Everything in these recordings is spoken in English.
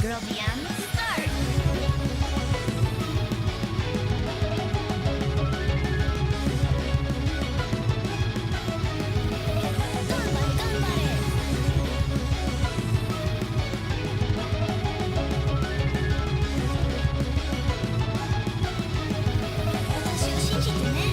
girldm start! 私を信じてね。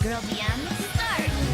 girldm, start.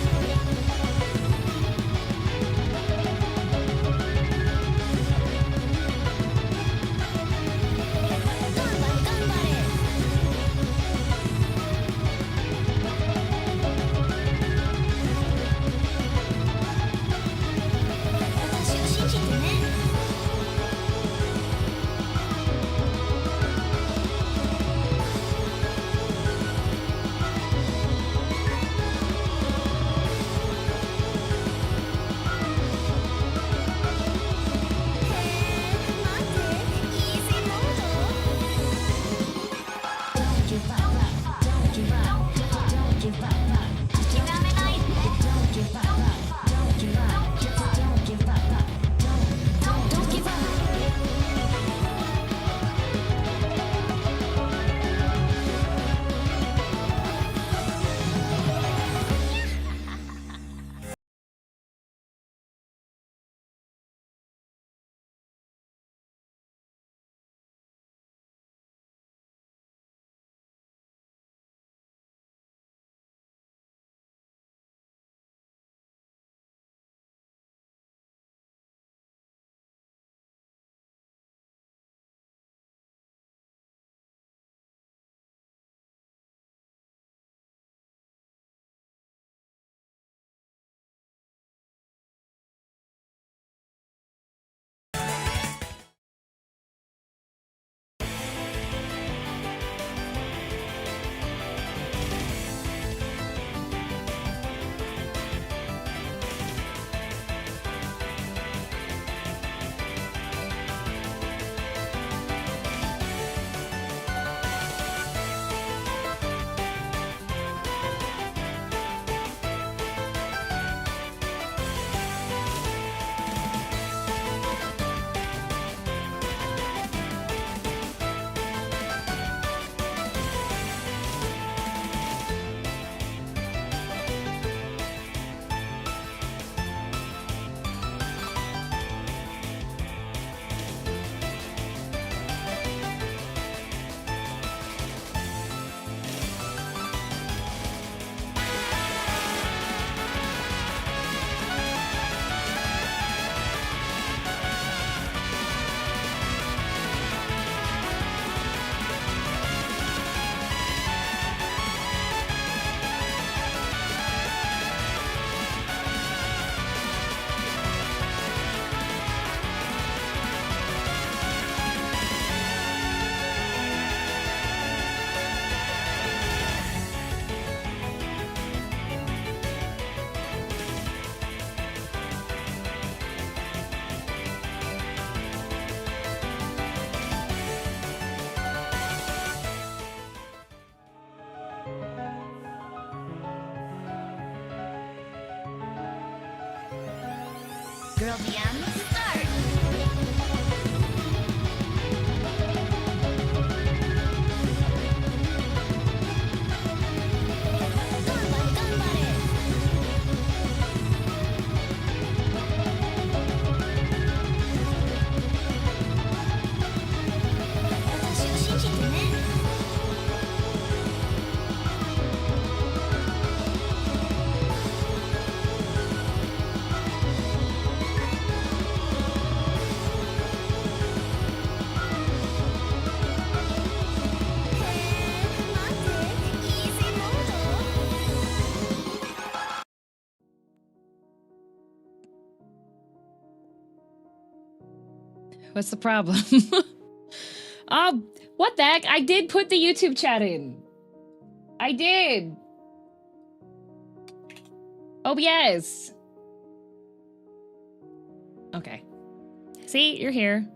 girldm, start. What's the problem? What the heck? I did put the YouTube chat in. I did. Oh, yes. Okay. See, you're here.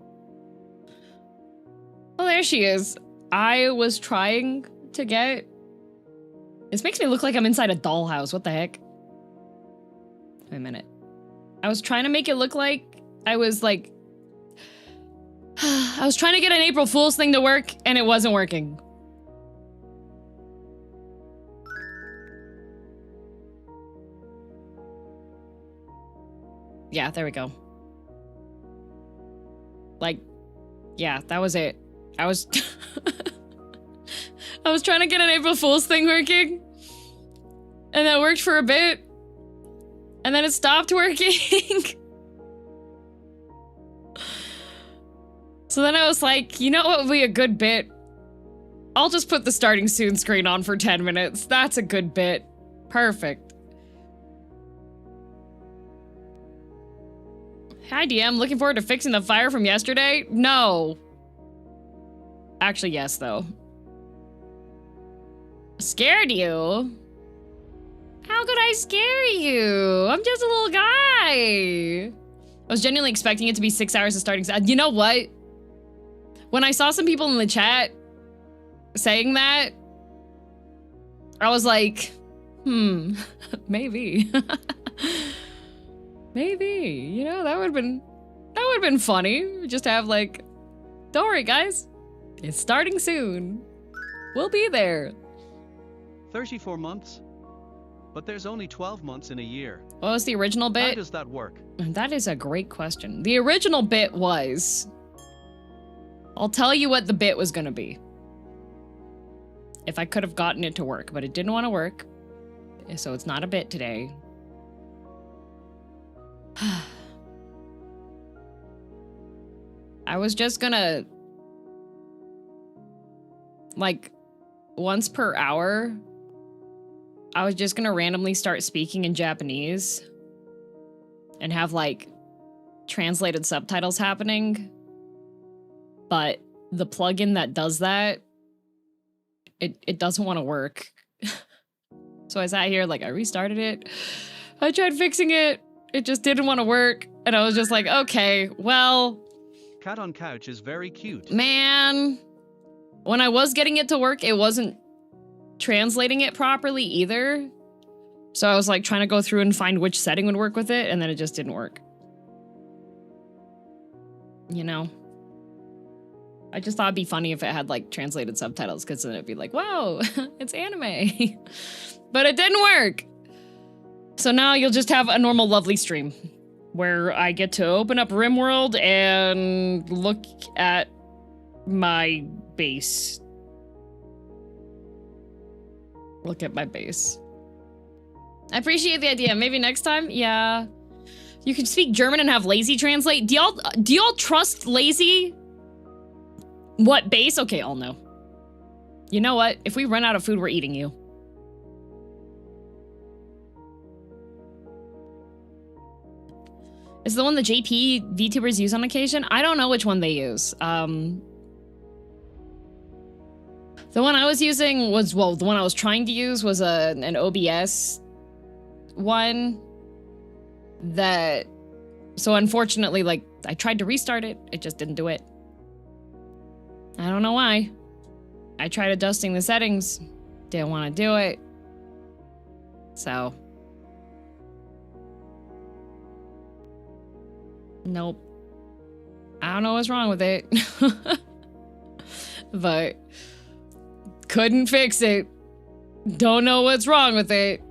Oh, there she is. I was trying to get... This makes me look like I'm inside a dollhouse. What the heck? Wait a minute. I was trying to make it look like I was like... I was trying to get an April Fool's thing to work, and it wasn't working. Yeah, there we go. Like, yeah, that was it. I was... I was trying to get an April Fool's thing working, And that worked for a bit. And then it stopped working. So then I was like, you know what would be a good bit? I'll just put the starting soon screen on for 10 minutes. That's a good bit. Perfect. Hi, DM. Looking forward to fixing the fire from yesterday? No. Actually, yes, though. Scared you? How could I scare you? I'm just a little guy. I was genuinely expecting it to be 6 hours of starting. You know what? When I saw some people in the chat saying that, I was like, maybe. Maybe, you know, that would have been funny. Just to have like, don't worry guys, it's starting soon. We'll be there. 34 months? But there's only 12 months in a year. What was the original bit? How does that work? That is a great question. The original bit was, I'll tell you what the bit was gonna be. If I could have gotten it to work, but it didn't want to work. So it's not a bit today. I was just gonna, like, once per hour, I was just gonna randomly start speaking in Japanese and have, like, translated subtitles happening. But the plugin that does that, it doesn't want to work. So I sat here, like, I restarted it. I tried fixing it. It just didn't want to work. And I was just like, okay, well. Cat on couch is very cute. Man. When I was getting it to work, it wasn't translating it properly either. So I was like trying to go through and find which setting would work with it, and then it just didn't work. You know? I just thought it'd be funny if it had like translated subtitles, because then it'd be like, wow, it's anime. But it didn't work. So now you'll just have a normal lovely stream where I get to open up Rimworld and look at my base. Look at my base. I appreciate the idea. Maybe next time? Yeah. You can speak German and have Lazy translate. Do y'all trust Lazy? What base? Okay, I'll know. You know what? If we run out of food, we're eating you. Is the one the JP VTubers use on occasion? I don't know which one they use. The one I was using was, well, the one I was trying to use was an OBS one that, so unfortunately, like, I tried to restart it, it just didn't do it. I don't know why. I tried adjusting the settings, didn't want to do it. So. Nope. I don't know what's wrong with it. But couldn't fix it. Don't know what's wrong with it.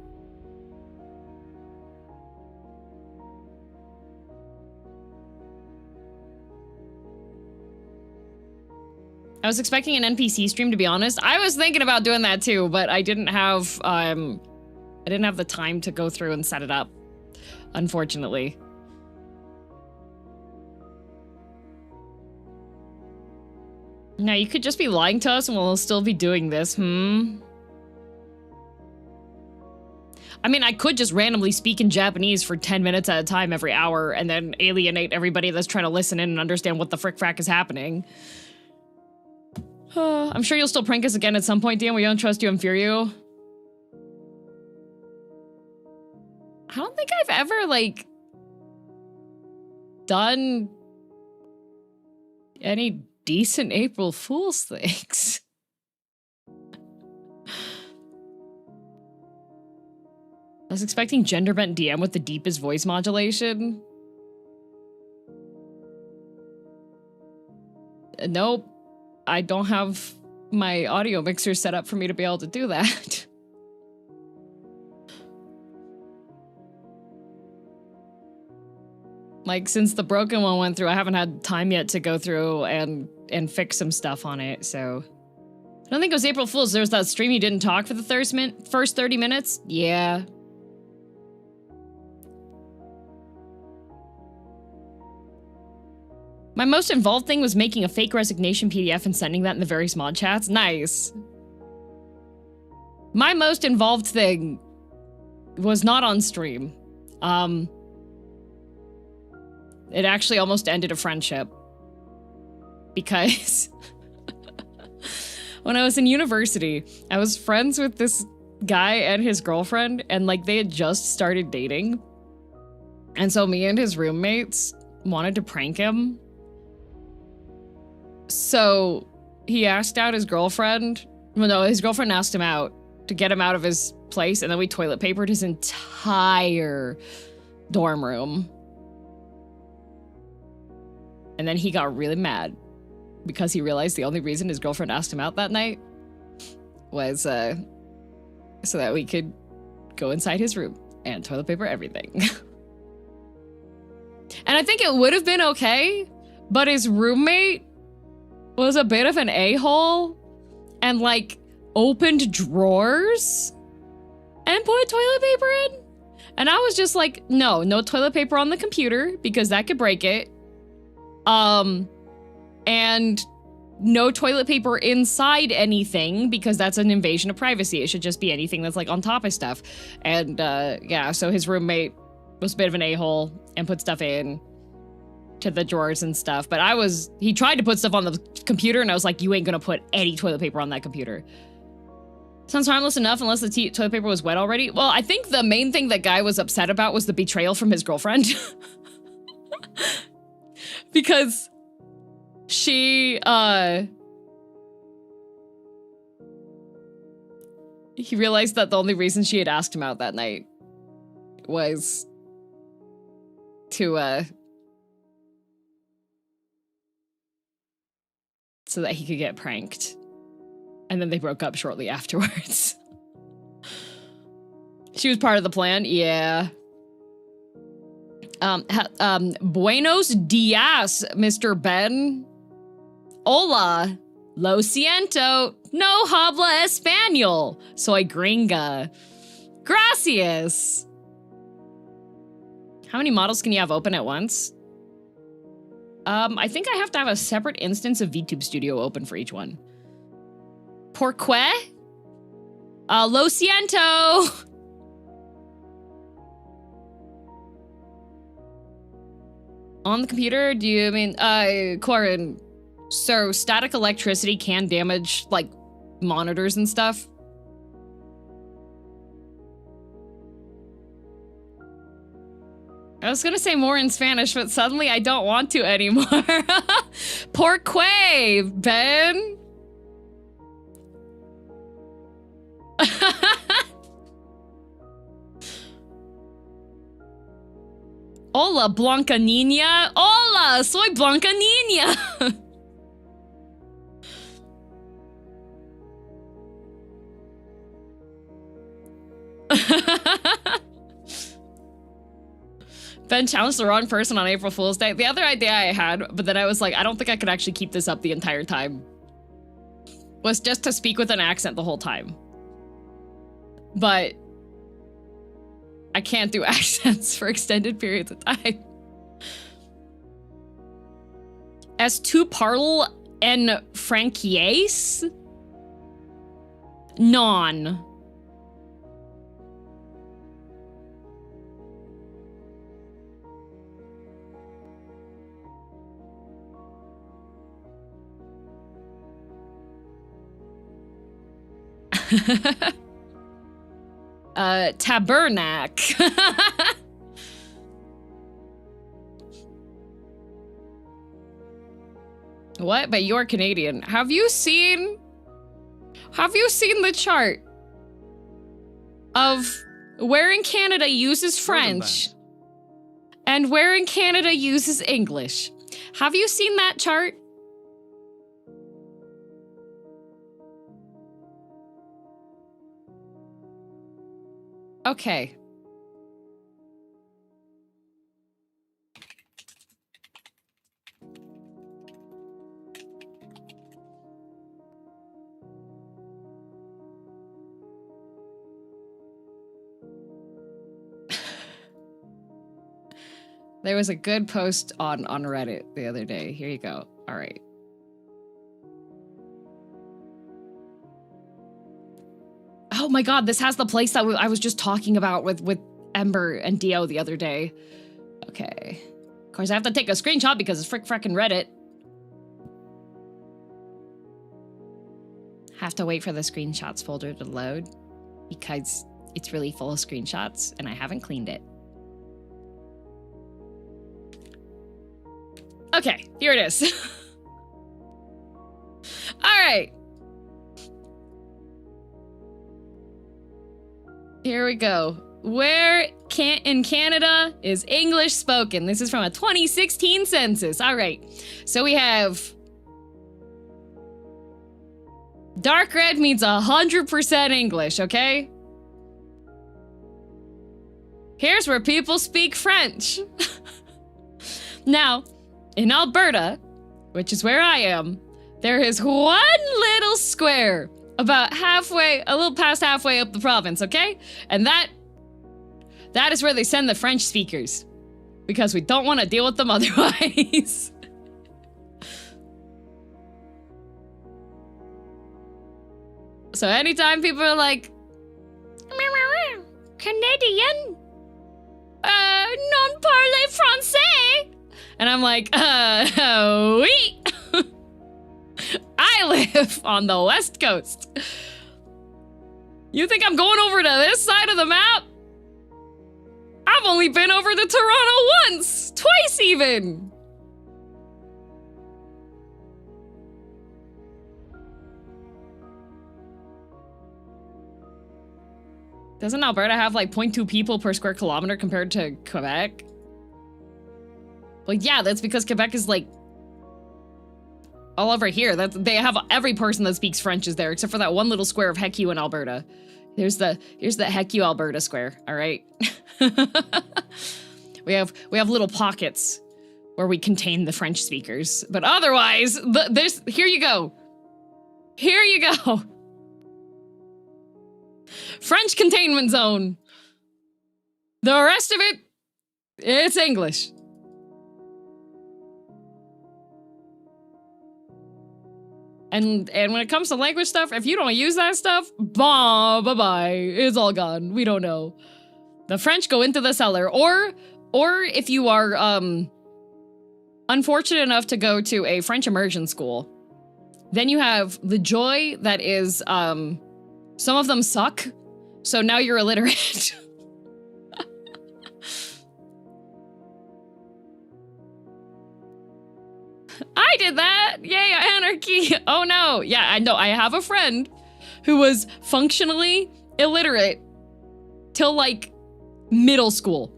I was expecting an NPC stream, to be honest. I was thinking about doing that too, but I didn't have the time to go through and set it up, unfortunately. Now, you could just be lying to us and we'll still be doing this, I mean, I could just randomly speak in Japanese for 10 minutes at a time every hour and then alienate everybody that's trying to listen in and understand what the frick-frack is happening. I'm sure you'll still prank us again at some point, Dan. We don't trust you and fear you. I don't think I've ever, like, done any decent April Fool's things. I was expecting gender bent DM with the deepest voice modulation. Nope. I don't have my audio mixer set up for me to be able to do that. Like, since the broken one went through, I haven't had time yet to go through and fix some stuff on it, so I don't think it was April Fool's. There was that stream he didn't talk for the first 30 minutes. Yeah. My most involved thing was making a fake resignation PDF and sending that in the various mod chats. Nice. My most involved thing was not on stream. It actually almost ended a friendship. Because when I was in university, I was friends with this guy and his girlfriend, and like they had just started dating. And so me and his roommates wanted to prank him. So he asked out his girlfriend. Well, no, his girlfriend asked him out to get him out of his place, and then we toilet papered his entire dorm room. And then he got really mad because he realized the only reason his girlfriend asked him out that night was so that we could go inside his room and toilet paper everything. And I think it would have been okay, but his roommate was a bit of an a-hole and like opened drawers and put toilet paper in. And I was just like, no toilet paper on the computer because that could break it. And no toilet paper inside anything because that's an invasion of privacy. It should just be anything that's like on top of stuff. And yeah, so his roommate was a bit of an a-hole and put stuff in to the drawers and stuff. But he tried to put stuff on the computer and I was like, you ain't gonna put any toilet paper on that computer. Sounds harmless enough unless the toilet paper was wet already. Well, I think the main thing that guy was upset about was the betrayal from his girlfriend. Because he realized that the only reason she had asked him out that night was to, so that he could get pranked. And then they broke up shortly afterwards. She was part of the plan, yeah. Buenos dias, Mr. Ben. Hola. Lo siento. No habla español. Soy gringa. Gracias. How many models can you have open at once? I think I have to have a separate instance of VTube Studio open for each one. Pourquoi? Lo siento. On the computer, do you mean, Corin, so static electricity can damage, like, monitors and stuff? I was gonna say more in Spanish, but suddenly I don't want to anymore. Pourquoi, Ben? Hola, Blanca Niña. Hola, soy Blanca Niña. Ben challenged the wrong person on April Fool's Day. The other idea I had, but then I was like, I don't think I could actually keep this up the entire time, was just to speak with an accent the whole time. But I can't do accents for extended periods of time. As tu parles en français? Non. Tabernac. What? But you're Canadian. Have you seen the chart of where in Canada uses French and where in Canada uses English? Have you seen that chart? Okay. There was a good post on Reddit the other day. Here you go. All right. Oh my god, this has the place that I was just talking about with Ember and Dio the other day. Okay. Of course, I have to take a screenshot because it's frickin' Reddit. Have to wait for the screenshots folder to load because it's really full of screenshots and I haven't cleaned it. Okay, here it is. All right. Here we go. Where in Canada is English spoken? This is from a 2016 census. All right. So we have dark red means 100% English, okay? Here's where people speak French. Now, in Alberta, which is where I am, there is one little square about halfway, a little past halfway up the province, okay? And that is where they send the French speakers because we don't want to deal with them otherwise. So anytime people are like, Canadian, non parle français, and I'm like, oui. I live on the West Coast. You think I'm going over to this side of the map? I've only been over to Toronto once, twice even. Doesn't Alberta have like 0.2 people per square kilometer compared to Quebec? Well, yeah, that's because Quebec is like all over here. They have every person that speaks French is there, except for that one little square of Heck in Alberta. Here's the Heck Alberta square. All right. we have little pockets where we contain the French speakers, but otherwise, here you go. Here you go. French containment zone. The rest of it, it's English. And when it comes to language stuff, if you don't use that stuff, bye-bye. It's all gone. We don't know. The French go into the cellar. Or if you are unfortunate enough to go to a French immersion school, then you have the joy that is some of them suck. So now you're illiterate. I did that! Yay, anarchy! Oh no! Yeah, I know. I have a friend who was functionally illiterate till like middle school.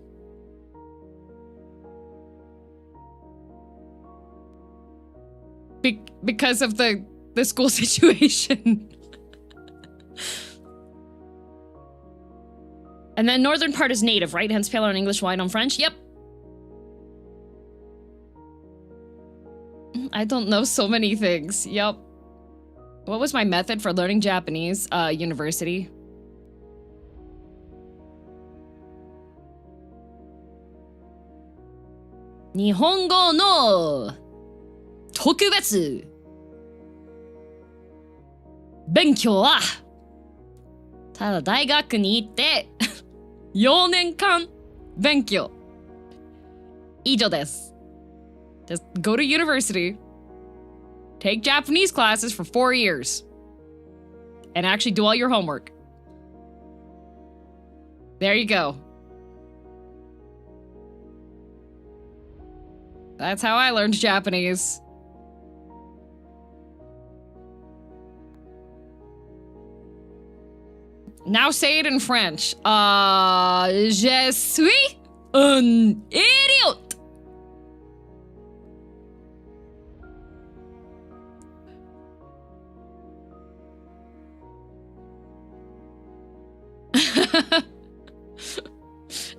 Because of the school situation. And then northern part is native, right? Hence pale on English, white on French? Yep. I don't know so many things. Yep. What was my method for learning Japanese? University. Nihongo no tokubetsu benkyou wa tada daigaku ni itte 4年間勉強以上です Just go to university, take Japanese classes for 4 years, and actually do all your homework. There you go. That's how I learned Japanese. Now say it in French. Je suis un idiot.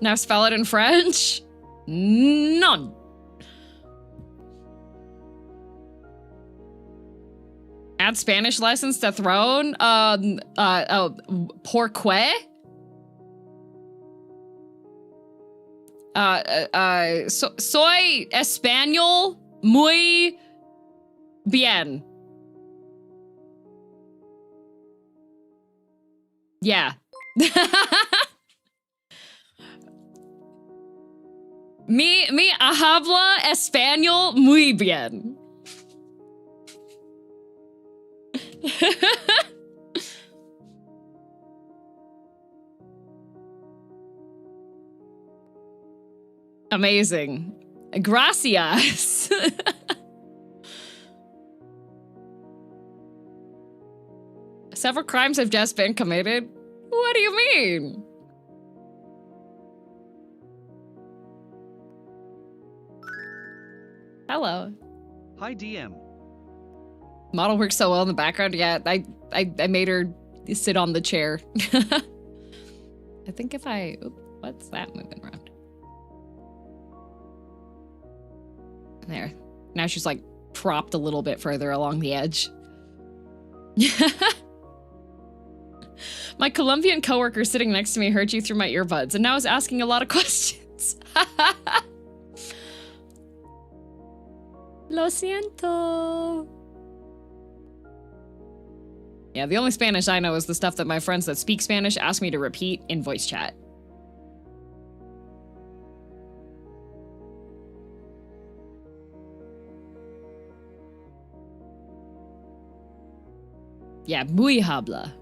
Now spell it in French. None. Add Spanish lessons to Throne. Pourquoi? Soy español muy bien. Yeah. Mi habla español muy bien. Amazing. Gracias. Several crimes have just been committed. What do you mean? Hello. Hi DM. Model works so well in the background. Yeah, I made her sit on the chair. I think if I... Oop, what's that moving around? There. Now she's like propped a little bit further along the edge. My Colombian coworker sitting next to me heard you through my earbuds and now is asking a lot of questions. Lo siento. Yeah, the only Spanish I know is the stuff that my friends that speak Spanish ask me to repeat in voice chat. Yeah, muy habla.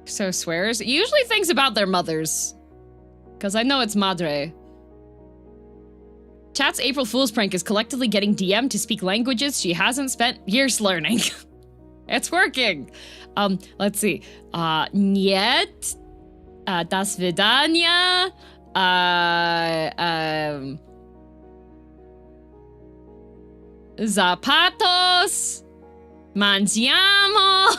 So swears. Usually things about their mothers. Because I know it's madre. Chat's April Fool's prank is collectively getting DM to speak languages she hasn't spent years learning. It's working. Let's see. Niet. Das vidania. Zapatos. Mangiamo.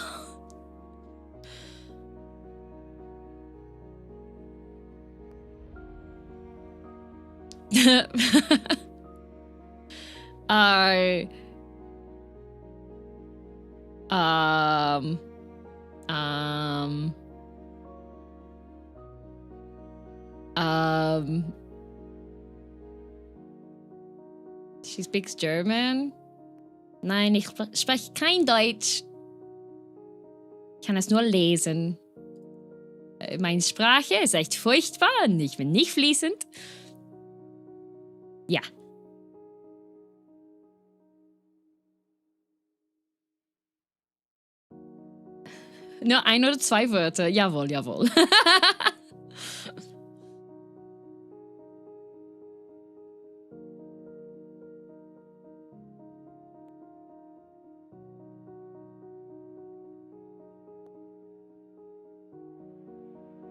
She speaks German? Nein, ich spreche kein Deutsch. Ich kann es nur lesen. Meine Sprache ist echt furchtbar und ich bin nicht fließend. Ja. Nur ein oder zwei Wörter. Jawohl, jawohl.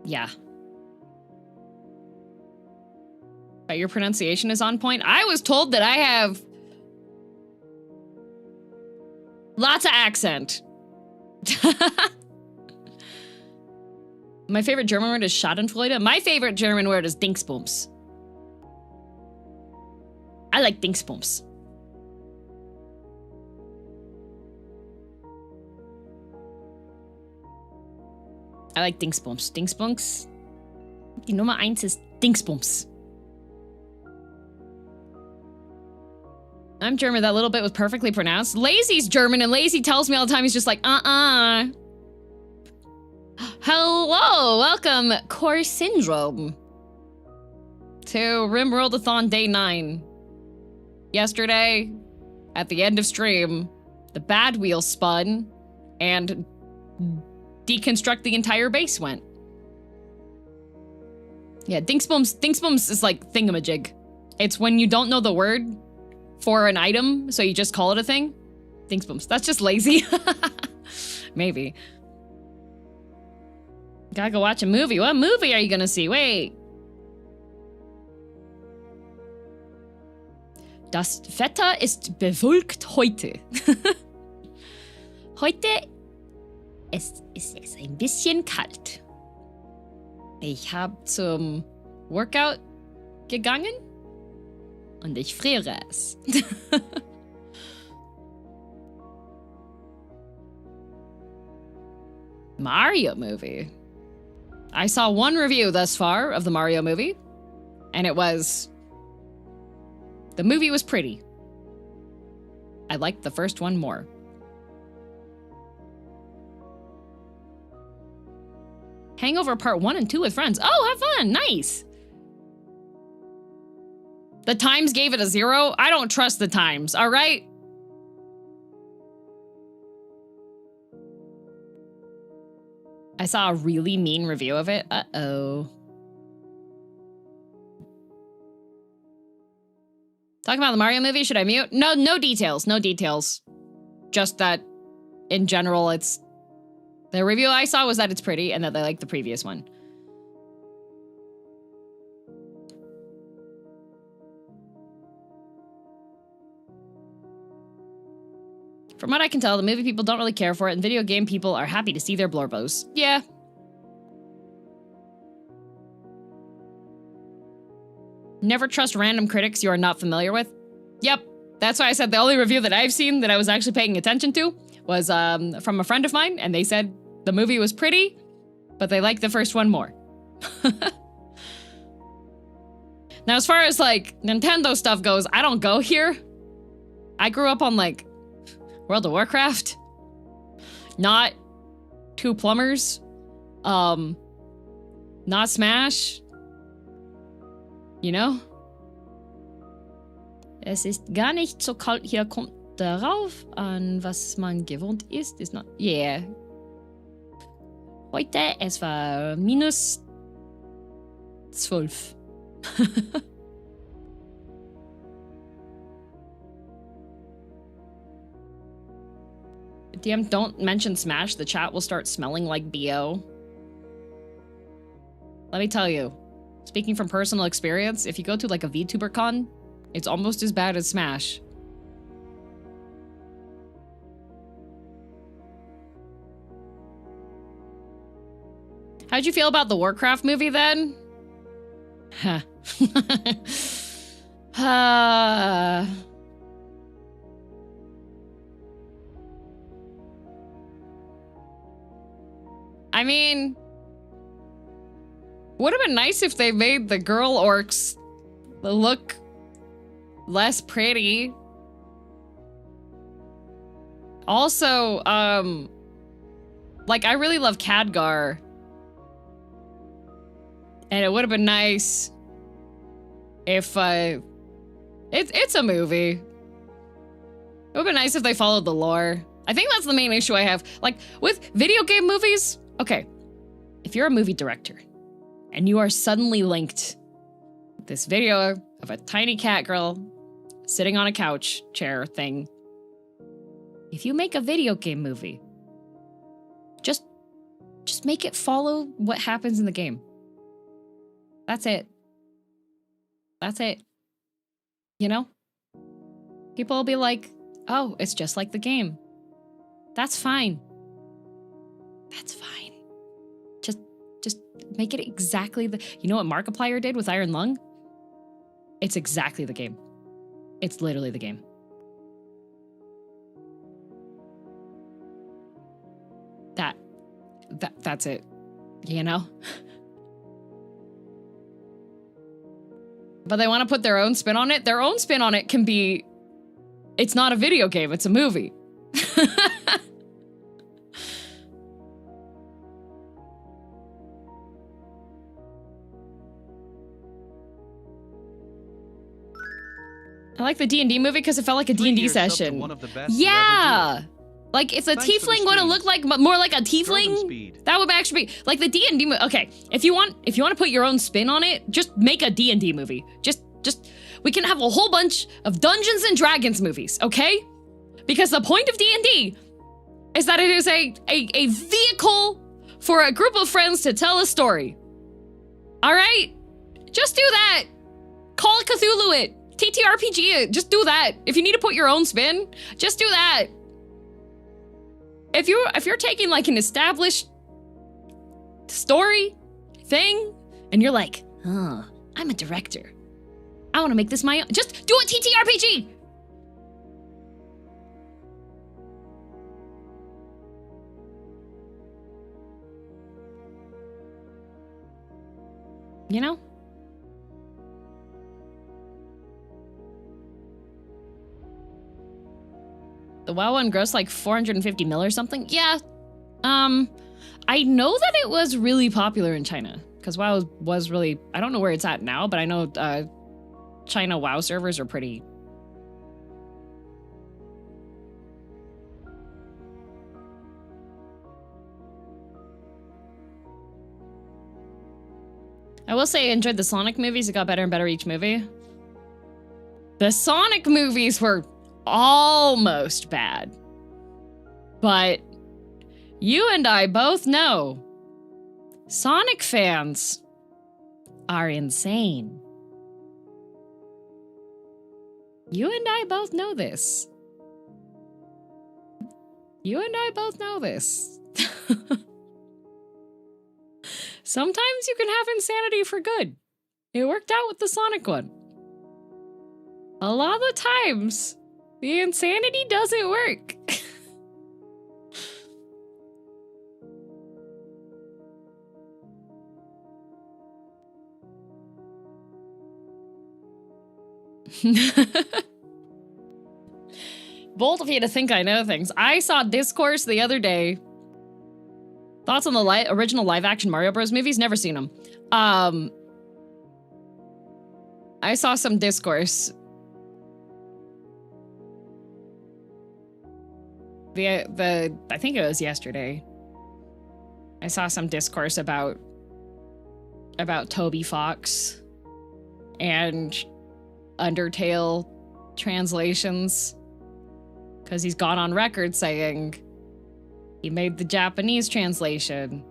Yeah. But your pronunciation is on point. I was told that I have lots of accent. My favorite German word is Schadenfreude. My favorite German word is Dingsbums. I like Dingsbums. I like Dingsbums. Dingsbums. Die Nummer 1 ist Dingsbums. I'm German. That little bit was perfectly pronounced. Lazy's German, and Lazy tells me all the time, he's just like, Hello, welcome, Core Syndrome, to Rimworld-a-thon Day 9. Yesterday, at the end of stream, the bad wheel spun, and deconstruct the entire base went. Yeah, Dingsbums is like thingamajig. It's when you don't know the word for an item, so you just call it a thing. Dingsbums. That's just lazy. Maybe. Gotta go watch a movie. What movie are you gonna see? Wait. Das Wetter ist bewölkt heute. Heute ist es ein bisschen kalt. Ich habe zum Workout gegangen und ich friere es. Mario movie. I saw one review thus far of the Mario movie, and it was, the movie was pretty. I liked the first one more. Hangover Part 1 and 2 with friends. Oh, have fun. Nice. The Times gave it a 0. I don't trust the Times, all right? I saw a really mean review of it. Uh-oh. Talking about the Mario movie, should I mute? No, no details, no details. Just that, in general, it's... The review I saw was that it's pretty and that they like the previous one. From what I can tell, the movie people don't really care for it, and video game people are happy to see their blorbos. Yeah. Never trust random critics you are not familiar with. Yep. That's why I said the only review that I've seen that I was actually paying attention to was from a friend of mine, and they said the movie was pretty, but they liked the first one more. Now, as far as, like, Nintendo stuff goes, I don't go here. I grew up on, like, World of Warcraft. Not Two Plumbers. Not Smash. You know? Es ist gar nicht so kalt hier, kommt darauf an, was man gewohnt ist. Ist not... Yeah. Heute, es war minus 12. DM, don't mention Smash. The chat will start smelling like BO. Let me tell you, speaking from personal experience, if you go to like a VTuber con, it's almost as bad as Smash. How'd you feel about the Warcraft movie then? Huh. I mean, would have been nice if they made the girl orcs look less pretty. Also, like, I really love Khadgar. And it would have been nice if, it's a movie. It would have been nice if they followed the lore. I think that's the main issue I have. Like, with video game movies, okay, if you're a movie director and you are suddenly linked with this video of a tiny cat girl sitting on a couch chair thing, if you make a video game movie, just make it follow what happens in the game. That's it. That's it. You know? People will be like, oh, it's just like the game. That's fine. That's fine. Just make it exactly the... You know what Markiplier did with Iron Lung? It's exactly the game. It's literally the game. That's it. You know? But they want to put their own spin on it. Their own spin on it can be... It's not a video game, it's a movie. I like the D&D movie because it felt like a D&D session. Yeah! Like, if the tiefling would have looked like more like a tiefling, that would actually be like the D&D movie. Okay, if you want to put your own spin on it, just make a D&D movie. Just we can have a whole bunch of Dungeons and Dragons movies, okay? Because the point of D&D is that it is a vehicle for a group of friends to tell a story. All right? Just do that. Call it Cthulhu it. TTRPG it. Just do that. If you need to put your own spin, just do that. If you're taking like an established story thing and you're like, oh, I'm a director. I want to make this my own. Just do a TTRPG. You know? The WoW one grossed like 450 mil or something? Yeah. I know that it was really popular in China. Because WoW was really... I don't know where it's at now, but I know China WoW servers are pretty... I will say I enjoyed the Sonic movies. It got better and better each movie. The Sonic movies were almost bad. But you and I both know Sonic fans are insane. You and I both know this. You and I both know this. Sometimes you can have insanity for good. It worked out with the Sonic one. A lot of the times, the insanity doesn't work. Bold of you to think I know things. I saw Discourse the other day. Thoughts on the original live-action Mario Bros. Movies? Never seen them. I saw some Discourse. I think it was yesterday. I saw some Discourse about Toby Fox and Undertale translations. Because he's gone on record saying he made the Japanese translation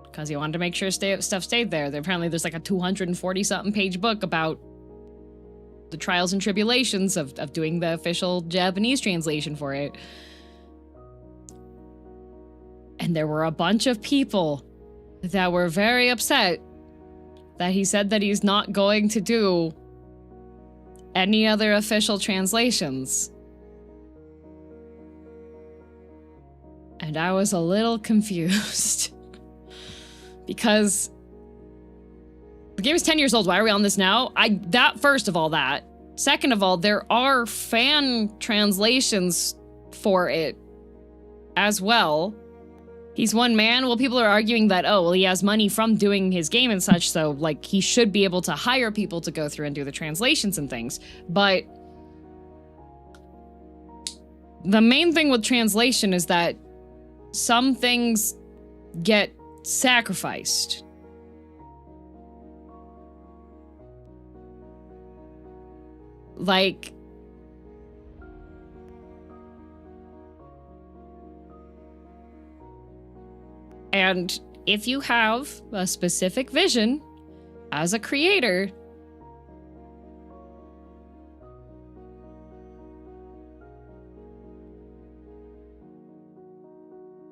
because he wanted to make sure stuff stayed there. Apparently there's like a 240-something page book about the trials and tribulations of doing the official Japanese translation for it. And there were a bunch of people that were very upset that he said that he's not going to do any other official translations. And I was a little confused. Because the game is 10 years old. Why are we on this now? First of all, that. Second of all, there are fan translations for it as well. He's one man. Well, people are arguing that, oh, well, he has money from doing his game and such, so, like, he should be able to hire people to go through and do the translations and things. But the main thing with translation is that some things get sacrificed. Like, and if you have a specific vision as a creator,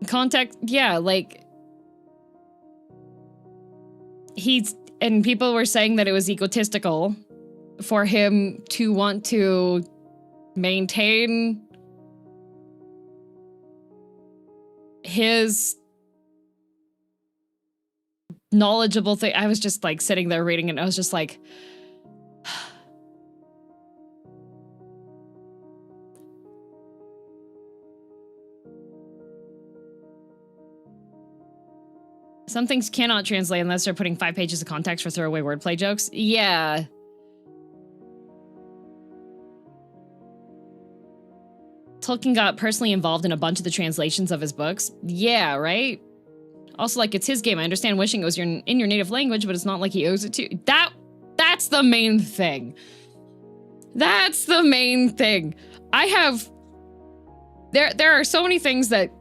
context, yeah, like, and people were saying that it was egotistical for him to want to maintain his knowledgeable thing. I was just like sitting there reading it and I was just like, some things cannot translate unless they're putting 5 pages of context for throwaway wordplay jokes. Yeah. Tolkien got personally involved in a bunch of the translations of his books. Yeah, right? Also, like, it's his game. I understand wishing it was in your native language, but it's not like he owes it to you. That's the main thing. That's the main thing. There are so many things that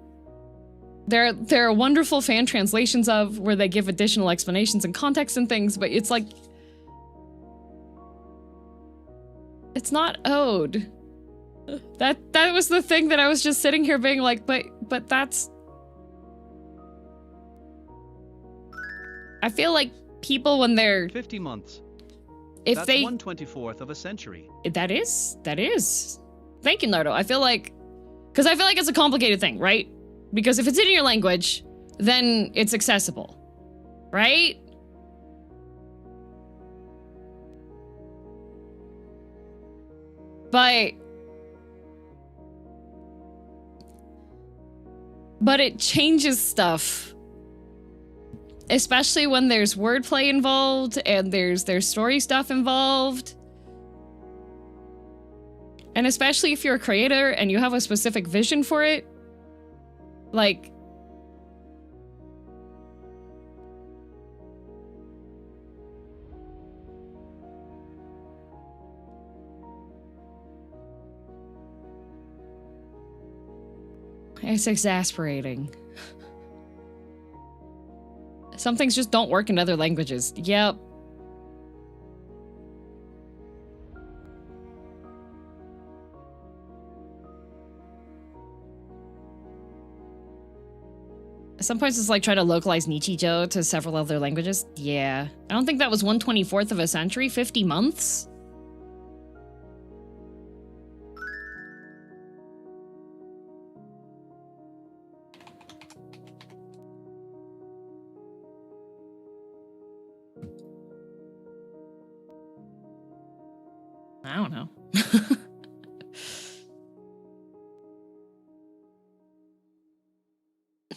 there are wonderful fan translations of where they give additional explanations and context and things, but it's like, it's not owed. That was the thing that I was just sitting here being like, but that's... I feel like people when they're... 50 months. If That's they... 1/24th of a century. That is. Thank you, Nardo. I feel like... Because I feel like it's a complicated thing, right? Because if it's in your language, then it's accessible. Right? But it changes stuff. Especially when there's wordplay involved and there's story stuff involved. And especially if you're a creator and you have a specific vision for it. Like... It's exasperating. Some things just don't work in other languages. Yep. At some points it's like trying to localize Nichijou to several other languages. Yeah. I don't think that was 1/24th of a century. 50 months? I don't know.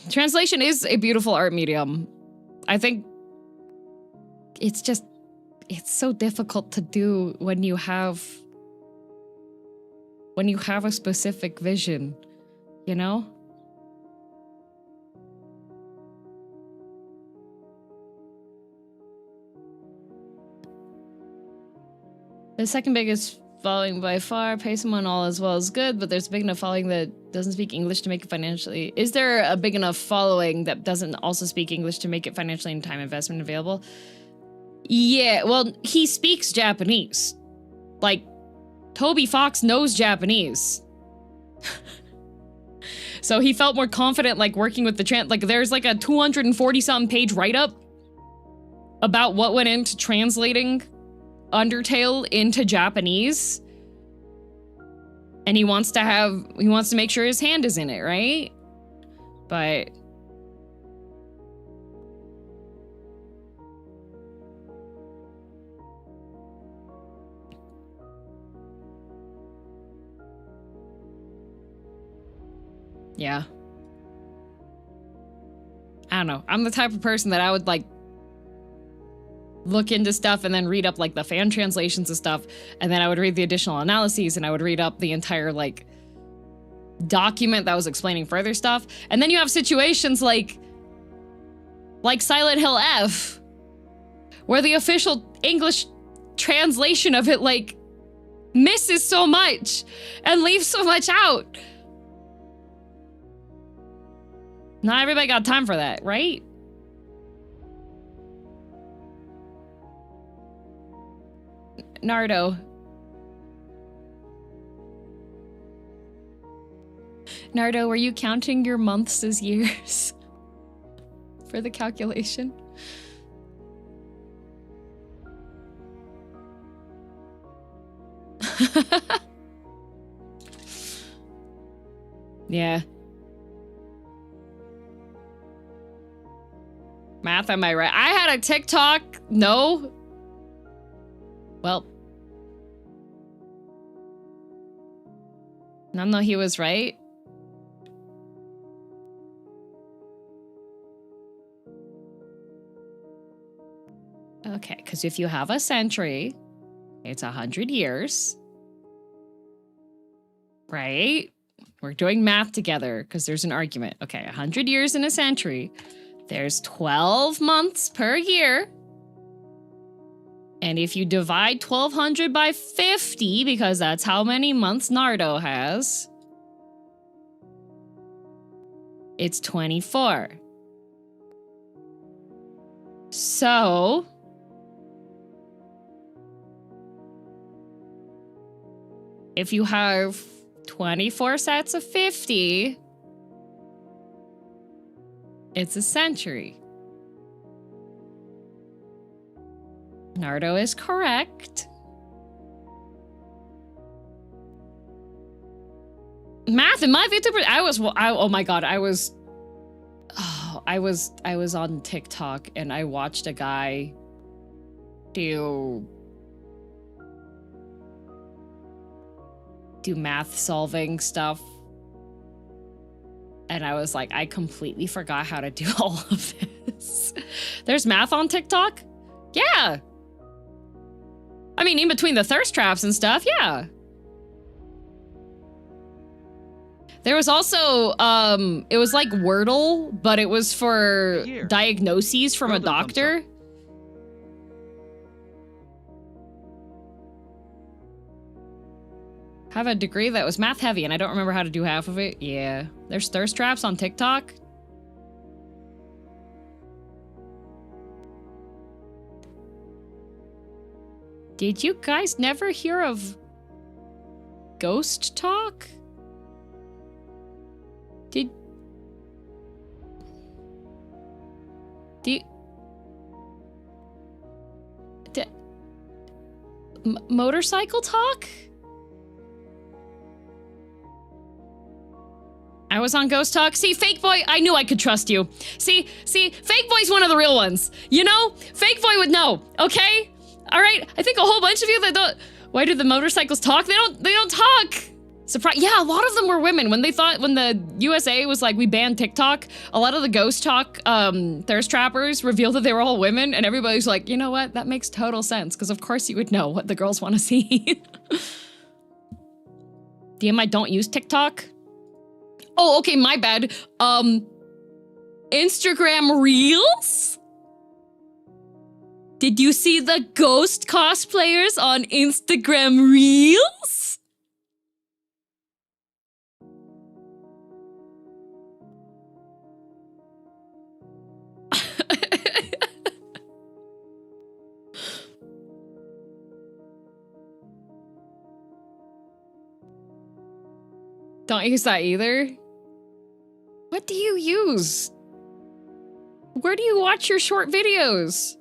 Translation is a beautiful art medium. I think it's so difficult to do when you have a specific vision, you know? The second biggest following by far, pay someone all as well is good, but there's a big enough following that doesn't speak English to make it financially. Is there a big enough following that doesn't also speak English to make it financially and time investment available? Yeah, well, he speaks Japanese. Like, Toby Fox knows Japanese. So he felt more confident, like, working with the like, there's like a 240-something page write-up about what went into translating Undertale into Japanese, and he wants to make sure his hand is in it, right? But yeah, I don't know. I'm the type of person that I would like look into stuff and then read up like the fan translations of stuff, and then I would read the additional analyses, and I would read up the entire like document that was explaining further stuff. And then you have situations like Silent Hill F, where the official English translation of it like misses so much and leaves so much out. Not everybody got time for that, right? Nardo. Nardo, were you counting your months as years for the calculation? Yeah. Math, am I right? I had a TikTok. No. Well. No, he was right. Okay, because if you have a century, it's 100 years. Right? We're doing math together because there's an argument. Okay, 100 years in a century. There's 12 months per year. And if you divide 1200 by 50, because that's how many months Nardo has, it's 24. So, if you have 24 sets of 50, it's a century. Nardo is correct. Math in my vtuber, oh my god, I was on TikTok and I watched a guy do do math solving stuff. And I was like, I completely forgot how to do all of this. There's math on TikTok? Yeah. I mean, in between the thirst traps and stuff, yeah. There was also, it was like Wordle, but it was for diagnoses from a doctor. Have a degree that was math heavy, and I don't remember how to do half of it. Yeah. There's thirst traps on TikTok. Did you guys never hear of Ghost Talk? Do you... Motorcycle talk? I was on Ghost Talk. See, Fake Boy, I knew I could trust you. See, Fake Boy's one of the real ones. You know? Fake Boy would know, okay? All right? I think a whole bunch of you that don't... Why do the motorcycles talk? They don't talk. Surprise. Yeah, a lot of them were women. When the USA was like, we banned TikTok, a lot of the Ghost Talk thirst trappers revealed that they were all women, and everybody's like, you know what? That makes total sense, because of course you would know what the girls want to see. DM, I don't use TikTok. Oh, okay, my bad. Instagram Reels? Did you see the ghost cosplayers on Instagram Reels? Don't use that either. What do you use? Where do you watch your short videos?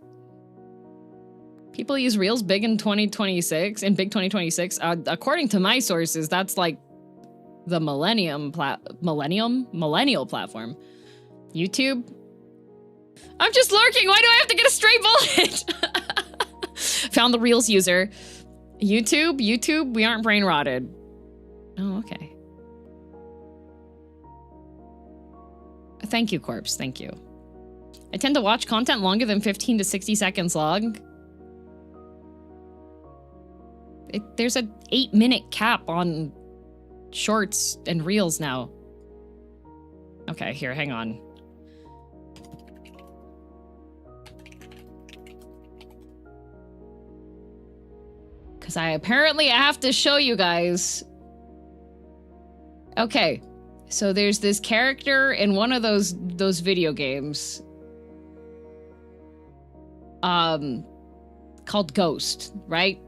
People use Reels big in 2026, in big 2026. According to my sources, that's like the millennial platform. YouTube? I'm just lurking. Why do I have to get a straight bullet? Found the Reels user. YouTube, we aren't brain rotted. Oh, okay. Thank you, Corpse. Thank you. I tend to watch content longer than 15 to 60 seconds long. There's an 8-minute cap on shorts and reels now. Okay, here, hang on. Because I have to show you guys. Okay. So there's this character in one of those video games called Ghost, right?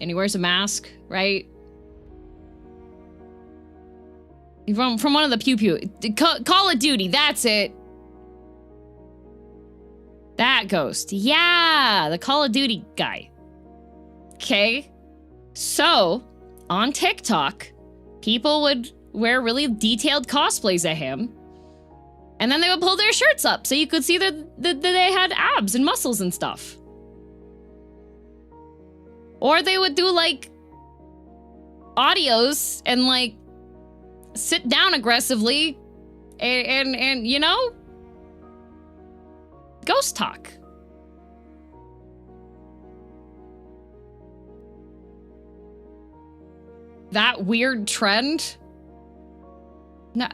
And he wears a mask, right? From one of the Pew Pew. Call of Duty, that's it. That Ghost. Yeah, the Call of Duty guy. Okay. So, on TikTok, people would wear really detailed cosplays of him, and then they would pull their shirts up so you could see that they had abs and muscles and stuff. Or they would do like audios and like sit down aggressively and you know, ghost talk. That weird trend. No,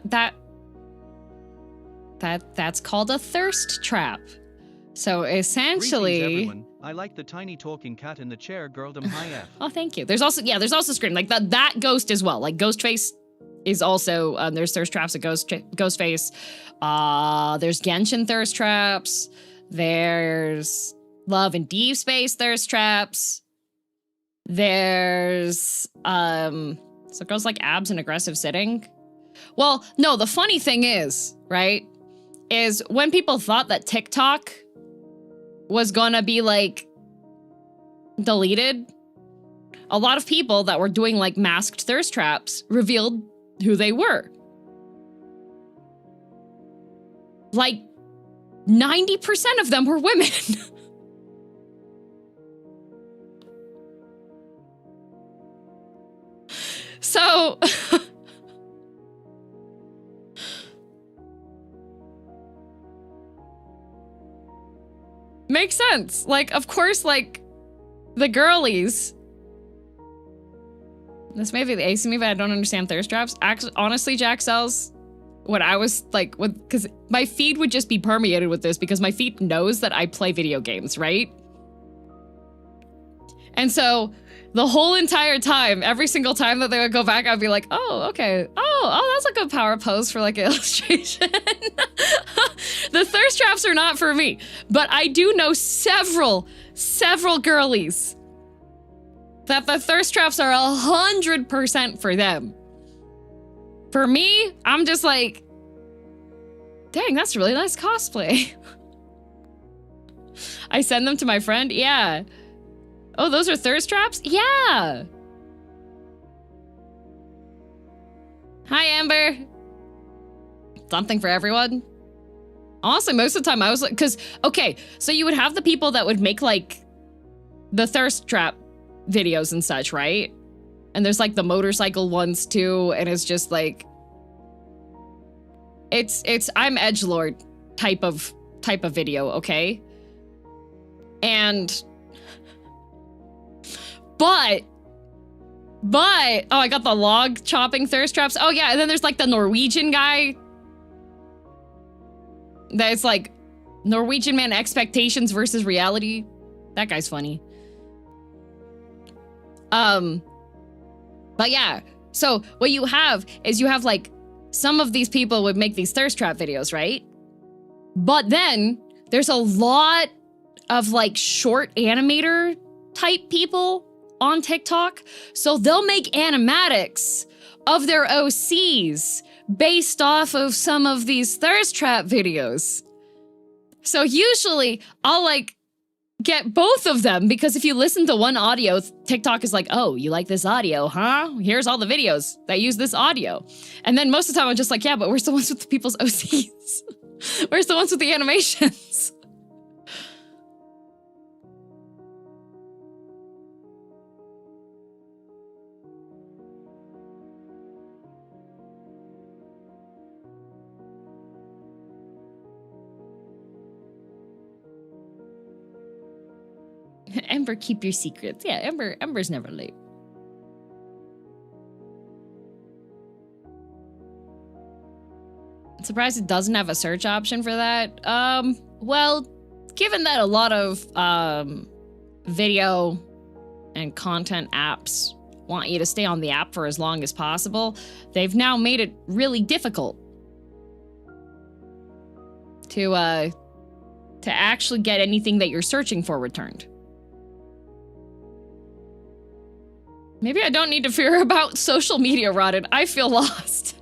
that's called a thirst trap. So essentially, greetings, everyone. I like the tiny talking cat in the chair, girldom high F. Oh, thank you. There's also scream like that ghost as well. Like Ghostface is also there's thirst traps at Ghostface. There's Genshin thirst traps. There's Love and Deep Space thirst traps. There's so girls like abs and aggressive sitting. Well, no, the funny thing is, right, is when people thought that TikTok was gonna be like deleted, a lot of people that were doing like masked thirst traps revealed who they were. Like 90% of them were women. So makes sense. Like, of course, like the girlies. This may be the ace of me, but I don't understand thirst traps. Actually, honestly, Jack Cells, when I was like, because my feed would just be permeated with this because my feed knows that I play video games, right? And so the whole entire time, every single time that they would go back, I'd be like, oh, okay. Oh, that's a good power pose for like an illustration. The thirst traps are not for me, but I do know several girlies that the thirst traps are 100% for them. For me, I'm just like, dang, that's really nice cosplay. I send them to my friend. Yeah. Oh, those are thirst traps? Yeah. Hi, Amber. Something for everyone. Honestly, most of the time I was like, because, okay, so you would have the people that would make like the thirst trap videos and such, right? And there's like the motorcycle ones too, and it's just like, it's I'm edgelord type of video, okay? And but oh, I got the log chopping thirst traps. Oh yeah, and then there's like the Norwegian guy that's like Norwegian man expectations versus reality. That guy's funny. But yeah, so what you have is you have like some of these people would make these thirst trap videos, right? But then there's a lot of like short animator type people on TikTok. So they'll make animatics of their OCs based off of some of these thirst trap videos. So usually I'll like get both of them, because if you listen to one audio, TikTok is like, oh, you like this audio, huh? Here's all the videos that use this audio. And then most of the time I'm just like, yeah, but where's the ones with the people's OCs? Where's the ones with the animations? Ember, keep your secrets. Yeah, Ember's never late. Surprised it doesn't have a search option for that. Well, given that a lot of video and content apps want you to stay on the app for as long as possible, they've now made it really difficult to actually get anything that you're searching for returned. Maybe I don't need to fear about social media rotted. I feel lost.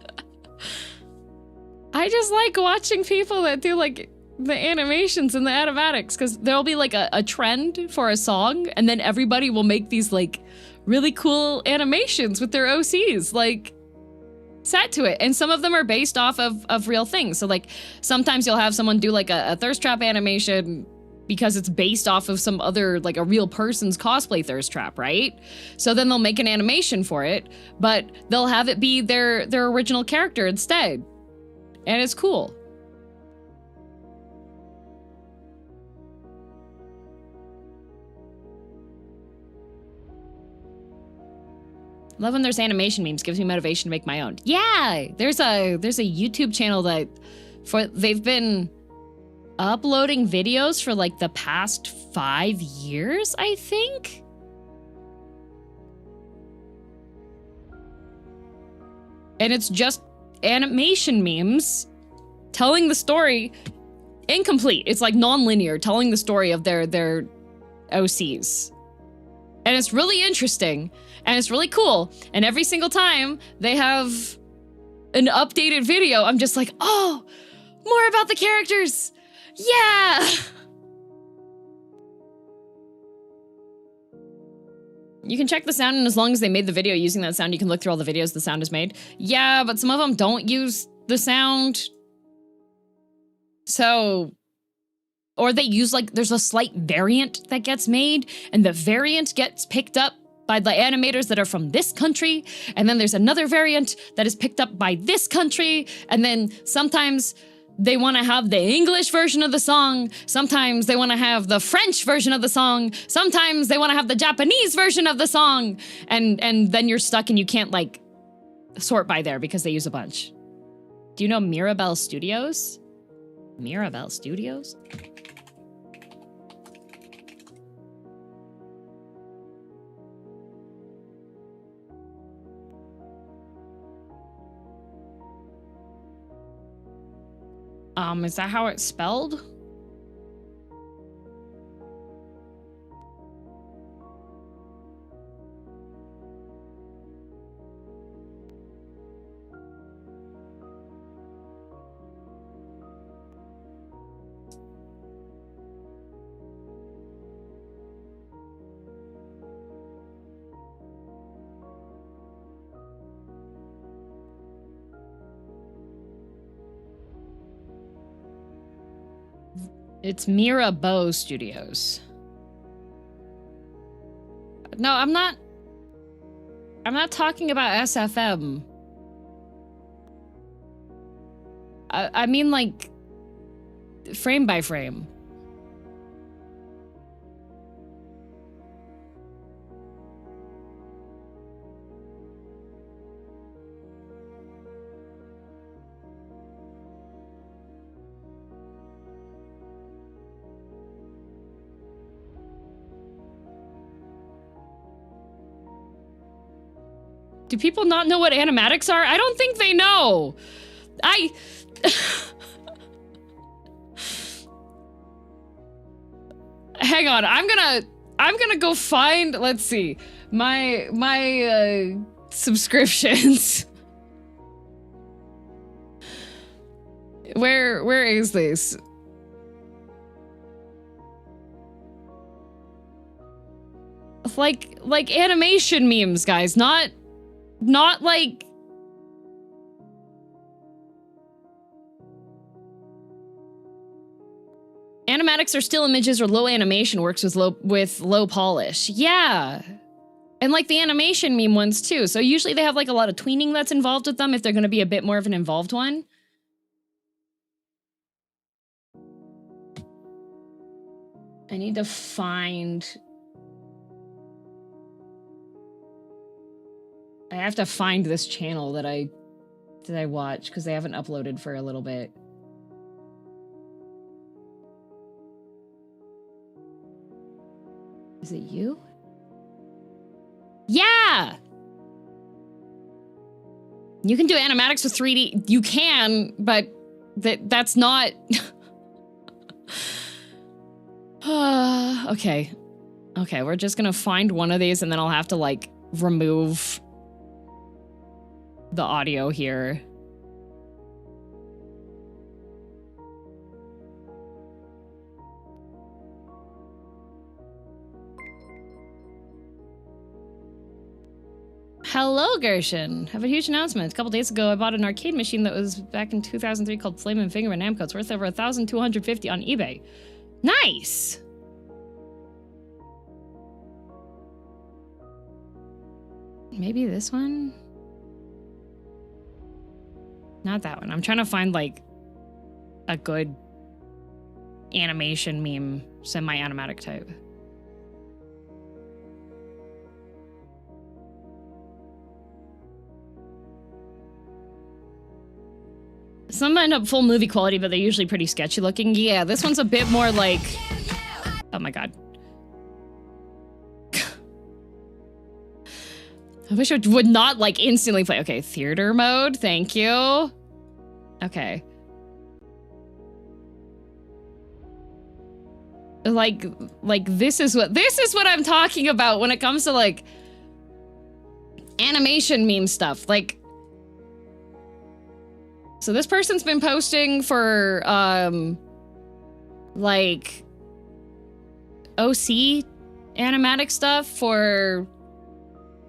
I just like watching people that do like the animations and the animatics, because there'll be like a trend for a song, and then everybody will make these like really cool animations with their OCs like set to it. And some of them are based off of real things. So like sometimes you'll have someone do like a thirst trap animation because it's based off of some other, like a real person's cosplay thirst trap, right? So then they'll make an animation for it, but they'll have it be their original character instead. And it's cool. Love when there's animation memes, gives me motivation to make my own. Yeah, there's a YouTube channel that they've been uploading videos for like the past 5 years, I think. And it's just animation memes telling the story incomplete. It's like non-linear, telling the story of their OCs. And it's really interesting and it's really cool. And every single time they have an updated video, I'm just like, oh, more about the characters. Yeah! You can check the sound, and as long as they made the video using that sound, you can look through all the videos the sound is made. Yeah, but some of them don't use the sound. So, or they use like, there's a slight variant that gets made, and the variant gets picked up by the animators that are from this country, and then there's another variant that is picked up by this country, and then sometimes they want to have the English version of the song, sometimes they want to have the French version of the song, sometimes they want to have the Japanese version of the song, and then you're stuck and you can't, like, sort by there because they use a bunch. Do you know Mirabelle Studios? Mirabelle Studios? Is that how it's spelled? It's Mirabeau Studios. No, I'm not talking about SFM. I mean, like, frame by frame. Do people not know what animatics are? I don't think they know. Hang on, I'm gonna go find, let's see, my subscriptions. Where is this? Like animation memes, guys, not like... Animatics are still images or low animation works with low polish. Yeah. And like the animation meme ones too. So usually they have like a lot of tweening that's involved with them if they're going to be a bit more of an involved one. I need to find... I have to find this channel that I watch because they haven't uploaded for a little bit. Is it you? Yeah! You can do animatics with 3D. You can, but that's not... Okay. Okay, we're just gonna find one of these and then I'll have to, like, remove the audio here. Hello, Gershon. I have a huge announcement. A couple days ago, I bought an arcade machine that was back in 2003 called Flame and Finger by Namco. It's worth over 1,250 on eBay. Nice! Maybe this one? Not that one. I'm trying to find, like, a good animation meme, semi-animatic type. Some end up full movie quality, but they're usually pretty sketchy looking. Yeah, this one's a bit more like... Oh my god. I wish it would not, like, instantly play. Okay, theater mode, thank you. Okay. Like, this is what I'm talking about when it comes to, like, animation meme stuff. Like, so this person's been posting for, like, OC animatic stuff for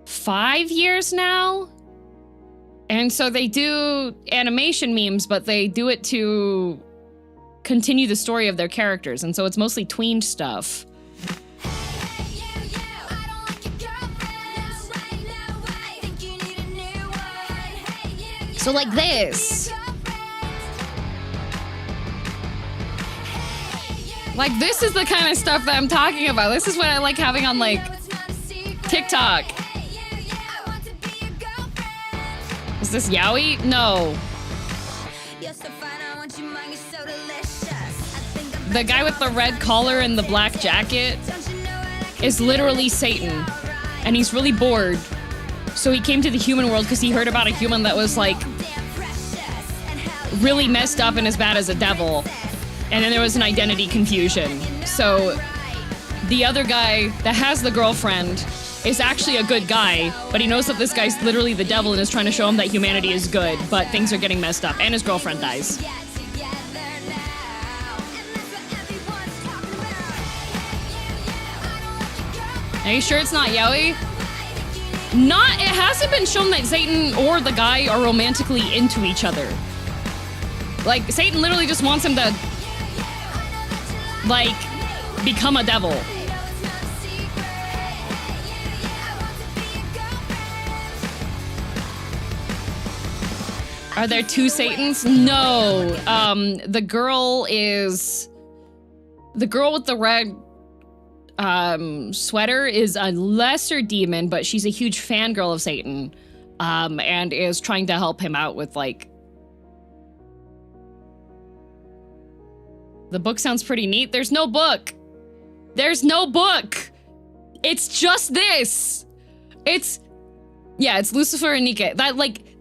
5 years now. And so they do animation memes, but they do it to continue the story of their characters. And so it's mostly tween stuff. So like this. Like this is the kind of stuff that I'm talking about. This is what I like having on like TikTok. Is this yaoi? No. The guy with the red collar and the black jacket is literally Satan. And he's really bored. So he came to the human world because he heard about a human that was like really messed up and as bad as a devil. And then there was an identity confusion. So the other guy that has the girlfriend is actually a good guy, but he knows that this guy's literally the devil and is trying to show him that humanity is good, but things are getting messed up, and his girlfriend dies. Are you sure it's not yaoi? It hasn't been shown that Satan or the guy are romantically into each other. Like, Satan literally just wants him to, like, become a devil. Are there two Satans? No. The girl with the red sweater is a lesser demon, but she's a huge fangirl of Satan, and is trying to help him out with, like... The book sounds pretty neat. There's no book! There's no book! It's just this! It's Lucifer and Nike.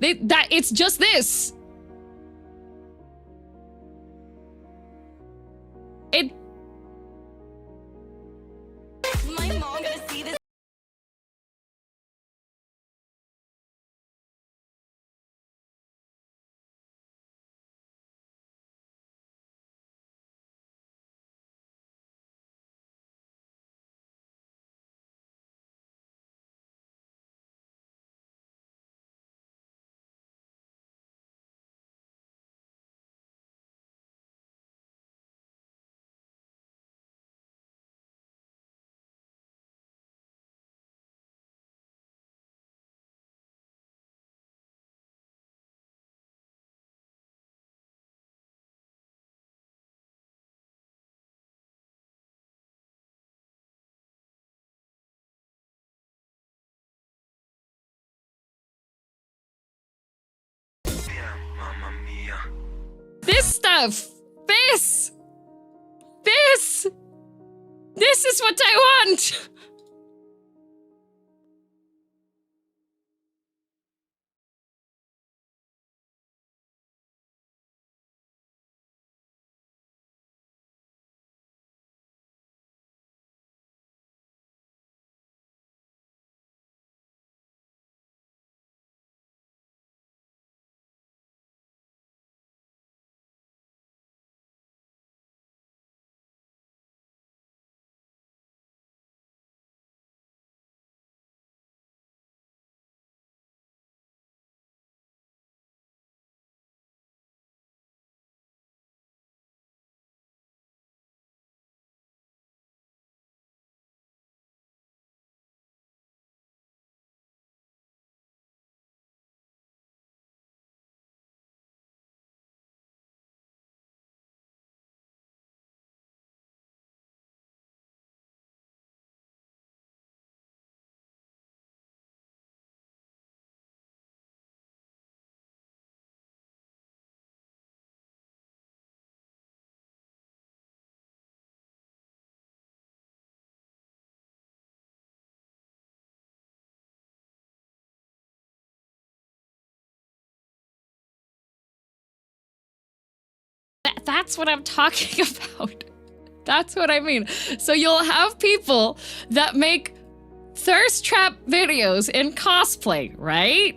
It's just this! My mom gonna see this. This stuff! This is what I want! That's what I'm talking about. That's what I mean. So you'll have people that make thirst trap videos in cosplay, right?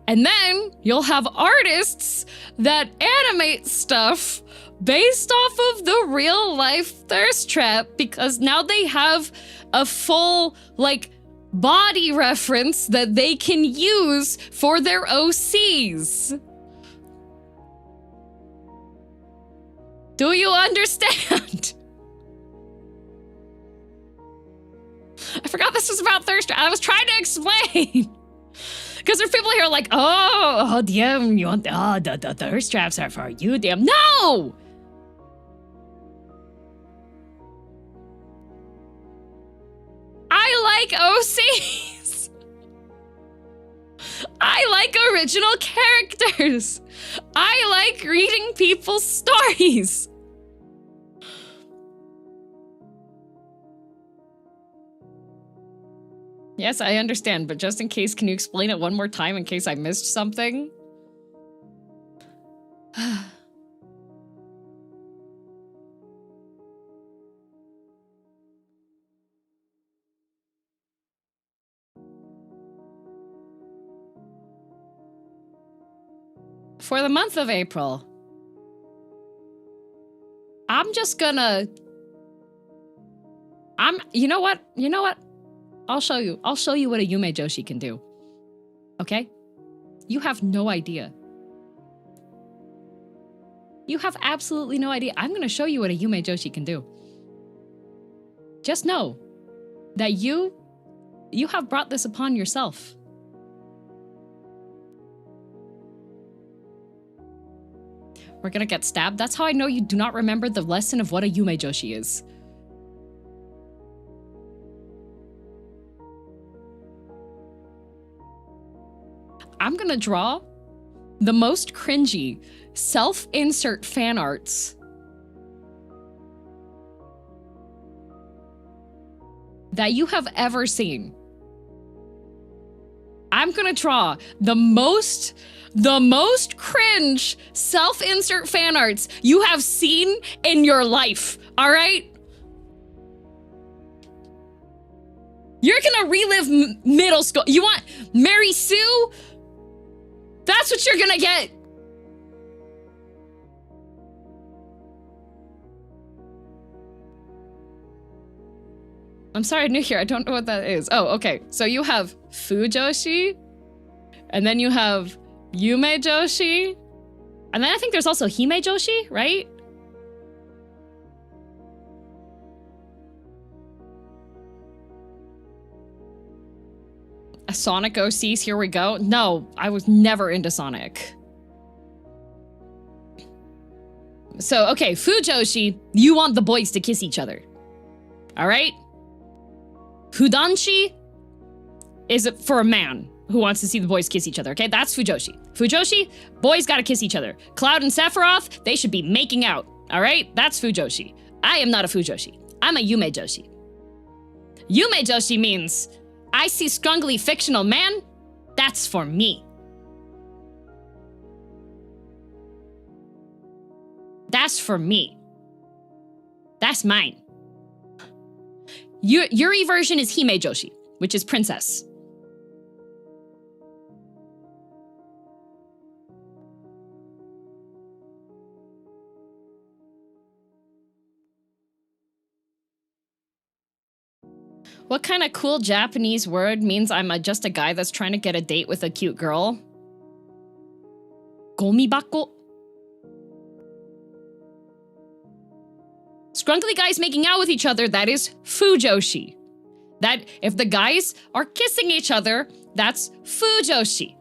And then you'll have artists that animate stuff based off of the real life thirst trap, because now they have a full, like, body reference that they can use for their OCs. Do you understand? I forgot this was about thirst trap. I was trying to explain. Because there's people here like, oh, damn, you want the thirst traps are for you, damn. No! I like OCs. I like original characters. I like reading people's stories. Yes, I understand, but just in case, can you explain it one more time in case I missed something? For the month of April, I'm just gonna... You know what? You know what? I'll show you. I'll show you what a Yume Joshi can do. Okay? You have no idea. You have absolutely no idea. I'm gonna show you what a Yume Joshi can do. Just know that you have brought this upon yourself. We're gonna get stabbed. That's how I know you do not remember the lesson of what a Yume Joshi is. I'm gonna draw the most cringy self-insert fan arts that you have ever seen. I'm gonna draw the most cringe self-insert fan arts you have seen in your life, all right? You're gonna relive middle school. You want Mary Sue? That's what you're gonna get. I'm sorry, new here. I don't know what that is. Oh, okay. So you have Fujoshi, and then you have Yume Joshi, and then I think there's also Hime Joshi, right? A Sonic OCs, here we go. No, I was never into Sonic. So, okay, Fujoshi, you want the boys to kiss each other. All right? Fudanshi is for a man who wants to see the boys kiss each other, okay? That's Fujoshi. Fujoshi, boys gotta kiss each other. Cloud and Sephiroth, they should be making out, all right? That's Fujoshi. I am not a Fujoshi. I'm a Yume Joshi. Yume Joshi means I see strongly fictional man, that's for me. That's for me. That's mine. Yuri version is Hime Joshi, which is princess. What kind of cool Japanese word means I'm just a guy that's trying to get a date with a cute girl? Gomibako. Scrunkly guys making out with each other, that is Fujoshi. That, if the guys are kissing each other, that's Fujoshi.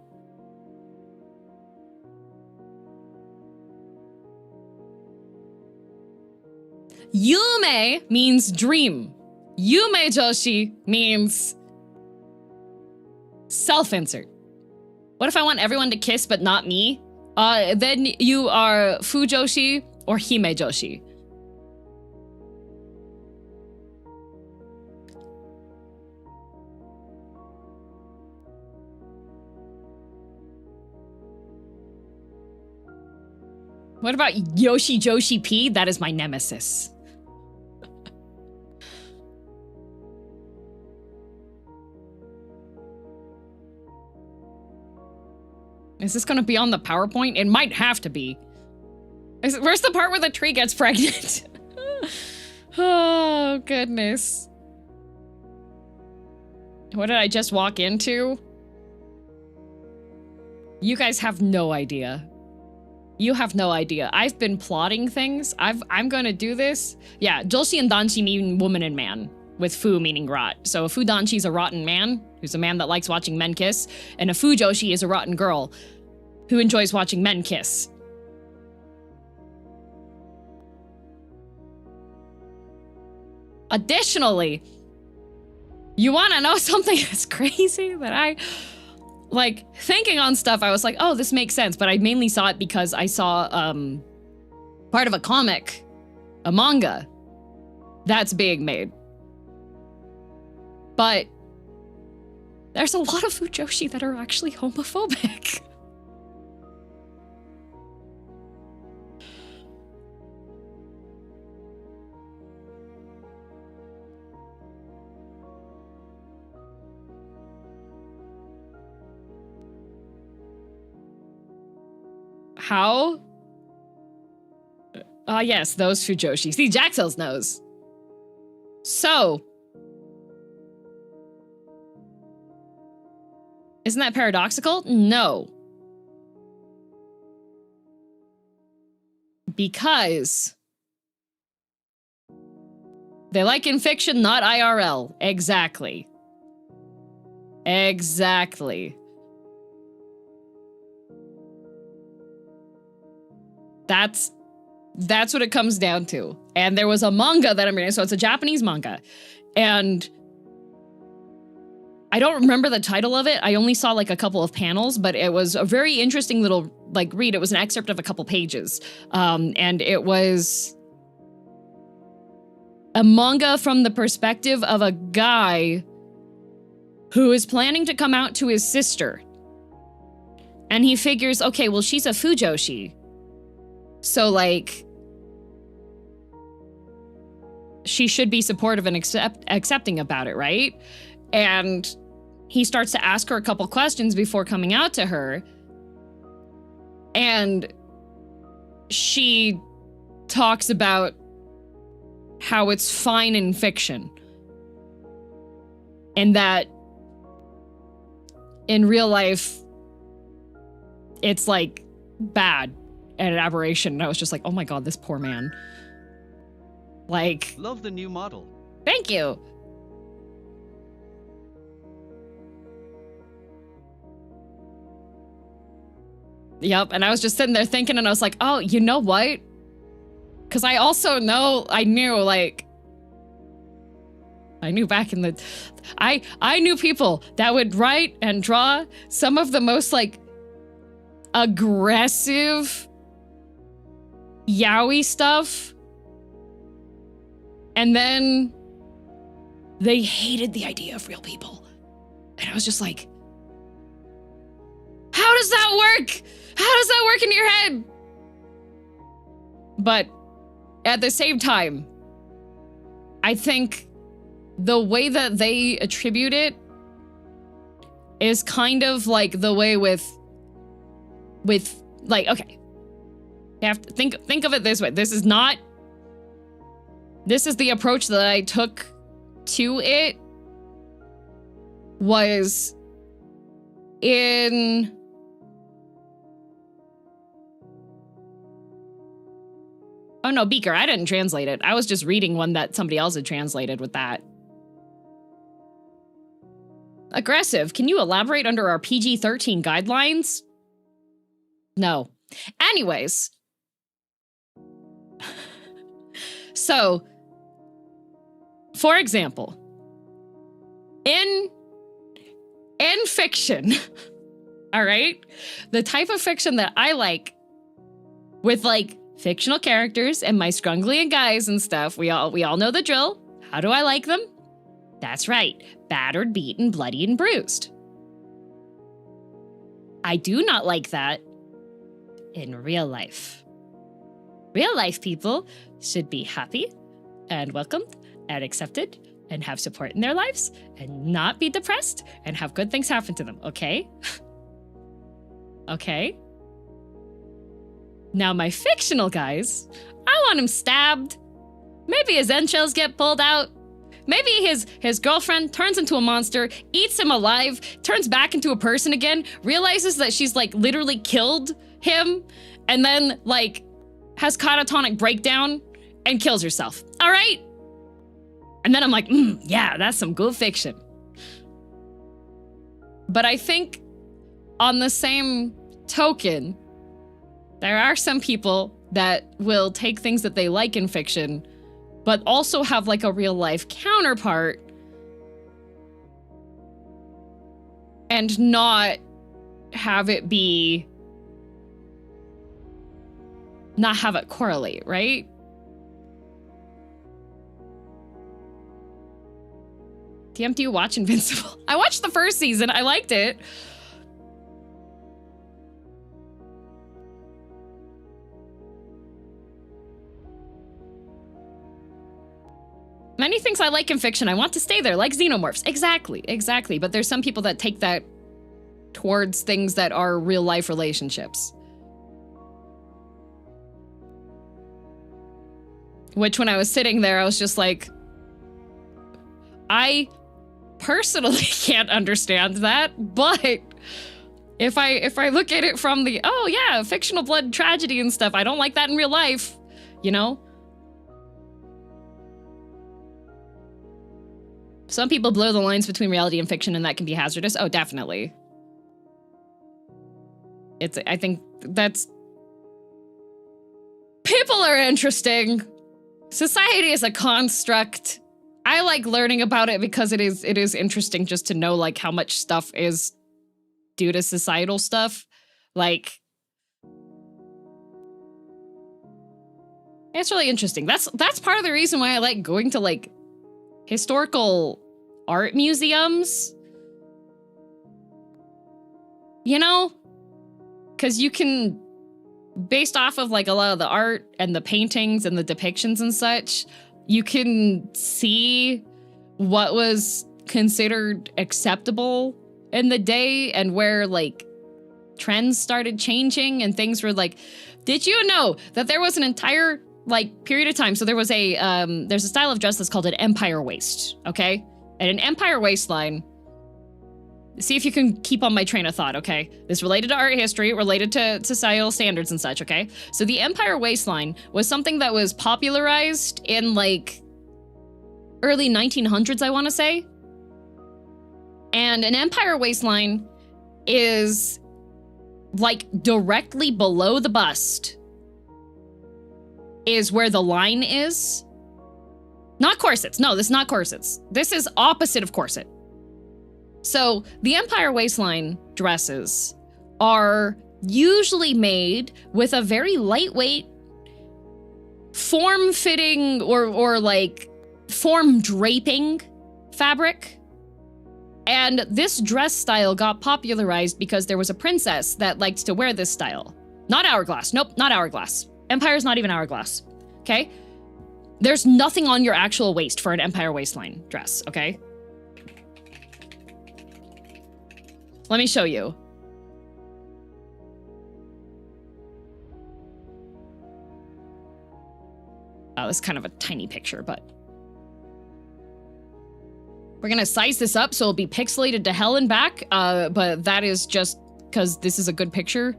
Yume means dream. Yume Joshi means self-insert. What if I want everyone to kiss but not me? Then you are Fujoshi or Hime Joshi. What about Yoshi Joshi P? That is my nemesis. Is this gonna be on the PowerPoint? It might have to be. Where's the part where the tree gets pregnant? Oh, goodness. What did I just walk into? You guys have no idea. You have no idea. I've been plotting things. I'm gonna do this. Yeah, Joshi and Danshi mean woman and man. with fu meaning rot. So a fudanchi is a rotten man, who's a man that likes watching men kiss, and a fujoshi is a rotten girl who enjoys watching men kiss. Additionally, you want to know something that's crazy that I, like, thinking on stuff, I was like, oh, this makes sense, but I mainly saw it because I saw part of a comic, a manga, that's being made. But there's a lot of fujoshi that are actually homophobic. How? Yes, those fujoshi. See, Jaxel's knows. So, isn't that paradoxical? No. Because they like in fiction, not IRL. Exactly. Exactly. That's what it comes down to. And there was a manga that I'm reading, so it's a Japanese manga. And I don't remember the title of it. I only saw like a couple of panels, but it was a very interesting little like read. It was an excerpt of a couple pages. And it was a manga from the perspective of a guy who is planning to come out to his sister. And he figures, okay, well, she's a fujoshi. So, like, she should be supportive and accepting about it, right? And he starts to ask her a couple questions before coming out to her. And she talks about how it's fine in fiction. And that in real life, it's, like, bad. And an aberration, and I was just like, oh my god, this poor man. Like... Love the new model. Thank you! Yep, and I was just sitting there thinking, and I was like, oh, you know what? Because I also know, I knew back in the... I knew people that would write and draw some of the most, like, aggressive yaoi stuff, and then they hated the idea of real people. And I was just like, how does that work? How does that work in your head? But at the same time, I think the way that they attribute it is kind of like the way with like, okay, you have to think of it this way. This is the approach that I took to it was in oh no, Beaker, I didn't translate it. I was just reading one that somebody else had translated with that. Aggressive. Can you elaborate under our PG-13 guidelines? No. Anyways. So, for example, in fiction, all right, the type of fiction that I like with like fictional characters and my scrunglian guys and stuff, we all know the drill. How do I like them? That's right, battered, beaten, bloody, and bruised. I do not like that in real life. Real life people should be happy and welcomed and accepted and have support in their lives and not be depressed and have good things happen to them, okay? Okay? Now my fictional guys, I want him stabbed. Maybe his entrails get pulled out. Maybe his girlfriend turns into a monster, eats him alive, turns back into a person again, realizes that she's like literally killed him, and then like has catatonic breakdown and kills herself. All right? And then I'm like, yeah, that's some good fiction. But I think on the same token, there are some people that will take things that they like in fiction, but also have like a real life counterpart and not have it be, not have it correlate, right? DM, do you watch Invincible? I watched the first season. I liked it. Many things I like in fiction, I want to stay there, like xenomorphs. Exactly. But there's some people that take that towards things that are real life relationships. Which when I was sitting there, I was just like, I personally can't understand that, but if I look at it from the, oh yeah, fictional blood tragedy and stuff, I don't like that in real life, you know? Some people blur the lines between reality and fiction, and that can be hazardous. Oh, definitely. I think that's... People are interesting. Society is a construct. I like learning about it because it is interesting just to know like how much stuff is due to societal stuff. Like, it's really interesting. That's part of the reason why I like going to like historical art museums. You know? Because you can, based off of like a lot of the art and the paintings and the depictions and such, you can see what was considered acceptable in the day and where like trends started changing and things were like, did you know that there was an entire like period of time? So there was there's a style of dress that's called an empire waist, okay? And an empire waistline, see if you can keep on my train of thought, okay? This related to art history, related to societal standards and such, okay? So the empire waistline was something that was popularized in like early 1900s, I want to say. And an empire waistline is like directly below the bust is where the line is. Not corsets. No, this is not corsets. This is opposite of corset. So the empire waistline dresses are usually made with a very lightweight, form-fitting or like form-draping fabric. And this dress style got popularized because there was a princess that liked to wear this style. Not hourglass. Nope, not hourglass. Empire's not even hourglass. Okay? There's nothing on your actual waist for an empire waistline dress, okay? Let me show you. Oh, this is kind of a tiny picture, but... We're gonna size this up so it'll be pixelated to hell and back, but that is just because this is a good picture.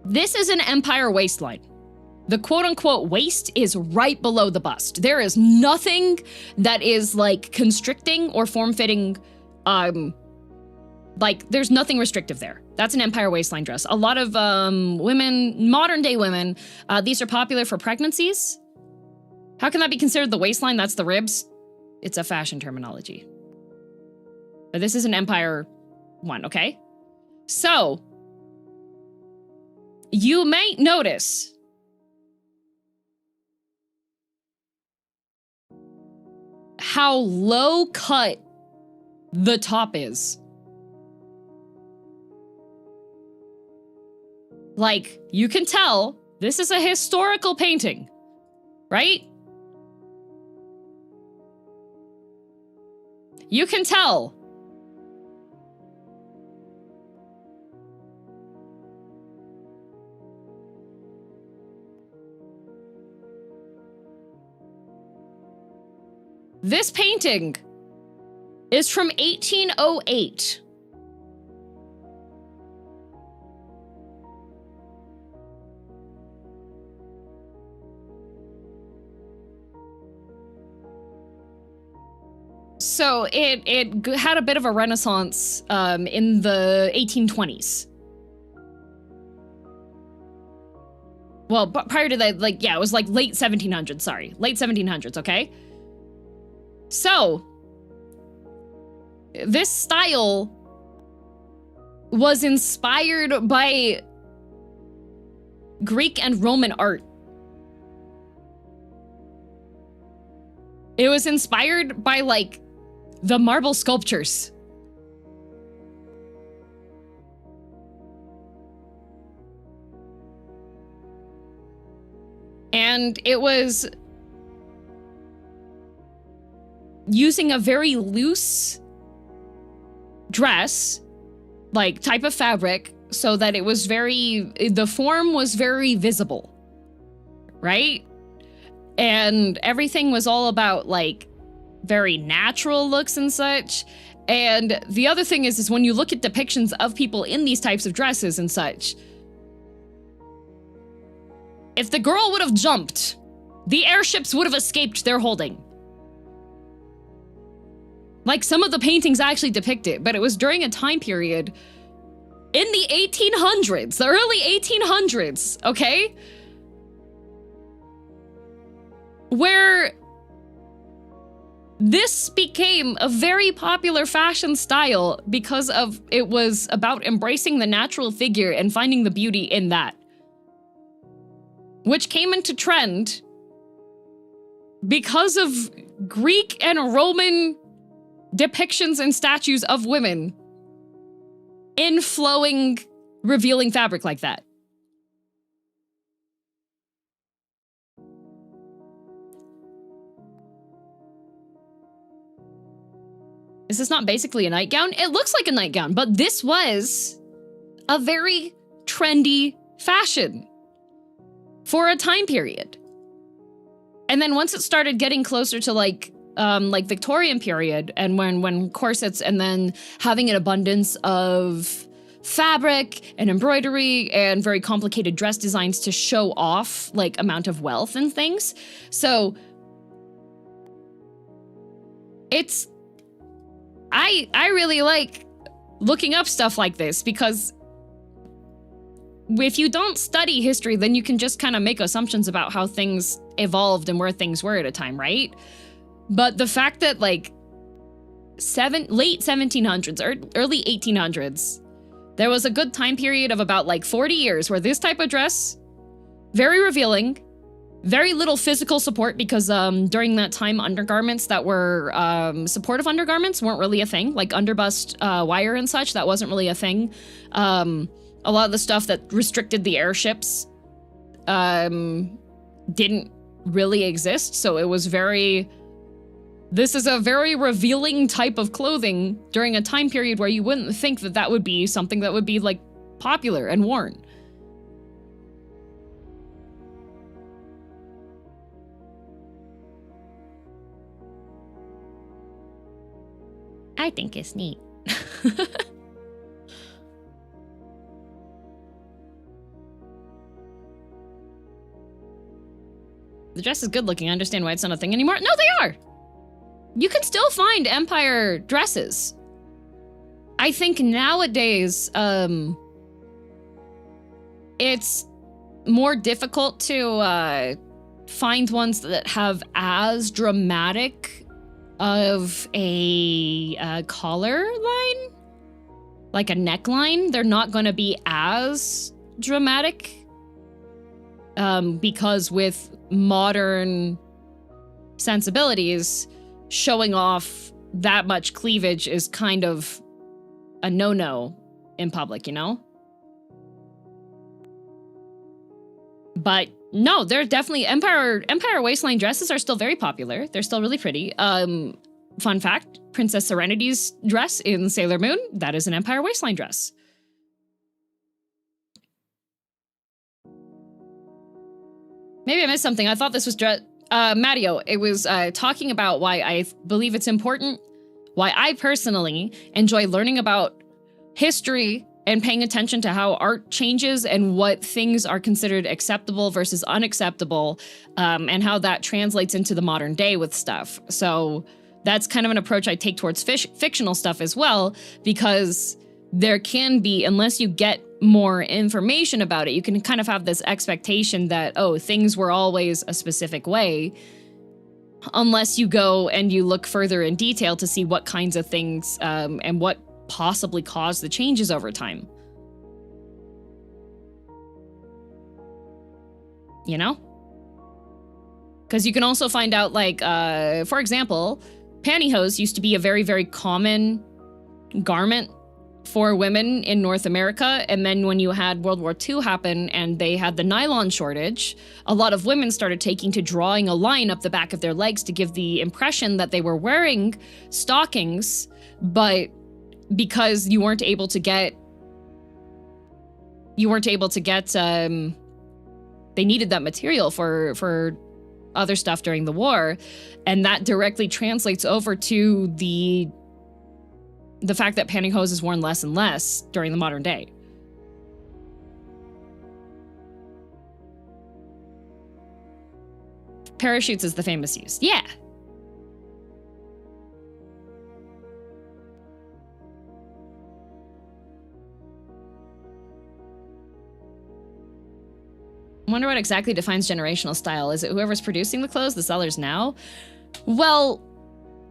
This is an empire waistline. The quote-unquote waist is right below the bust. There is nothing that is like constricting or form-fitting, like there's nothing restrictive there. That's an empire waistline dress. A lot of women, modern day women, these are popular for pregnancies. How can that be considered the waistline? That's the ribs. It's a fashion terminology. But this is an empire one, okay? So, you might notice how low cut the top is. Like, you can tell this is a historical painting, right? You can tell. This painting is from 1808. So it had a bit of a renaissance in the 1820s. Well, prior to that, like, yeah, it was like late 1700s, sorry. Late 1700s, okay? So, this style was inspired by Greek and Roman art. It was inspired by, like, the marble sculptures. And it was using a very loose dress, like type of fabric, so that it was the form was very visible, right? And everything was all about like very natural looks and such. And the other thing is when you look at depictions of people in these types of dresses and such, if the girl would have jumped, the airships would have escaped their holding. Like, some of the paintings actually depict it, but it was during a time period in the 1800s, the early 1800s, okay? Where this became a very popular fashion style because of it was about embracing the natural figure and finding the beauty in that. Which came into trend because of Greek and Roman depictions and statues of women in flowing, revealing fabric like that. Is this not basically a nightgown? It looks like a nightgown, but this was a very trendy fashion for a time period. And then once it started getting closer to like Victorian period, and when corsets and then having an abundance of fabric and embroidery and very complicated dress designs to show off like amount of wealth and things. So it's, I really like looking up stuff like this because if you don't study history, then you can just kind of make assumptions about how things evolved and where things were at a time, right? But the fact that like late 1700s or early 1800s, there was a good time period of about like 40 years where this type of dress, very revealing, very little physical support because during that time, undergarments that were supportive undergarments weren't really a thing, like underbust wire and such, that wasn't really a thing. A lot of the stuff that restricted the airships didn't really exist, so it was this is a very revealing type of clothing during a time period where you wouldn't think that that would be something that would be, like, popular and worn. I think it's neat. The dress is good looking. I understand why it's not a thing anymore. No, they are! You can still find Empire dresses. I think nowadays, it's more difficult to find ones that have as dramatic of a collar line, like a neckline. They're not going to be as dramatic because with modern sensibilities, showing off that much cleavage is kind of a no-no in public, you know? But no, they're definitely Empire waistline dresses are still very popular. They're still really pretty. Fun fact, Princess Serenity's dress in Sailor Moon, that is an Empire waistline dress. Maybe I missed something. I thought this was Matteo. It was talking about why I believe it's important, why I personally enjoy learning about history and paying attention to how art changes and what things are considered acceptable versus unacceptable, and how that translates into the modern day with stuff. So that's kind of an approach I take towards fictional stuff as well, because there can be, unless you get more information about it, you can kind of have this expectation that, oh, things were always a specific way, unless you go and you look further in detail to see what kinds of things and what possibly caused the changes over time. You know? Because you can also find out, like, for example, pantyhose used to be a very, very common garment for women in North America, and then when you had World War II happen and they had the nylon shortage, a lot of women started taking to drawing a line up the back of their legs to give the impression that they were wearing stockings, but because you weren't able to get, they needed that material for other stuff during the war, and that directly translates over to the fact that pantyhose is worn less and less during the modern day. Parachutes is the famous use. Yeah. I wonder what exactly defines generational style. Is it whoever's producing the clothes, the sellers now? Well,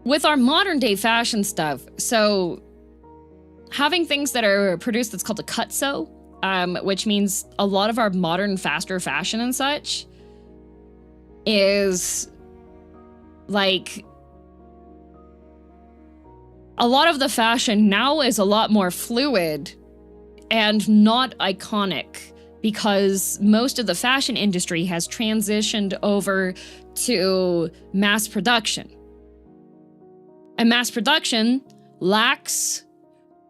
with our modern day fashion stuff, so having things that are produced that's called a cut sew, which means a lot of our modern faster fashion and such is like, a lot of the fashion now is a lot more fluid and not iconic, because most of the fashion industry has transitioned over to mass production. And mass production lacks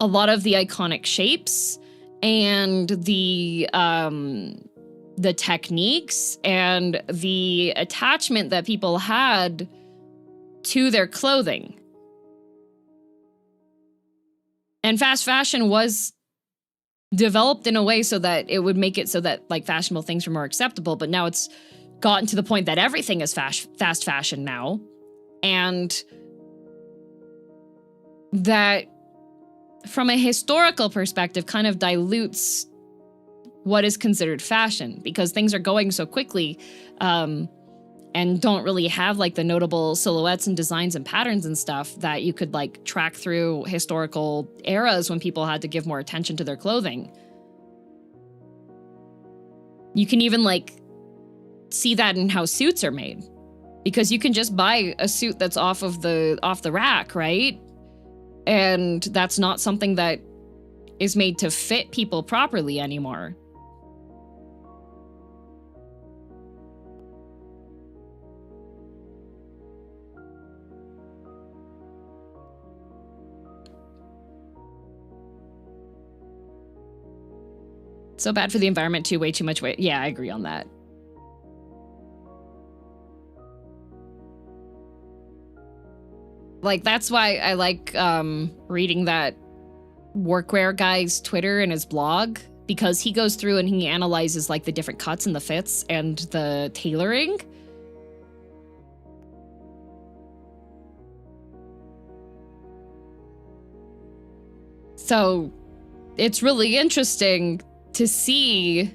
a lot of the iconic shapes and the techniques and the attachment that people had to their clothing. And fast fashion was developed in a way so that it would make it so that like fashionable things were more acceptable, but now it's gotten to the point that everything is fast fashion now, and that from a historical perspective kind of dilutes what is considered fashion, because things are going so quickly and don't really have like the notable silhouettes and designs and patterns and stuff that you could like track through historical eras when people had to give more attention to their clothing. You can even like see that in how suits are made, because you can just buy a suit that's off the rack, right? And that's not something that is made to fit people properly anymore. So bad for the environment too, way too much weight. Yeah, I agree on that. Like, that's why I like reading that workwear guy's Twitter and his blog, because he goes through and he analyzes like the different cuts and the fits and the tailoring. So it's really interesting to see.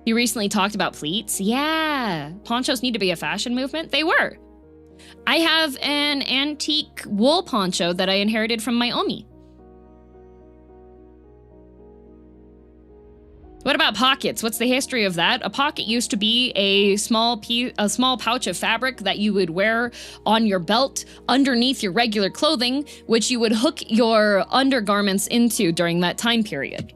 He recently talked about pleats. Yeah, ponchos need to be a fashion movement. They were. I have an antique wool poncho that I inherited from my Omi. What about pockets? What's the history of that? A pocket used to be a small pouch of fabric that you would wear on your belt underneath your regular clothing, which you would hook your undergarments into during that time period.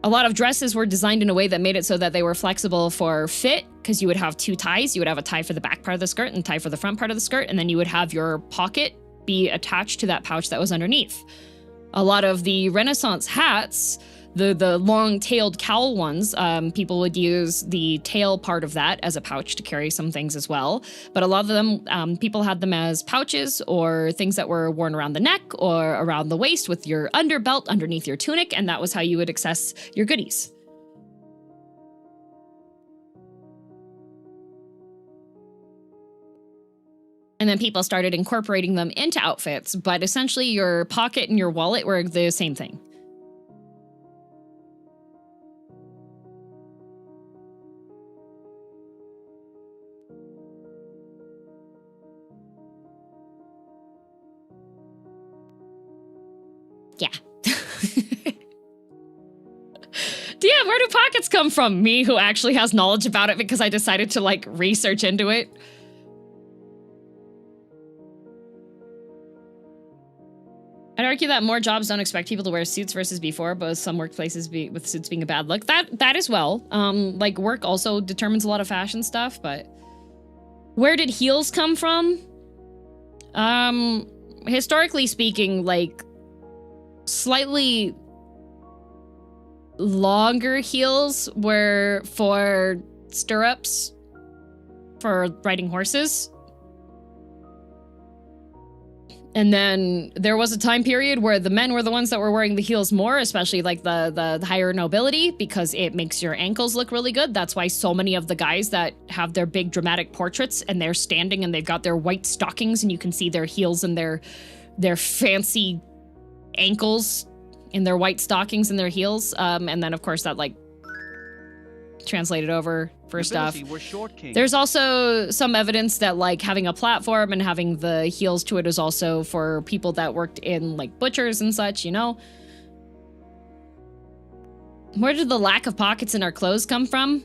A lot of dresses were designed in a way that made it so that they were flexible for fit, because you would have two ties. You would have a tie for the back part of the skirt and a tie for the front part of the skirt, and then you would have your pocket be attached to that pouch that was underneath. A lot of the Renaissance hats, the long-tailed cowl ones, people would use the tail part of that as a pouch to carry some things as well. But a lot of them, people had them as pouches or things that were worn around the neck or around the waist with your underbelt underneath your tunic, and that was how you would access your goodies. And then people started incorporating them into outfits, but essentially your pocket and your wallet were the same thing. Yeah. Yeah, where do pockets come from? Me, who actually has knowledge about it because I decided to, like, research into it. I'd argue that more jobs don't expect people to wear suits versus before, but some workplaces with suits being a bad look. That as well. Like, work also determines a lot of fashion stuff, but where did heels come from? Historically speaking, like, slightly longer heels were for stirrups for riding horses. And then there was a time period where the men were the ones that were wearing the heels more, especially like the higher nobility, because it makes your ankles look really good. That's why so many of the guys that have their big dramatic portraits and they're standing and they've got their white stockings and you can see their heels and their fancy ankles in their white stockings and their heels. And then of course that like translated over for stuff. There's also some evidence that like having a platform and having the heels to it is also for people that worked in like butchers and such, you know? Where did the lack of pockets in our clothes come from?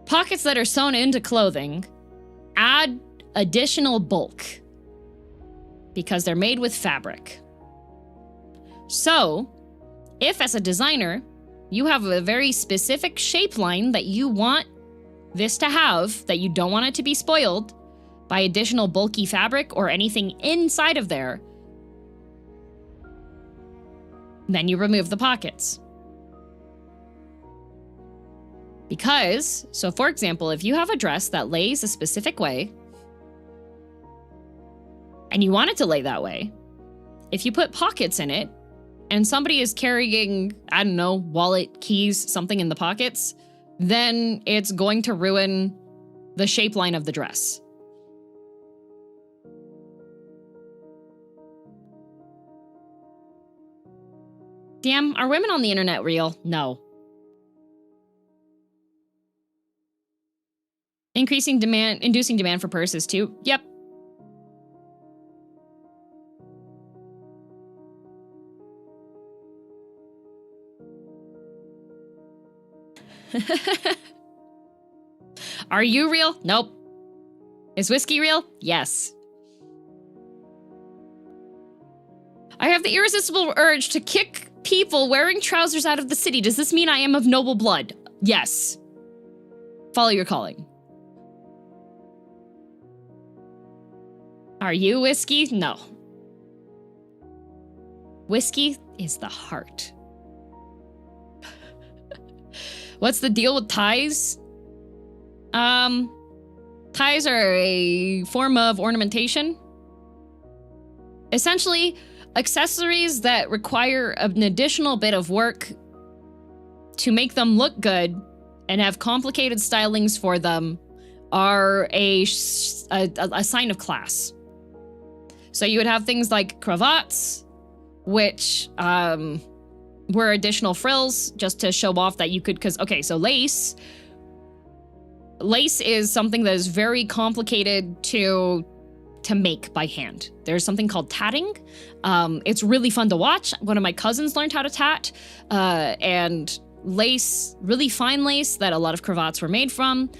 Pockets that are sewn into clothing add additional bulk because they're made with fabric. So, if as a designer, you have a very specific shape line that you want this to have, that you don't want it to be spoiled by additional bulky fabric or anything inside of there, then you remove the pockets. Because, so for example, if you have a dress that lays a specific way, and you want it to lay that way, if you put pockets in it, and somebody is carrying, I don't know, wallet, keys, something in the pockets, then it's going to ruin the shape line of the dress. Damn, are women on the internet real? No. Inducing demand for purses too? Yep. Are you real? Nope. Is whiskey real? Yes. I have the irresistible urge to kick people wearing trousers out of the city. Does this mean I am of noble blood? Yes. Follow your calling. Are you whiskey? No. Whiskey is the heart. What's the deal with ties? Ties are a form of ornamentation. Essentially, accessories that require an additional bit of work to make them look good and have complicated stylings for them are a sign of class. So you would have things like cravats, which were additional frills just to show off that you could, because, okay, so lace is something that is very complicated to make by hand. There's something called tatting. It's really fun to watch. One of my cousins learned how to tat, and lace, really fine lace that a lot of cravats were made from.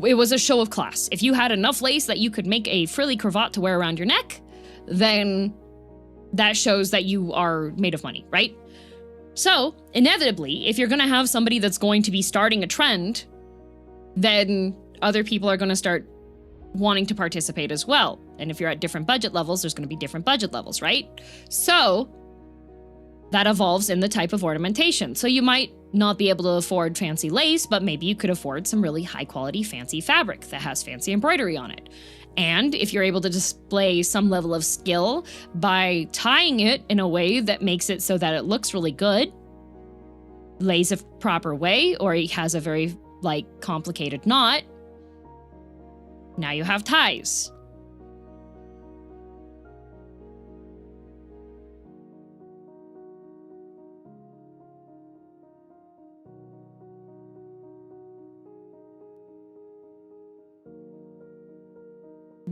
It was a show of class. If you had enough lace that you could make a frilly cravat to wear around your neck, then that shows that you are made of money, right? So, inevitably, if you're going to have somebody that's going to be starting a trend, then other people are going to start wanting to participate as well. And if you're at different budget levels, there's going to be different budget levels, right? So, that evolves in the type of ornamentation. So you might not be able to afford fancy lace, but maybe you could afford some really high quality fancy fabric that has fancy embroidery on it. And if you're able to display some level of skill by tying it in a way that makes it so that it looks really good, lays a proper way, or it has a very like complicated knot, Now you have ties.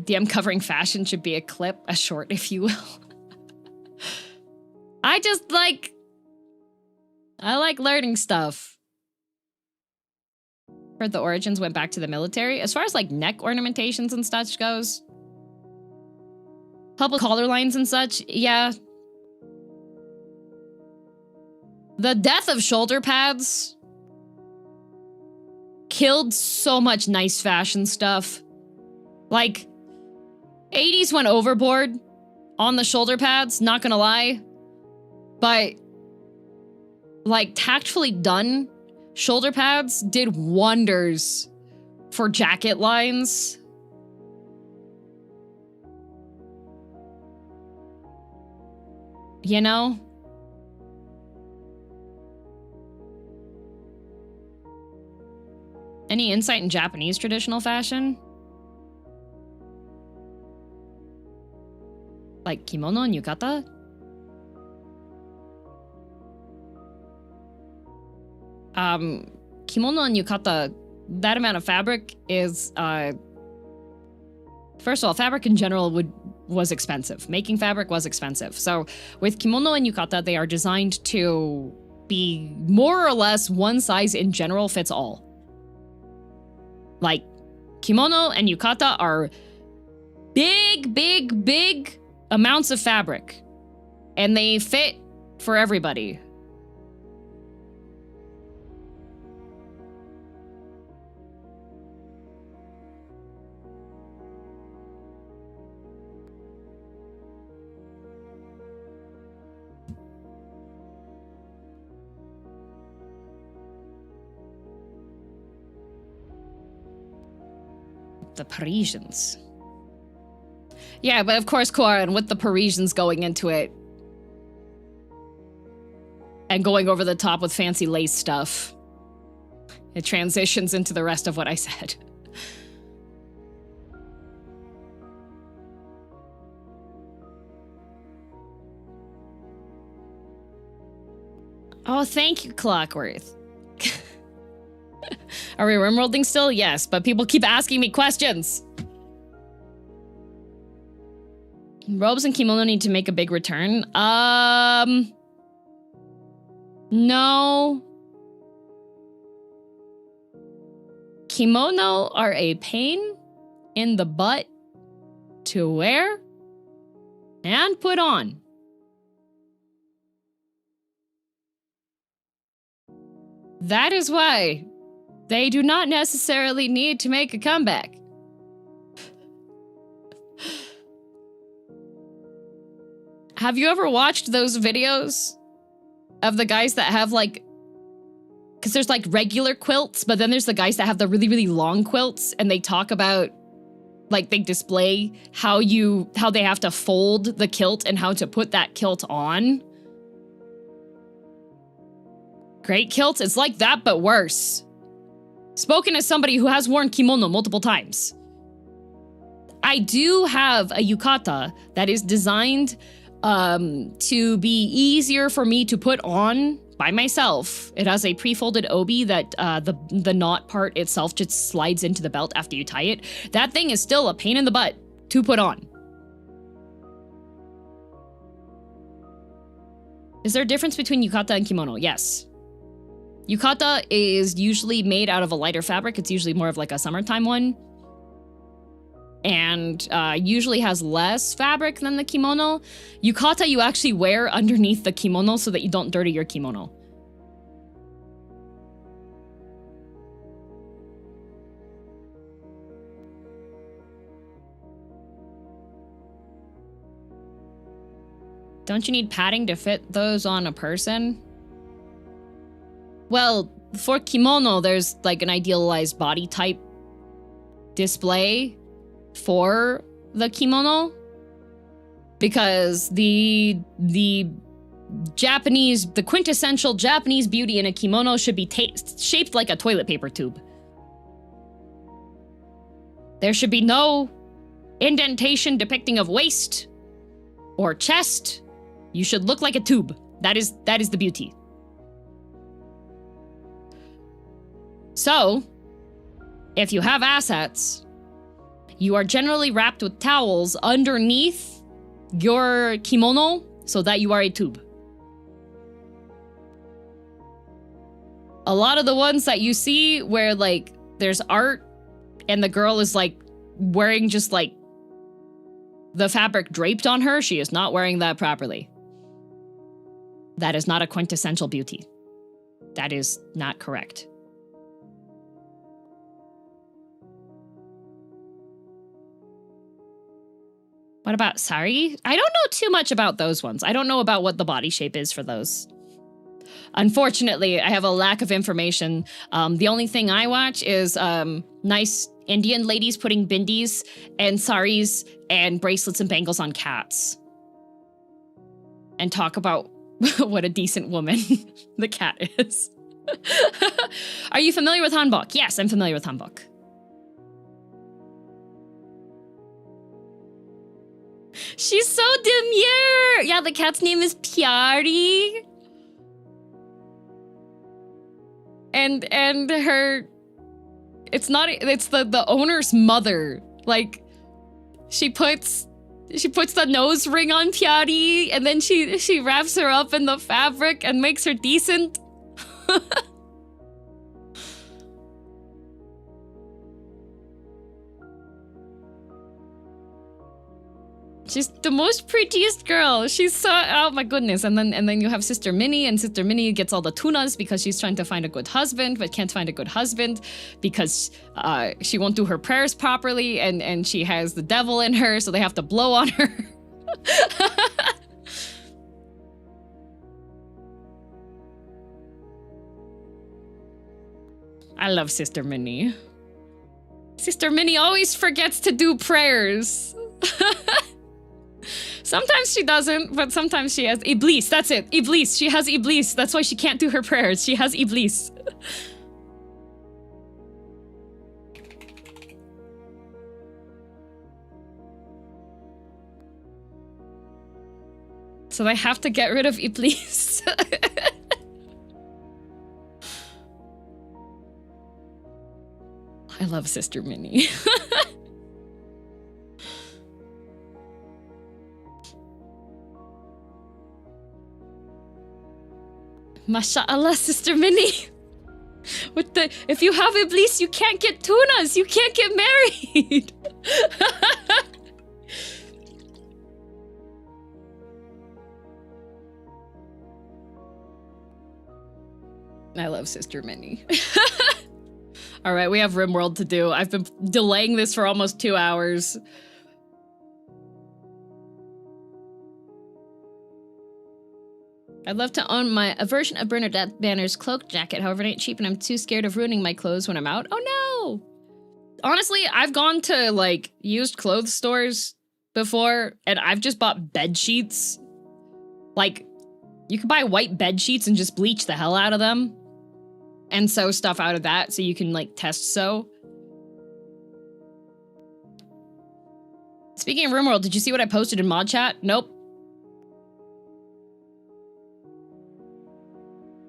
DM covering fashion should be a clip, a short, if you will. I like learning stuff. Heard the origins went back to the military. As far as like neck ornamentations and such goes, public collar lines and such, yeah. The death of shoulder pads killed so much nice fashion stuff. Like, 80s went overboard on the shoulder pads, not gonna lie. But, like, tactfully done shoulder pads did wonders for jacket lines. You know? Any insight in Japanese traditional fashion? Like kimono and yukata? Kimono and yukata, that amount of fabric is, first of all, fabric in general was expensive. Making fabric was expensive. So with kimono and yukata, they are designed to be more or less one size in general fits all. Like, kimono and yukata are big, big, big amounts of fabric. And they fit for everybody. The Parisians. Yeah, but of course, Koran, with the Parisians going into it and going over the top with fancy lace stuff, it transitions into the rest of what I said. Oh, thank you, Clockworth. Are we rimworlding still? Yes, but people keep asking me questions. Robes and kimono need to make a big return. No. Kimono are a pain in the butt to wear and put on. That is why they do not necessarily need to make a comeback. Have you ever watched those videos of the guys that have like, because there's like regular quilts, but then there's the guys that have the really, really long quilts, and they talk about, like, they display how they have to fold the kilt and how to put that kilt on. Great kilts, it's like that, but worse. Spoken as somebody who has worn kimono multiple times. I do have a yukata that is designed to be easier for me to put on by myself. It has a pre-folded obi that the knot part itself just slides into the belt after you tie it. That thing is still a pain in the butt to put on. Is there a difference between yukata and kimono? Yes. Yukata is usually made out of a lighter fabric. It's usually more of like a summertime one. And usually has less fabric than the kimono. Yukata you actually wear underneath the kimono so that you don't dirty your kimono. Don't you need padding to fit those on a person? Well, for kimono, there's like an idealized body type display for the kimono, because the quintessential Japanese beauty in a kimono should be shaped like a toilet paper tube. There should be no indentation depicting of waist or chest. You should look like a tube. That is the beauty. So, if you have assets, you are generally wrapped with towels underneath your kimono so that you are a tube. A lot of the ones that you see where, like, there's art and the girl is, like, wearing just, like, the fabric draped on her, she is not wearing that properly. That is not a quintessential beauty. That is not correct. What about sari? I don't know too much about those ones. I don't know about what the body shape is for those. Unfortunately, I have a lack of information. The only thing I watch is nice Indian ladies putting bindis and saris and bracelets and bangles on cats. And talk about what a decent woman the cat is. Are you familiar with Hanbok? Yes, I'm familiar with Hanbok. She's so demure! Yeah, the cat's name is Pyari. And her... It's the owner's mother. Like, she puts the nose ring on Pyari, and then she wraps her up in the fabric and makes her decent. She's the most prettiest girl. She's so, oh my goodness. And then you have Sister Minnie, and Sister Minnie gets all the tunas because she's trying to find a good husband, but can't find a good husband because she won't do her prayers properly, and she has the devil in her, so they have to blow on her. I love Sister Minnie. Sister Minnie always forgets to do prayers. Sometimes she doesn't, but sometimes she has Iblis. That's it. Iblis. She has Iblis. That's why she can't do her prayers. She has Iblis. So they have to get rid of Iblis. I love Sister Minnie. Masha'Allah, Sister Minnie. With the, if you have Iblis, you can't get tunas. You can't get married. I love Sister Minnie. All right, we have Rimworld to do. I've been delaying this for almost 2 hours. I'd love to own a version of Bernadette Banner's cloak jacket, however it ain't cheap and I'm too scared of ruining my clothes when I'm out. Oh no! Honestly, I've gone to, like, used clothes stores before, and I've just bought bed sheets. Like, you can buy white bed sheets and just bleach the hell out of them. And sew stuff out of that so you can, like, test sew. Speaking of Rimworld, did you see what I posted in mod chat? Nope.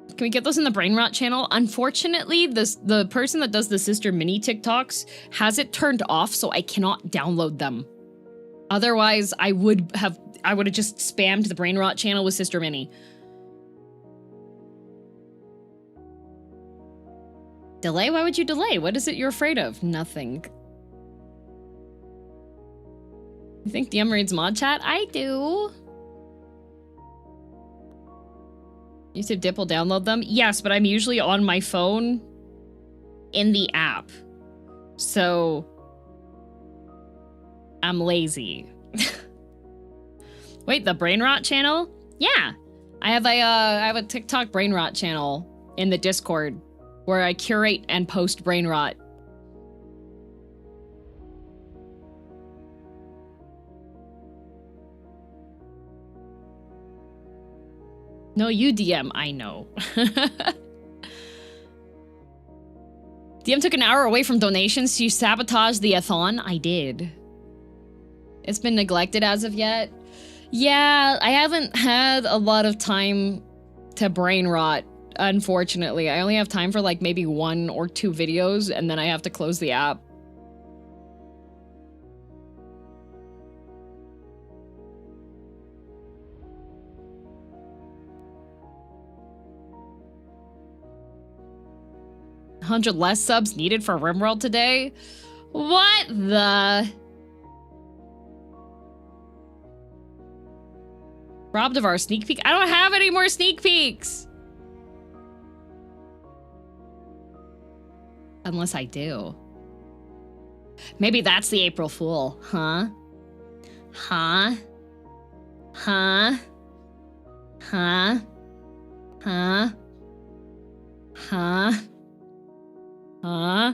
Can we get those in the Brain Rot channel? Unfortunately, the person that does the Sister Minnie TikToks has it turned off, so I cannot download them. Otherwise, I would have just spammed the Brain Rot channel with Sister Minnie. Delay? Why would you delay? What is it you're afraid of? Nothing. You think DM reads mod chat? I do. YouTube Dip will download them? Yes, but I'm usually on my phone in the app. So I'm lazy. Wait, the Brain Rot channel? Yeah. I have a TikTok Brain Rot channel in the Discord where I curate and post Brain Rot. No, you DM, I know. DM DM took an hour away from donations. You sabotaged the a-thon? I did. It's been neglected as of yet. Yeah, I haven't had a lot of time to brain rot, unfortunately. I only have time for like maybe 1 or 2 videos, and then I have to close the app. $100 less subs needed for Rimworld today? What the? Robbed of our sneak peek? I don't have any more sneak peeks! Unless I do. Maybe that's the April Fool, huh? Huh? Huh? Huh? Huh? Huh? Huh?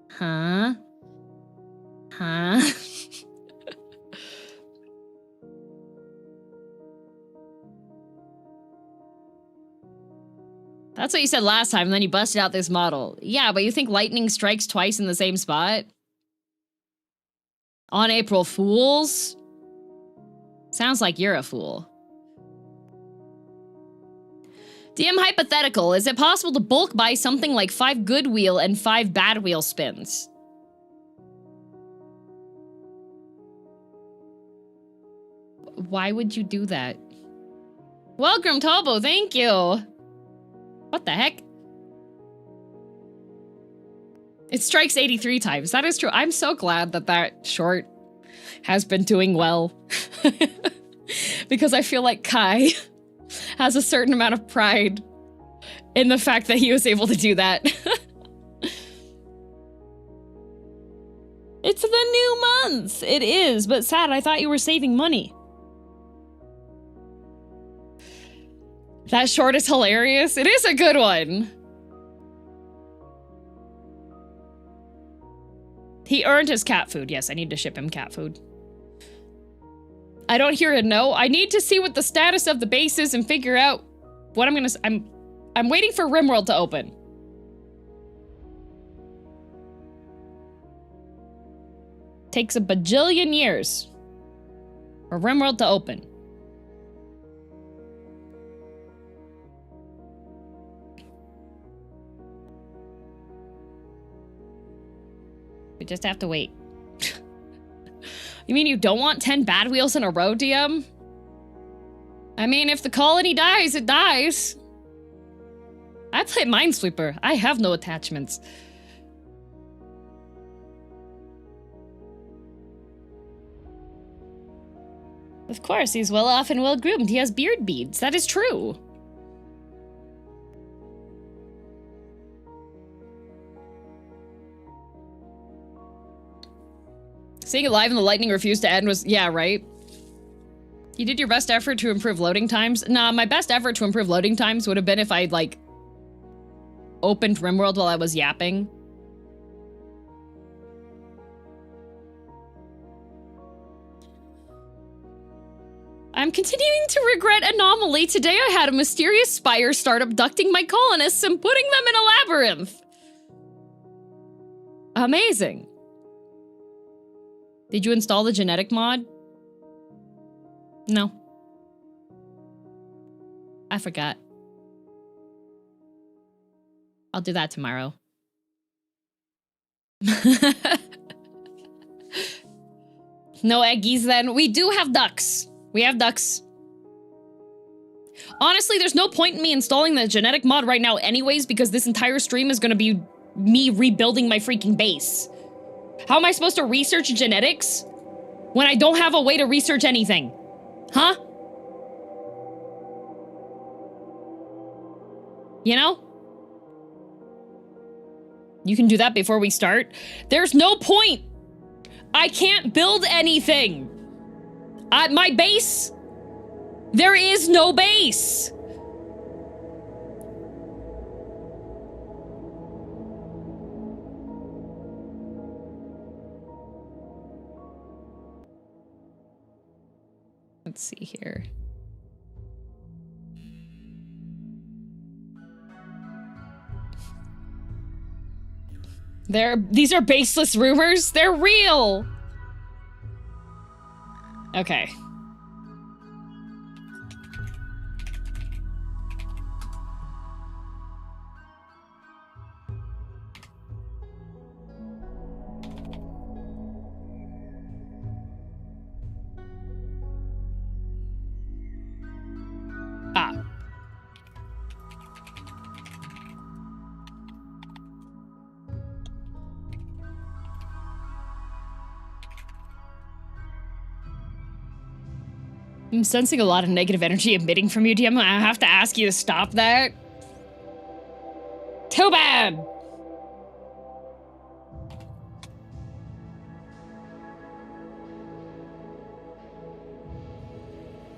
Huh? Huh? That's what you said last time, and then you busted out this model. Yeah, but you think lightning strikes twice in the same spot? On April Fools? Sounds like you're a fool. DM hypothetical. Is it possible to bulk buy something like 5 good wheel and 5 bad wheel spins? Why would you do that? Welcome, Tobo. Thank you. What the heck? It strikes 83 times. That is true. I'm so glad that that short has been doing well. Because I feel like Kai has a certain amount of pride in the fact that he was able to do that. It's the new month. It is, but sad. I thought you were saving money. That short is hilarious. It is a good one. He earned his cat food. Yes, I need to ship him cat food. I don't hear a no. I need to see what the status of the base is and figure out what I'm gonna... I'm waiting for Rimworld to open. Takes a bajillion years for Rimworld to open. We just have to wait. You mean you don't want 10 bad wheels in a row, DM? I mean, if the colony dies, it dies. I play Minesweeper. I have no attachments. Of course, he's well off and well groomed. He has beard beads. That is true. Seeing it live and the lightning refused to end was, yeah, right? You did your best effort to improve loading times? Nah, my best effort to improve loading times would have been if I'd, like, opened Rimworld while I was yapping. I'm continuing to regret Anomaly. Today I had a mysterious spire start abducting my colonists and putting them in a labyrinth. Amazing. Did you install the genetic mod? No. I forgot. I'll do that tomorrow. No eggies then. We do have ducks. We have ducks. Honestly, there's no point in me installing the genetic mod right now anyways, because this entire stream is gonna be me rebuilding my freaking base. How am I supposed to research genetics when I don't have a way to research anything? Huh? You know? You can do that before we start. There's no point. I can't build anything. My base. There is no base. Let's see here. These are baseless rumors. They're real. Okay. Ah. I'm sensing a lot of negative energy emitting from you, DM. I have to ask you to stop that. Too bad!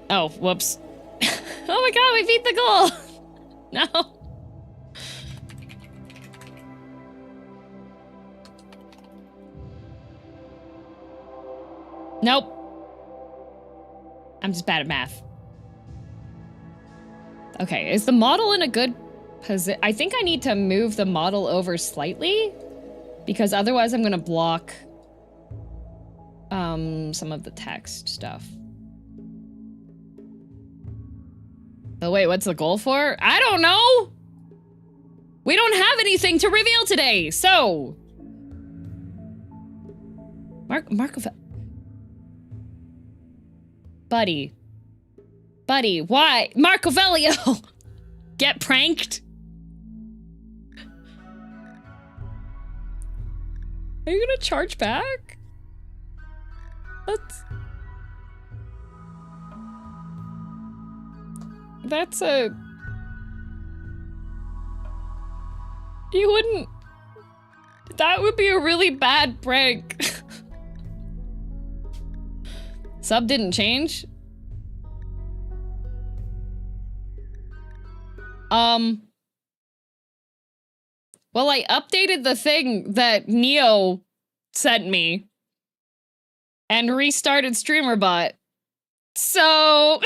Oh, whoops. Oh my god, we beat the goal! No. Nope. I'm just bad at math. Okay, is the model in a good position? I think I need to move the model over slightly, because otherwise I'm gonna block some of the text stuff. Oh wait, what's the goal for? I don't know! We don't have anything to reveal today, so... Marco... Buddy, why? Marco Velio! Get pranked? Are you gonna charge back? That's a... You wouldn't... That would be a really bad prank. Sub didn't change? Well, I updated the thing that Neo sent me and restarted StreamerBot. So...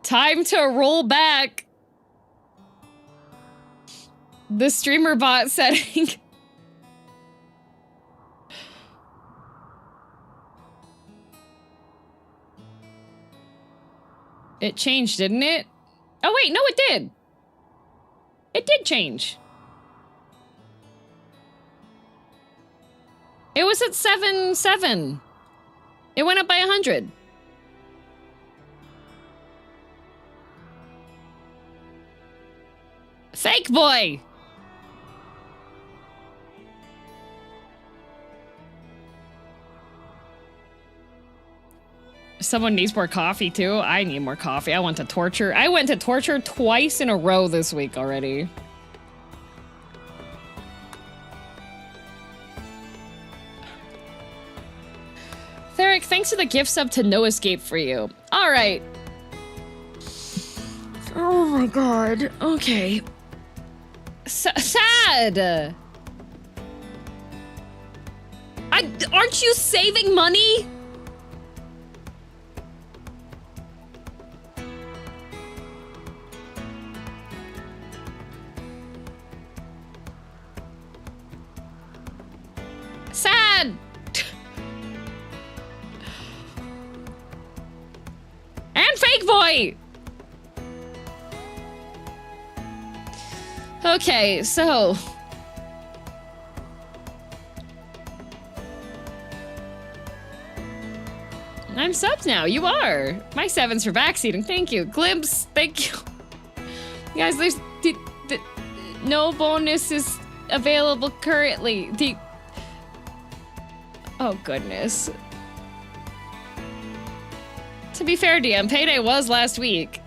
Time to roll back the StreamerBot setting. It changed, didn't it? Oh wait, no it did. It did change. It was at 7.7. It went up by 100. Fake boy! Someone needs more coffee too. I need more coffee. I went to torture. I went to torture twice in a row this week already. Theric, thanks for the gift sub to No Escape for you. All right. Oh my god. Okay. Sad. Aren't you saving money? Sad. And fake boy. Okay, so I'm subs now. You are. My 7's for backseating. Thank you. Glimpse. Thank you. Guys, there's no bonuses available currently. Oh goodness. To be fair, DM, payday was last week.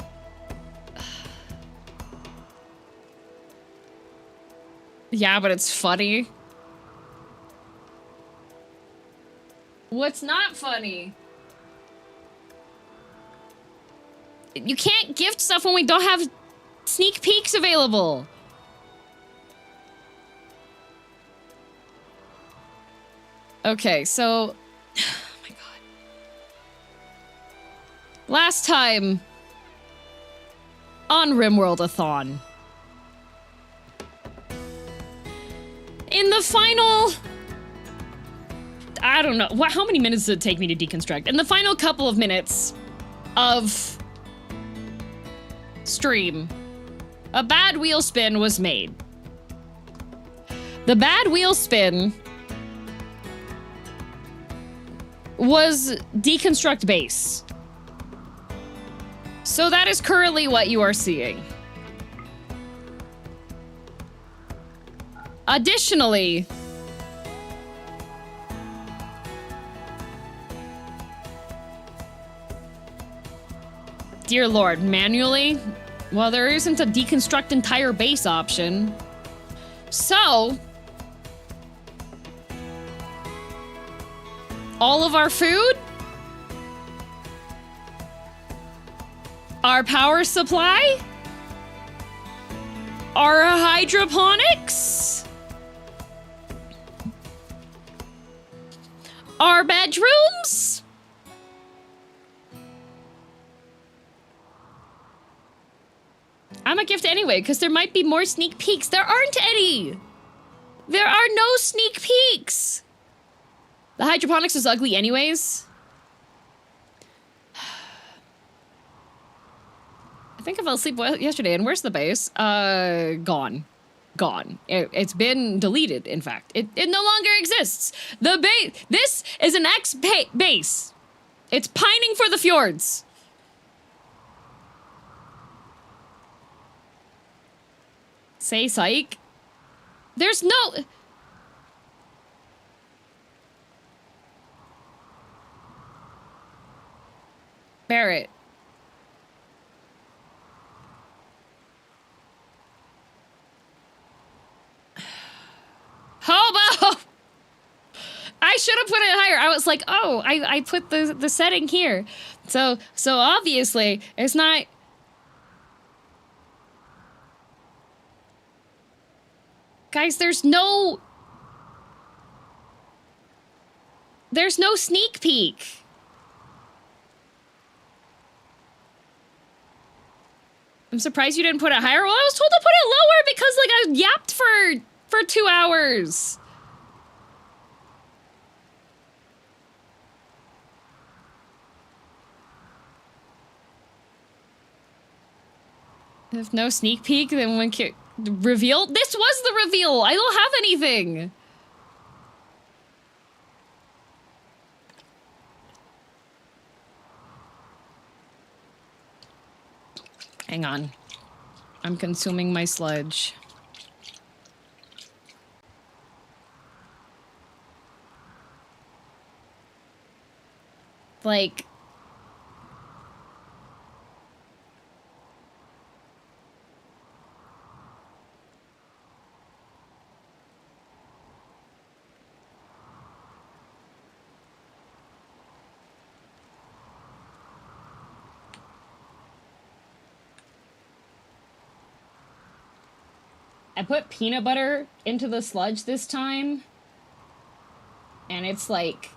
Yeah, but it's funny. What's not funny? You can't gift stuff when we don't have sneak peeks available. Okay, so... Oh my god. Last time on Rimworld-a-thon. In the final... I don't know. How many minutes did it take me to deconstruct? In the final couple of minutes of stream, a bad wheel spin was made. The bad wheel spin was deconstruct base. So that is currently what you are seeing. Additionally, dear Lord, manually? Well, there isn't a deconstruct entire base option. So, all of our food, our power supply, our hydroponics, our bedrooms, I'm a gift anyway, because there might be more sneak peeks. There aren't any! There are no sneak peeks! The hydroponics is ugly anyways. I think I fell asleep yesterday, and where's the base? Gone. Gone. It's been deleted, in fact. It no longer exists! The base- This is an base! It's pining for the fjords! Say psych. There's no... Barrett. Hobo! I should have put it higher. I was like, oh, I put the setting here. So obviously, it's not... Guys, there's no sneak peek. I'm surprised you didn't put it higher. Well, I was told to put it lower because, like, I yapped for 2 hours. If no sneak peek, then when reveal? This was the reveal! I don't have anything! Hang on. I'm consuming my sludge. Like... I put peanut butter into the sludge this time, and it's like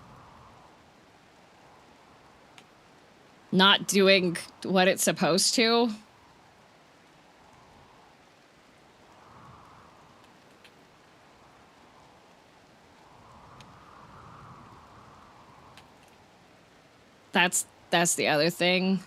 not doing what it's supposed to. That's the other thing.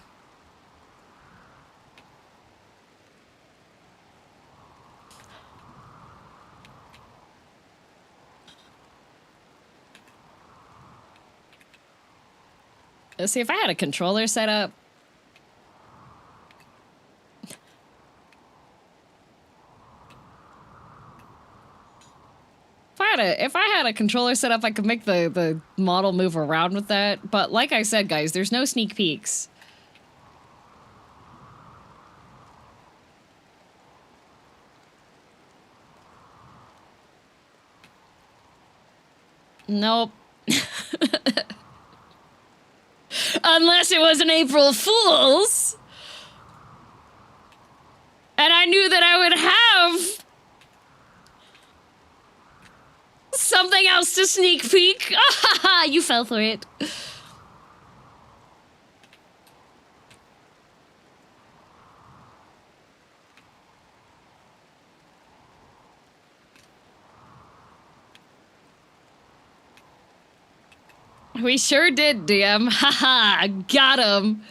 Let's see, if I had a controller set up. If I had a controller set up, I could make the model move around with that. But like I said, guys, there's no sneak peeks. Nope. Unless it was an April Fool's. And I knew that I would have something else to sneak peek. You fell for it. We sure did, DM. Haha, got him.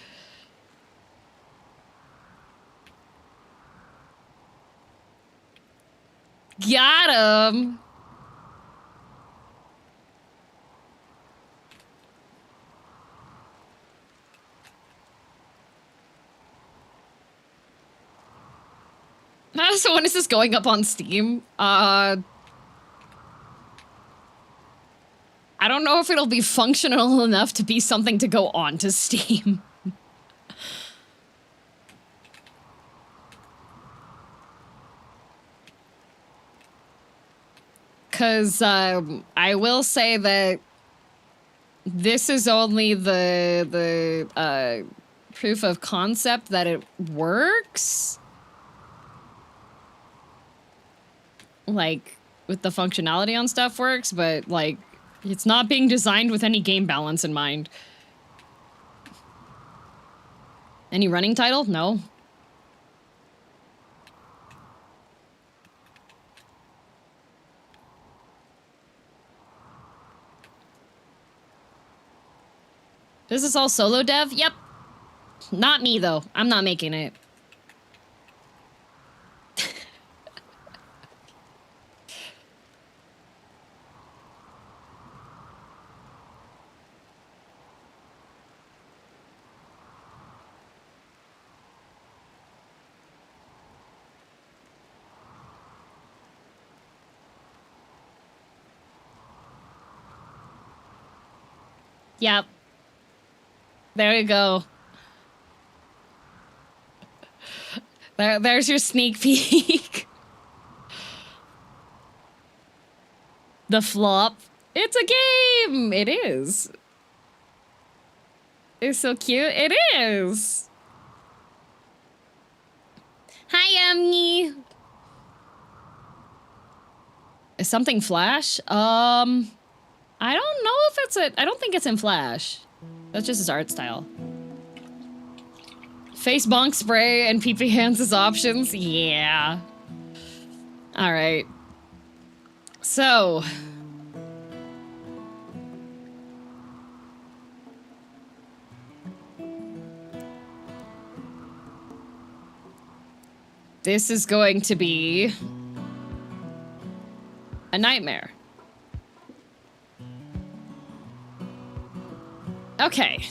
Got him. So when is this going up on Steam? I don't know if it'll be functional enough to be something to go on to Steam. Because I will say that this is only the proof of concept that it works. Like, with the functionality on stuff works, but, like, it's not being designed with any game balance in mind. Any running title? No. This is all solo dev? Yep. Not me, though. I'm not making it. Yep. There you go. There's your sneak peek. The flop. It's a game! It is. It's so cute. It is. Hi, Emmy. Is something Flash? I don't know if it's I don't think it's in Flash. That's just his art style. Face bonk spray and pee-pee hands as options? Yeah. Alright. So. This is going to be a nightmare. Okay.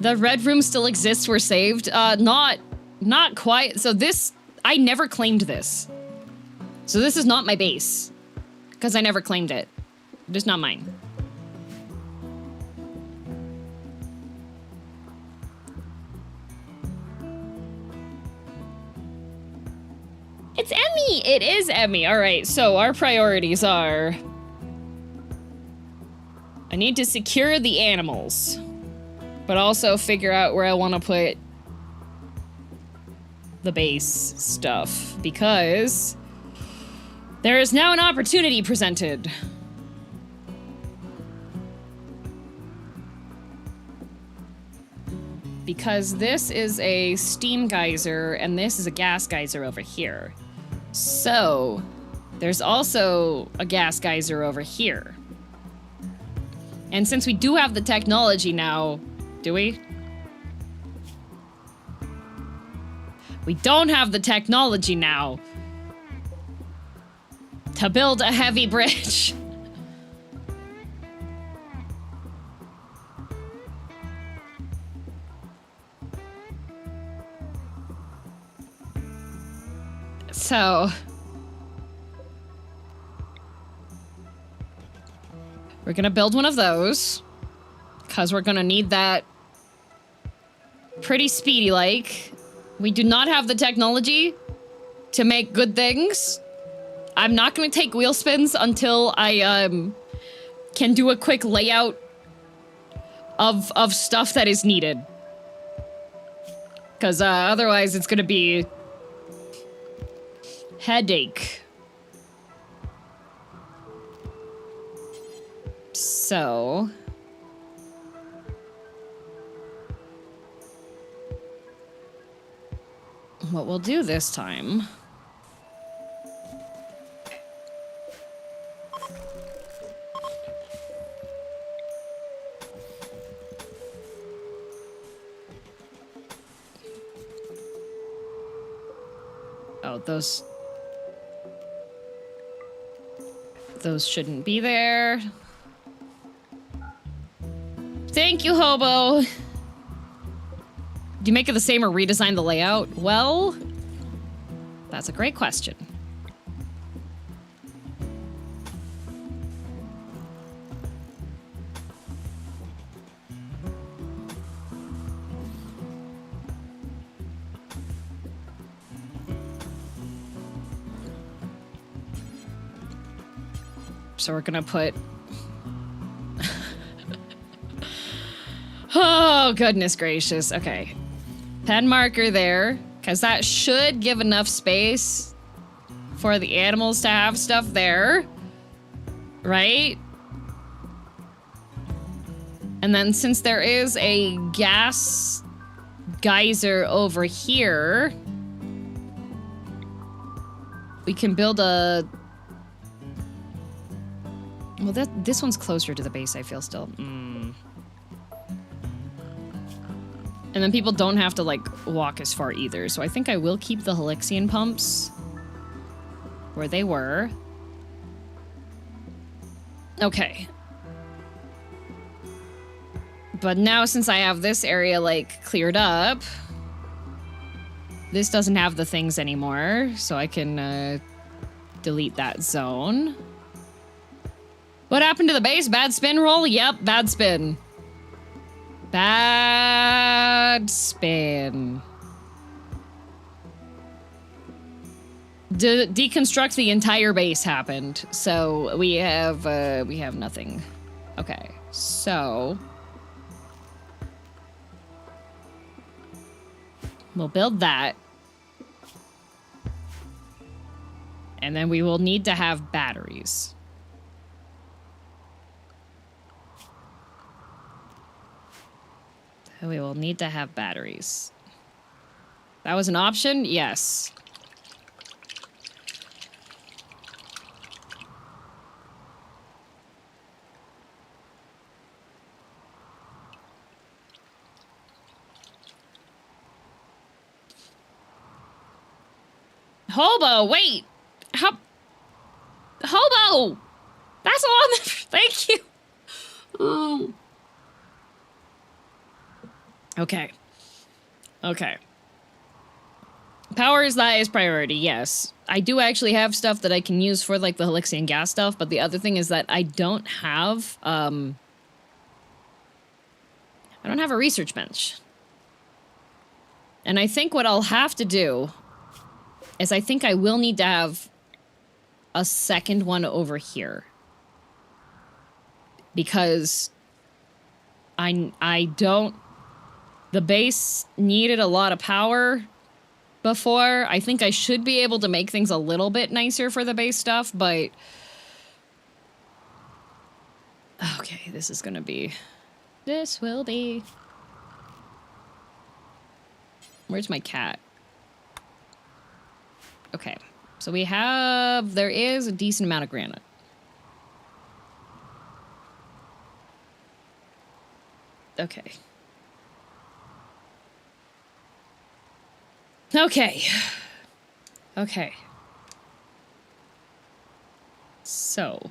The red room still exists, we're saved. Not quite. So this, I never claimed this. So this is not my base. Because I never claimed it. Just not mine. It's Emmy! It is Emmy. Alright, so our priorities are... I need to secure the animals, but also figure out where I want to put the base stuff, because there is now an opportunity presented. Because this is a steam geyser and this is a gas geyser over here. So, there's also a gas geyser over here. And since we do have the technology now, do we? We don't have the technology now to build a heavy bridge. So... we're gonna build one of those, because we're gonna need that pretty speedy-like. We do not have the technology to make good things. I'm not gonna take wheel spins until I, can do a quick layout of stuff that is needed. Because, otherwise it's gonna be... headache. So... what we'll do this time... Oh, those shouldn't be there. Thank you, Hobo. Do you make it the same or redesign the layout? Well, that's a great question. So we're gonna put... Oh, goodness gracious. Okay. Pen marker there, because that should give enough space for the animals to have stuff there. Right? And then since there is a gas geyser over here, we can build a... Well, this one's closer to the base, I feel still. And then people don't have to, like, walk as far either. So I think I will keep the Helixian pumps where they were. Okay. But now since I have this area, like, cleared up, this doesn't have the things anymore. So I can delete that zone. What happened to the base? Bad spin roll? Yep, bad spin. Bad spin. Deconstruct the entire base happened. So we have nothing. Okay, so we'll build that. And then we will need to have batteries. We will need to have batteries. That was an option? Yes. Hobo, wait! Hobo! That's a lot. Thank you. Oh. Okay. Okay. Power is the highest priority, yes. I do actually have stuff that I can use for, like, the Helixian gas stuff, but the other thing is that I don't have, I don't have a research bench. And I think what I'll have to do is I think I will need to have a second one over here. Because I don't... The base needed a lot of power before. I think I should be able to make things a little bit nicer for the base stuff, but... Okay, this is gonna be... This will be... Where's my cat? Okay, so we have... There is a decent amount of granite. Okay. Okay. Okay. So.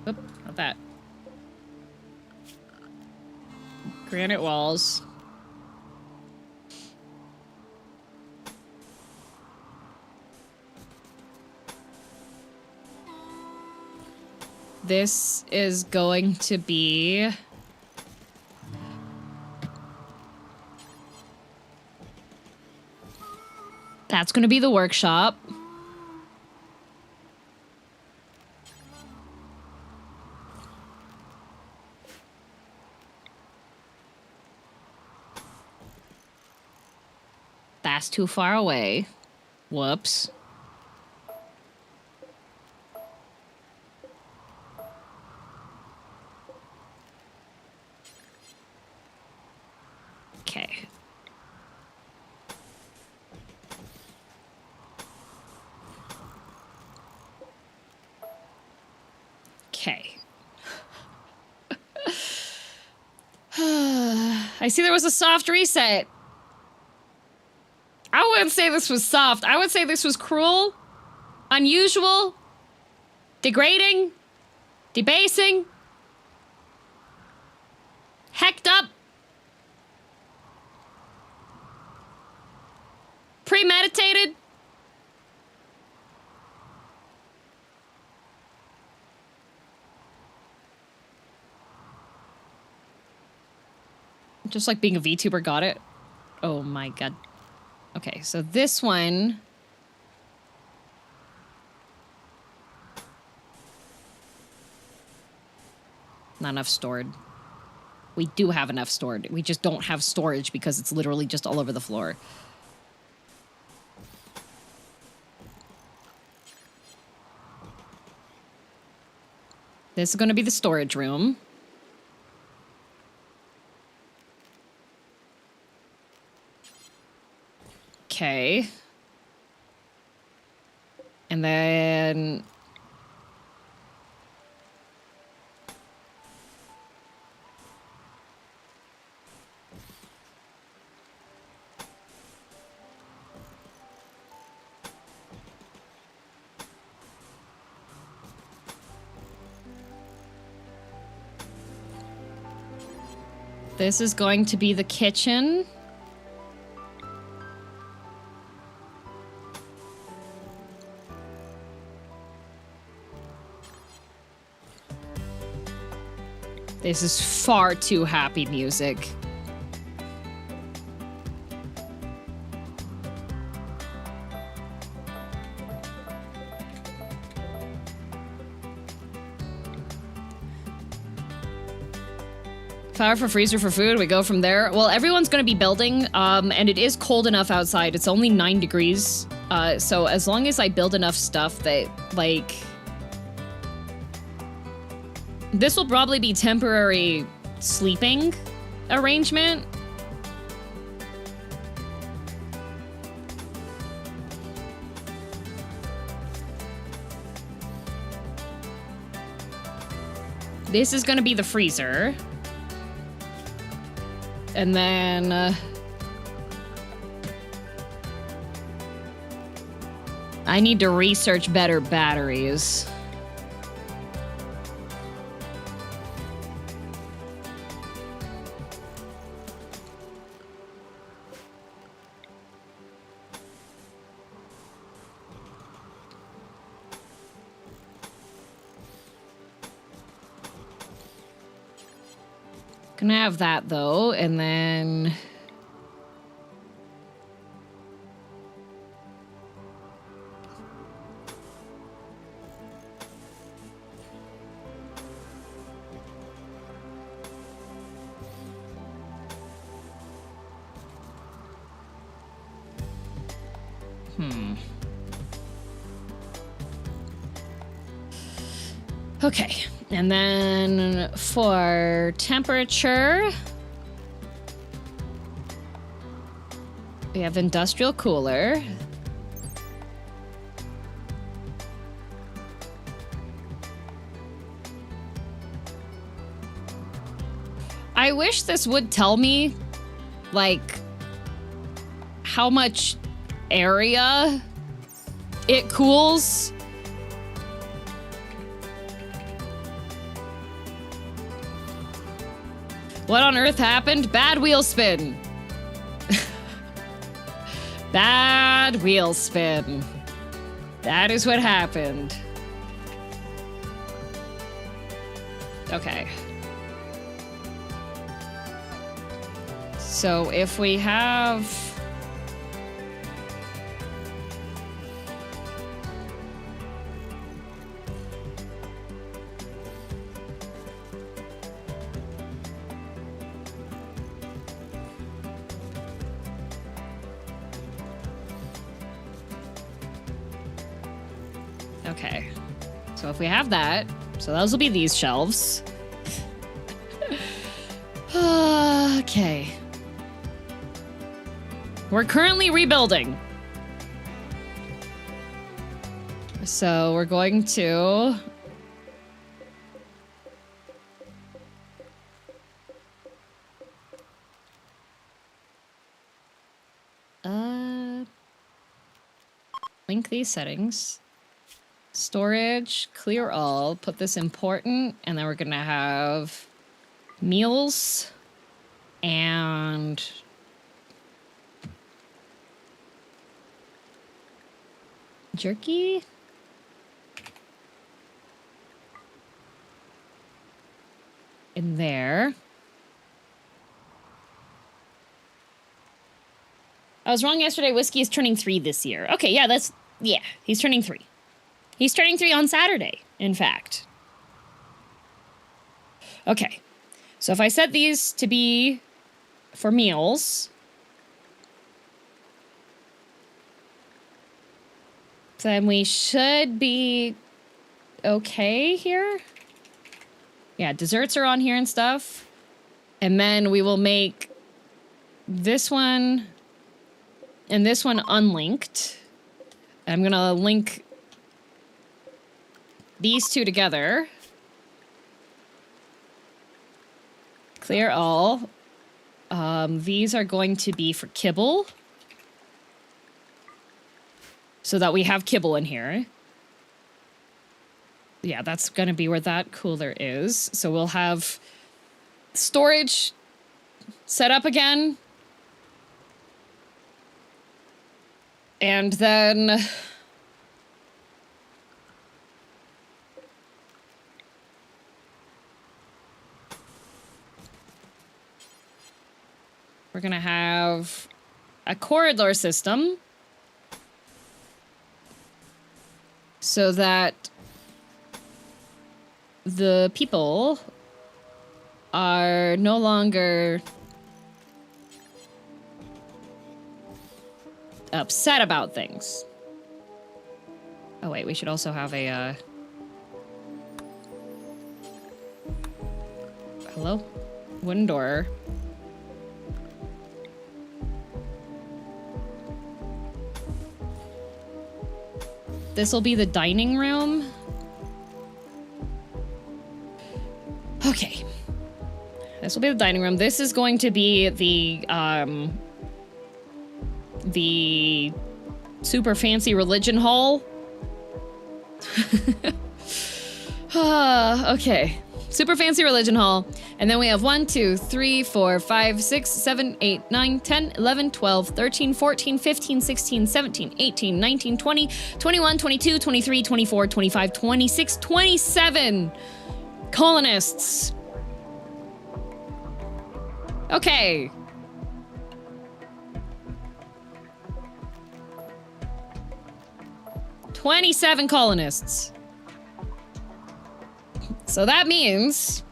Oop, not that. Granite walls. This is going to be... That's going to be the workshop. That's too far away. Whoops. Okay. Okay. I see there was a soft reset. I wouldn't say this was soft. I would say this was cruel, unusual, degrading, debasing, hecked up, premeditated. Just like being a VTuber got it. Oh my god. Okay, so this one... Not enough stored. We do have enough stored. We just don't have storage because it's literally just all over the floor. This is going to be the storage room. Okay. And then... This is going to be the kitchen. This is far too happy music. Fire for freezer for food, we go from there. Well, everyone's gonna be building, and it is cold enough outside. It's only 9 degrees. So as long as I build enough stuff that, like... This will probably be temporary sleeping arrangement. This is gonna be the freezer. And then... I need to research better batteries. Gonna have that though, and then... Okay, and then for temperature, we have industrial cooler. I wish this would tell me, like, how much area it cools. What on earth happened? Bad wheel spin. Bad wheel spin. That is what happened. Okay. So if we have... Okay, so if we have that, so those will be these shelves. Okay. We're currently rebuilding. So we're going to... Link these settings. Storage, clear all, put this important, and then we're gonna have meals and jerky. In there. I was wrong yesterday. Whiskey is turning 3 this year. Okay, yeah, he's turning 3. He's turning 3 on Saturday, in fact. Okay, so if I set these to be for meals, then we should be okay here. Yeah, desserts are on here and stuff. And then we will make this one and this one unlinked. I'm gonna link these two together. Clear all. These are going to be for kibble. So that we have kibble in here. Yeah, that's gonna be where that cooler is. So we'll have storage set up again. And then we're gonna have a corridor system so that the people are no longer upset about things. Oh wait, we should also have a hello? Wooden door. This will be the dining room. Okay. This will be the dining room. This is going to be the super fancy religion hall. Okay. Super fancy religion hall. And then we have 1, 2, 3, 4, 5, 6, 7, 8, 9, 10, 11, 12, 13, 14, 15, 16, 17, 18, 19, 20, 21, 22, 23, 24, 25, 26, 27 colonists. Okay. "27 colonists. So that means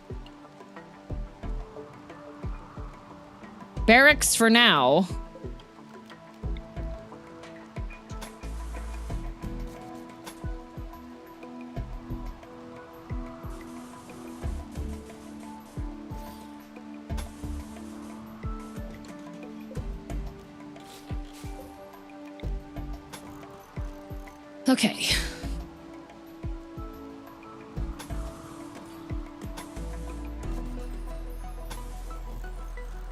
barracks for now. Okay.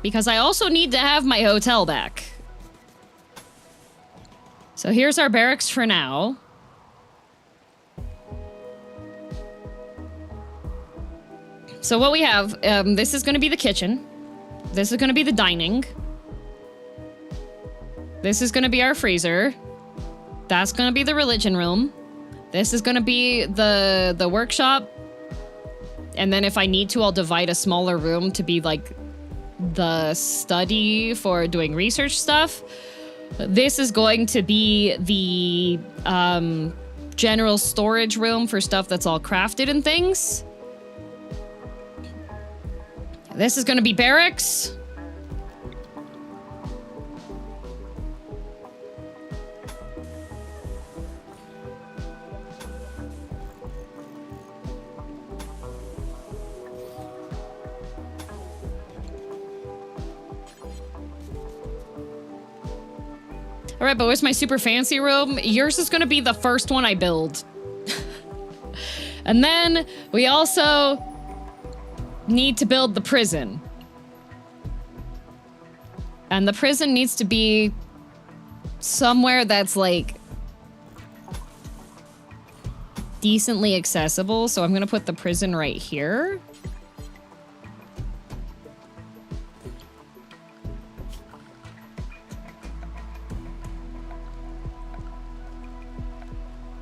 Because I also need to have my hotel back. So here's our barracks for now. So what we have, this is going to be the kitchen. This is going to be the dining. This is going to be our freezer. That's going to be the religion room. This is going to be the workshop. And then if I need to, I'll divide a smaller room to be like the study for doing research stuff. This is going to be the general storage room for stuff that's all crafted and things. This is going to be barracks. All right, but where's my super fancy room? Yours is gonna be the first one I build. And then we also need to build the prison. And the prison needs to be somewhere that's like decently accessible, so I'm gonna put the prison right here.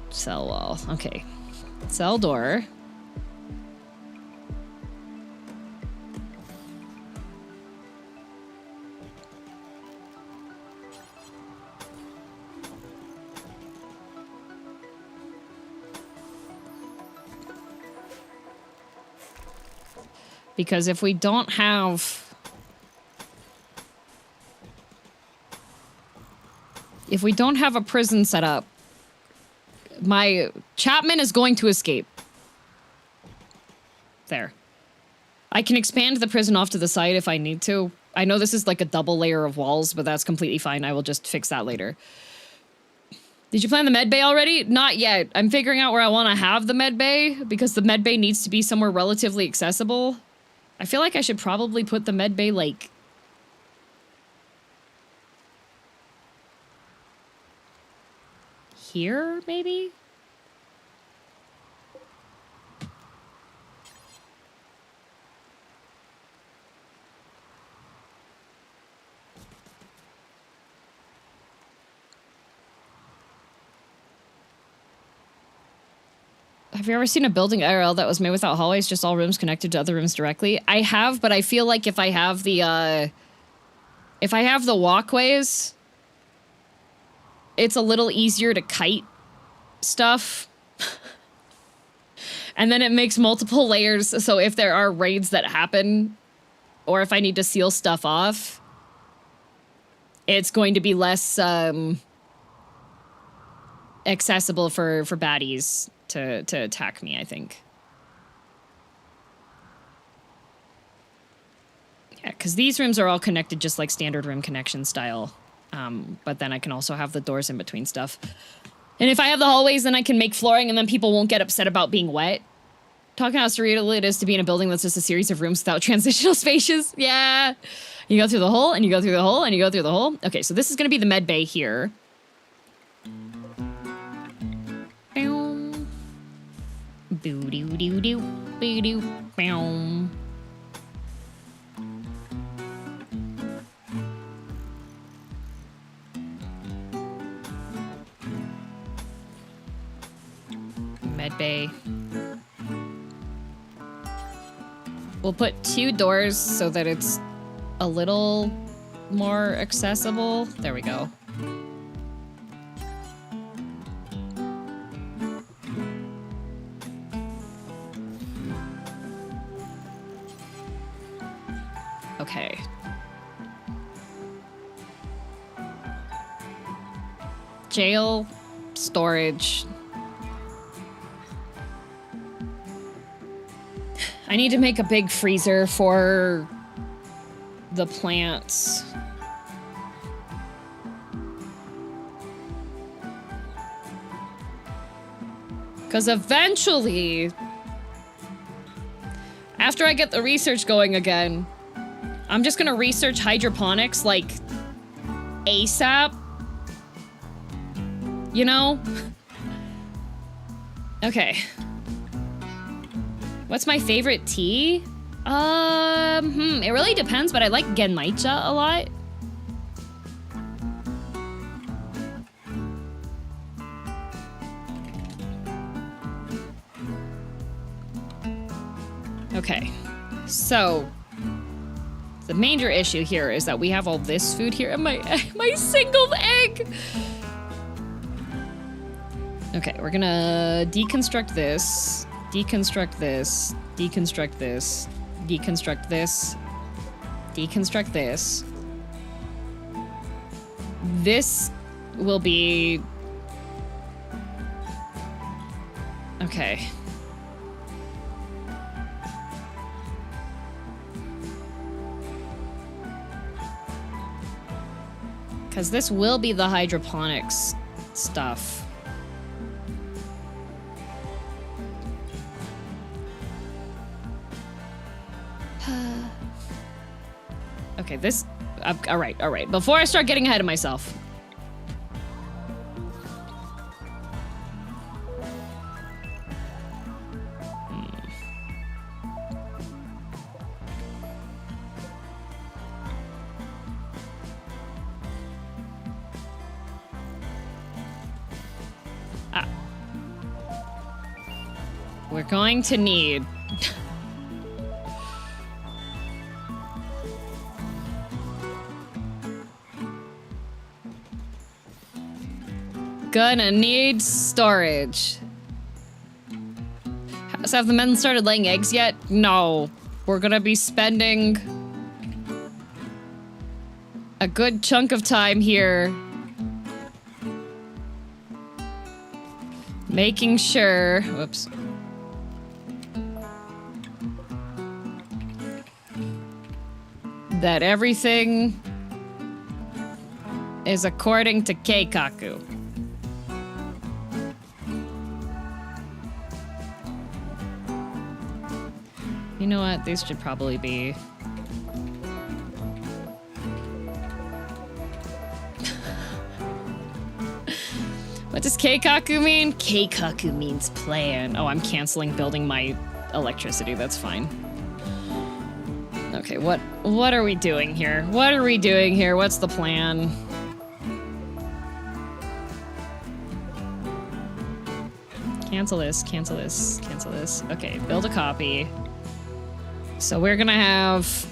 Cell wall. Okay. Cell door. Because if we don't have... If we don't have a prison set up, my Chapman is going to escape. There. I can expand the prison off to the side if I need to. I know this is like a double layer of walls, but that's completely fine. I will just fix that later. Did you plan the medbay already? Not yet. I'm figuring out where I want to have the medbay because the medbay needs to be somewhere relatively accessible. I feel like I should probably put the medbay like... here, maybe? Have you ever seen a building IRL that was made without hallways, just all rooms connected to other rooms directly? I have, but I feel like if I have the walkways, it's a little easier to kite stuff. And then it makes multiple layers, so if there are raids that happen, or if I need to seal stuff off, it's going to be less, accessible for baddies to attack me, I think. Yeah, because these rooms are all connected just like standard room connection style. But then I can also have the doors in between stuff. And if I have the hallways, then I can make flooring and then people won't get upset about being wet. Talking how surreal it is to be in a building that's just a series of rooms without transitional spaces. Yeah. You go through the hole, and you go through the hole, and you go through the hole. Okay, so this is going to be the med bay here. Boo-doo-doo-doo, boo-doo, bow. Medbay. We'll put 2 doors so that it's a little more accessible. There we go. Okay. Jail, storage. I need to make a big freezer for the plants. Because eventually, after I get the research going again, I'm just gonna research hydroponics, like, ASAP. You know? Okay. What's my favorite tea? It really depends, but I like Genmaicha a lot. Okay, so the major issue here is that we have all this food here and my single egg. Okay, we're gonna deconstruct this, deconstruct this, deconstruct this, deconstruct this, deconstruct this. This will be... Okay. Because this will be the hydroponics stuff. Okay, this... all right. Before I start getting ahead of myself. we're going to need... Gonna need storage. So have the men started laying eggs yet? No. We're gonna be spending a good chunk of time here making sure, whoops, that everything is according to Keikaku. You know what? These should probably be... What does Keikaku mean? Keikaku means plan. Oh, I'm canceling building my electricity. That's fine. Okay, what are we doing here? What are we doing here? What's the plan? Cancel this, cancel this, cancel this. Okay, build a copy. So we're gonna have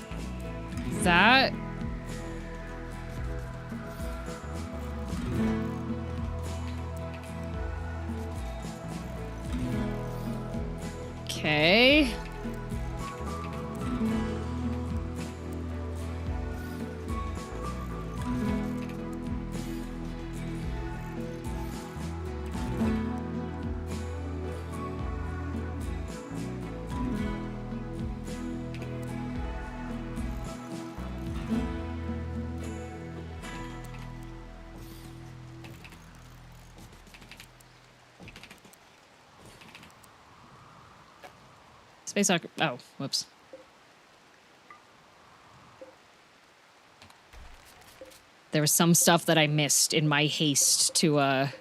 that. Okay. Space Soccer. Oh, whoops. There was some stuff that I missed in my haste to, I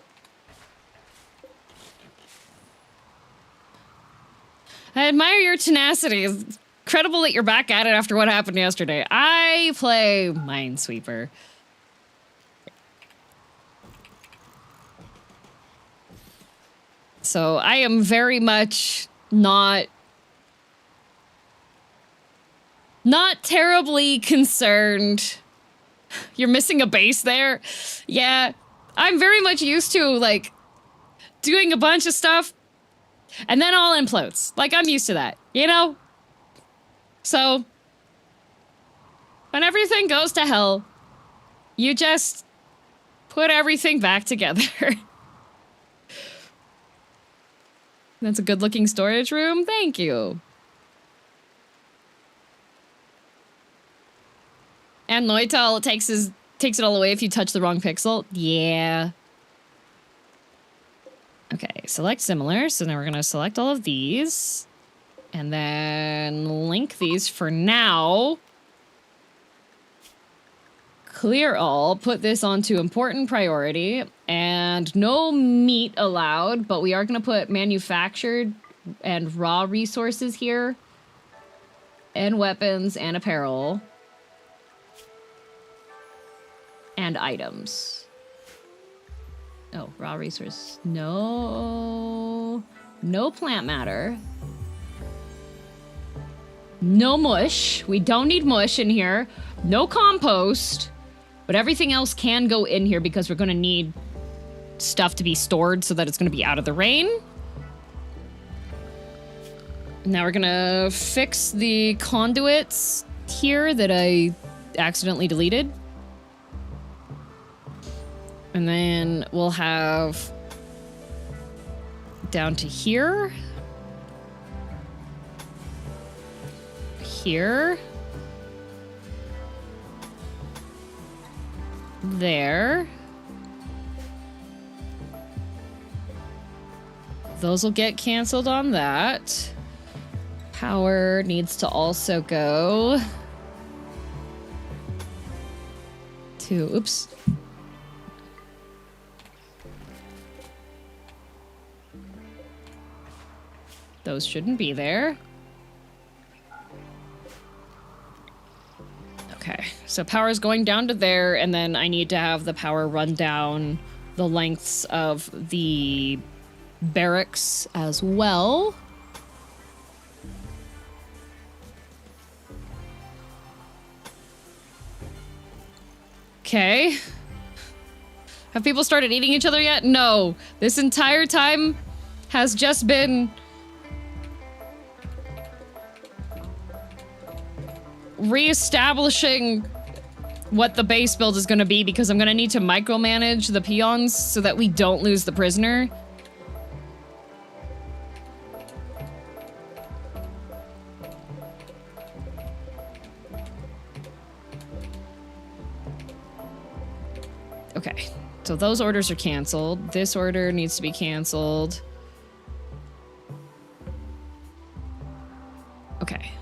admire your tenacity. It's incredible that you're back at it after what happened yesterday. I play Minesweeper. So I am very much not terribly concerned. You're missing a base there? Yeah, I'm very much used to, like, doing a bunch of stuff and then all implodes. Like, I'm used to that, you know? So, when everything goes to hell, you just put everything back together. That's a good-looking storage room. Thank you. And Noital takes it all away if you touch the wrong pixel. Yeah. Okay, select similar. So now we're gonna select all of these. And then link these for now. Clear all, put this onto important priority. And no meat allowed, but we are gonna put manufactured and raw resources here. And weapons and apparel. And items. Oh, raw resource. No plant matter. No mush. We don't need mush in here. No compost. But everything else can go in here because we're gonna need stuff to be stored so that it's gonna be out of the rain. Now we're gonna fix the conduits here that I accidentally deleted. And then we'll have down to here. Here. There. Those will get canceled on that. Power needs to also go to, oops. Those shouldn't be there. Okay, so power is going down to there, and then I need to have the power run down the lengths of the barracks as well. Okay. Have people started eating each other yet? No. This entire time has just been reestablishing what the base build is going to be, because I'm going to need to micromanage the peons so that we don't lose the prisoner. Okay, so those orders are canceled. This order needs to be canceled. Okay.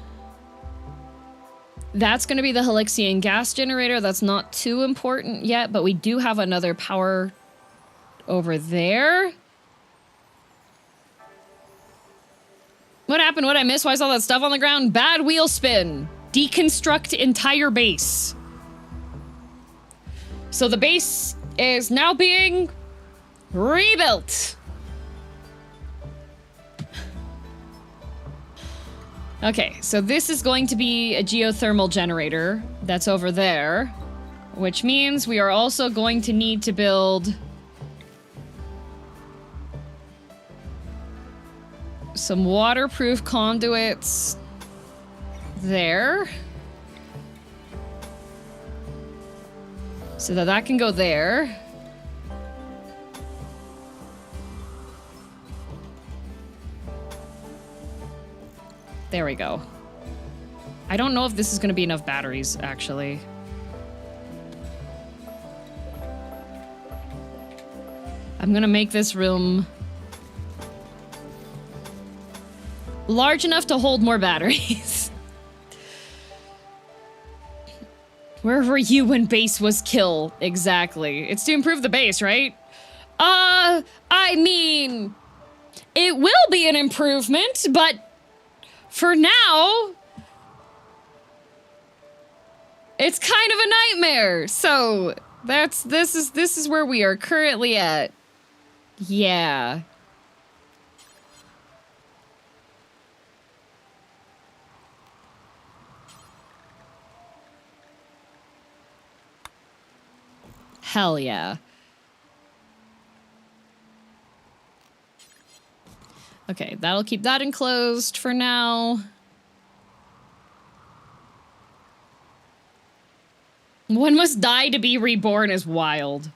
That's going to be the Helixian gas generator. That's not too important yet, but we do have another power over there. What happened? What did I miss? Why is all that stuff on the ground? Bad wheel spin. Deconstruct entire base. So the base is now being rebuilt. Okay, so this is going to be a geothermal generator that's over there, which means we are also going to need to build some waterproof conduits there so that that can go there. There we go. I don't know if this is going to be enough batteries, actually. I'm going to make this room large enough to hold more batteries. Where were you when base was kill? Exactly. It's to improve the base, right? I mean, it will be an improvement, but for now, it's kind of a nightmare. So this is where we are currently at. Yeah. Hell yeah. Okay, that'll keep that enclosed for now. One must die to be reborn is wild.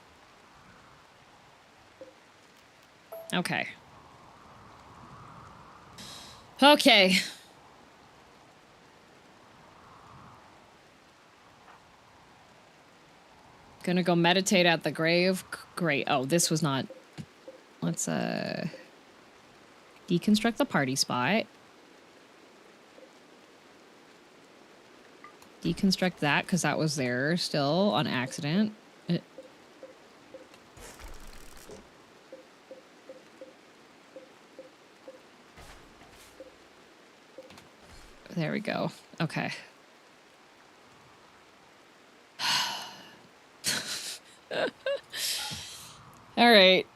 Okay. Okay. Gonna go meditate at the grave. Great. Oh, this was not... Let's, deconstruct the party spot. Deconstruct that, because that was there still on accident. There we go. Okay. All right.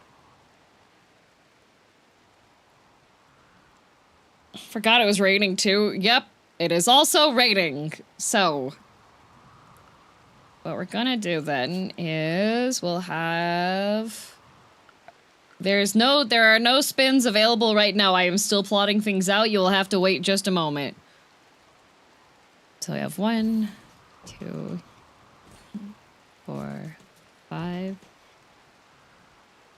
Forgot it was raining too. Yep, it is also raining. So, what we're gonna do then is we'll have... There are no spins available right now. I am still plotting things out. You will have to wait just a moment. So we have 1, 2, 4, 5,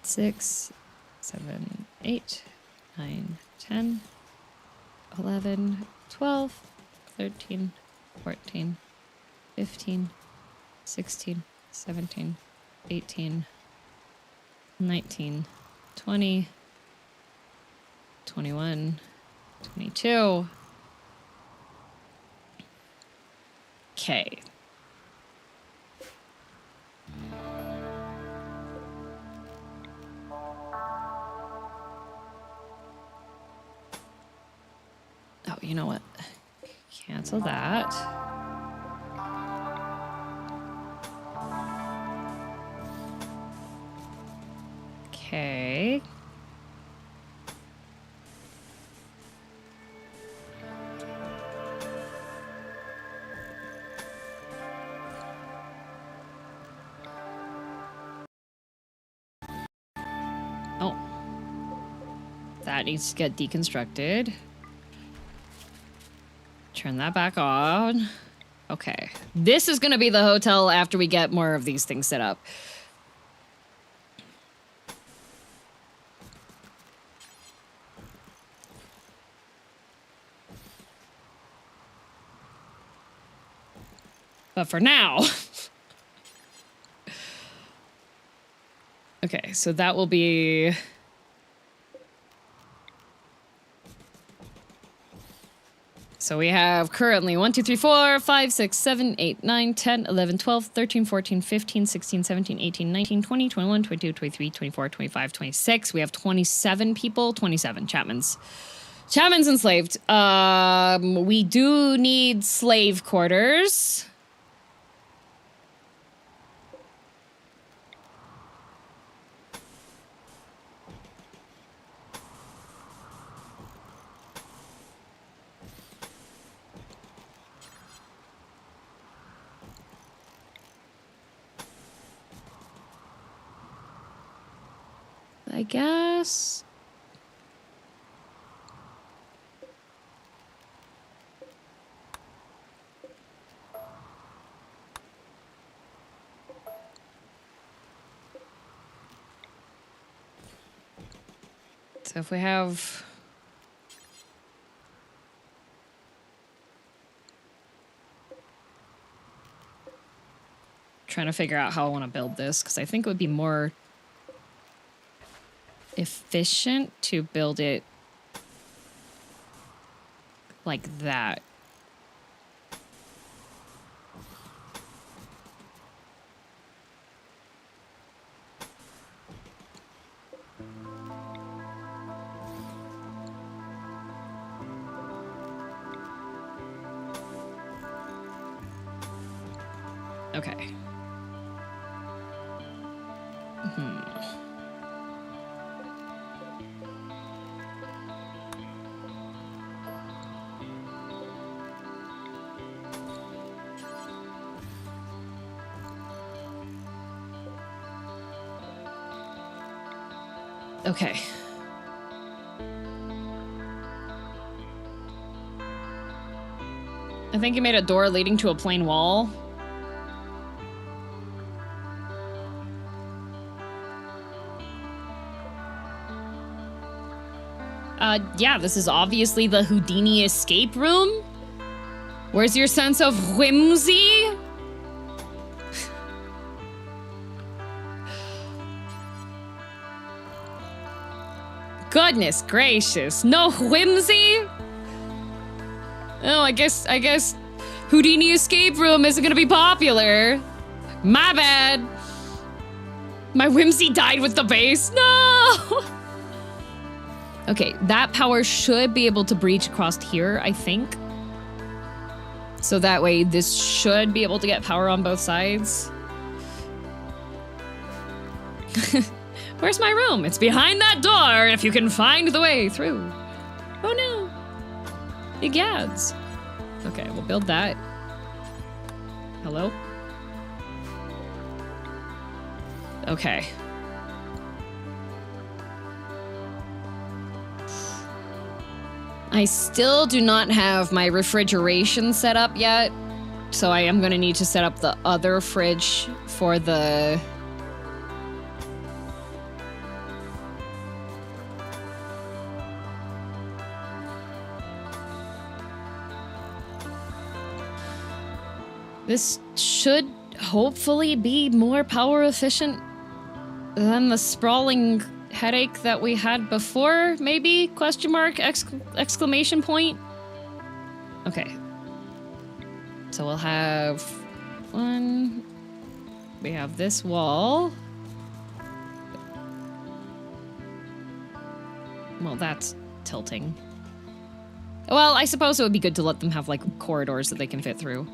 6, 7, 8, 9, 10, 11, 12, 13, 14, 15, 16, 17, 18, 19, 20, 21, 22. Okay. Oh, you know what? Cancel that. Okay. That needs to get deconstructed. Turn that back on. Okay. This is gonna be the hotel after we get more of these things set up. But for now... Okay, so that will be... So we have currently 1, 2, 3, 4, 5, 6, 7, 8, 9, 10, 11, 12, 13, 14, 15, 16, 17, 18, 19, 20, 21, 22, 23, 24, 25, 26. We have 27 people. 27 Chapmans. Chapman's enslaved. We do need slave quarters. I guess. So if we have... Trying to figure out how I want to build this, because I think it would be more efficient to build it like that. Okay. Okay. I think you made a door leading to a plain wall. Yeah, this is obviously the Houdini escape room. Where's your sense of whimsy? Goodness gracious, no whimsy? Oh, I guess Houdini escape room isn't gonna be popular. My bad. My whimsy died with the base. No! Okay, that power should be able to breach across here, I think. So that way this should be able to get power on both sides. Where's my room? It's behind that door if you can find the way through. Oh no. Egads. Okay, we'll build that. Hello? Okay. I still do not have my refrigeration set up yet, so I am gonna need to set up the other fridge for the... This should hopefully be more power efficient than the sprawling headache that we had before, maybe? Question mark? Exclamation point? Okay. So we'll have one. We have this wall. Well, that's tilting. Well, I suppose it would be good to let them have, like, corridors that they can fit through.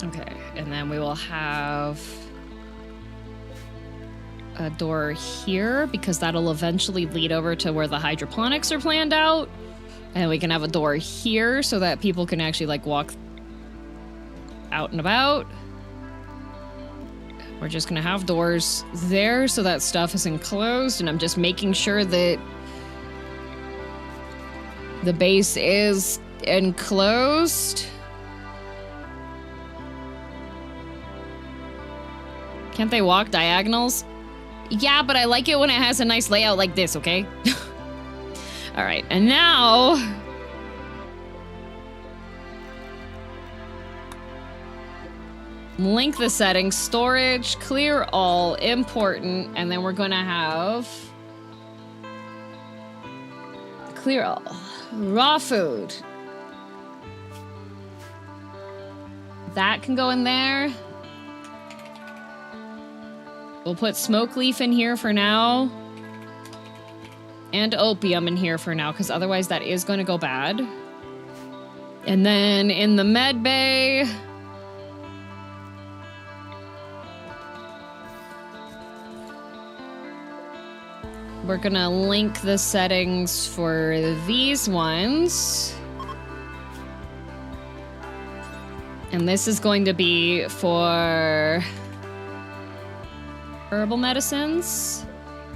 Okay, and then we will have... a door here because that'll eventually lead over to where the hydroponics are planned out. And we can have a door here so that people can actually like walk out and about. We're just gonna have doors there so that stuff is enclosed, and I'm just making sure that the base is enclosed. Can't they walk diagonals? Yeah, but I like it when it has a nice layout like this, okay? All right, and now... link the settings, storage, clear all, important, and then we're gonna have... clear all. Raw food. That can go in there. We'll put smoke leaf in here for now. And opium in here for now, because otherwise that is going to go bad. And then in the med bay... we're gonna link the settings for these ones. And this is going to be for herbal medicines.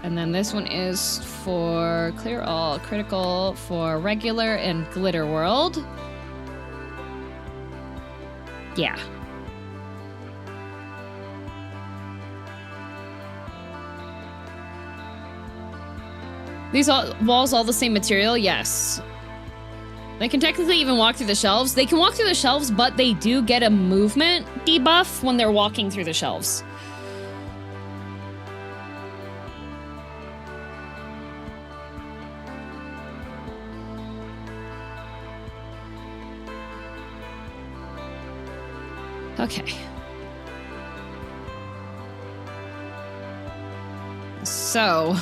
And then this one is for clear all, critical for regular and glitter world. Yeah. These walls all the same material? Yes. They can technically even walk through the shelves. They can walk through the shelves, but they do get a movement debuff when they're walking through the shelves. Okay. So...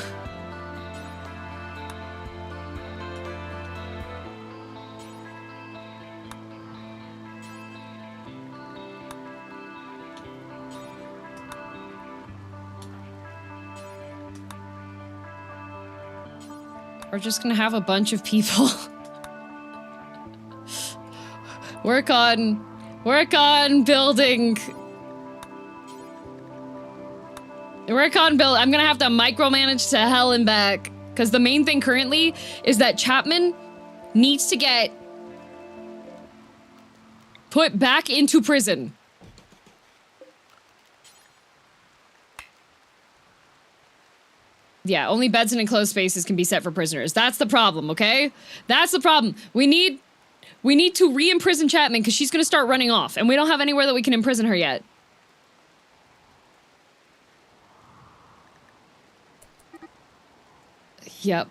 we're just gonna have a bunch of people work on building. I'm gonna have to micromanage to hell and back, because the main thing currently is that Chapman needs to get put back into prison. Yeah, only beds and enclosed spaces can be set for prisoners. That's the problem, okay? That's the problem. We need to re-imprison Chapman because she's gonna start running off, and we don't have anywhere that we can imprison her yet. Yep.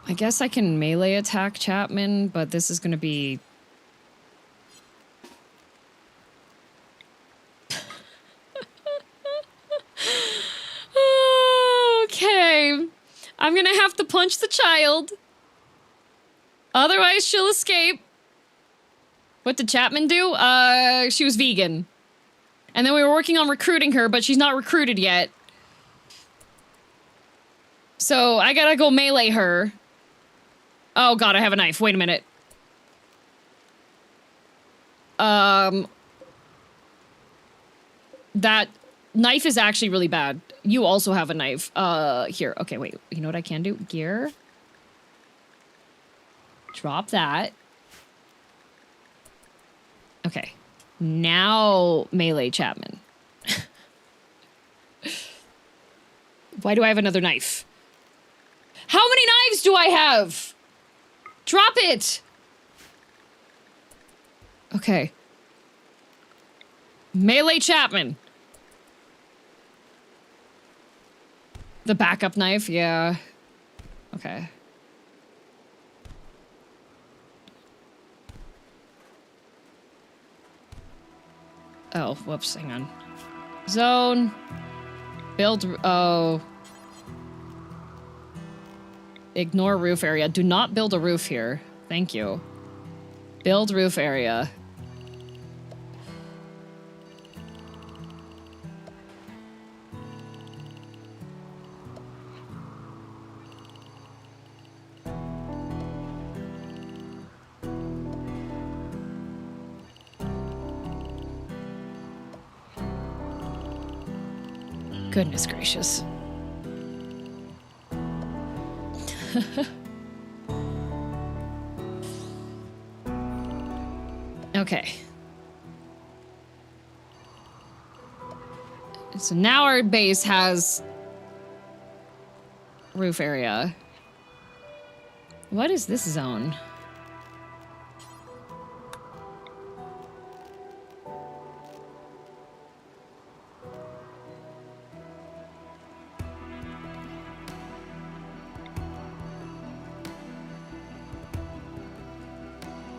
I guess I can melee attack Chapman, but this is gonna be... okay. I'm gonna have to punch the child. Otherwise, she'll escape. What did Chapman do? She was vegan. And then we were working on recruiting her, but she's not recruited yet. So, I gotta go melee her. Oh god, I have a knife. Wait a minute. That knife is actually really bad. You also have a knife. Here. Okay, wait. You know what I can do? Gear. Drop that. Okay. Now melee Chapman. Why do I have another knife? How many knives do I have? Drop it! Okay. Melee Chapman. The backup knife, yeah. Okay. Oh, whoops, hang on. Zone. Build, oh. Ignore roof area. Do not build a roof here. Thank you. Build roof area. Goodness gracious. Okay. So now our base has roof area. What is this zone?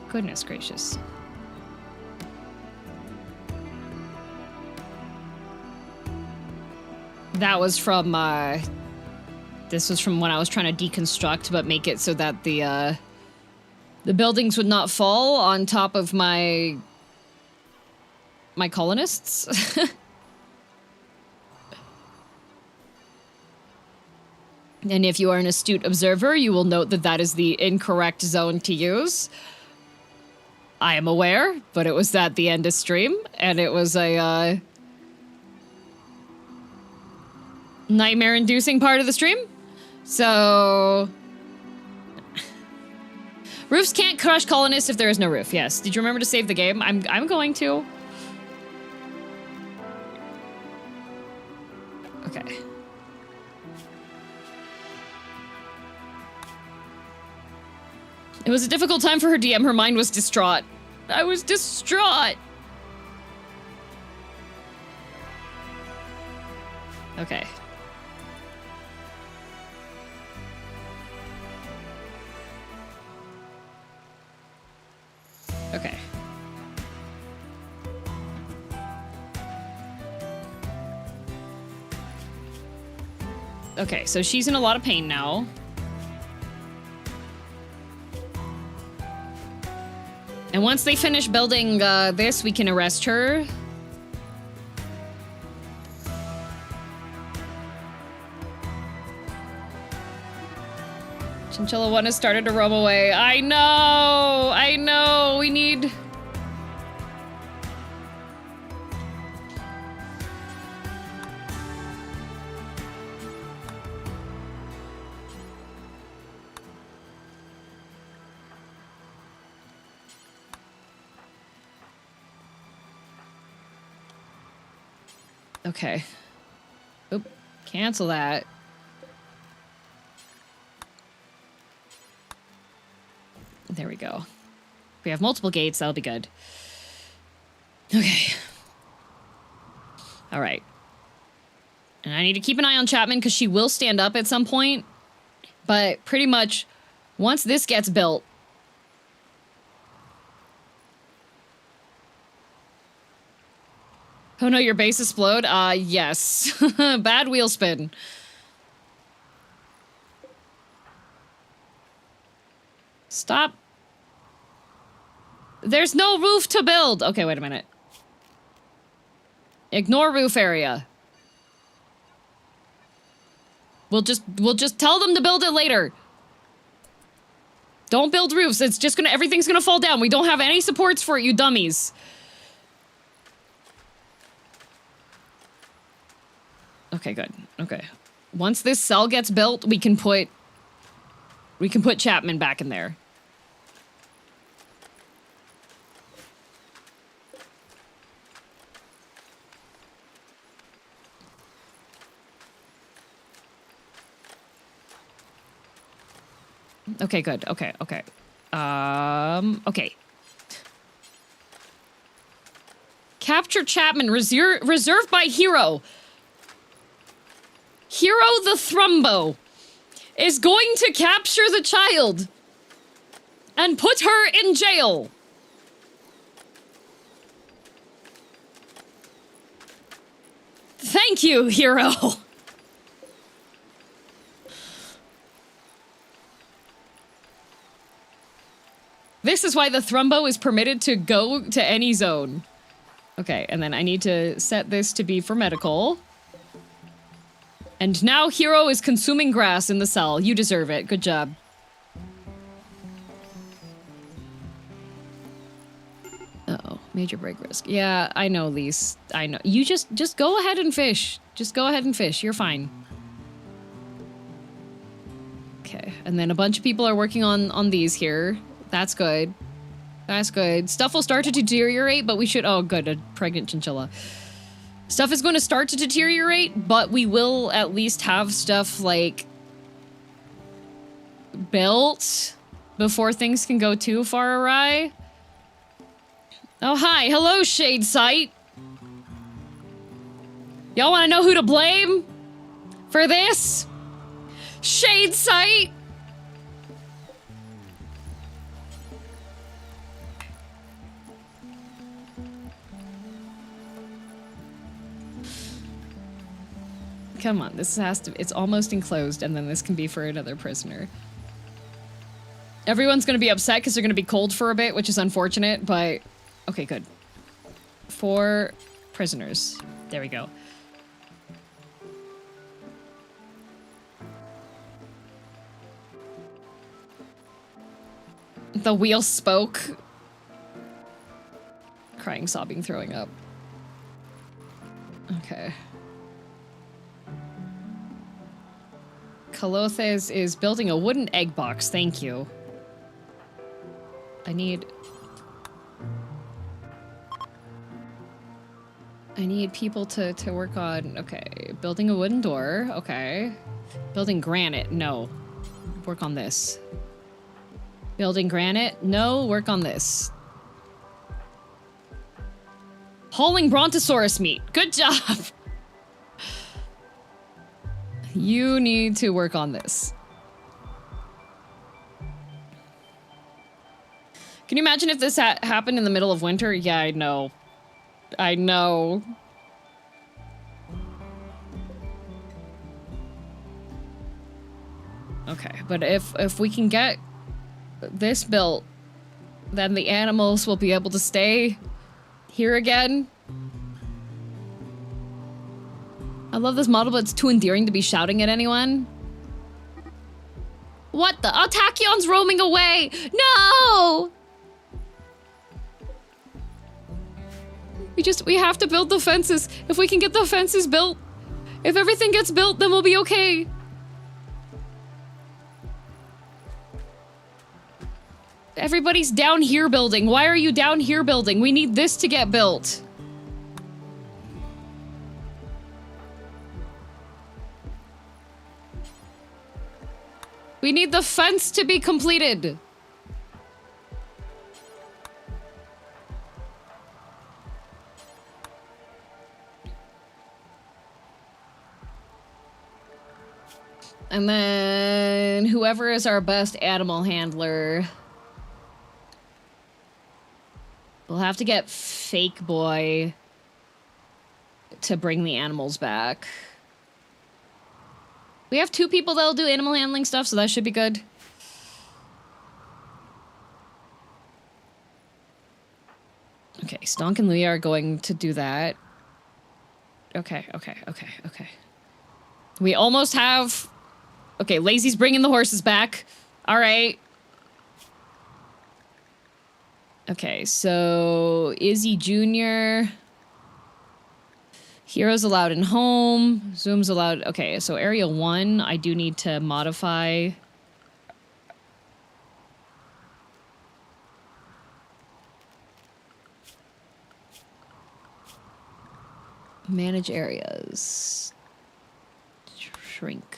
Goodness gracious. That was from, this was from when I was trying to deconstruct, but make it so that the buildings would not fall on top of my colonists. And if you are an astute observer, you will note that that is the incorrect zone to use. I am aware, but it was at the end of stream, and it was a, nightmare-inducing part of the stream. So... roofs can't crush colonists if there is no roof. Yes. Did you remember to save the game? I'm going to. Okay. It was a difficult time for her DM. Her mind was distraught. I was distraught. Okay. Okay. Okay, so she's in a lot of pain now. And once they finish building this, we can arrest her. Chinchilla 1 has started to roam away. I know, we need... Okay. Oop, cancel that. There we go. If we have multiple gates, that'll be good. Okay. All right. And I need to keep an eye on Chapman because she will stand up at some point. But pretty much, once this gets built... Oh no, your base explode? Yes. Bad wheel spin. Stop. There's no roof to build. Okay, wait a minute. Ignore roof area. We'll just tell them to build it later. Don't build roofs. It's just everything's gonna fall down. We don't have any supports for it, you dummies. Okay, good. Okay. Once this cell gets built, we can put Chapman back in there. Okay, good. Okay, okay. Okay. Capture Chapman, reserved by Hero. Hero the Thrumbo is going to capture the child and put her in jail. Thank you, Hero. This is why the Thrumbo is permitted to go to any zone. Okay, and then I need to set this to be for medical. And now Hero is consuming grass in the cell. You deserve it. Good job. Uh-oh. Major break risk. Yeah, I know, Lise. I know. You just go ahead and fish. Just go ahead and fish. You're fine. Okay, and then a bunch of people are working on these here. That's good. That's good. Stuff will start to deteriorate, but we should- oh, good, a pregnant chinchilla. Stuff is going to start to deteriorate, but we will at least have stuff, like, built before things can go too far awry. Oh, hi. Hello, Shade Sight. Y'all want to know who to blame for this? Shade Sight! Come on, this has to- it's almost enclosed, and then this can be for another prisoner. Everyone's gonna be upset because they're gonna be cold for a bit, which is unfortunate, but... Okay, good. 4 prisoners. There we go. The wheel spoke. Crying, sobbing, throwing up. Okay. Kalothes is building a wooden egg box, thank you. I need people to work on, okay. Building a wooden door, okay. Building granite, no. Work on this. Building granite, no, work on this. Hauling brontosaurus meat, good job! You need to work on this. Can you imagine if this happened in the middle of winter? Yeah, I know. I know. Okay, but if we can get this built, then the animals will be able to stay here again. I love this model, but it's too endearing to be shouting at anyone. What the? Oh, Tachyon's roaming away! No! We have to build the fences. If we can get the fences built, if everything gets built, then we'll be okay. Everybody's down here building. Why are you down here building? We need this to get built. We need the fence to be completed. And then whoever is our best animal handler. We'll have to get Fake Boy to bring the animals back. We have 2 people that'll do animal handling stuff, so that should be good. Okay, Stonk and Lee are going to do that. Okay. We almost have... Okay, Lazy's bringing the horses back. All right. Okay, so Izzy Jr. Heroes allowed in home. Zoom's allowed. Okay, so area 1, I do need to modify. Manage areas. Shrink.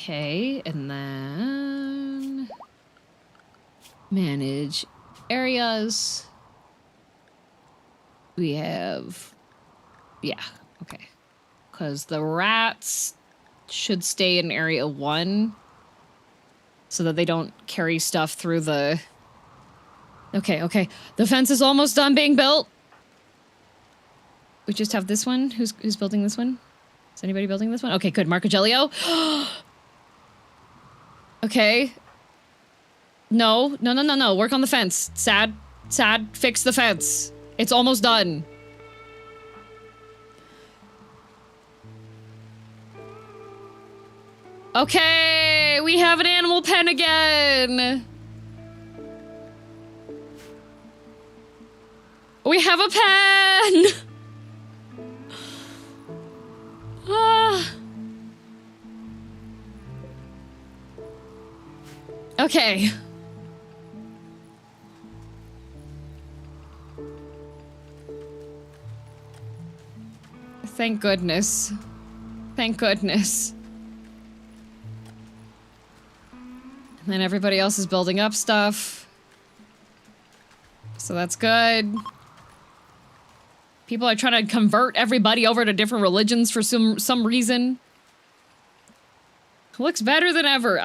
Okay, and then manage areas. We have, yeah, okay. Because the rats should stay in area 1 so that they don't carry stuff through the... Okay. The fence is almost done being built. We just have this one. Who's building this one? Is anybody building this one? Okay, good. Marco Gelio. Okay. No. Work on the fence. Sad. Fix the fence. It's almost done. Okay, we have an animal pen again. We have a pen. Ah. Okay. Thank goodness. Thank goodness. And then everybody else is building up stuff. So that's good. People are trying to convert everybody over to different religions for some reason. Looks better than ever.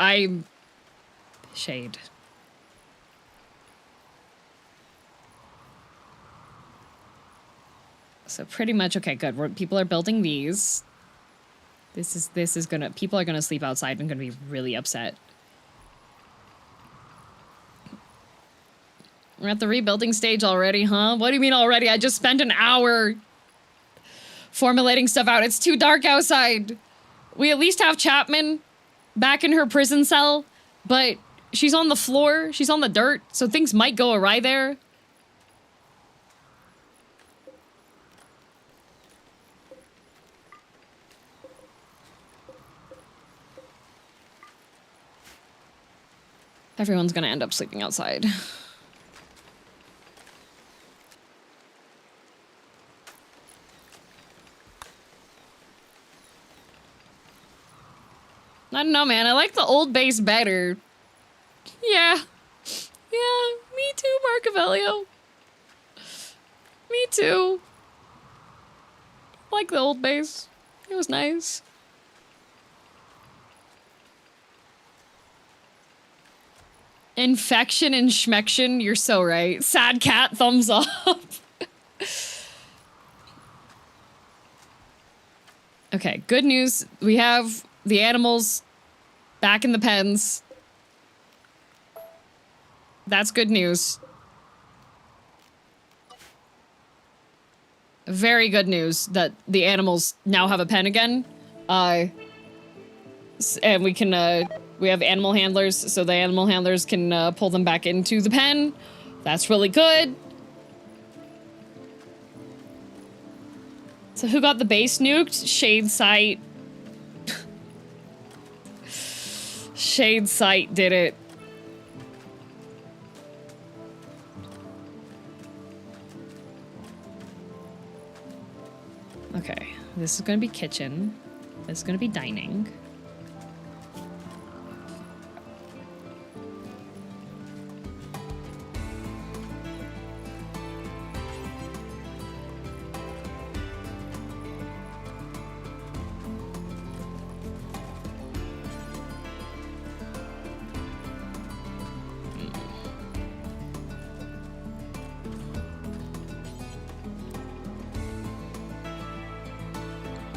Shade. So pretty much, okay, good. People are building these. This is gonna, people are gonna sleep outside and gonna be really upset. We're at the rebuilding stage already, huh? What do you mean already? I just spent an hour formulating stuff out. It's too dark outside. We at least have Chapman back in her prison cell, but she's on the floor. She's on the dirt, so things might go awry there. Everyone's gonna end up sleeping outside. I don't know, man. I like the old base better. Yeah. Yeah, me too, Marcavelio. Me too. I like the old base. It was nice. Infection and schmection, you're so right. Sad cat, thumbs up. Okay, good news. We have the animals back in the pens. That's good news. Very good news that the animals now have a pen again. And we can, we have animal handlers, so the animal handlers can pull them back into the pen. That's really good. So who got the base nuked? Shade Sight. Shade Sight did it. Okay, this is gonna be kitchen. This is gonna be dining.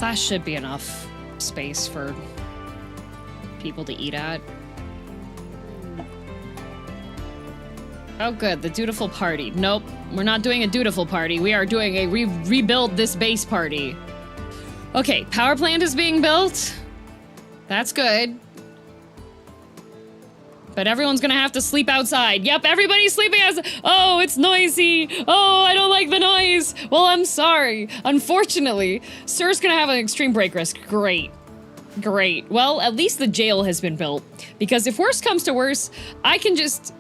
That should be enough space for people to eat at. Oh good, the dutiful party. Nope, we're not doing a dutiful party. We are doing a rebuild this base party. Okay, power plant is being built. That's good. But everyone's gonna have to sleep outside. Yep, everybody's sleeping outside. Oh, it's noisy. Oh, I don't like the noise. Well, I'm sorry. Unfortunately, Sir's gonna have an extreme break risk. Great. Great. Well, at least the jail has been built. Because if worse comes to worse, I can just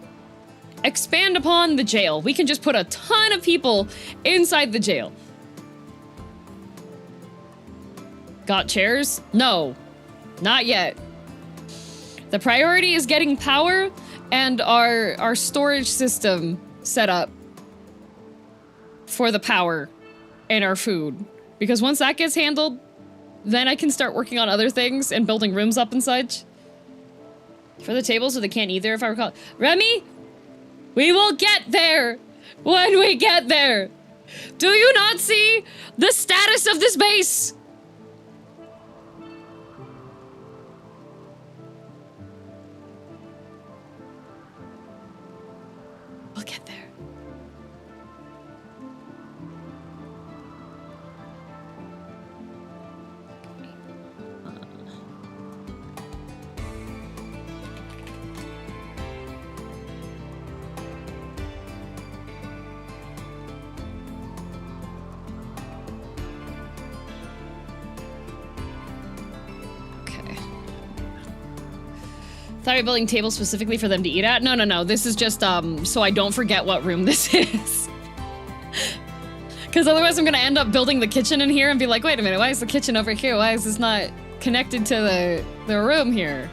expand upon the jail. We can just put a ton of people inside the jail. Got chairs? No. Not yet. The priority is getting power and our storage system set up for the power and our food. Because once that gets handled, then I can start working on other things and building rooms up and such. For the table so they can't eat there, if I recall. Remy, we will get there when we get there. Do you not see the status of this base? We'll get there. Thought you were building tables specifically for them to eat at? No, no, no. This is just, so I don't forget what room this is. Because otherwise I'm gonna end up building the kitchen in here and be like, wait a minute, why is the kitchen over here? Why is this not connected to the room here?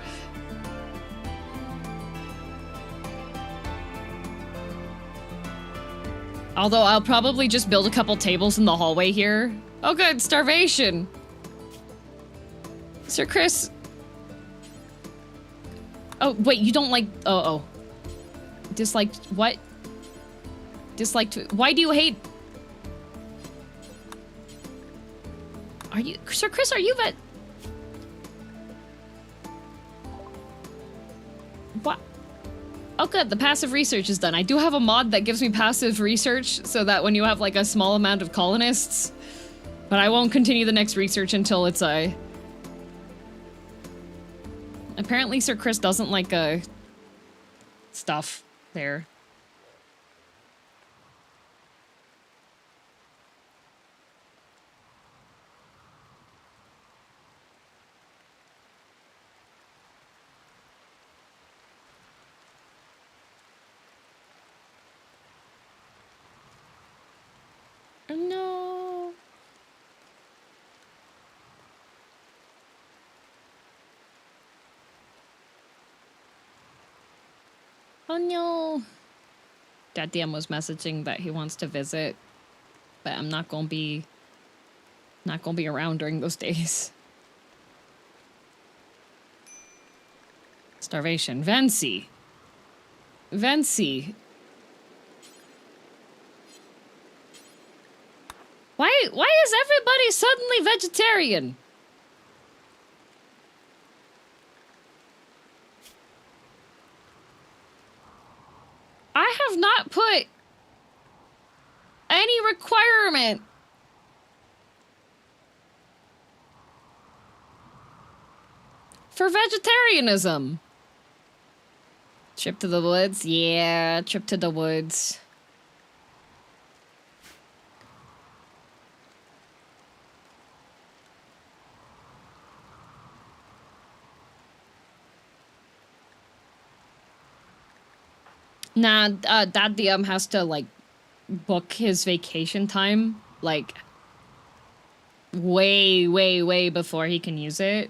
Although I'll probably just build a couple tables in the hallway here. Oh good, starvation. Sir Chris. Oh, wait, you don't like... Oh. Disliked... What? Disliked... Why do you hate... Are you... Sir Chris, are you vet... What? Oh, good, the passive research is done. I do have a mod that gives me passive research so that when you have, like, a small amount of colonists... But I won't continue the next research until it's a... Apparently Sir Chris doesn't like, stuff there. Oh no. Oh no. Dad DM was messaging that he wants to visit, but I'm not gonna be around during those days. Starvation. Vency. Why is everybody suddenly vegetarian? I have not put any requirement for vegetarianism. Trip to the woods? Yeah, trip to the woods. Nah, Dad DM has to, like, book his vacation time, like, way before he can use it.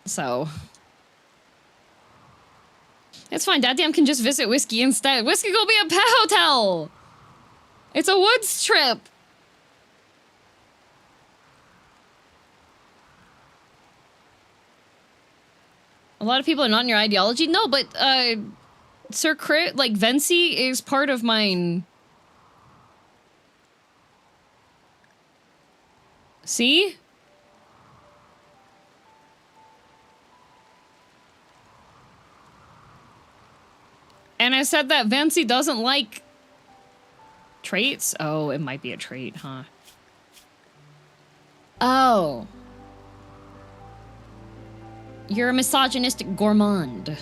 So... It's fine, Dad DM can just visit Whiskey instead. Whiskey will be a pet hotel! It's a woods trip! A lot of people are not in your ideology? No, but, Sir Crit, like, Vency is part of mine. See? And I said that Vency doesn't like... traits? Oh, it might be a trait, huh? Oh. You're a misogynistic gourmand.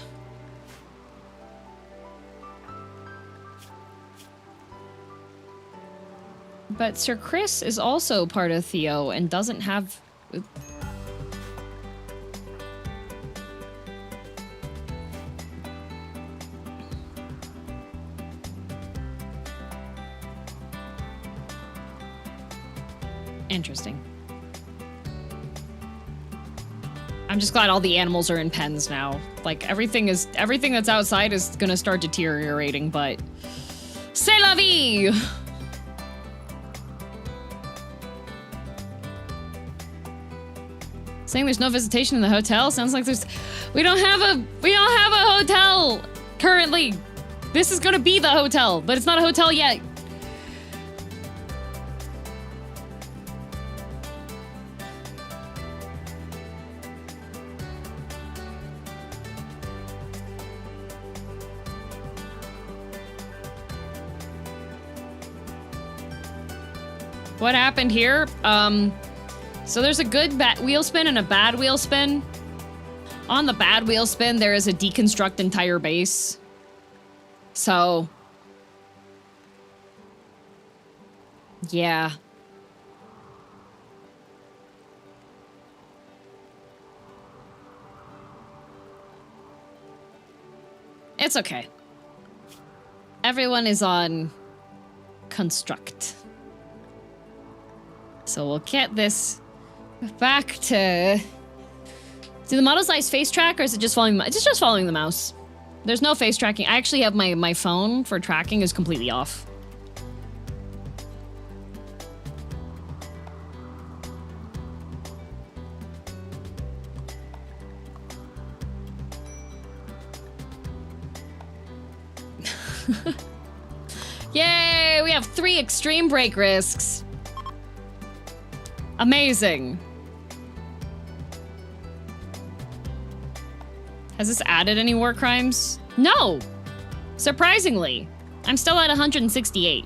But Sir Chris is also part of Theo and doesn't have... Interesting. I'm just glad all the animals are in pens now. Like, everything that's outside is gonna start deteriorating, but... C'est la vie! Saying there's no visitation in the hotel sounds like there's... We don't have a hotel currently. This is gonna be the hotel, but it's not a hotel yet. What happened here? So there's a good wheel spin and a bad wheel spin. On the bad wheel spin, there is a deconstruct entire base. So... yeah. It's okay. Everyone is on construct. So we'll get this back to... Do the model's eyes face track, or is it just following... It's just following the mouse. There's no face tracking. I actually have my phone for tracking is completely off. Yay! We have 3 extreme break risks. Amazing. Has this added any war crimes? No! Surprisingly. I'm still at 168.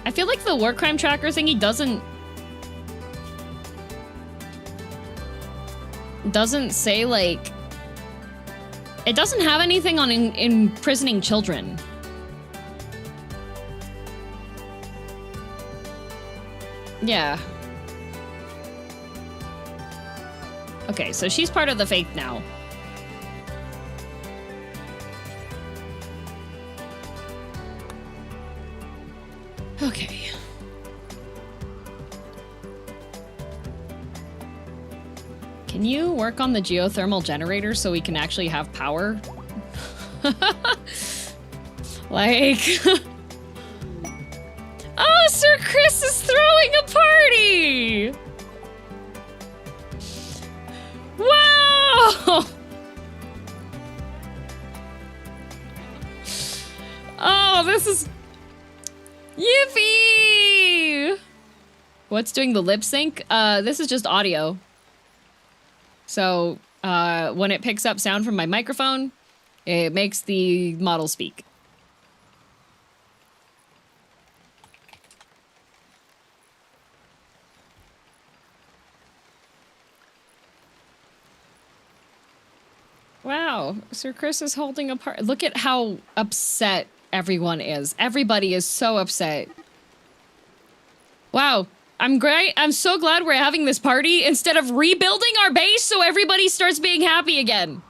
I feel like the war crime tracker thingy doesn't say, like... It doesn't have anything on imprisoning children. Yeah. Okay, so she's part of the faith now. Okay. Can you work on the geothermal generator so we can actually have power? Like... Oh, Sir Chris is throwing a party! Wow! Oh, this is... Yippee! What's doing the lip sync? This is just audio. So, when it picks up sound from my microphone, it makes the model speak. Wow, Sir Chris is holding a part. Look at how upset everyone is. Everybody is so upset. Wow, I'm great. I'm so glad we're having this party instead of rebuilding our base so everybody starts being happy again.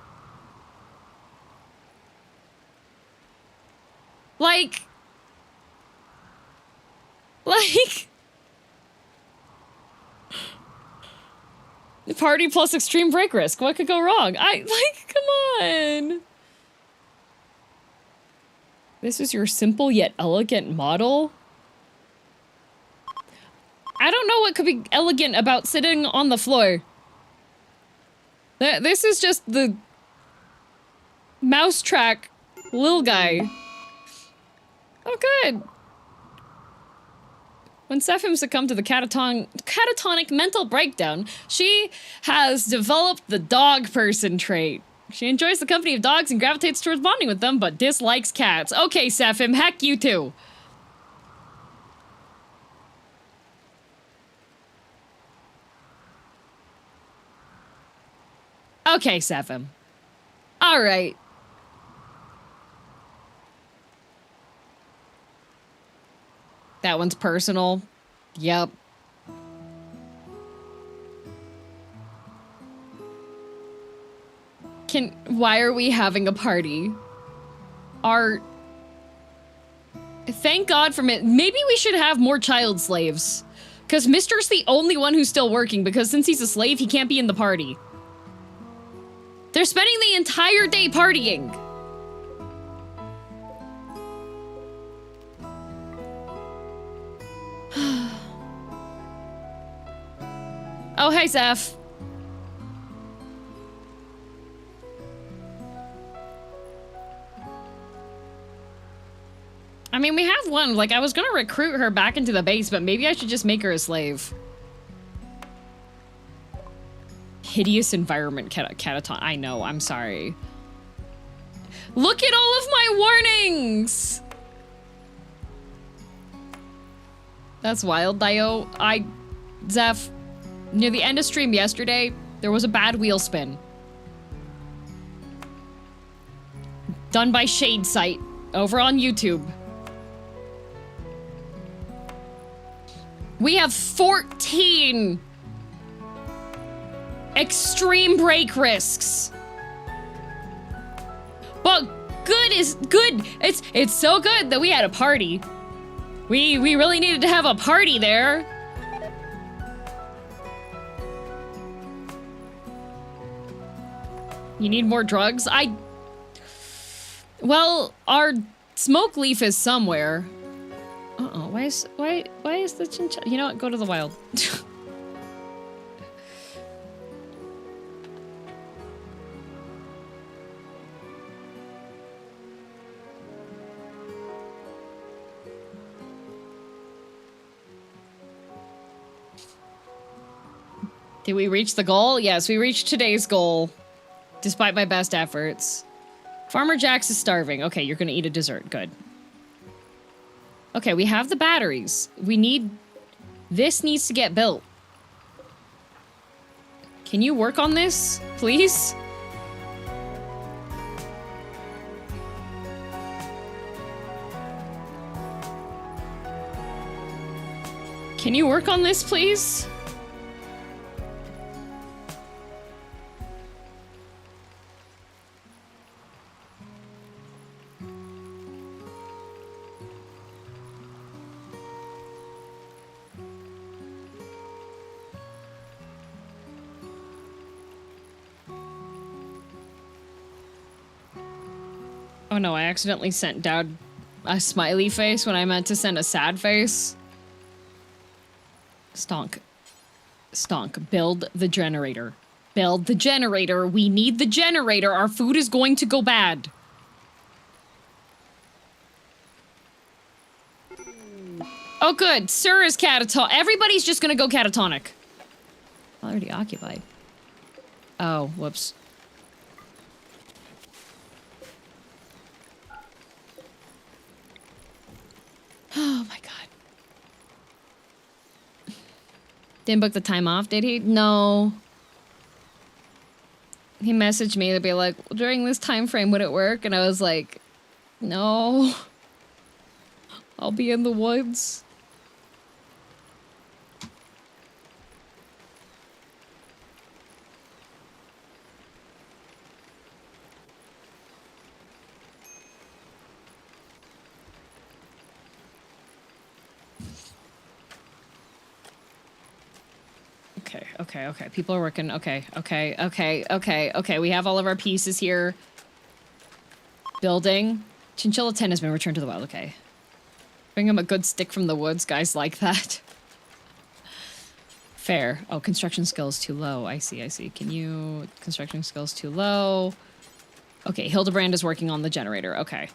Like... Party plus extreme break risk. What could go wrong? Come on. This is your simple yet elegant model? I don't know what could be elegant about sitting on the floor. This is just the mousetrack little guy. Oh, good. When Sephim succumbed to the catatonic mental breakdown, she has developed the dog person trait. She enjoys the company of dogs and gravitates towards bonding with them, but dislikes cats. Okay, Sephim, heck you too. Okay, Sephim. All right. That one's personal. Yep. Why are we having a party? Thank God for it. Maybe we should have more child slaves. Because Mister's the only one who's still working, because since he's a slave, he can't be in the party. They're spending the entire day partying. Oh, hey, Zeph. I mean, we have one. Like, I was gonna recruit her back into the base, but maybe I should just make her a slave. Hideous environment, Cataton. I know, I'm sorry. Look at all of my warnings! That's wild, Dio. Zeph, near the end of stream yesterday, there was a bad wheel spin. Done by Shade Site, over on YouTube. We have 14 extreme break risks. But good is good. It's so good that we had a party. We really needed to have a party there. You need more drugs? Well, our smoke leaf is somewhere. Uh-oh, why is the chinchilla? You know what? Go to the wild. Did we reach the goal? Yes, we reached today's goal. Despite my best efforts. Farmer Jax is starving. Okay, you're gonna eat a dessert. Good. Okay, we have the batteries. This needs to get built. Can you work on this, please? Can you work on this, please? Oh no, I accidentally sent Dad a smiley face when I meant to send a sad face. Stonk. Stonk. Build the generator. Build the generator. We need the generator. Our food is going to go bad. Oh good. Sir is catatonic. Everybody's just gonna go catatonic. Already occupied. Oh, whoops. Oh my god. Didn't book the time off, did he? No. He messaged me to be like, during this time frame, would it work? And I was like, no. I'll be in the woods. Okay. People are working. Okay. We have all of our pieces here. Building. Chinchilla 10 has been returned to the wild. Okay. Bring him a good stick from the woods. Guys like that. Fair. Oh, construction skills too low. I see. Can you... Construction skills too low. Okay, Hildebrand is working on the generator. Okay.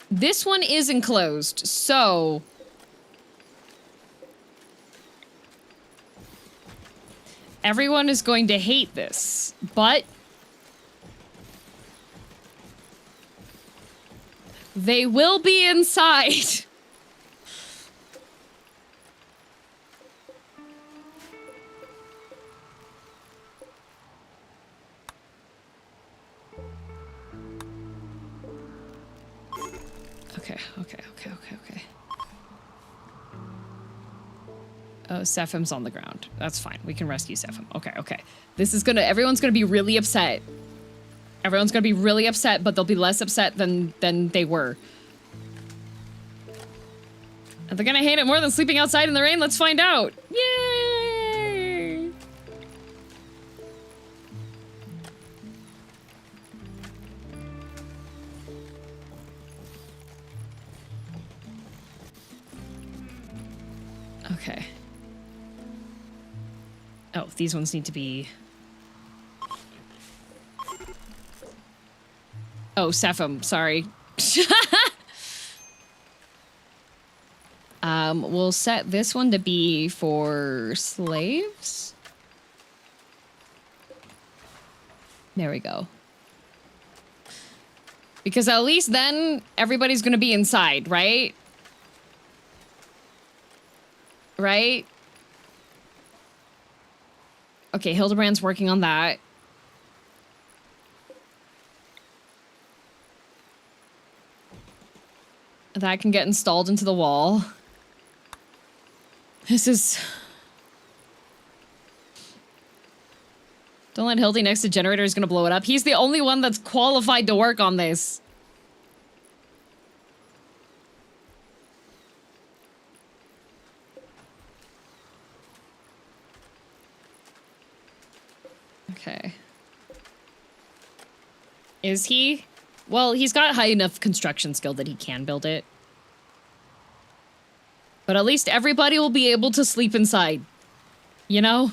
This one is enclosed, so... Everyone is going to hate this, but... They will be inside. Okay. Oh, Sephim's on the ground. That's fine. We can rescue Sephim. Okay. This is gonna... Everyone's gonna be really upset. Everyone's gonna be really upset, but they'll be less upset than they were. Are they gonna hate it more than sleeping outside in the rain? Let's find out. Yay! Okay. Oh, these ones need to be... Oh, Sephim, sorry. We'll set this one to be for slaves. There we go. Because at least then everybody's gonna be inside, right? Right? Okay, Hildebrand's working on that. That can get installed into the wall. This is Don't let Hildy next to generator is gonna blow it up. He's the only one that's qualified to work on this. Okay. Is he? Well, he's got high enough construction skill that he can build it. But at least everybody will be able to sleep inside. You know?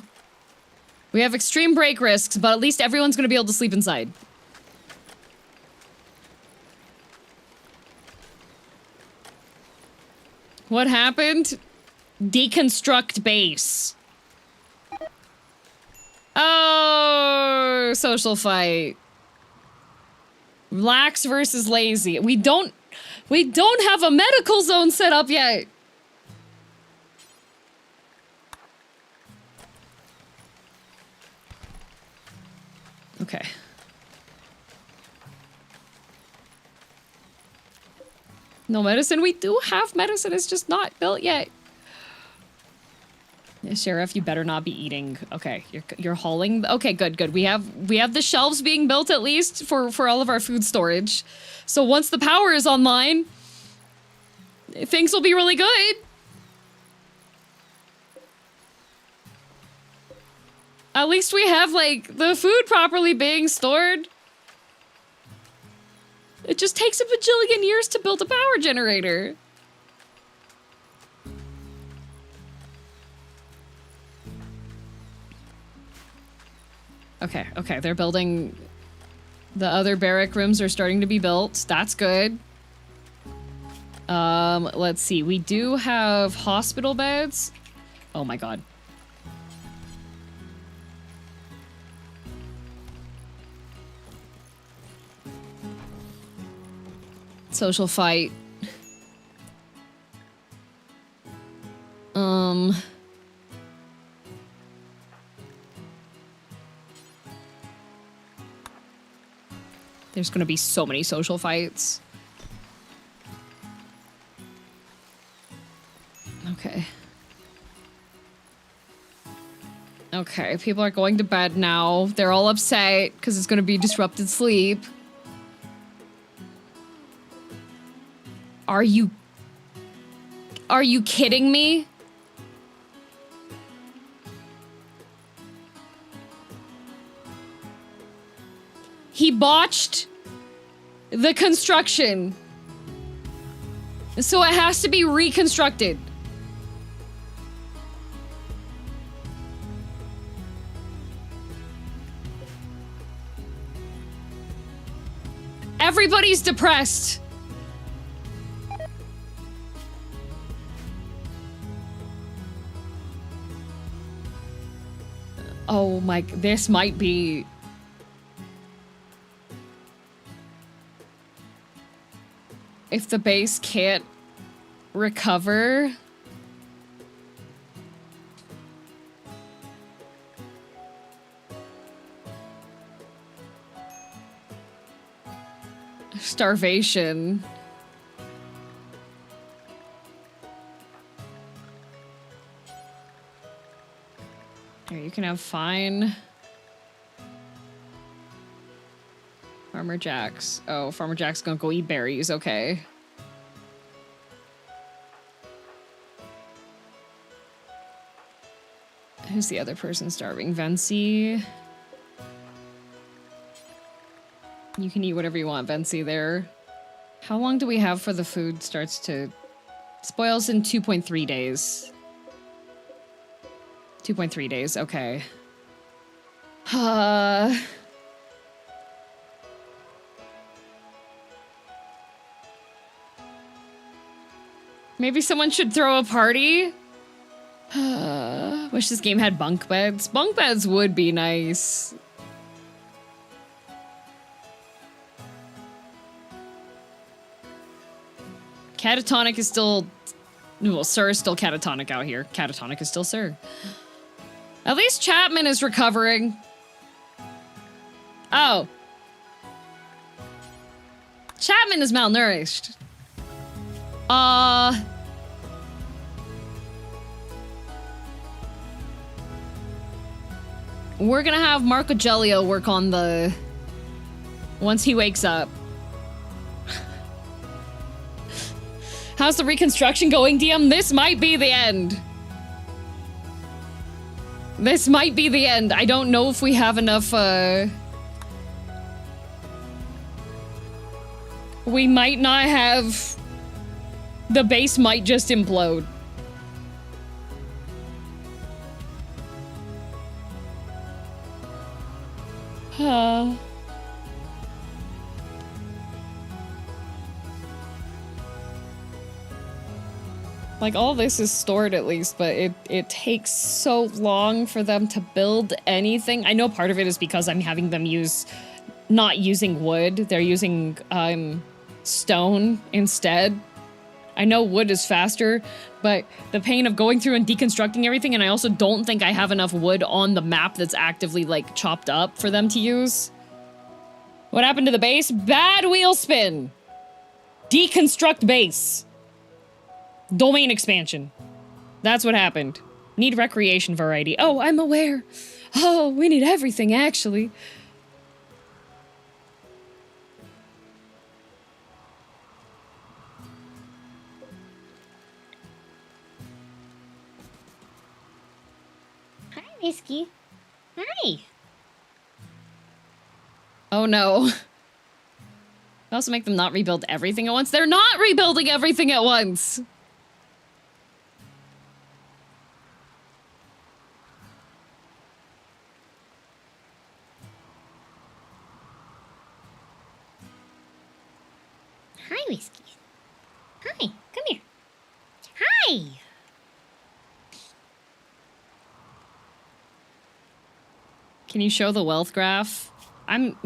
We have extreme break risks, but at least everyone's gonna be able to sleep inside. What happened? Deconstruct base. Oh, social fight. Lax versus lazy. We don't have a medical zone set up yet. Okay. No medicine. We do have medicine. It's just not built yet. Yeah, Sheriff, you better not be eating. Okay, you're hauling. Okay, good. We have the shelves being built at least for all of our food storage. So once the power is online, things will be really good. At least we have, like, the food properly being stored. It just takes a bajillion years to build a power generator. Okay, they're building... The other barrack rooms are starting to be built. That's good. Let's see. We do have hospital beds. Oh my god. Social fight. There's gonna be so many social fights. Okay. Okay, people are going to bed now. They're all upset because it's gonna be disrupted sleep. Are you kidding me? He botched the construction. So it has to be reconstructed. Everybody's depressed. Oh my, this might be... If the base can't recover... Starvation. Here, you can have fine. Farmer Jack's. Oh, Farmer Jack's gonna go eat berries. Okay. Who's the other person starving? Vency. You can eat whatever you want, Vency, there. How long do we have for the food starts to... Spoils in 2.3 days. 2.3 days, okay. Maybe someone should throw a party? Wish this game had bunk beds. Bunk beds would be nice. Catatonic is still... Well, Sir is still catatonic out here. Catatonic is still Sir. At least Chapman is recovering. Oh. Chapman is malnourished. We're gonna have Marco Gelio work on the... once he wakes up. How's the reconstruction going, DM? This might be the end. This might be the end. I don't know if we have enough, we might not have... The base might just implode. Like, all this is stored at least, but it takes so long for them to build anything. I know part of it is because I'm having them not using wood. They're using, stone instead. I know wood is faster, but the pain of going through and deconstructing everything, and I also don't think I have enough wood on the map that's actively, like, chopped up for them to use. What happened to the base? Bad wheel spin! Deconstruct base. Domain expansion. That's what happened. Need recreation variety. Oh, I'm aware. Oh, we need everything, actually. Hi, Whiskey. Hi. Oh no. I also make them not rebuild everything at once. They're not rebuilding everything at once! Hi, Whiskey. Hi, come here. Hi. Can you show the wealth graph? I'm...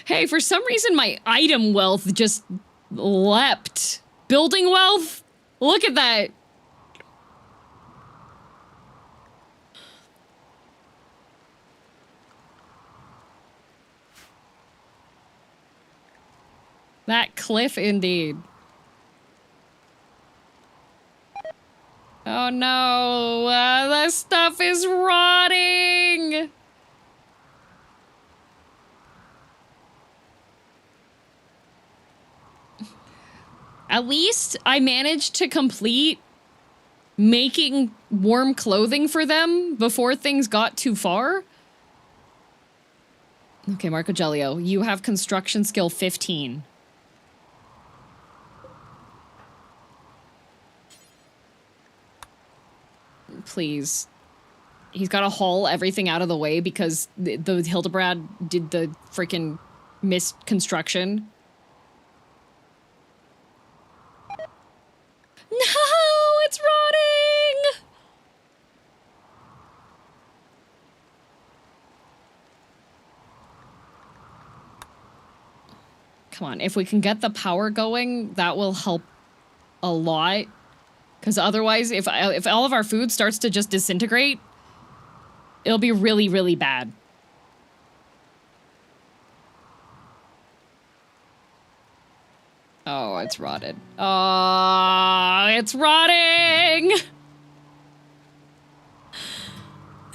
Hey, for some reason my item wealth just leapt. Building wealth? Look at that. That cliff indeed. Oh no, the stuff is rotting! At least I managed to complete making warm clothing for them before things got too far. Okay, Marco Gelio, you have construction skill 15. Please. He's got to haul everything out of the way because the Hildebrand did the freaking missed construction. No, it's rotting! Come on, if we can get the power going, that will help a lot. Because otherwise, if all of our food starts to just disintegrate, it'll be really, really bad. Oh, it's rotted. Oh, it's rotting!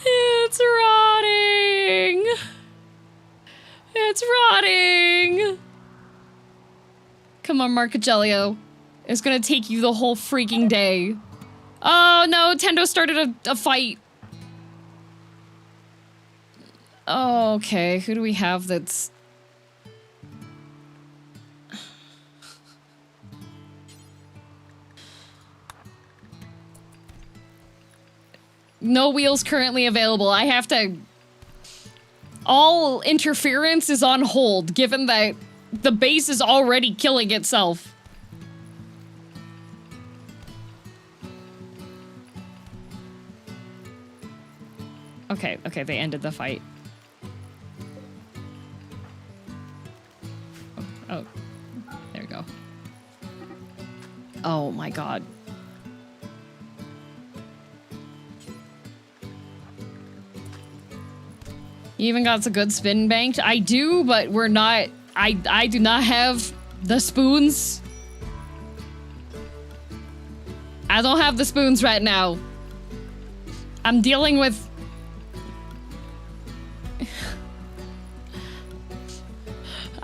It's rotting! It's rotting! Come on, Marcagelio. It's gonna take you the whole freaking day. Oh no, Tendo started a fight. Oh, okay, who do we have that's... No wheels currently available. I have to... All interference is on hold, given that the base is already killing itself. Okay, okay, they ended the fight. Oh, there we go. Oh my god. You even got a good spin banked? I do, but we're not... I do not have the spoons. I don't have the spoons right now. I'm dealing with...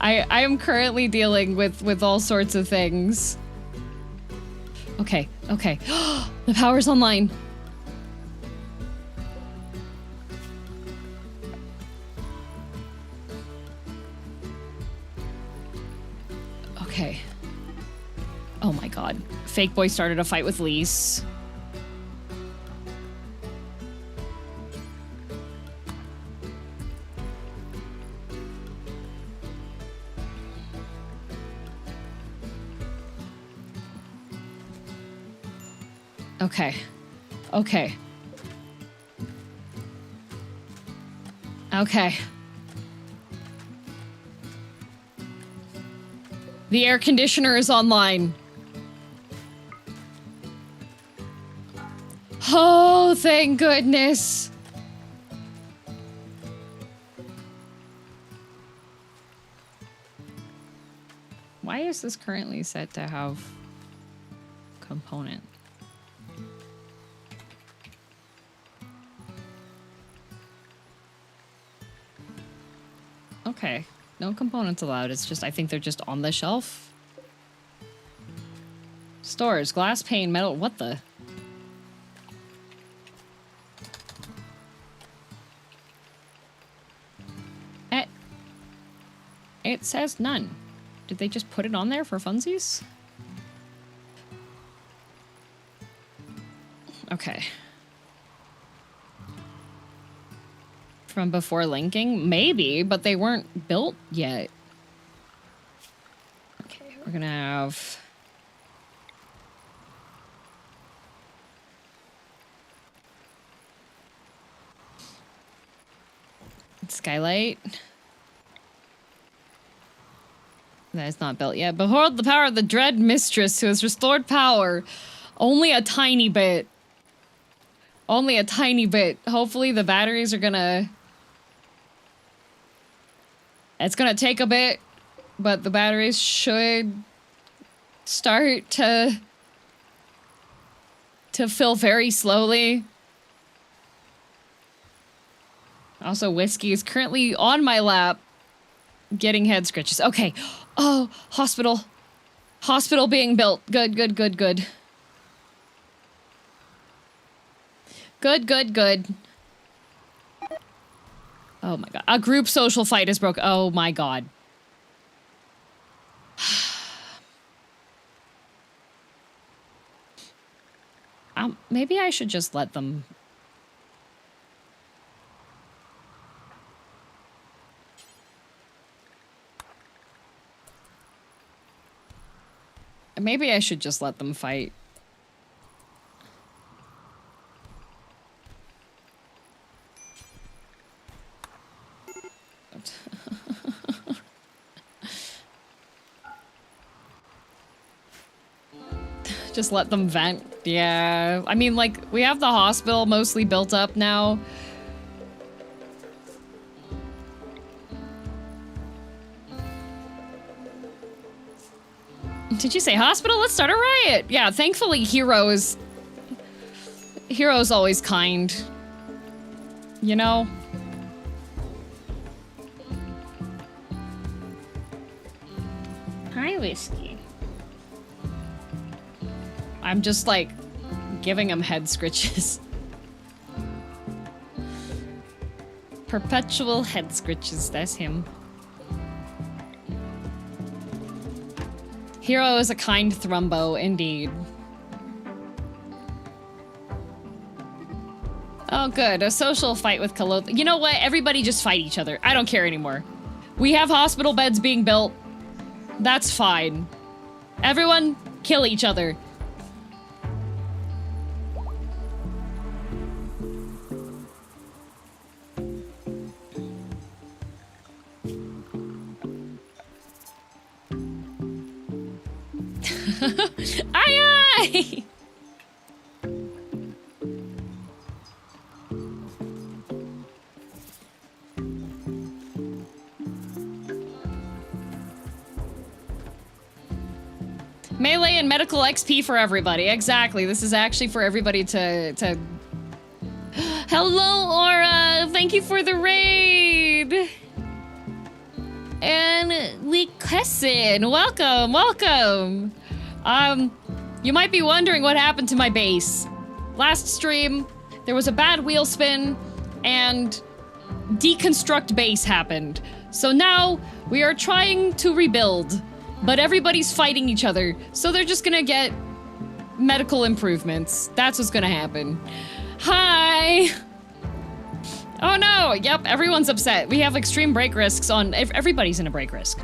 I am currently dealing with all sorts of things. Okay, okay. The power's online. Okay. Oh my god. Fake boy started a fight with Lise. Okay. Okay. Okay. The air conditioner is online. Oh, thank goodness. Why is this currently set to have component? Okay, no components allowed. It's just, I think they're just on the shelf. Stores, glass, pane, metal, what the? It says none. Did they just put it on there for funsies? Okay. From before linking? Maybe, but they weren't built yet. Okay, we're gonna have... Skylight. That is not built yet. Behold the power of the dread mistress who has restored power. Only a tiny bit. Only a tiny bit. Hopefully the batteries are gonna... It's gonna take a bit, but the batteries should start to fill very slowly. Also, Whiskey is currently on my lap getting head scratches. Okay. Oh, hospital. Hospital being built. Good, good, good, good. Good, good, good. Oh my god. A group social fight is broke. Oh my god. Maybe I should just let them... Maybe I should just let them fight. Just let them vent. Yeah. I mean, like, we have the hospital mostly built up now. Did you say hospital? Let's start a riot. Yeah, thankfully Hero's always kind. You know? Hi, Whiskey. I'm just, like, giving him head scritches. Perpetual head scritches, that's him. Hero is a kind thrumbo, indeed. Oh, good. A social fight with Kaloth. You know what? Everybody just fight each other. I don't care anymore. We have hospital beds being built. That's fine. Everyone, kill each other. Aye, aye! Melee and medical XP for everybody. Exactly. This is actually for everybody to Hello, Aura! Thank you for the raid! And Likessin, welcome, welcome! You might be wondering what happened to my base. Last stream, there was a bad wheel spin, and deconstruct base happened. So now, we are trying to rebuild, but everybody's fighting each other, so they're just gonna get medical improvements. That's what's gonna happen. Hi! Oh no, yep, everyone's upset. We have extreme break risks on- everybody's in a break risk.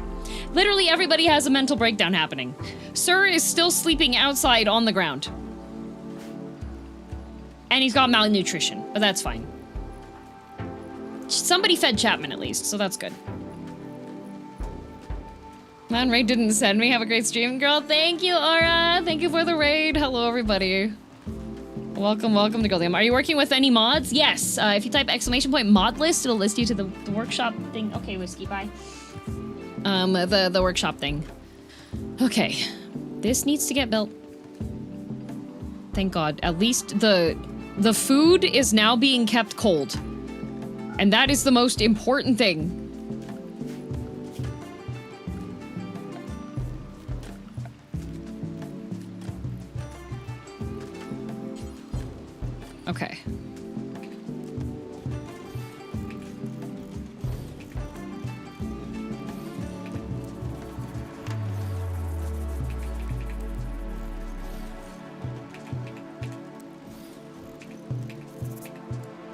Literally everybody has a mental breakdown happening. Sir is still sleeping outside on the ground. And he's got malnutrition, but that's fine. Somebody fed Chapman at least, so that's good. Man, raid didn't send me. Have a great stream, girl. Thank you, Aura. Thank you for the raid. Hello, everybody. Welcome, welcome to girldm. Are you working with any mods? Yes. If you type !mod list, it'll list you to the workshop thing. Okay, Whiskey, bye. The workshop thing. Okay. This needs to get built. Thank God. At least the food is now being kept cold. And that is the most important thing. Okay.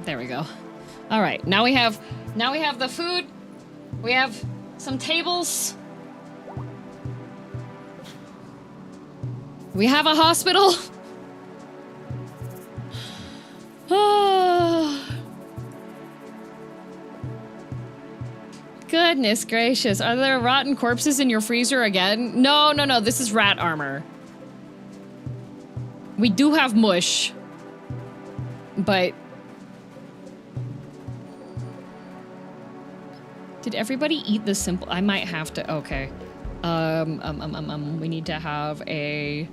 There we go. All right, now we have the food. We have some tables. We have a hospital. Goodness gracious. Are there rotten corpses in your freezer again? No, no, no. This is rat armor. We do have mush. But... did everybody eat the simple... I might have to... okay. We need to have a...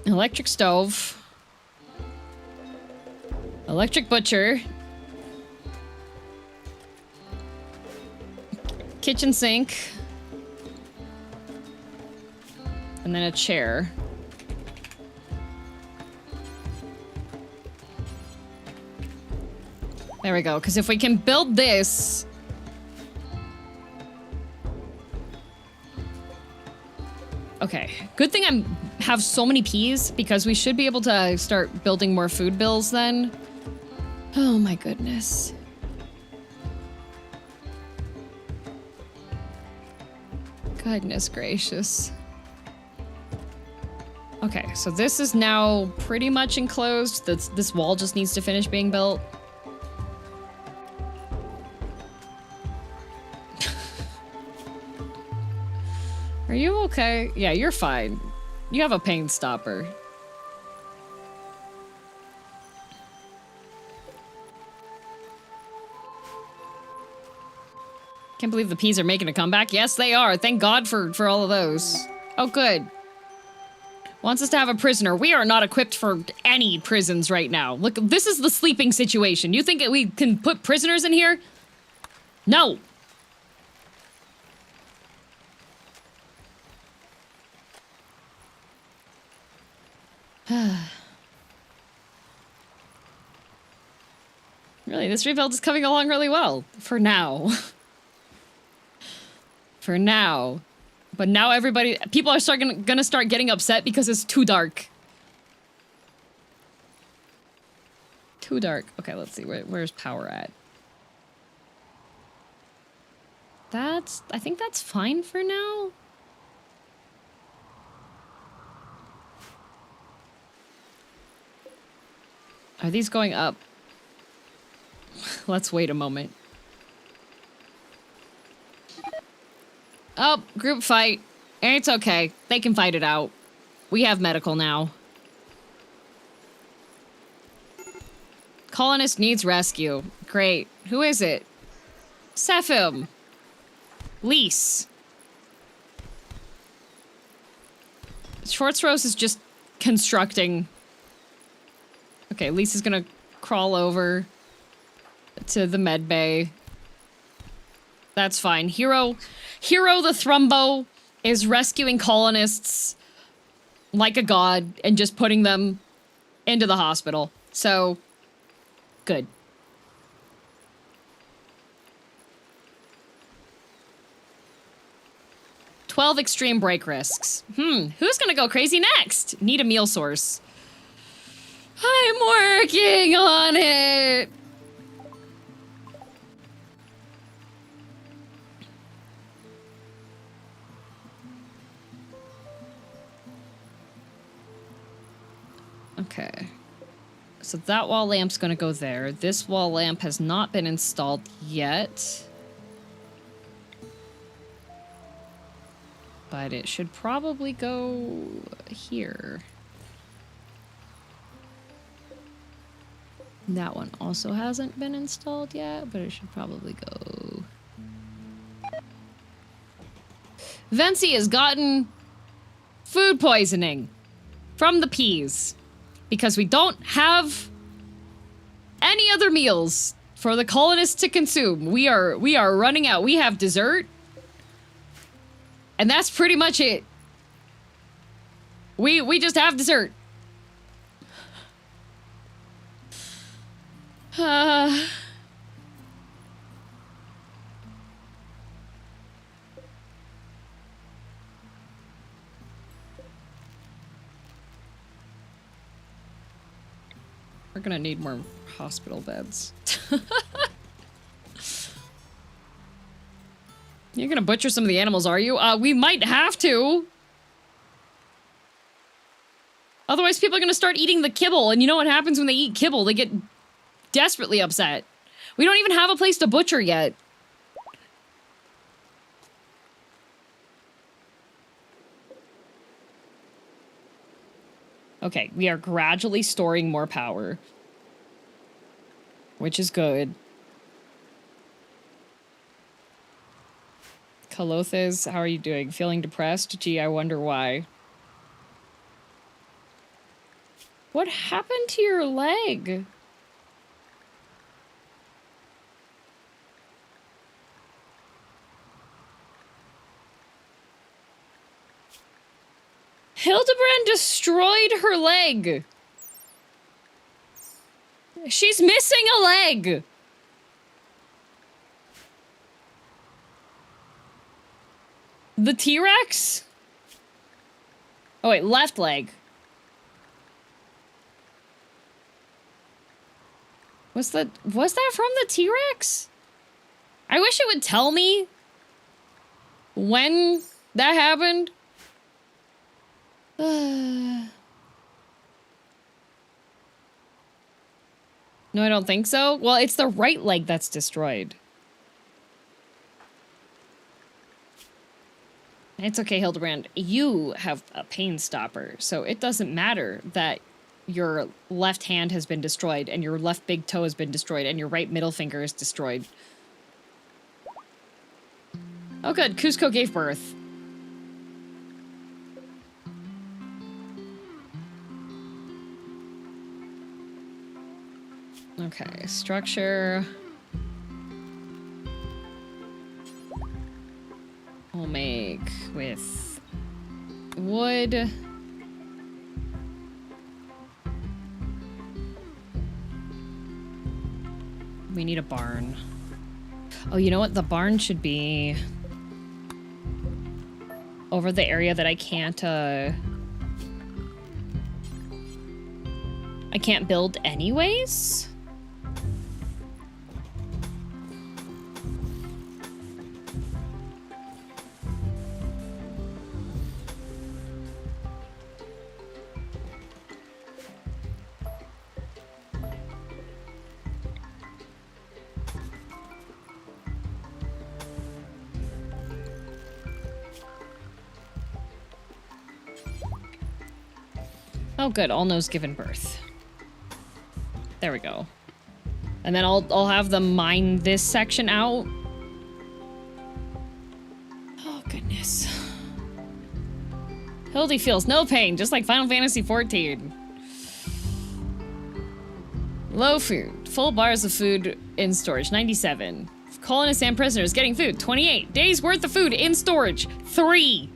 electric stove. Electric butcher. Kitchen sink. And then a chair. There we go, because if we can build this... okay, good thing I have so many peas, because we should be able to start building more food bills then. Oh my goodness. Goodness gracious. Okay, so this is now pretty much enclosed. This wall just needs to finish being built. Are you okay? Yeah, you're fine. You have a pain stopper. Can't believe the peas are making a comeback. Yes, they are. Thank God for all of those. Oh, good. Wants us to have a prisoner. We are not equipped for any prisons right now. Look, this is the sleeping situation. You think that we can put prisoners in here? No. Really, this rebuild is coming along really well. For now. For now. But now people are gonna start getting upset because it's too dark. Too dark. Okay, let's see. Where's power at? I think that's fine for now. Are these going up? Let's wait a moment. Oh, group fight. It's okay. They can fight it out. We have medical now. Colonist needs rescue. Great. Who is it? Sephim. Lise. Schwarzrose is just constructing Okay, Lisa's gonna crawl over to the medbay. That's fine. Hero the Thrumbo is rescuing colonists like a god and just putting them into the hospital. So, good. "12 extreme break risks. Who's gonna go crazy next? Need a meal source. I'm working on it! Okay. So that wall lamp's gonna go there. This wall lamp has not been installed yet. But it should probably go here. That one also hasn't been installed yet, but it should probably go... Vency has gotten food poisoning from the peas because we don't have any other meals for the colonists to consume. We are running out. We have dessert, and that's pretty much it. We just have dessert. We're gonna need more hospital beds. You're gonna butcher some of the animals, are you? We might have to. Otherwise, people are gonna start eating the kibble, and you know what happens when they eat kibble? They get desperately upset. We don't even have a place to butcher yet. Okay, we are gradually storing more power, which is good. Kalothes, how are you doing? Feeling depressed? Gee, I wonder why. What happened to your leg? Hildebrand destroyed her leg. She's missing a leg. The T-Rex? Oh wait, left leg. Was that from the T-Rex? I wish it would tell me when that happened. No, I don't think so. Well, it's the right leg that's destroyed. It's okay, Hildebrand. You have a pain stopper, so it doesn't matter that your left hand has been destroyed and your left big toe has been destroyed and your right middle finger is destroyed. Oh good, Cusco gave birth. Okay, structure. We'll make with wood. We need a barn. Oh, you know what? The barn should be over the area that I can't build anyways. Oh good, Allno's given birth. There we go. And then I'll have them mine this section out. Oh goodness. Hildy feels no pain, just like Final Fantasy XIV. Low food. Full bars of food in storage. 97. Colonists and prisoners getting food. 28. Days worth of food in storage. 3.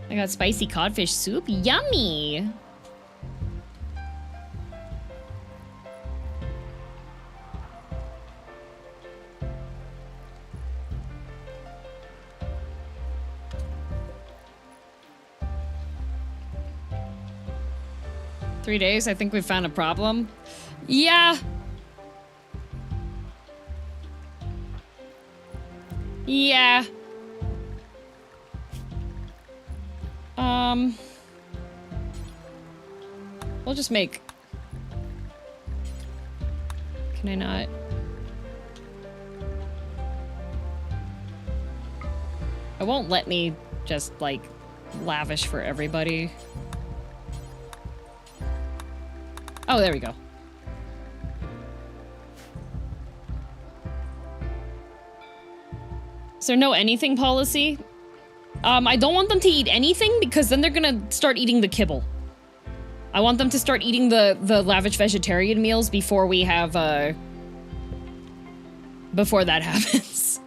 I got spicy codfish soup. Yummy. Three days, I think we found a problem. Yeah. Yeah. We'll just make... Can I not? It won't let me just, like, lavish for everybody. Oh, there we go. Is there no anything policy? I don't want them to eat anything because then they're gonna start eating the kibble. I want them to start eating the lavish vegetarian meals before we have, before that happens.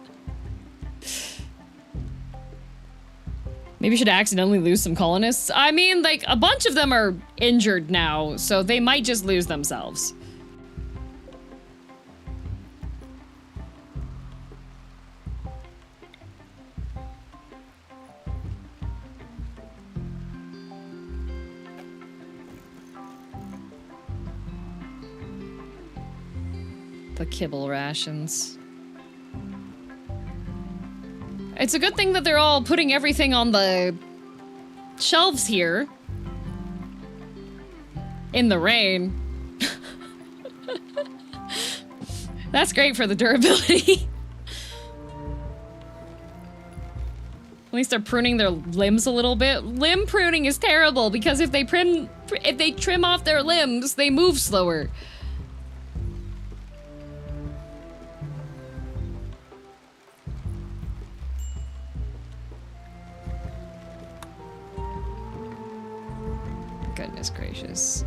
Maybe we should accidentally lose some colonists. I mean, like, a bunch of them are injured now, so they might just lose themselves. The kibble rations. It's a good thing that they're all putting everything on the shelves here. In the rain. That's great for the durability. At least they're pruning their limbs a little bit. Limb pruning is terrible because if they trim off their limbs, they move slower. Goodness gracious.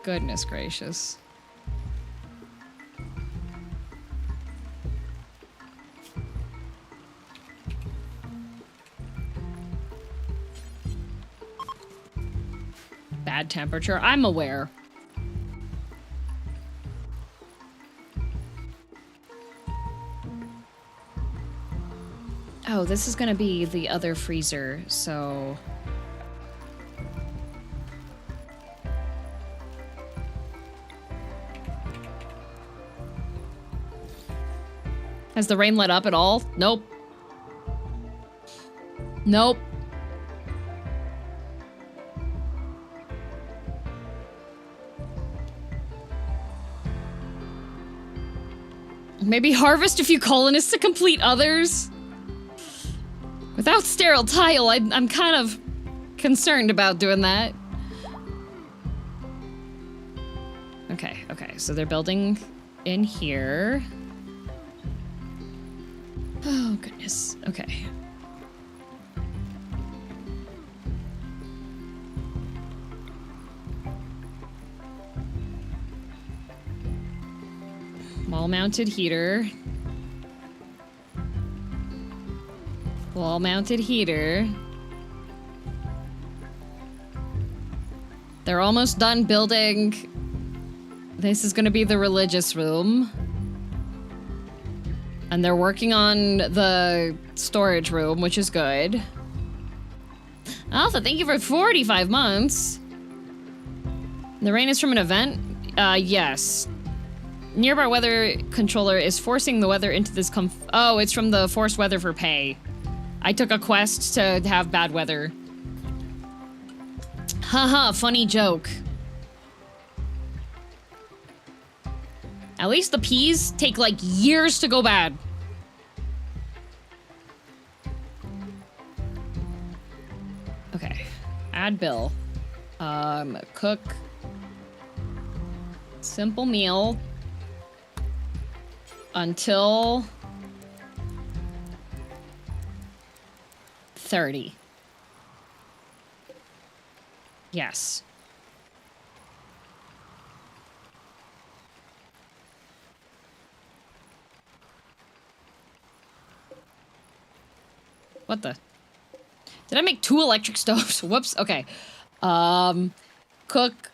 Goodness gracious. Bad temperature. I'm aware. Oh, this is gonna be the other freezer, so... Has the rain let up at all? Nope. Nope. Maybe harvest a few colonists to complete others? Without sterile tile, I'm kind of concerned about doing that. Okay, so they're building in here. Oh, goodness. Okay. Wall-mounted heater. Wall-mounted heater. They're almost done building. This is gonna be the religious room. And they're working on the storage room, which is good. Alpha, thank you for 45 months. The rain is from an event? Yes. Nearby weather controller is forcing the weather into this oh, it's from the forced weather for pay. I took a quest to have bad weather. Haha, funny joke. At least the peas take like years to go bad. Okay, add bill. Cook. Simple meal. Until 30. Yes. What the? Did I make 2 electric stoves? Whoops. Okay. Cook.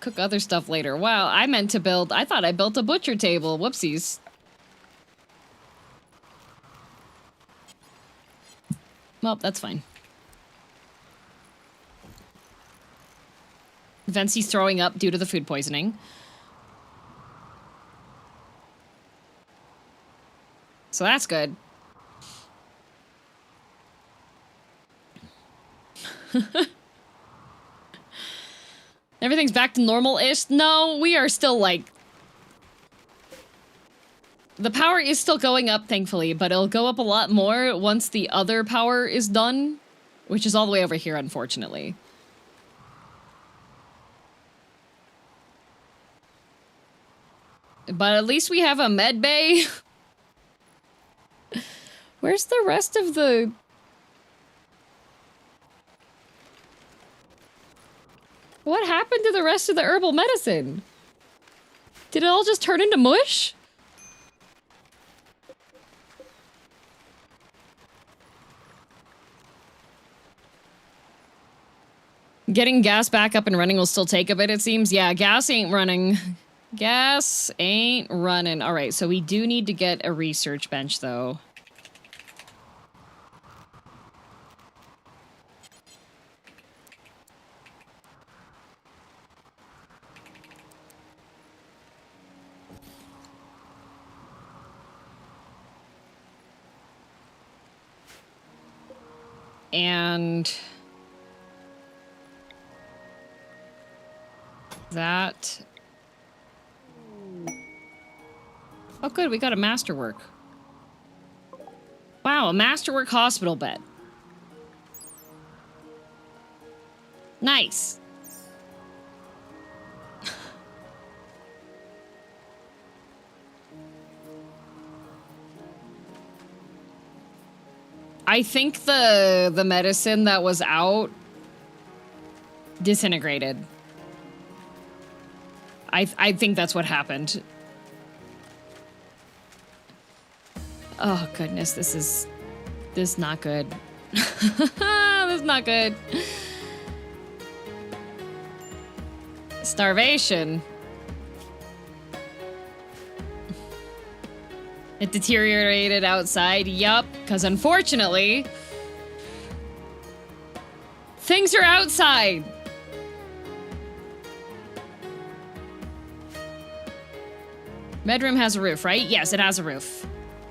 Cook other stuff later. Wow, I meant to build... I thought I built a butcher table. Whoopsies. Well, that's fine. Vinci's throwing up due to the food poisoning. So that's good. Everything's back to normal-ish? No, we are still, like... The power is still going up, thankfully, but it'll go up a lot more once the other power is done, which is all the way over here, unfortunately. But at least we have a medbay. Where's the rest of the... What happened to the rest of the herbal medicine? Did it all just turn into mush? Getting gas back up and running will still take a bit, it seems. Yeah, gas ain't running. Gas ain't running. All right, so we do need to get a research bench, though. And... that... Oh good, we got a masterwork. Wow, a masterwork hospital bed. Nice. I think the medicine that was out disintegrated. I think that's what happened. Oh goodness, this is not good. This is not good. Starvation. It deteriorated outside. Yup, because unfortunately, things are outside. Bedroom has a roof, right? Yes, it has a roof.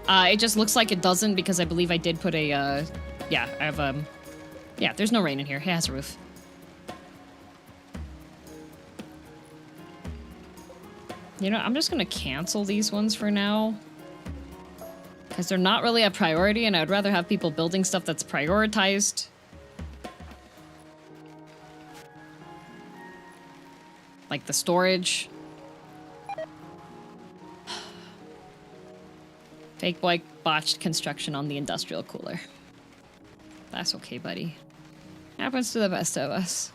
It just looks like it doesn't because I believe I did put a, yeah, I have, yeah, there's no rain in here. It has a roof. You know, I'm just gonna cancel these ones for now. Because they're not really a priority, and I'd rather have people building stuff that's prioritized. Like the storage. Fake boy botched construction on the industrial cooler. That's okay, buddy. Happens to the best of us.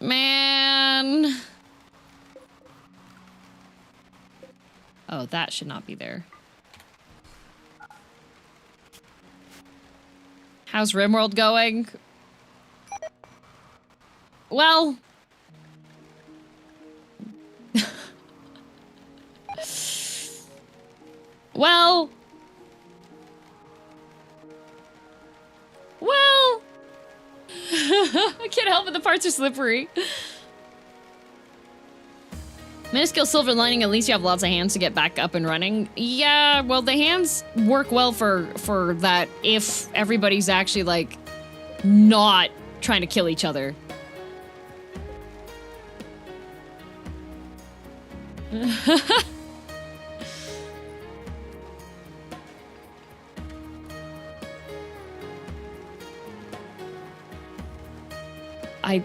Man. Oh, that should not be there. How's Rimworld going? Well... Well... I can't help it, the parts are slippery. Minuscule silver lining, at least you have lots of hands to get back up and running. Yeah, well, the hands work well for that if everybody's actually, like, not trying to kill each other.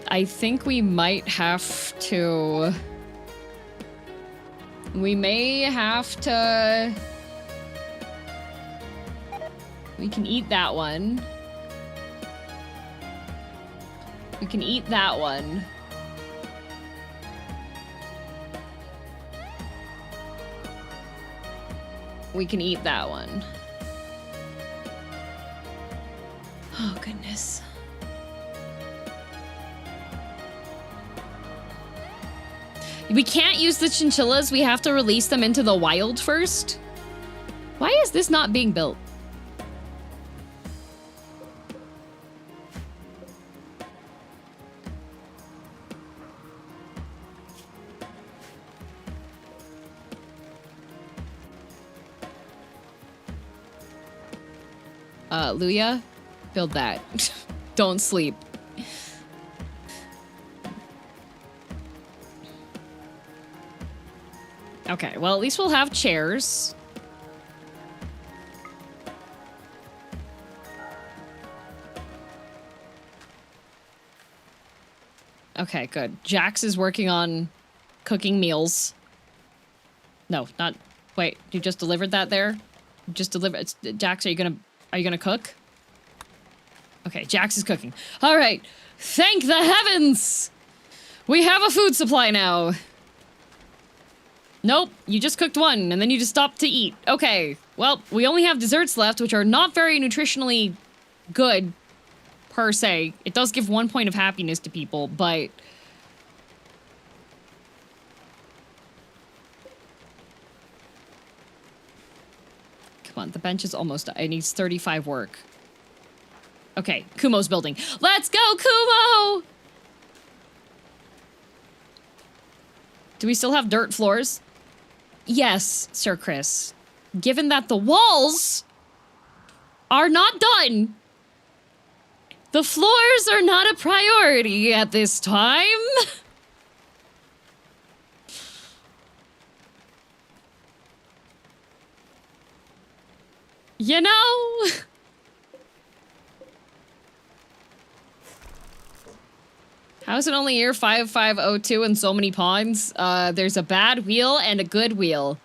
I think we might have to... We may have to... We can eat that one. We can eat that one. We can eat that one. Oh, goodness. We can't use the chinchillas. We have to release them into the wild first. Why is this not being built? Luya, build that. Don't sleep. Okay, well, at least we'll have chairs. Okay, good. Jax is working on cooking meals. No, not... Wait, you just delivered that there? You just delivered... Jax, are you gonna cook? Okay, Jax is cooking. All right, thank the heavens! We have a food supply now. Nope, you just cooked one, and then you just stopped to eat. Okay, well, we only have desserts left, which are not very nutritionally good, per se. It does give 1 point of happiness to people, but... Come on, the bench is almost... It needs 35 work. Okay, Kumo's building. Let's go, Kumo! Do we still have dirt floors? Yes, Sir Chris. Given that the walls are not done, the floors are not a priority at this time. You know? How is it only year 5502 and so many pawns? There's a bad wheel and a good wheel.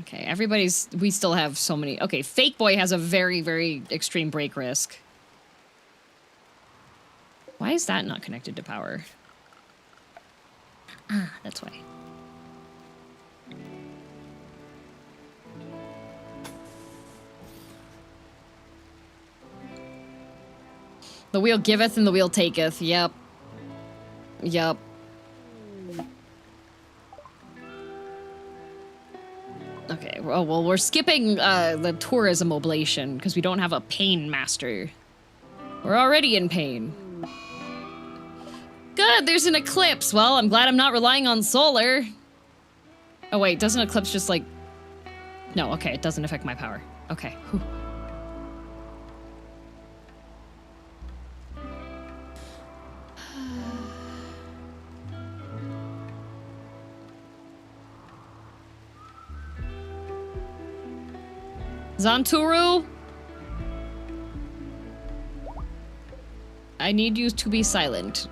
Okay, everybody's... We still have so many... Okay, Fake Boy has a very, very extreme break risk. Why is that not connected to power? Ah, that's why. The wheel giveth and the wheel taketh. Yep. Yep. Okay, well, we're skipping the tourism oblation because we don't have a pain master. We're already in pain. Good, there's an eclipse. Well, I'm glad I'm not relying on solar. Oh wait, doesn't eclipse just like... No, okay, it doesn't affect my power. Okay. Whew. Zanturu? I need you to be silent.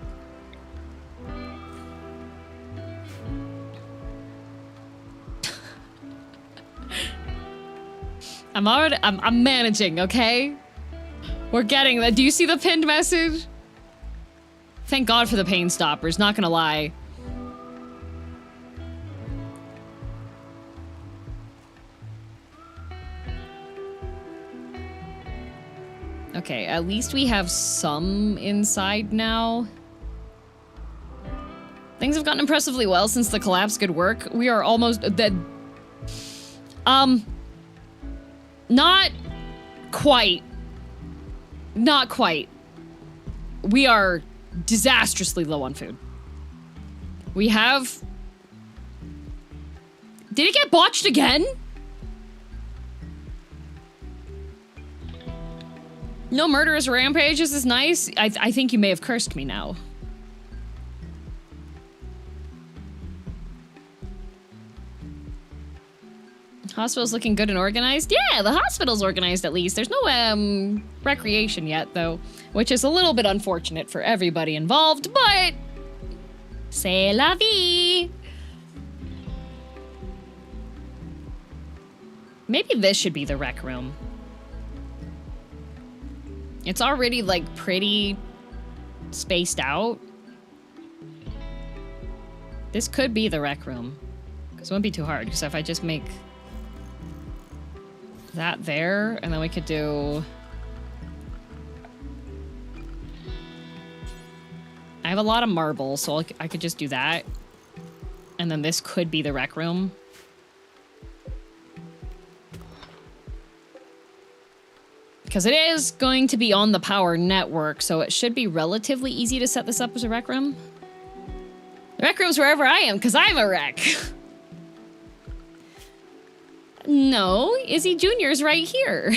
I'm managing, okay? We're getting that. Do you see the pinned message? Thank God for the pain stoppers, not gonna lie. Okay, at least we have some inside now. Things have gotten impressively well since the collapse. Good work. We are almost dead. Not quite. Not quite. We are disastrously low on food. We have... Did it get botched again? No murderous rampages is nice. I think you may have cursed me now. Hospital's looking good and organized. Yeah, the hospital's organized at least. There's no recreation yet though, which is a little bit unfortunate for everybody involved, but c'est la vie. Maybe this should be the rec room. It's already like pretty spaced out. This could be the rec room. Because it wouldn't be too hard. Because if I just make that there, and then we could do... I have a lot of marble, so I could just do that. And then this could be the rec room. Because it is going to be on the power network, so it should be relatively easy to set this up as a rec room. The rec room's wherever I am, because I'm a rec. No, Izzy Jr.'s right here.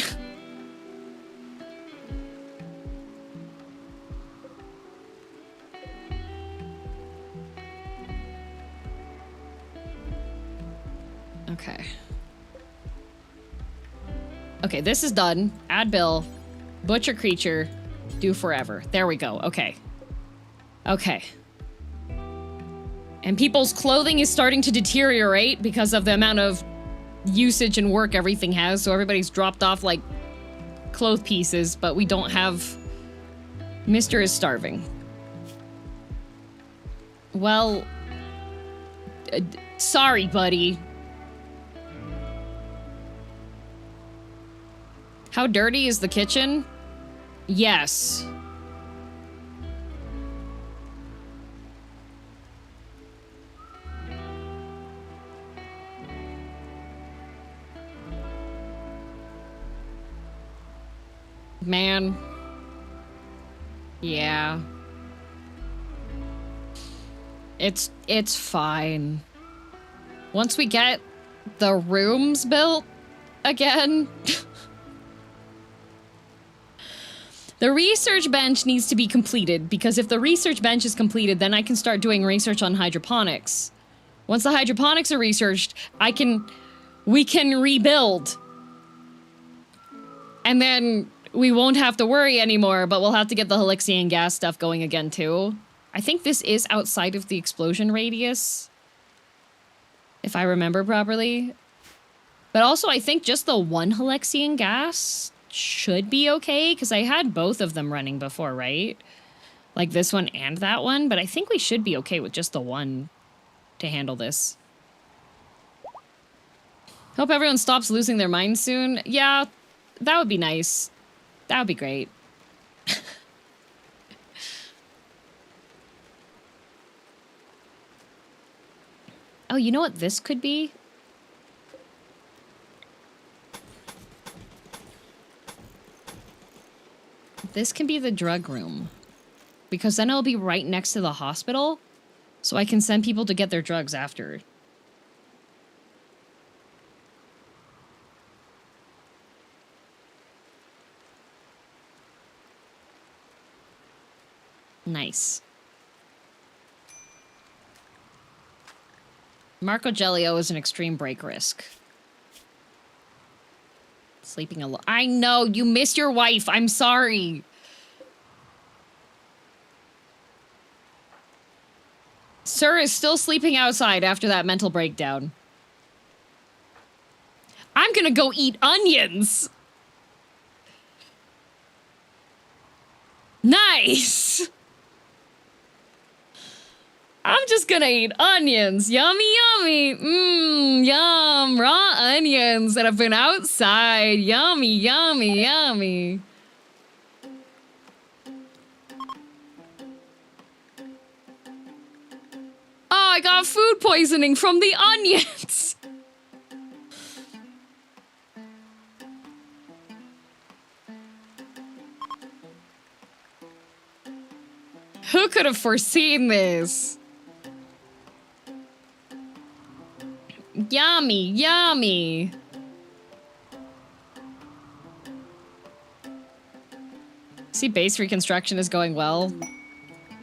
Okay. Okay, this is done. Add bill. Butcher creature. Do forever. There we go. Okay. Okay. And people's clothing is starting to deteriorate because of the amount of usage and work everything has, so everybody's dropped off like cloth pieces, but we don't have... Mr. is starving. Well... sorry, buddy. How dirty is the kitchen? Yes. Man. Yeah. It's fine. Once we get the rooms built again... The research bench needs to be completed, because if the research bench is completed, then I can start doing research on hydroponics. Once the hydroponics are researched, we can rebuild. And then we won't have to worry anymore, but we'll have to get the Helixian gas stuff going again too. I think this is outside of the explosion radius, if I remember properly. But also I think just the one Helixian gas should be okay, because I had both of them running before, right? Like this one and that one, but I think we should be okay with just the one to handle this. Hope everyone stops losing their minds soon. Yeah, that would be nice. That would be great. Oh, you know what this could be? This can be the drug room. Because then it'll be right next to the hospital. So I can send people to get their drugs after. Nice. Marco Gelio is an extreme break risk. Sleeping alone. I know, you missed your wife. I'm sorry. Sir is still sleeping outside after that mental breakdown. I'm gonna go eat onions. Nice. I'm just gonna eat onions. Yummy, yummy. Mmm, yum. Raw onions that have been outside. Yummy, yummy, yummy. Oh, I got food poisoning from the onions. Who could have foreseen this? Yummy, yummy. See, base reconstruction is going well.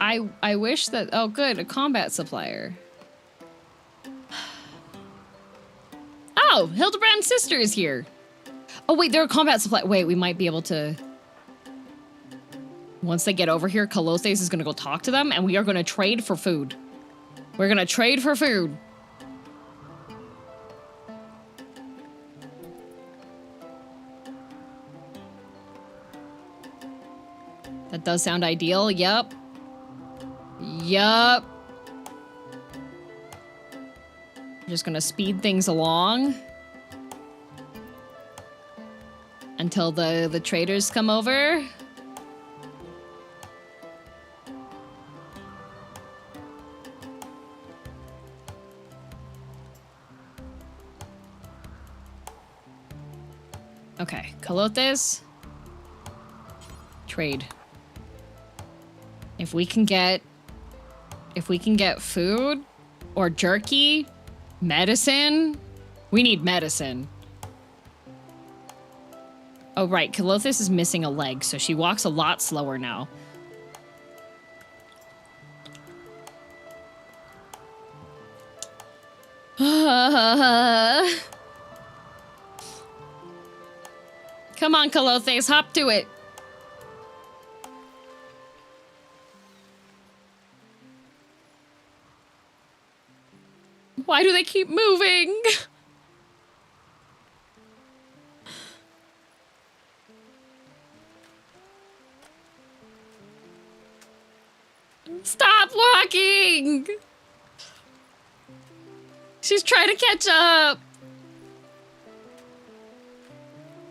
I wish that... Oh, good. A combat supplier. Oh, Hildebrand's sister is here. Oh, wait, there are combat supply. Wait, we might be able to... Once they get over here, Kalothes is going to go talk to them, and we are going to trade for food. We're going to trade for food. That does sound ideal. Yep. Yup. Just gonna speed things along until the traders come over. Okay, Kalothes. Trade. If we can get food or jerky, medicine. We need medicine. Oh, right. Kalothes is missing a leg, so she walks a lot slower now. Come on, Kalothes, hop to it. Why do they keep moving? Stop walking! She's trying to catch up.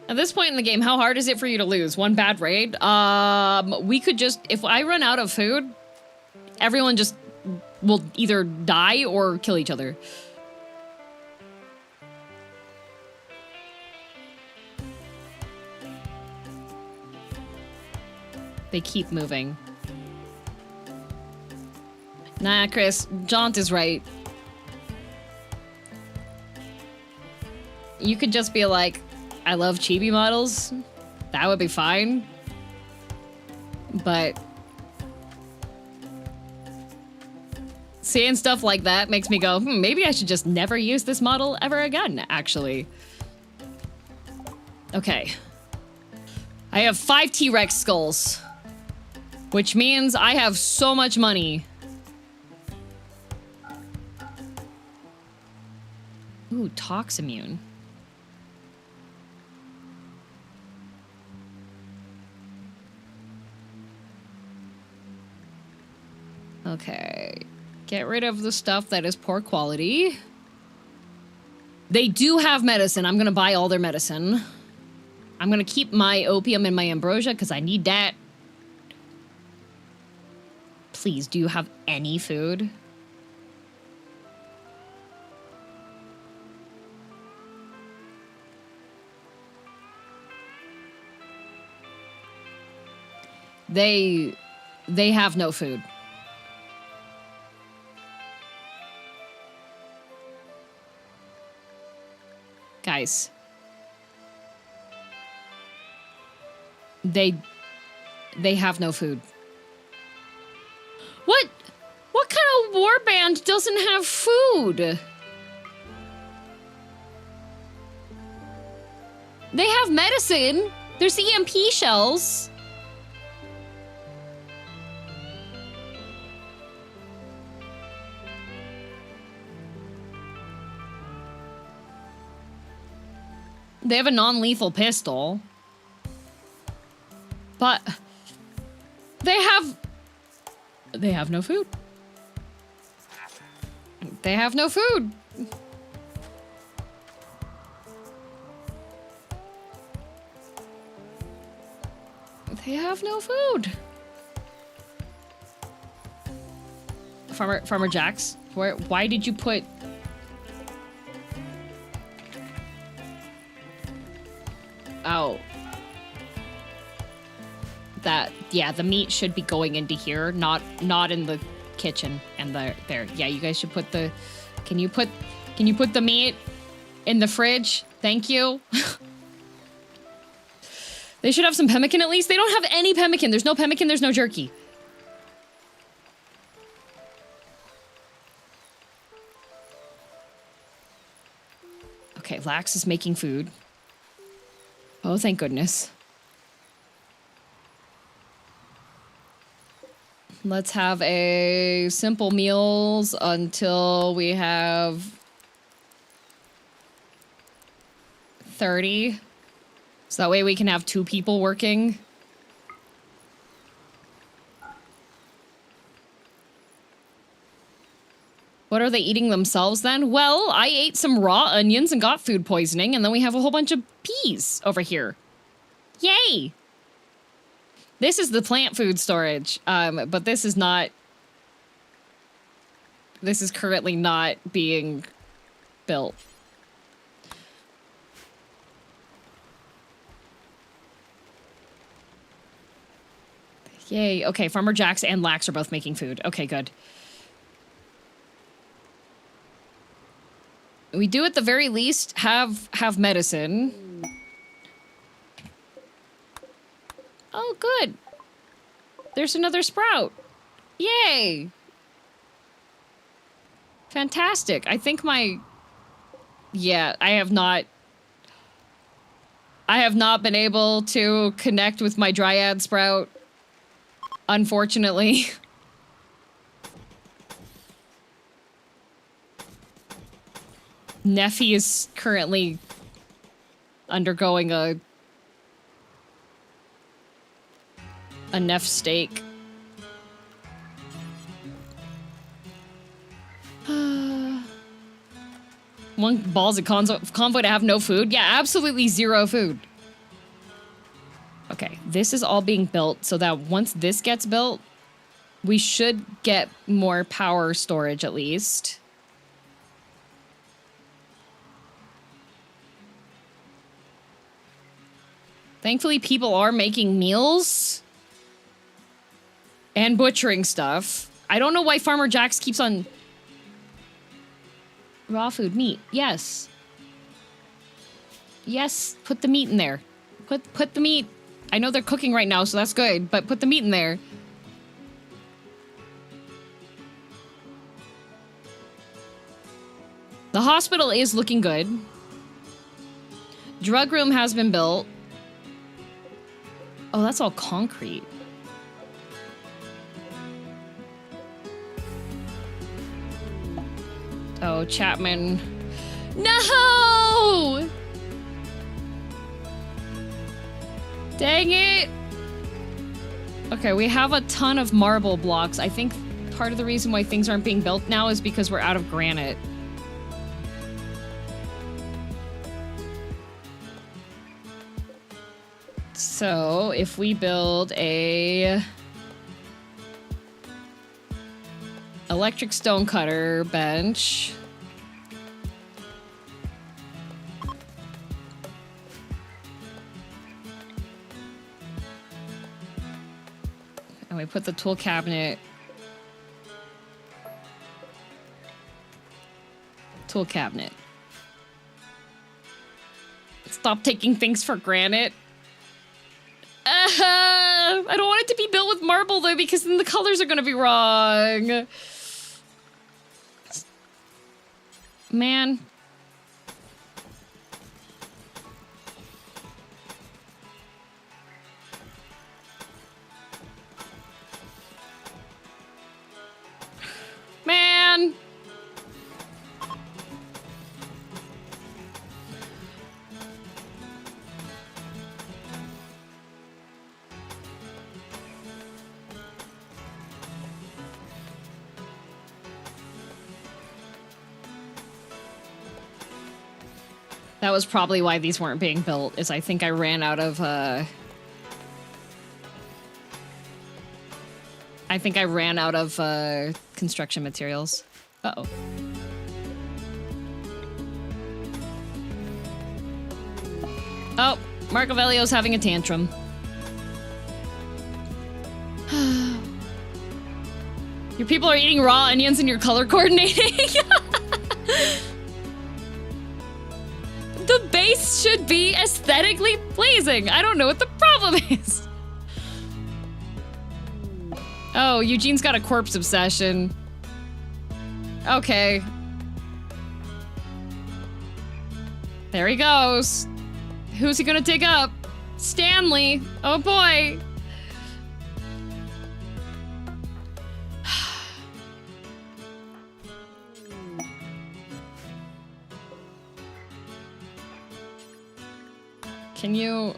At this point in the game, how hard is it for you to lose? One bad raid? We could just, if I run out of food, everyone just will either die or kill each other. They keep moving. Nah, Chris, Jaunt is right. You could just be like, I love chibi models. That would be fine. But seeing stuff like that makes me go, maybe I should just never use this model ever again, actually. Okay. I have 5 T-Rex skulls, which means I have so much money. Ooh, Tox immune. Okay. Get rid of the stuff that is poor quality. They do have medicine. I'm gonna buy all their medicine. I'm gonna keep my opium and my ambrosia because I need that. Please, do you have any food? They have no food. Guys. They have no food. What kind of warband doesn't have food? They have medicine. There's EMP shells. They have a non-lethal pistol. But they have no food. They have no food. They have no food. Farmer Jax, why did you put... Oh. Yeah, the meat should be going into here, not in the kitchen and there. Yeah, you guys should put the... Can you put the meat in the fridge? Thank you. They should have some pemmican at least. They don't have any pemmican. There's no pemmican, there's no jerky. Okay, Lax is making food. Oh, thank goodness. Let's have a simple meals until we have 30. So that way we can have 2 people working. What are they eating themselves then? Well, I ate some raw onions and got food poisoning, and then we have a whole bunch of peas over here. Yay! This is the plant food storage, but this is not... This is currently not being built. Yay. Okay, Farmer Jax and Lax are both making food. Okay, good. We do at the very least have medicine. Oh, good. There's another sprout. Yay. Fantastic. I think my... Yeah, I have not been able to connect with my dryad sprout, unfortunately. Neffy is currently undergoing a Neff steak. One balls of convoy to have no food? Yeah, absolutely 0 food. Okay, this is all being built so that once this gets built, we should get more power storage at least. Thankfully, people are making meals and butchering stuff. I don't know why Farmer Jax keeps on... Raw food, meat, yes. Yes, put the meat in there. Put the meat... I know they're cooking right now, so that's good, but put the meat in there. The hospital is looking good. Drug room has been built. Oh, that's all concrete. Oh, Chapman. No! Dang it! Okay, we have a ton of marble blocks. I think part of the reason why things aren't being built now is because we're out of granite. So, if we build a electric stonecutter bench, and we put the tool cabinet, Stop taking things for granted. I don't want it to be built with marble, though, because then the colors are going to be wrong. Man. Man. That was probably why these weren't being built, is I think I ran out of, construction materials. Uh-oh. Oh, Marco Velio's having a tantrum. Your people are eating raw onions and you're color coordinating? The base should be aesthetically pleasing. I don't know what the problem is. Oh, Eugene's got a corpse obsession. Okay. There he goes. Who's he gonna dig up? Stanley. Oh boy. Can you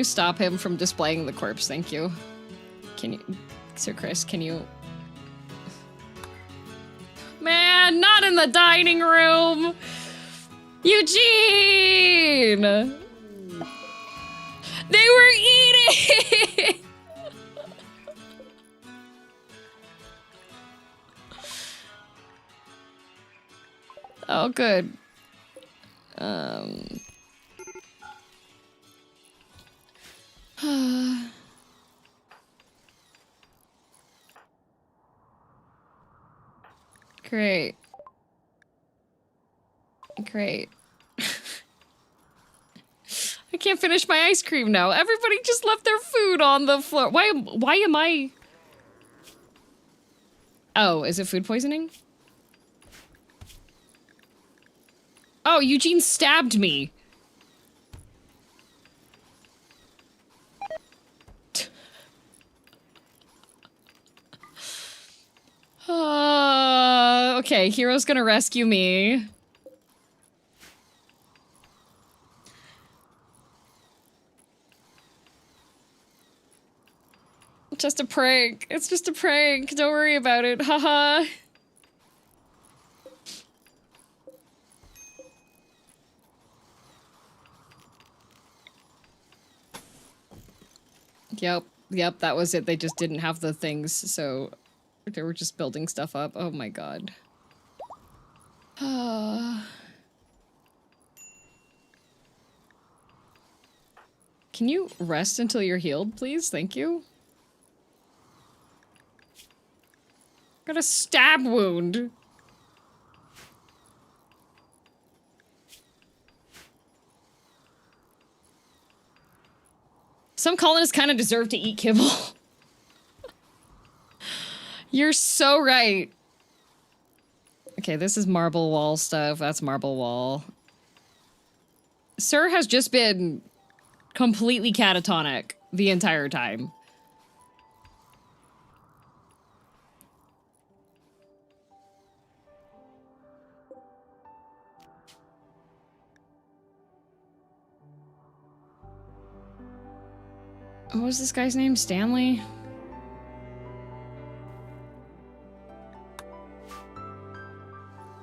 stop him from displaying the corpse? Thank you. Can you, Sir Chris, can you? Man, not in the dining room! Eugene! They were eating! Oh, good. Great. Great. I can't finish my ice cream now. Everybody just left their food on the floor. Why am I... Oh, is it food poisoning? Oh, Eugene stabbed me. Okay, Hero's gonna rescue me. Just a prank. It's just a prank. Don't worry about it. Haha. Yep, that was it. They just didn't have the things, so they were just building stuff up. Oh my god. Can you rest until you're healed, please? Thank you. Got a stab wound. Some colonists kind of deserve to eat kibble. You're so right. Okay, this is marble wall stuff. That's marble wall. Sir has just been completely catatonic the entire time. What was this guy's name? Stanley?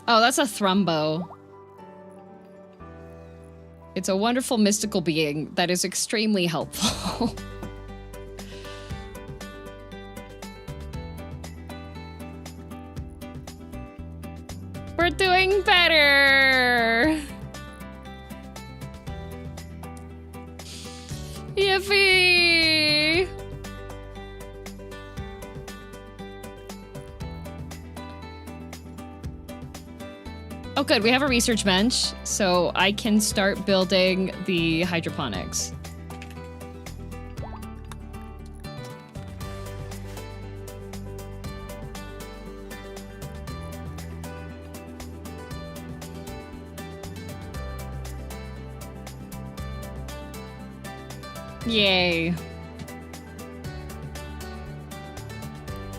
Oh, that's a thrumbo. It's a wonderful mystical being that is extremely helpful. We're doing better! Yippee! Oh good, we have a research bench, so I can start building the hydroponics. Yay.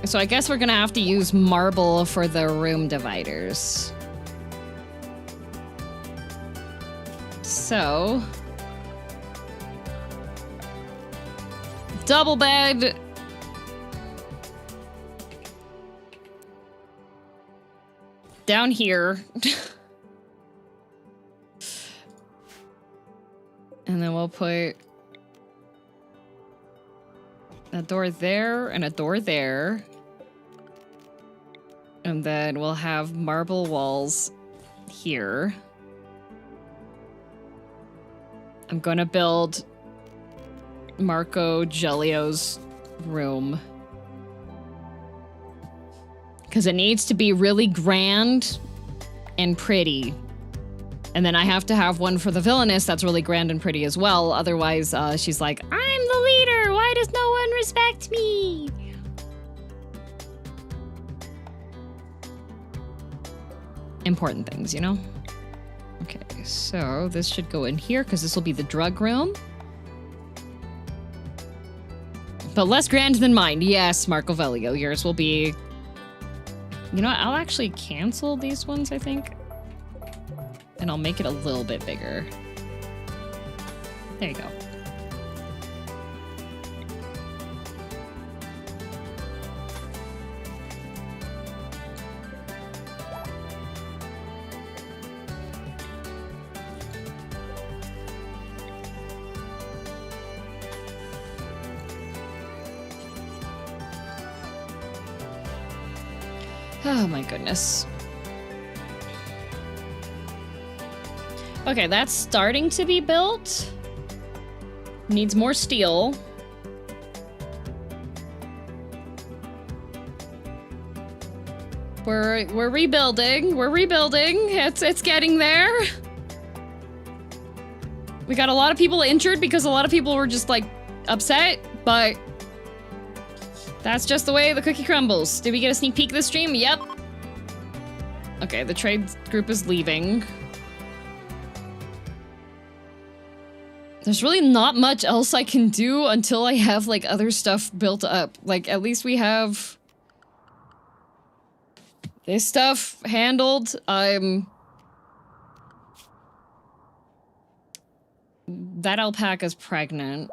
So I guess we're gonna have to use marble for the room dividers. So... double bed! Down here. And then we'll put a door there and a door there. And then we'll have marble walls here. I'm gonna build Marco Gelio's room. Because it needs to be really grand and pretty. And then I have to have one for the villainess that's really grand and pretty as well. Otherwise, she's like, I'm the leader! Why does no one respect me? Important things, you know? Okay. so this should go in here because this will be the drug room. But less grand than mine. Yes, Marco Velio. Yours will be... You know what? I'll actually cancel these ones, I think. And I'll make it a little bit bigger. There you go. Oh my goodness. Okay, that's starting to be built. Needs more steel. We're rebuilding. We're rebuilding. It's getting there. We got a lot of people injured because a lot of people were just like upset, but that's just the way the cookie crumbles. Did we get a sneak peek this stream? Yep. Okay, the trade group is leaving. There's really not much else I can do until I have, like, other stuff built up. Like, at least we have this stuff handled. That alpaca's pregnant.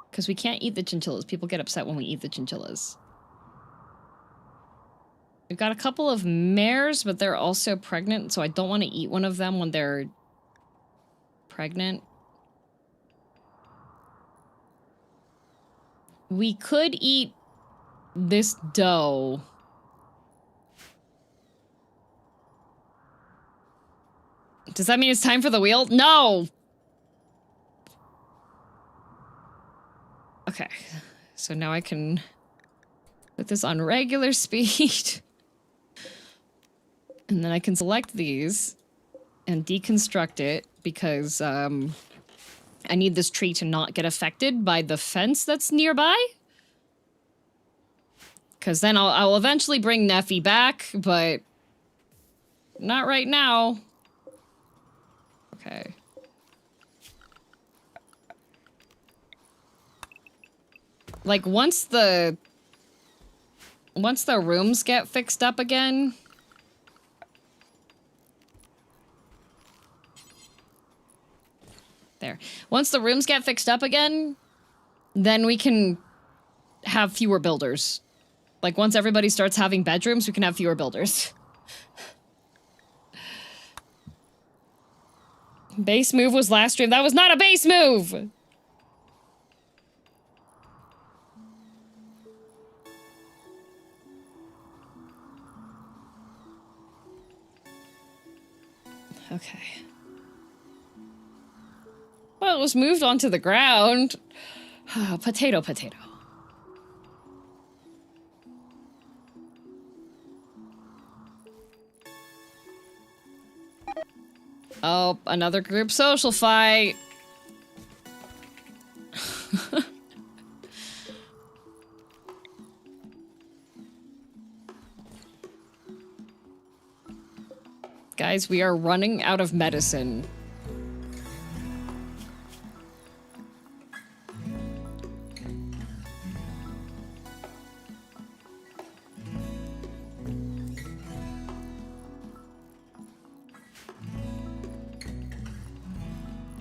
Because we can't eat the chinchillas. People get upset when we eat the chinchillas. We've got a couple of mares, but they're also pregnant, so I don't want to eat one of them when they're pregnant. We could eat this doe. Does that mean it's time for the wheel? No! Okay, so now I can put this on regular speed. And then I can select these and deconstruct it because I need this tree to not get affected by the fence that's nearby. Because then I'll eventually bring Neffy back, but not right now. Okay. Like, once the rooms get fixed up again... There. Once the rooms get fixed up again, then we can have fewer builders. Like, once everybody starts having bedrooms, we can have fewer builders. Base move was last stream. That was not a base move! Okay. Well, it was moved onto the ground. Potato, potato. Oh, another group social fight. Guys, we are running out of medicine.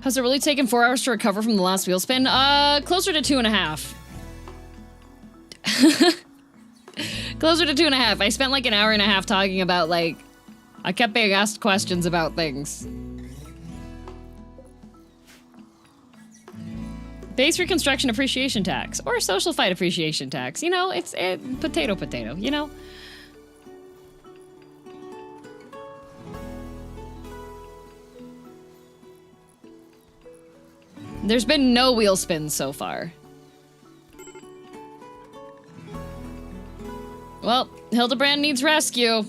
Has it really taken 4 hours to recover from the last wheel spin? Closer to 2.5. Closer to 2.5. I spent like an hour and a half talking about, like, I kept being asked questions about things. Base reconstruction appreciation tax. Or social fight appreciation tax. You know, it's potato, potato, you know? There's been no wheel spins so far. Well, Hildebrand needs rescue.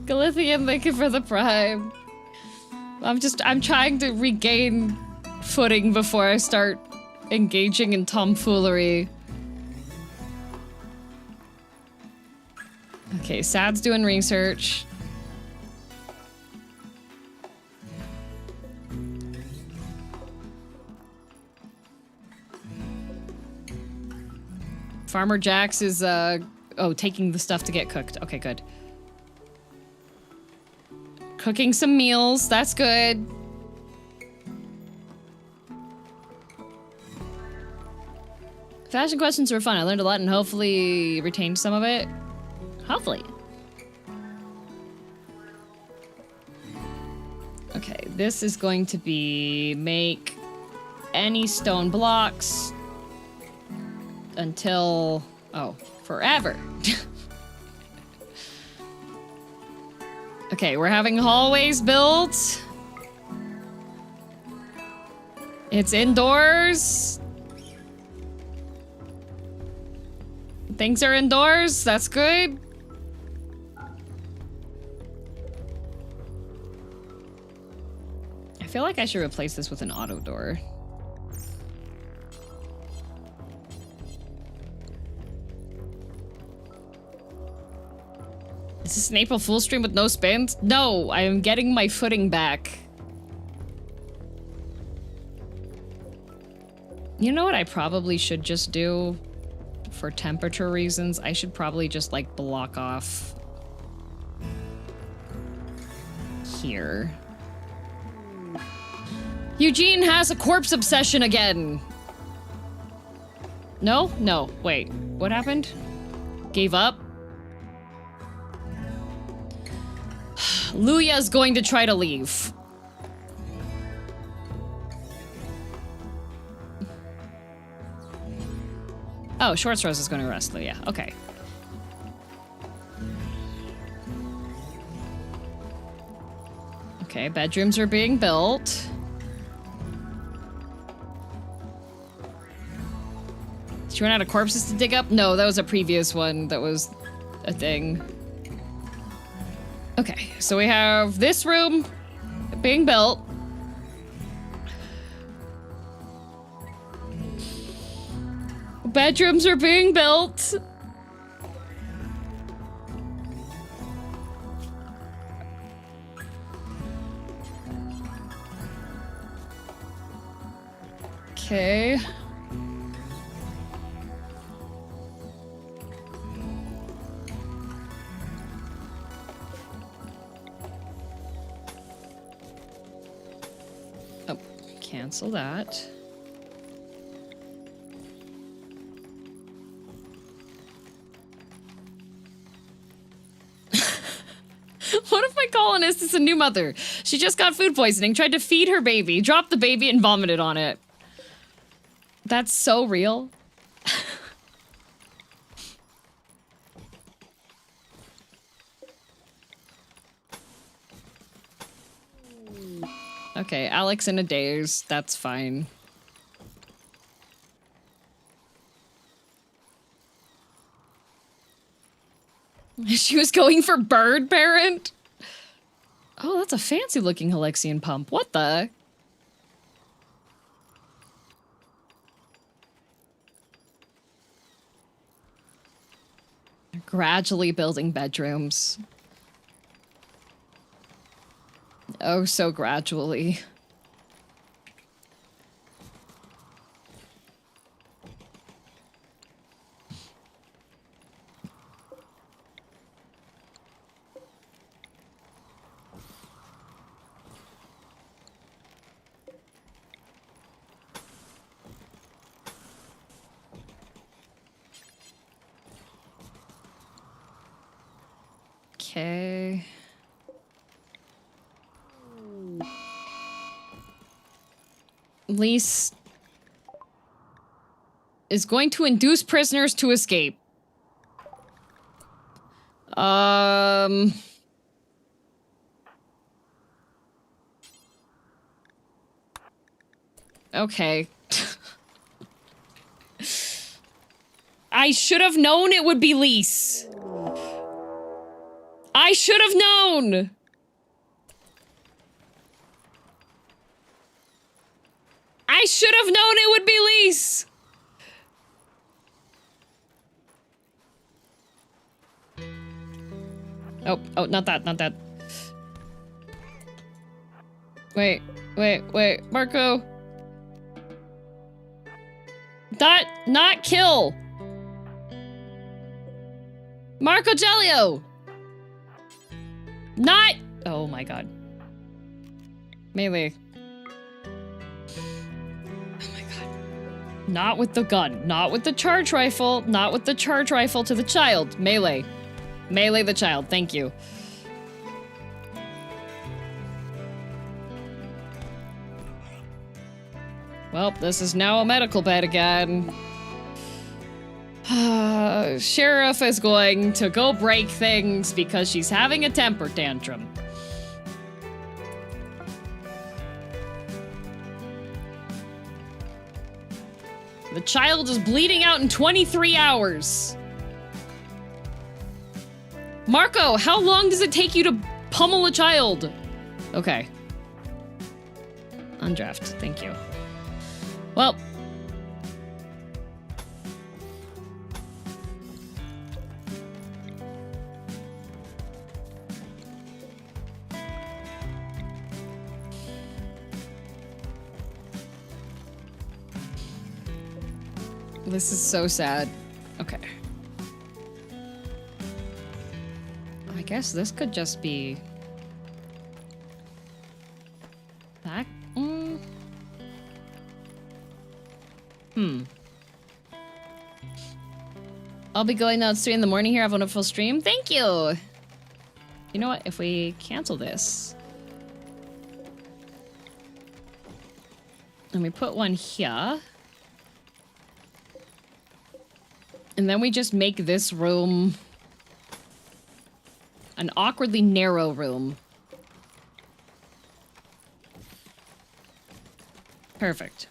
Galithian, thank you for the prime. I'm trying to regain footing before I start engaging in tomfoolery. Okay, Sad's doing research. Farmer Jax is, taking the stuff to get cooked. Okay, good. Cooking some meals, that's good. Fashion questions were fun. I learned a lot and hopefully retained some of it. Hopefully. Okay, this is going to be make any stone blocks until, forever. Okay, we're having hallways built. It's indoors. Things are indoors, that's good. I feel like I should replace this with an auto door. Is this an April Fool's stream with no spins? No, I am getting my footing back. You know what I probably should just do? For temperature reasons, I should probably just, like, block off here. Eugene has a corpse obsession again! No? No. Wait. What happened? Gave up? Luya's going to try to leave. Oh, Shorts Rose is going to arrest Luya. Okay. Okay, bedrooms are being built. Did you run out of corpses to dig up? No, that was a previous one that was a thing. Okay, so we have this room being built. Bedrooms are being built. Okay. Oh, cancel that. One of my colonists is a new mother. She just got food poisoning, tried to feed her baby, dropped the baby, and vomited on it. That's so real. Okay, Alex in a daze. That's fine. She was going for bird parent? Oh, that's a fancy looking Halexian pump. What the? Gradually building bedrooms. Oh, so gradually. Okay. Lise is going to induce prisoners to escape. Okay. I should have known it would be Lise. I should have known! I should have known it would be Lise! Oh, not that, not that. Wait, Marco. Not kill! Marco Gelio! Not! Oh my god. Melee. Oh my god. Not with the gun. Not with the charge rifle. Not with the charge rifle to the child. Melee. Melee the child. Thank you. Well, this is now a medical bed again. Sheriff is going to go break things because she's having a temper tantrum. The child is bleeding out in 23 hours. Marco, how long does it take you to pummel a child? Okay. Undraft, thank you. Well. This is so sad. Okay. I guess this could just be... back? I'll be going out 3 in the morning here. Have a wonderful stream. Thank you! You know what? If we cancel this... and we put one here... and then we just make this room... an awkwardly narrow room. Perfect.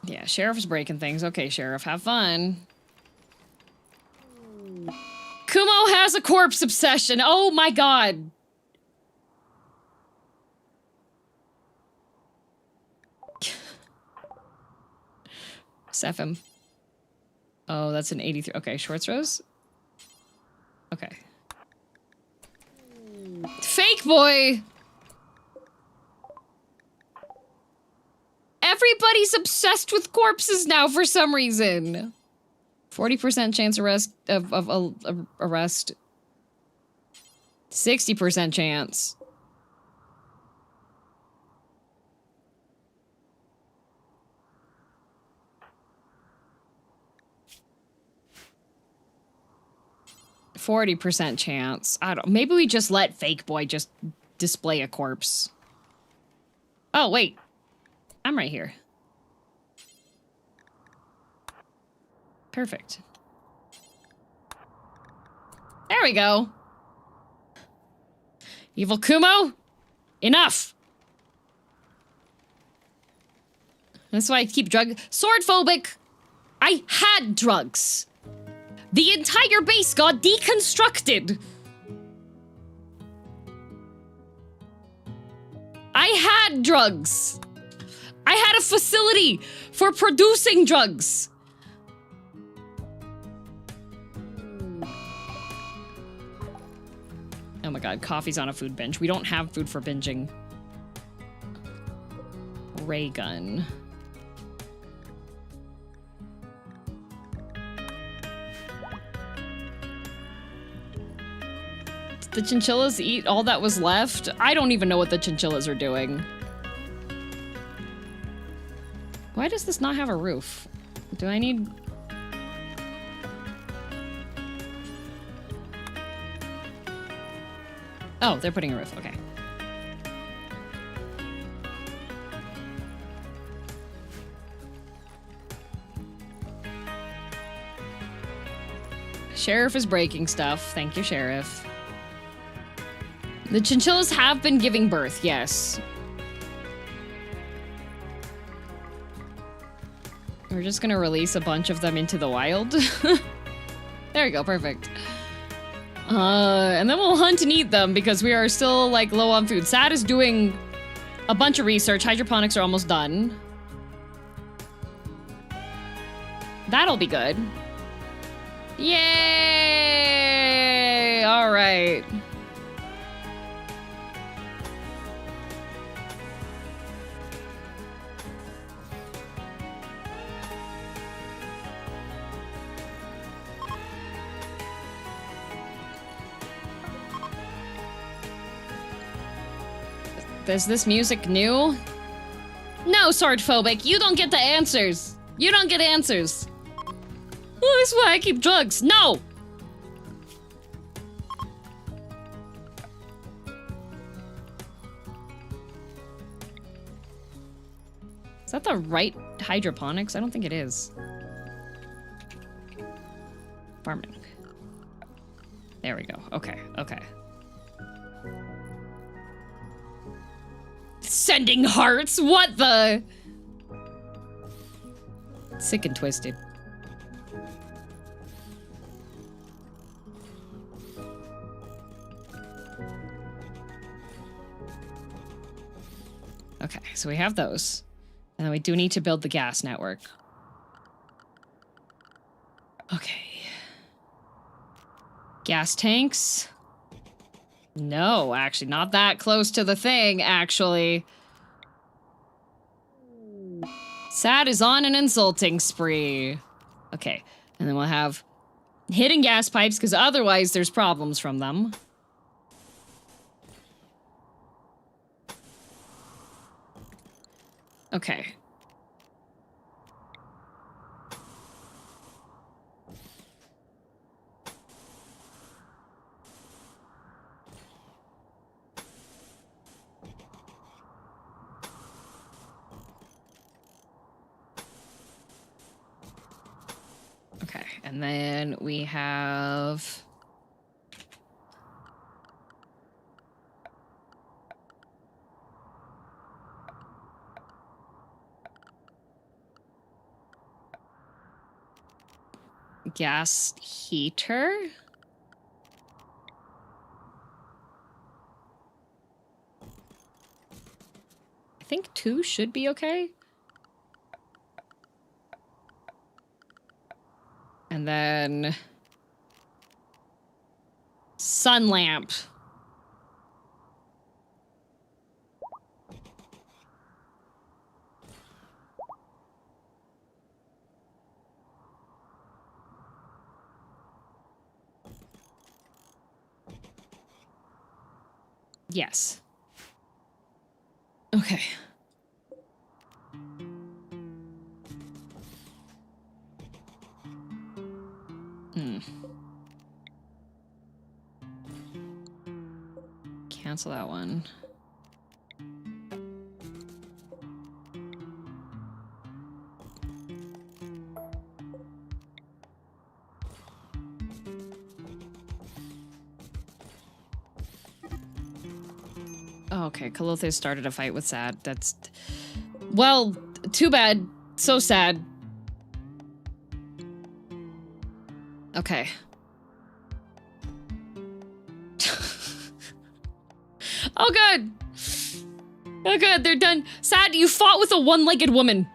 Yeah, Sheriff's breaking things. Okay, Sheriff, have fun. Kumo has a corpse obsession. Oh my god. Sephim. Oh, that's an 83. Okay, Schwartz Rose. Okay. Fake boy! Everybody's obsessed with corpses now for some reason. 40% chance of arrest. 60% chance. %40 chance. I don't. Maybe we just let Fake Boy just display a corpse. Oh wait, I'm right here. Perfect. There we go. Evil Kumo, enough. That's why I keep sword phobic. I had drugs. The entire base got deconstructed. I had drugs. I had a facility for producing drugs. Oh my god, coffee's on a food binge. We don't have food for binging. Ray gun. The chinchillas eat all that was left? I don't even know what the chinchillas are doing. Why does this not have a roof? Do I need... Oh, they're putting a roof, okay. Sheriff is breaking stuff. Thank you, Sheriff. The chinchillas have been giving birth, yes. We're just gonna release a bunch of them into the wild. There we go, perfect. And then we'll hunt and eat them because we are still, like, low on food. Sad is doing a bunch of research. Hydroponics are almost done. That'll be good. Yay! All right. Is this music new? No, Swordphobic, you don't get the answers. You don't get answers. Oh, this is why I keep drugs. No! Is that the right hydroponics? I don't think it is. Farming. There we go. Okay, okay. Sending hearts? What the? Sick and twisted. Okay, so we have those. And then we do need to build the gas network. Okay. Gas tanks. No, actually, not that close to the thing, actually. Sad is on an insulting spree. Okay, and then we'll have hidden gas pipes, because otherwise there's problems from them. Okay. Okay, and then we have... gas heater? I think 2 should be okay. And then... sun lamp. Yes. Okay. Cancel that one. Oh, okay, Kalothe started a fight with Sad. That's... well, too bad. So sad. Okay. Oh, good. Oh, good, they're done. Sad, you fought with a one-legged woman.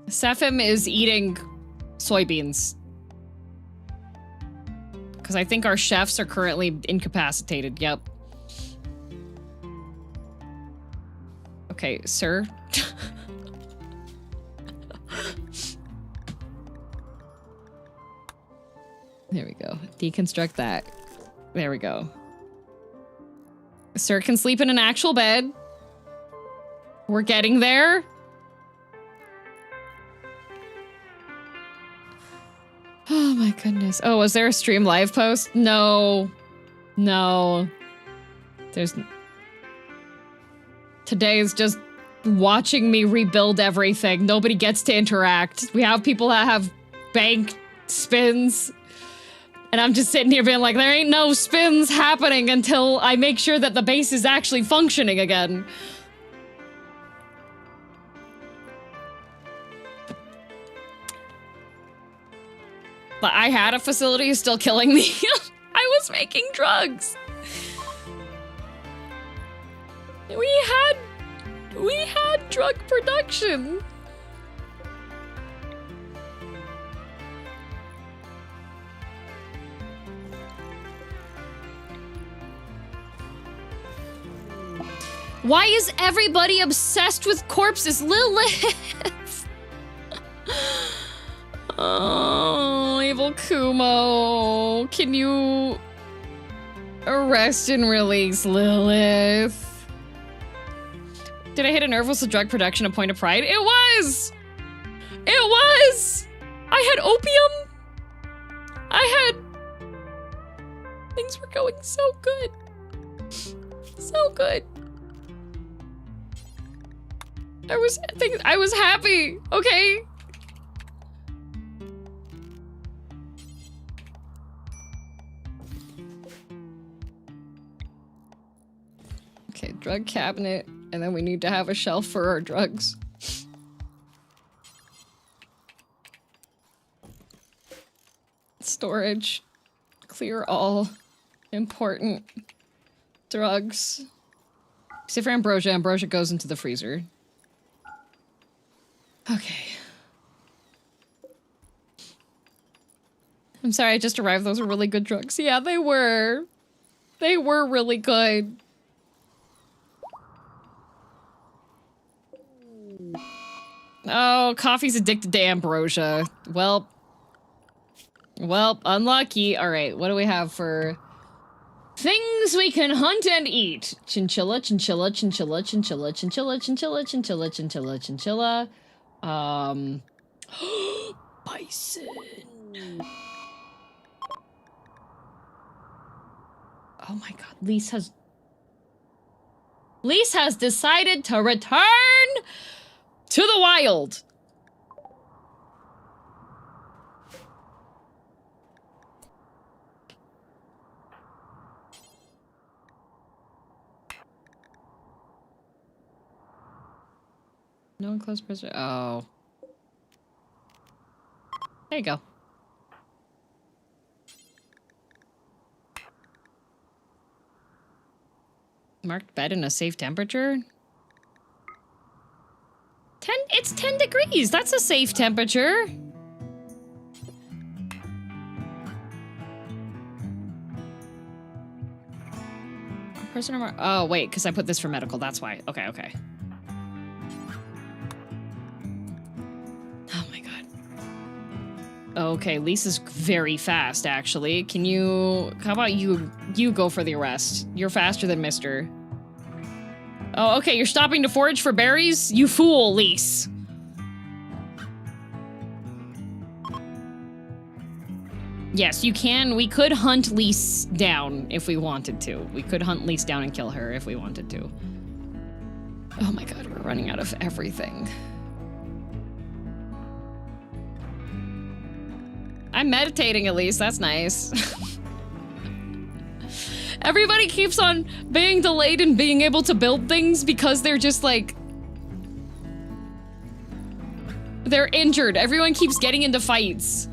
Sephim is eating soybeans. Because I think our chefs are currently incapacitated. Yep. Okay, sir. There we go. Deconstruct that. There we go. Sir can sleep in an actual bed. We're getting there. Oh my goodness. Oh, was there a stream live post? No. No. There's... today is just watching me rebuild everything. Nobody gets to interact. We have people that have bank spins. And I'm just sitting here being like, there ain't no spins happening until I make sure that the base is actually functioning again. But I had a facility still killing me. I was making drugs. We had drug production. Why is everybody obsessed with corpses, Lilith? Oh, evil Kumo. Can you arrest and release Lilith? Did I hit a nerve with drug production a point of pride? It was! It was! I had opium! I had... Things were going so good. So good. I was happy, okay? Okay, drug cabinet, and then we need to have a shelf for our drugs. Storage. Clear all important drugs. Except for ambrosia. Ambrosia goes into the freezer. Okay. I'm sorry, I just arrived. Those were really good drugs. Yeah, they were. They were really good. Oh, coffee's addicted to ambrosia. Well, unlucky. All right, what do we have for things we can hunt and eat? Chinchilla, chinchilla, chinchilla, chinchilla, chinchilla, chinchilla, chinchilla, chinchilla, chinchilla. Bison. Oh my god, Lise has decided to return to the wild. No enclosed prison. Oh. There you go. Marked bed in a safe temperature? It's 10 degrees. That's a safe temperature. Oh, wait, because I put this for medical. That's why. Okay, okay. Oh my god. Okay, Lisa's very fast, actually. Can you... How about you go for the arrest? You're faster than Mr. Oh, okay, you're stopping to forage for berries? You fool, Lise. Yes, you can. We could hunt Lise down if we wanted to. We could hunt Lise down and kill her if we wanted to. Oh my god, we're running out of everything. I'm meditating at least, that's nice. Everybody keeps on being delayed in being able to build things because they're just like... They're injured. Everyone keeps getting into fights.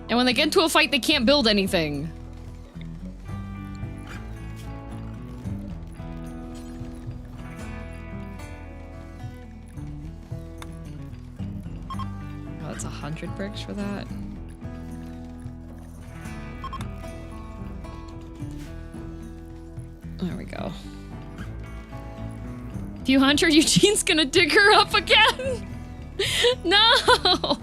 And when they get into a fight, they can't build anything. Oh, that's 100 bricks for that. There we go. View Hunter, Eugene's gonna dig her up again! No!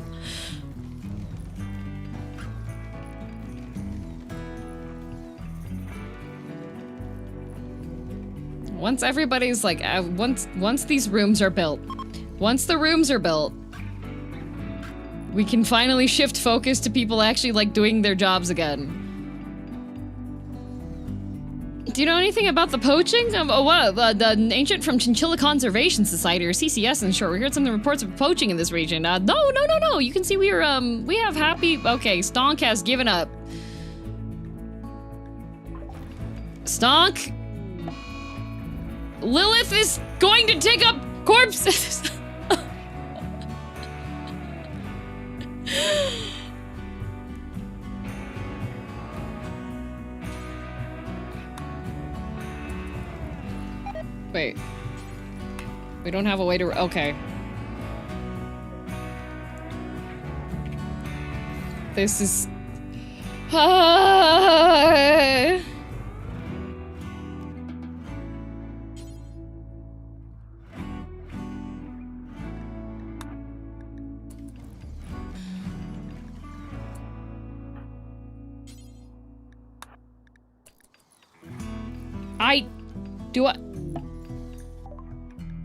Once everybody's like, once these rooms are built, once the rooms are built, we can finally shift focus to people actually like doing their jobs again. Do you know anything about the poaching? The ancient from Chinchilla Conservation Society, or CCS in short. We heard some of the reports of poaching in this region. No. You can see we have happy. Okay, Stonk has given up. Stonk. Lilith is going to take up Corpse! Wait. We don't have a way to... Okay. This is...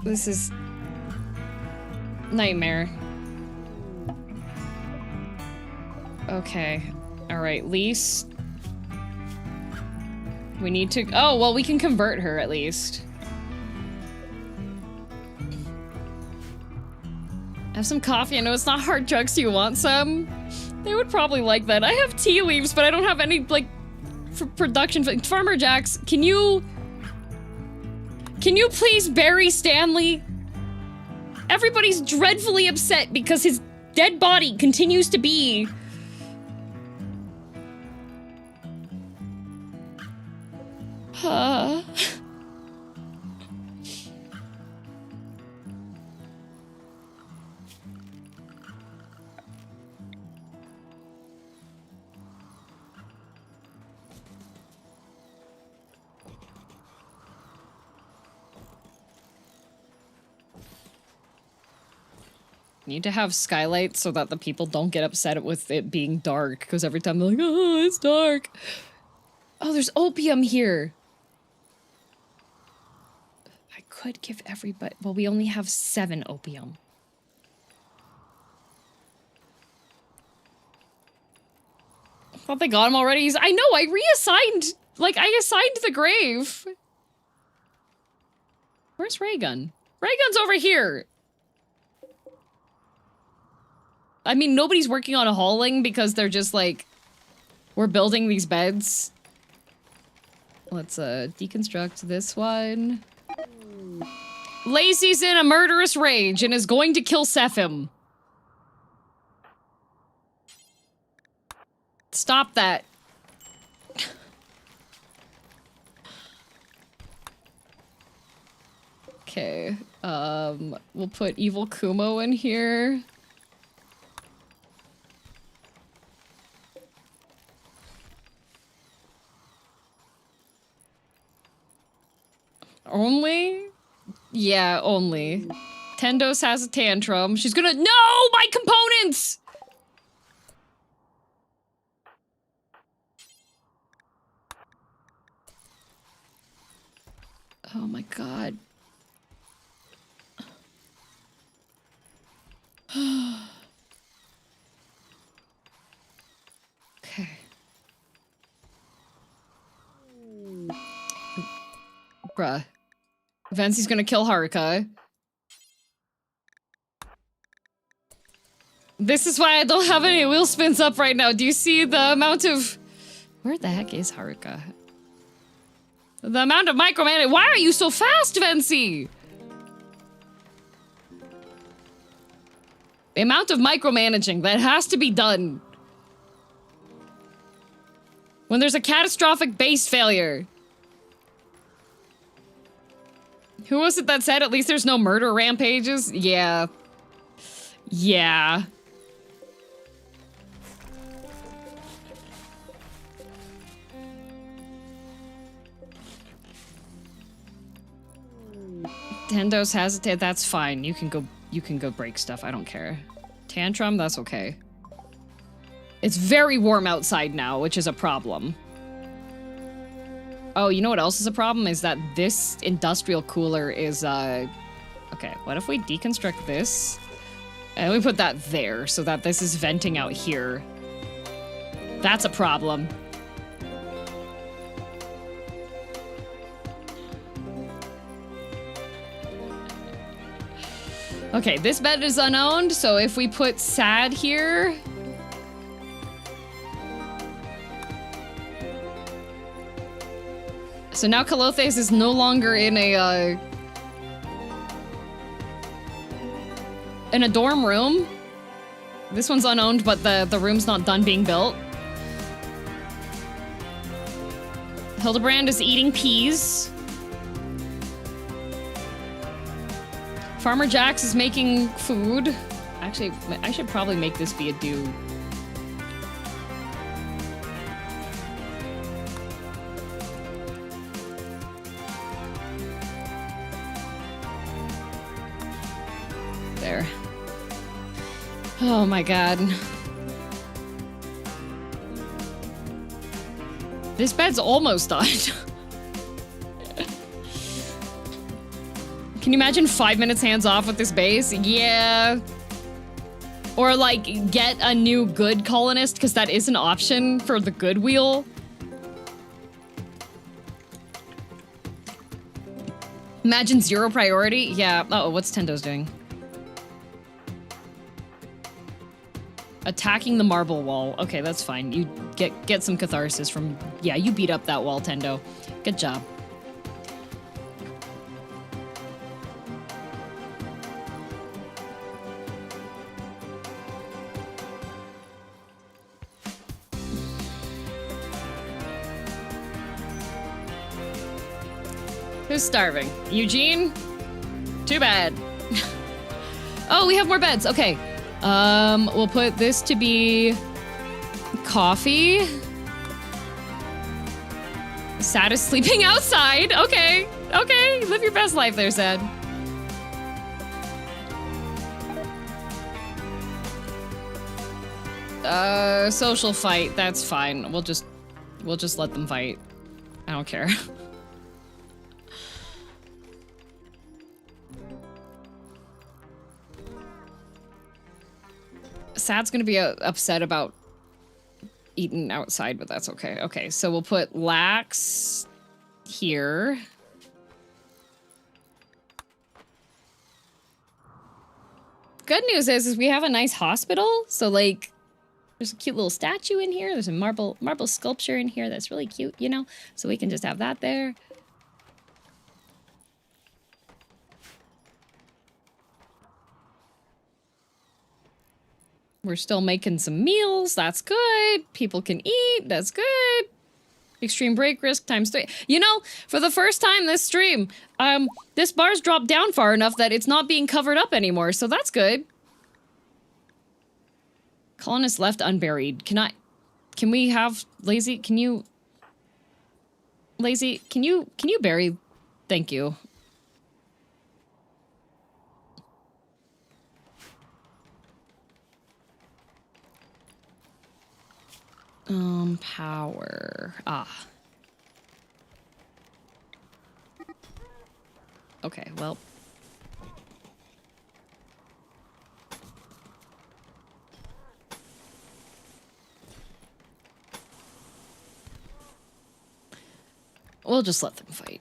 This is... nightmare. Okay. Alright, lease. We need to... Oh, well, we can convert her, at least. Have some coffee. I know it's not hard drugs. Do you want some? They would probably like that. I have tea leaves, but I don't have any, like, for production. Farmer Jax, can you please bury Stanley? Everybody's dreadfully upset because his dead body continues to be... Need to have skylights so that the people don't get upset with it being dark, because every time they're like, oh, it's dark. Oh, there's opium here. I could give everybody... Well, we only have 7 opium. I thought they got him already. I know, I reassigned... Like, I assigned the grave. Where's Raygun? Raygun's over here. I mean, nobody's working on a hauling because they're just like, we're building these beds. Let's deconstruct this one. Lacey's in a murderous rage and is going to kill Sephim. Stop that. Okay, we'll put Evil Kumo in here. Only? Yeah, only. Tendos has a tantrum. She's gonna- No! My components! Oh my god. Okay. Bruh. Vincey's gonna kill Haruka. This is why I don't have any wheel spins up right now. Do you see the amount of... Where the heck is Haruka? The amount of micromanaging. Why are you so fast, Vincey? The amount of micromanaging that has to be done when there's a catastrophic base failure. Who was it that said at least there's no murder rampages? Yeah. Yeah. Tendos has it. That's fine. You can go break stuff. I don't care. Tantrum, that's okay. It's very warm outside now, which is a problem. Oh, you know what else is a problem? Is that this industrial cooler is, okay, what if we deconstruct this? And we put that there, so that this is venting out here. That's a problem. Okay, this bed is unowned, so if we put sad here... So now Kalothes is no longer in a, in a dorm room. This one's unowned, but the room's not done being built. Hildebrand is eating peas. Farmer Jax is making food. Actually, I should probably make this be a do. There. Oh my god. This bed's almost done. Can you imagine 5 minutes hands off with this base? Yeah. Or like get a new good colonist, because that is an option for the good wheel. Imagine 0 priority. Yeah. Uh oh, what's Tendo's doing? Attacking the marble wall. Okay, that's fine. You get some catharsis from... Yeah, you beat up that wall, Tendo. Good job. Who's starving? Eugene? Too bad. Oh, we have more beds. Okay. We'll put this to be coffee. Sad is sleeping outside. Okay. Okay. Live your best life there, Sad. Social fight. That's fine. We'll just let them fight. I don't care. Sad's gonna be upset about eating outside, but that's okay. Okay, so we'll put Lax here. Good news is we have a nice hospital, so like there's a cute little statue in here. There's a marble sculpture in here that's really cute, you know? So we can just have that there. We're still making some meals. That's good. People can eat. That's good. Extreme break risk ×3. You know, for the first time this stream, this bar's dropped down far enough that it's not being covered up anymore, so that's good. Colonist left unburied. Can we have Lazy? Can you bury? Thank you. Power. Ah. Okay, well. We'll just let them fight.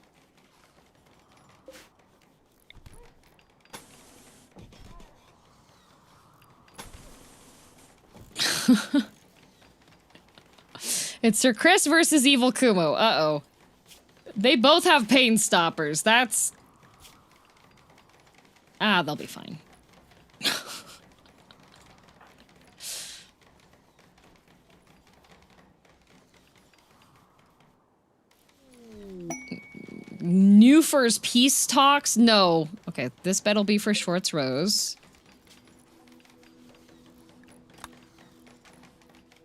It's Sir Chris versus Evil Kumo. Uh-oh. They both have pain stoppers. That's... Ah, they'll be fine. Newfer's peace talks? No. Okay, this bed'll be for Schwartz Rose.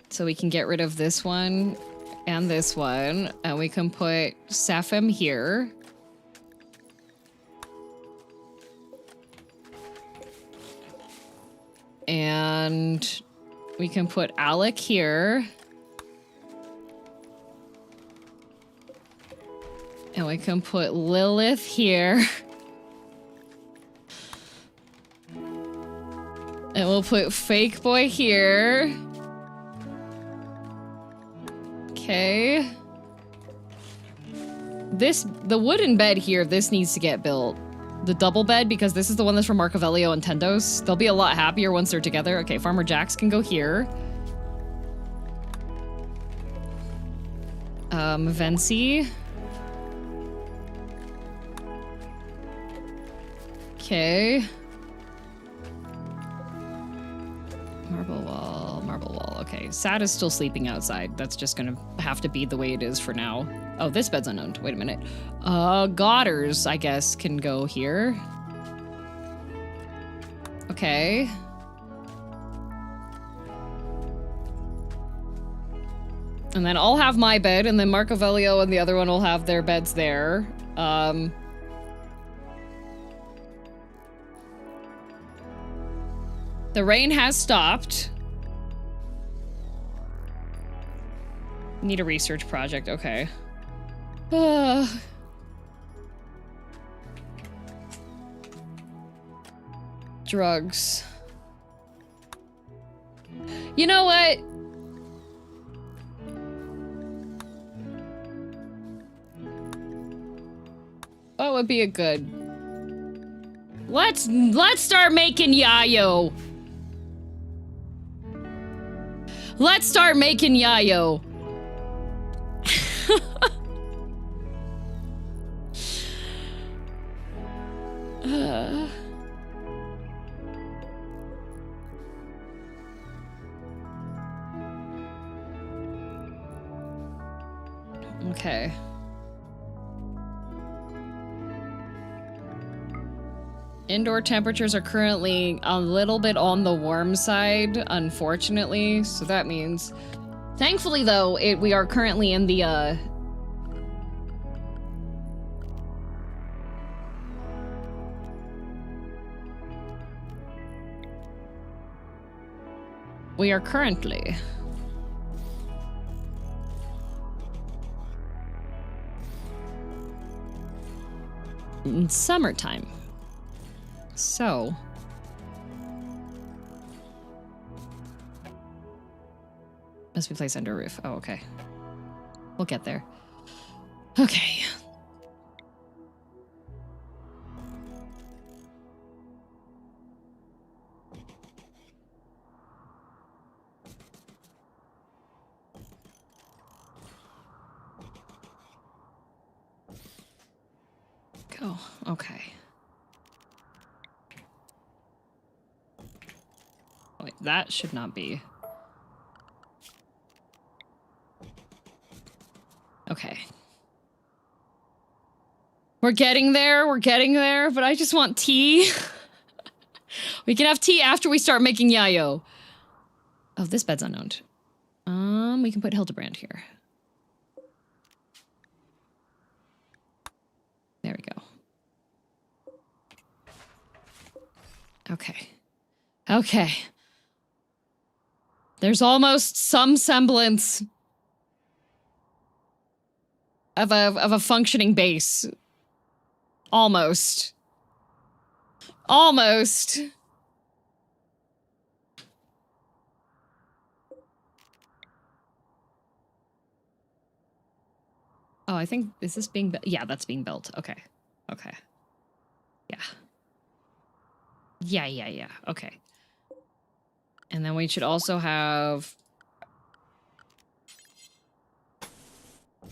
So we can get rid of this one and this one, and we can put Safem here. And we can put Alec here. And we can put Lilith here. And we'll put Fake Boy here. Okay. The wooden bed here, this needs to get built. The double bed, because this is the one that's from Marcovelio and Tendos. They'll be a lot happier once they're together. Okay, Farmer Jax can go here. Vency. Okay. Marble wall, marble wall. Okay, Sad is still sleeping outside. That's just gonna have to be the way it is for now. Oh, this bed's unowned. Wait a minute. Godders, I guess, can go here. Okay. And then I'll have my bed, and then Marcovelio and the other one will have their beds there. The rain has stopped. Need a research project, okay. Drugs. You know what? What would be a good... Let's start making yayo. Let's start making yayo. Okay. Indoor temperatures are currently a little bit on the warm side, unfortunately. So that means, thankfully though, we are currently in the we are currently in summertime. So, must be placed under a roof. Oh, okay. We'll get there. Okay. Go. Okay. Wait, that should not be. Okay. We're getting there, but I just want tea. We can have tea after we start making yayo. Oh, this bed's unowned. We can put Hildebrand here. There we go. Okay. Okay. There's almost some semblance of a functioning base. Almost. Almost. Oh, I think, is this being built? Yeah, that's being built. Okay. Okay. Yeah. Yeah. Okay. And then we should also have...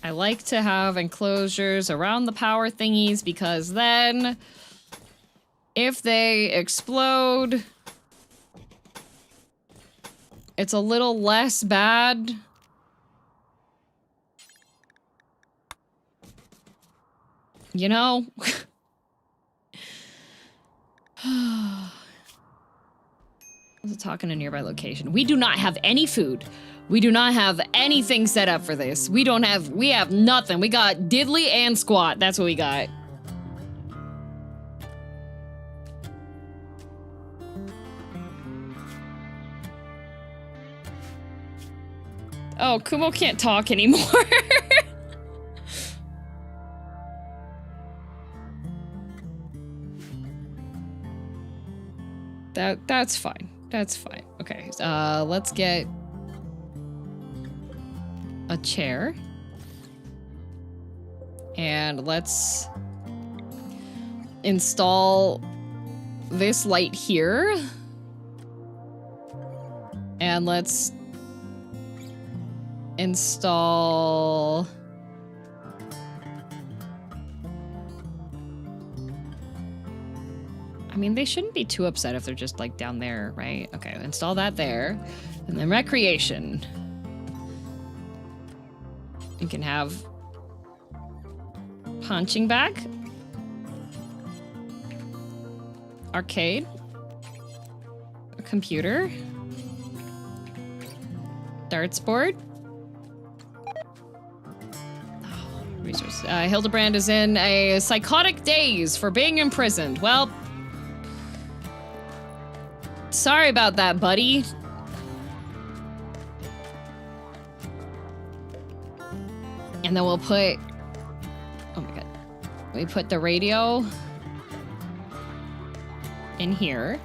I like to have enclosures around the power thingies because then if they explode, it's a little less bad. You know? Also talking a nearby location. We do not have any food. We do not have anything set up for this. We have nothing. We got diddly and squat. That's what we got. Oh, Kumo can't talk anymore. That's fine. That's fine. Okay, let's get a chair. And let's install this light here. And let's install... I mean, they shouldn't be too upset if they're just like down there, right? Okay, install that there. And then recreation. You can have punching bag. Arcade. A computer. Darts board. Resource. Hildebrand is in a psychotic daze for being imprisoned. Well, sorry about that, buddy. And then we'll put... Oh my god. We put the radio in here.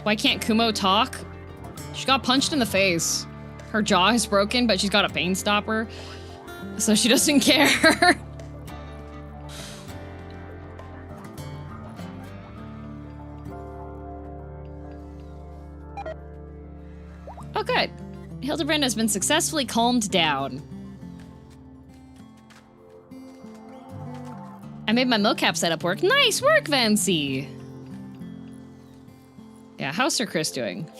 Why can't Kumo talk? She got punched in the face. Her jaw is broken, but she's got a pain stopper, so she doesn't care. Oh, good. Hildebrand has been successfully calmed down. I made my mocap setup work. Nice work, Vancy! Yeah, how's Sir Chris doing?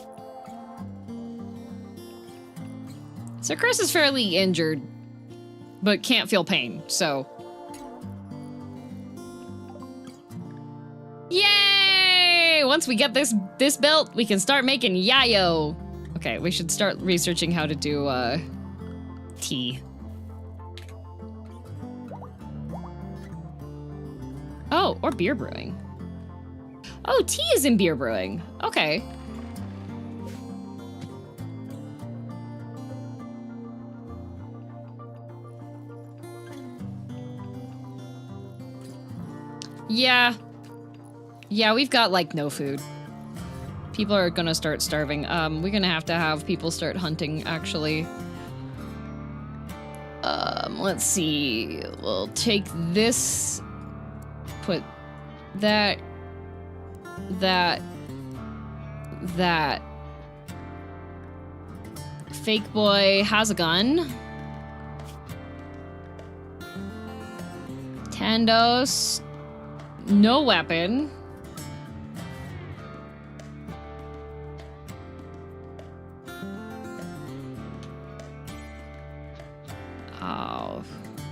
Sir Chris is fairly injured, but can't feel pain, so... Yay! Once we get this built, we can start making yayo. Okay, we should start researching how to do, tea. Oh, or beer brewing. Oh, tea is in beer brewing. Okay. Yeah. Yeah, we've got, like, no food. People are gonna start starving. We're gonna have to have people start hunting, actually. Let's see. We'll take this, put that, that. Fake boy has a gun. Tandos, no weapon. Oh,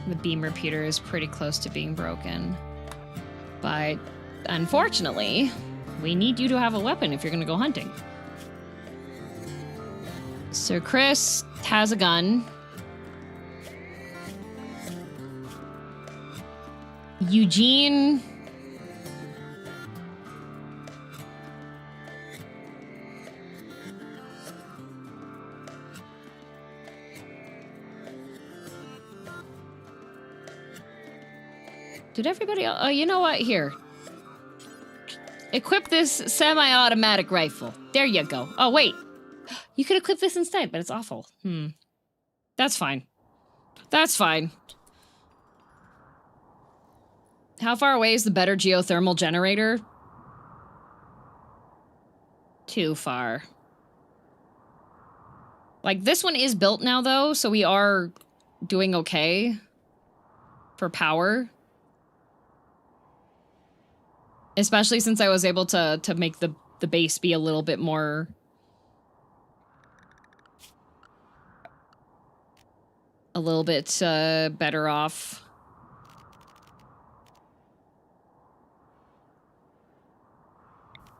the beam repeater is pretty close to being broken. But unfortunately, we need you to have a weapon if you're gonna go hunting. Sir Chris has a gun. Eugene... Did everybody... Oh, you know what? Here. Equip this semi-automatic rifle. There you go. Oh, wait. You could equip this instead, but it's awful. That's fine. That's fine. How far away is the better geothermal generator? Too far. Like, this one is built now, though, so we are doing okay for power. Especially since I was able to make the base be a little bit more... a little bit better off.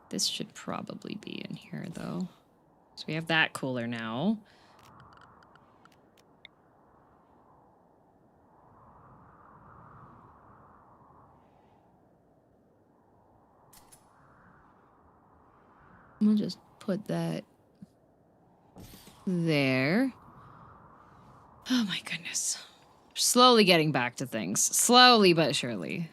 This should probably be in here, though. So we have that cooler now. We'll just put that there. Oh my goodness. Slowly getting back to things. Slowly but surely.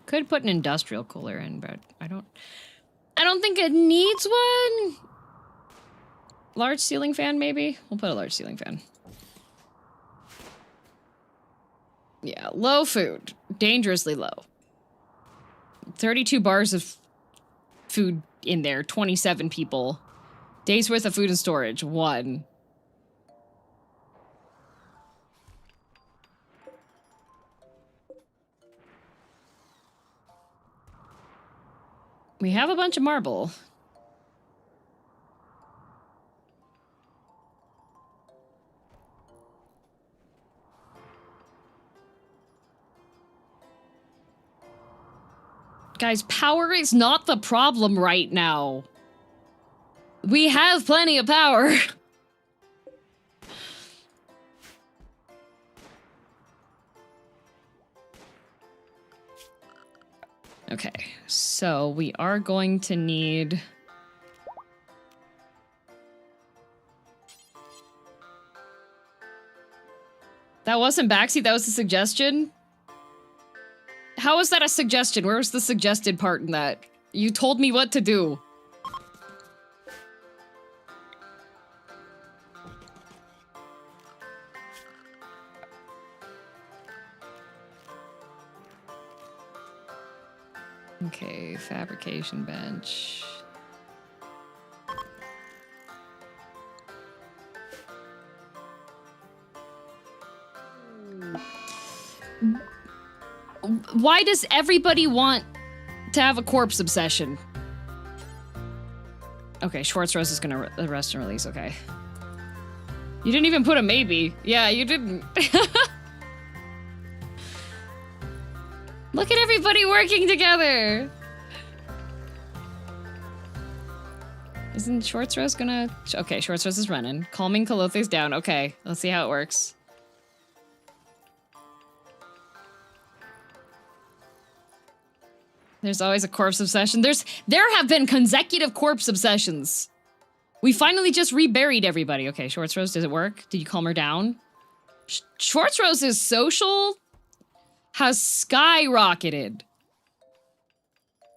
Could put an industrial cooler in, but I don't think it needs one. Large ceiling fan, maybe? We'll put a large ceiling fan. Yeah, low food. Dangerously low. 32 bars of food in there, 27 people. Days worth of food and storage, 1. We have a bunch of marble. Guys, power is not the problem right now. We have plenty of power. Okay, so we are going to need... That wasn't backseat, that was a suggestion? How was that a suggestion? Where was the suggested part in that? You told me what to do. Okay, fabrication bench. Why does everybody want to have a corpse obsession? Okay, Schwartz Rose is gonna arrest and release, okay. You didn't even put a maybe. Yeah, you didn't. Look at everybody working together! Isn't Schwartz Rose gonna... Okay, Schwartz Rose is running. Calming Calothe's down. Okay, let's see how it works. There's always a corpse obsession. There have been consecutive corpse obsessions. We finally just reburied everybody. Okay, Schwartz Rose, does it work? Did you calm her down? Schwartz Rose's social has skyrocketed.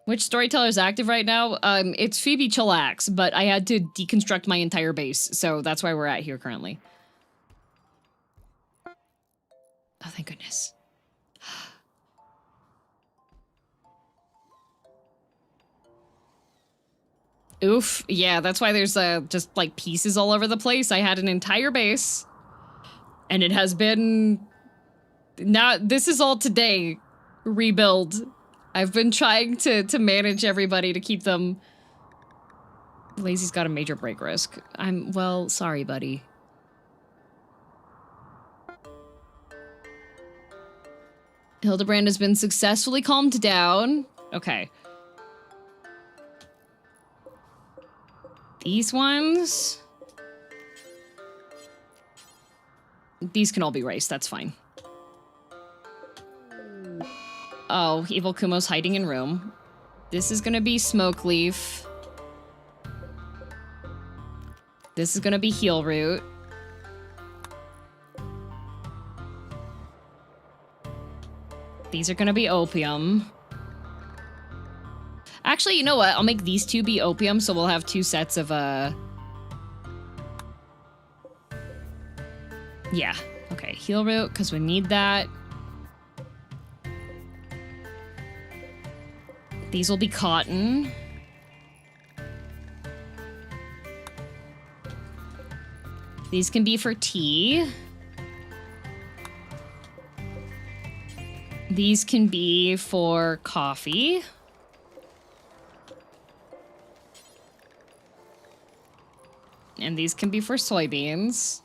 Which storyteller is active right now? It's Phoebe Chillax, but I had to deconstruct my entire base, so that's why we're at here currently. Oh, thank goodness. Oof, yeah, that's why there's just like pieces all over the place. I had an entire base, and it has been... Now, this is all today. Rebuild. I've been trying to manage everybody to keep them... Lazy's got a major break risk. Well, sorry, buddy. Hildebrand has been successfully calmed down. Okay. These ones... These can all be erased, that's fine. Oh, Evil Kumo's hiding in room. This is gonna be Smoke Leaf. This is gonna be Heal Root. These are gonna be Opium. Actually, you know what? I'll make these two be Opium, so we'll have 2 sets of, Yeah. Okay, Heal Root, because we need that. These will be Cotton. These can be for tea. These can be for coffee. And these can be for soybeans.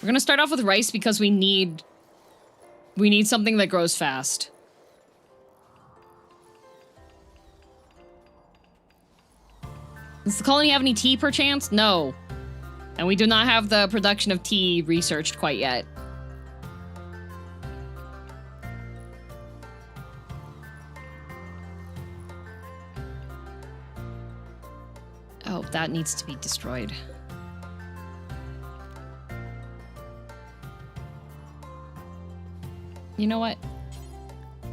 We're gonna start off with rice because we need something that grows fast. Does the colony have any tea, perchance? No. And we do not have the production of tea researched quite yet. Oh, that needs to be destroyed. You know what?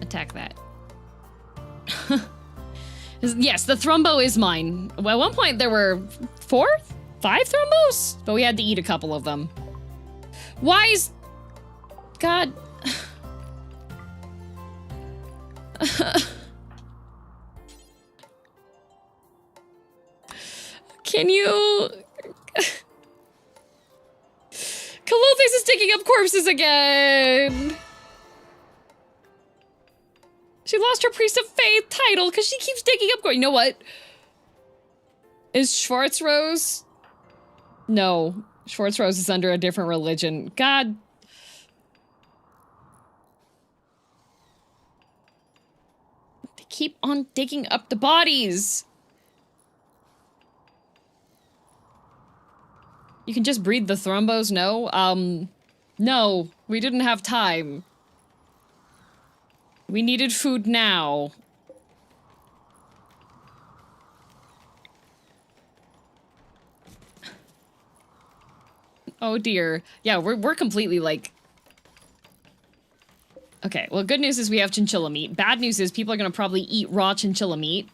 Attack that. Yes, the Thrumbo is mine. Well, at one point there were 4? 5 Thrumbos? But we had to eat a couple of them. Why is... God... Can you... Kalothes is digging up corpses again! She lost her Priest of Faith title because she keeps digging up corpses. You know what? Is Schwarzrose? No. Schwarzrose is under a different religion. God. They keep on digging up the bodies. You can just breed the thrombos, no? No, we didn't have time. We needed food now. Oh dear. Yeah, we're completely like... Okay, well, good news is we have chinchilla meat. Bad news is people are gonna probably eat raw chinchilla meat.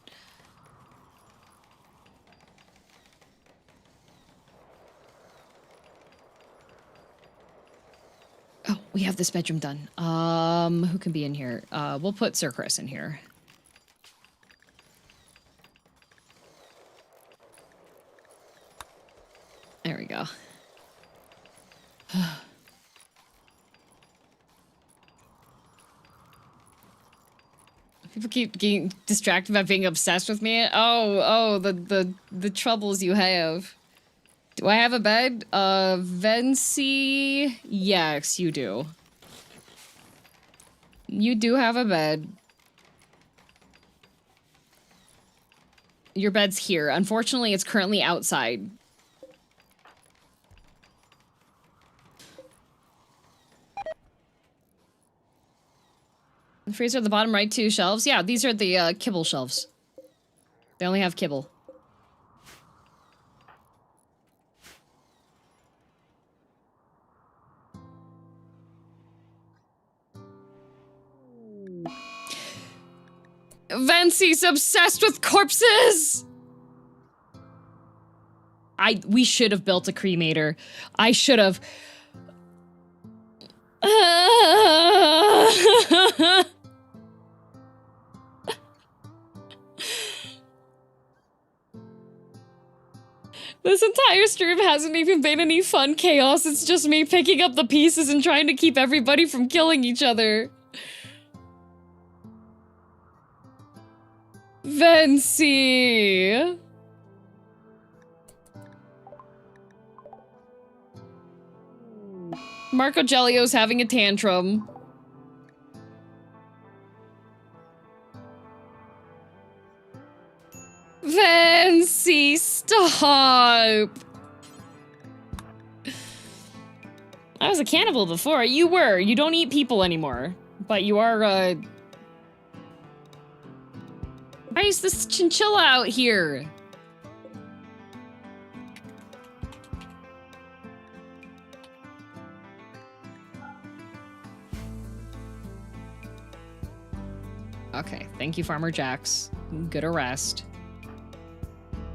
Oh, we have this bedroom done. Who can be in here? We'll put Sir Chris in here. There we go. People keep getting distracted by being obsessed with me. Oh, the troubles you have. Do I have a bed? Vency... Yes, you do. You do have a bed. Your bed's here. Unfortunately, it's currently outside. The freezer at the bottom right, 2 shelves. Yeah, these are the kibble shelves. They only have kibble. Vency's obsessed with corpses! We should have built a cremator. I should have. This entire stream hasn't even been any fun chaos. It's just me picking up the pieces and trying to keep everybody from killing each other. Vency! Marco Gelio's having a tantrum. Vency, stop! I was a cannibal before. You were. You don't eat people anymore. But you are, Why is this chinchilla out here? Okay, thank you, Farmer Jax. Good arrest.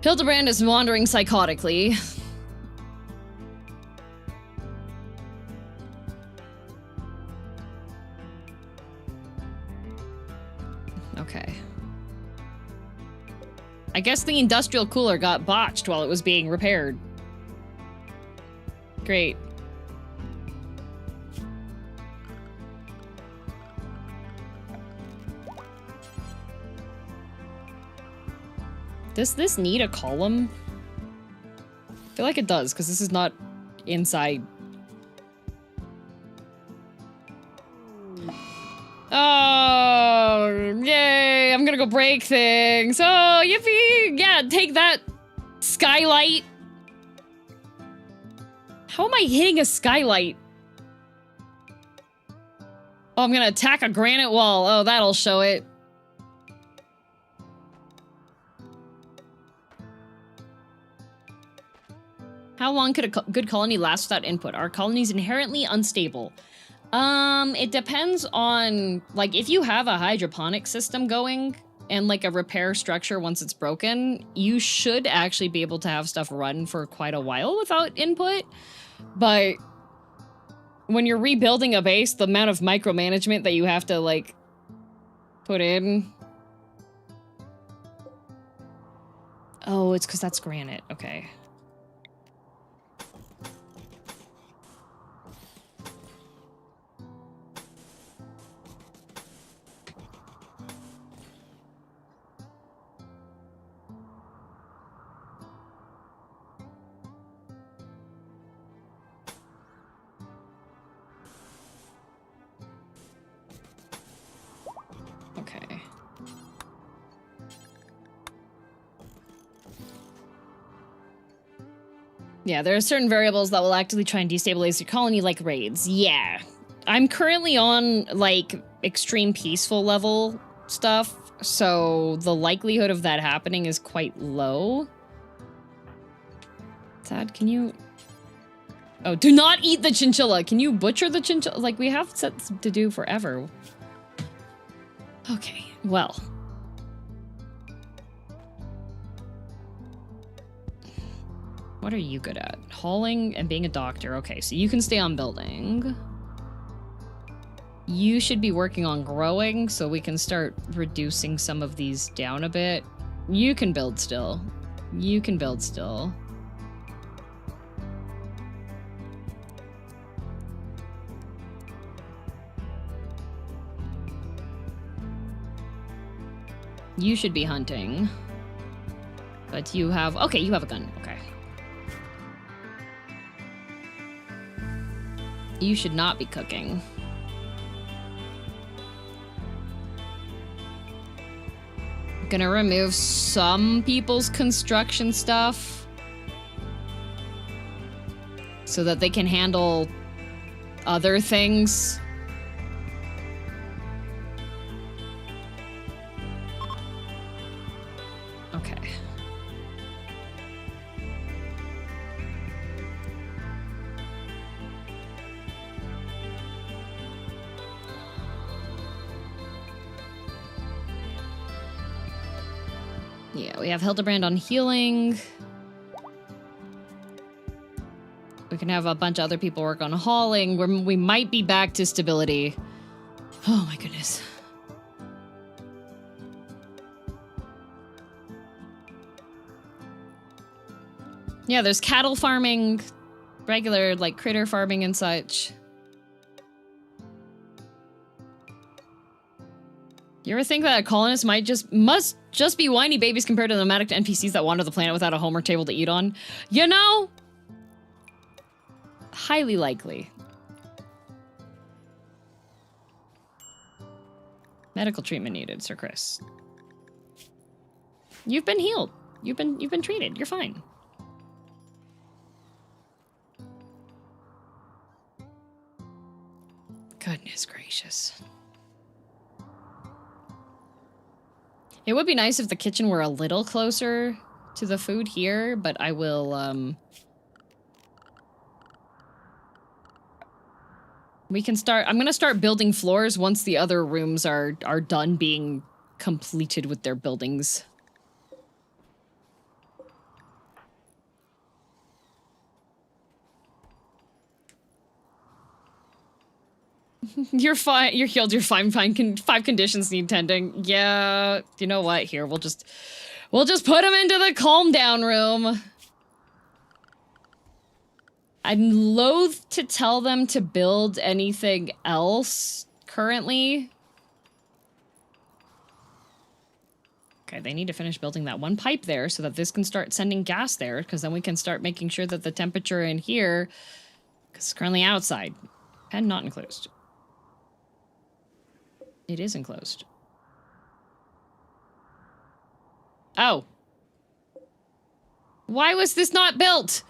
Hildebrand is wandering psychotically. Okay. I guess the industrial cooler got botched while it was being repaired. Great. Does this need a column? I feel like it does, because this is not inside. Oh, yay, I'm gonna go break things. Oh, yippee! Yeah, take that, skylight. How am I hitting a skylight? Oh, I'm gonna attack a granite wall. Oh, that'll show it. How long could a good colony last without input? Are colonies inherently unstable? It depends on, like, if you have a hydroponic system going and, like, a repair structure once it's broken, you should actually be able to have stuff run for quite a while without input. But when you're rebuilding a base, the amount of micromanagement that you have to, like, put in. Oh, it's because that's granite. Okay. Okay. Yeah, there are certain variables that will actively try and destabilize your colony, like raids. Yeah. I'm currently on, like, extreme peaceful level stuff, so the likelihood of that happening is quite low. Tad, can you... Oh, do not eat the chinchilla! Can you butcher the chinchilla? Like, we have sets to do forever. Okay, well... What are you good at? Hauling and being a doctor. Okay, so you can stay on building. You should be working on growing, so we can start reducing some of these down a bit. You can build still. You can build still. You should be hunting. But you have... Okay, you have a gun. Okay. You should not be cooking. I'm gonna remove some people's construction stuff so that they can handle other things. Okay. Yeah, we have Hildebrand on healing. We can have a bunch of other people work on hauling. We might be back to stability. Oh my goodness. Yeah, there's cattle farming, regular, like, critter farming and such. You ever think that a colonist must just be whiny babies compared to the nomadic NPCs that wander the planet without a home or table to eat on? You know? Highly likely. Medical treatment needed, Sir Chris. You've been healed. You've been treated. You're fine. Goodness gracious. It would be nice if the kitchen were a little closer to the food here, but I will, we can start- I'm gonna start building floors once the other rooms are done being completed with their buildings. You're fine. You're healed. You're fine. Fine. 5 conditions need tending. Yeah. You know what? Here, we'll just put them into the calm down room. I'm loath to tell them to build anything else currently. Okay, they need to finish building that one pipe there so that this can start sending gas there, because then we can start making sure that the temperature in here, because it's currently outside and not enclosed. It is enclosed. Oh. Why was this not built?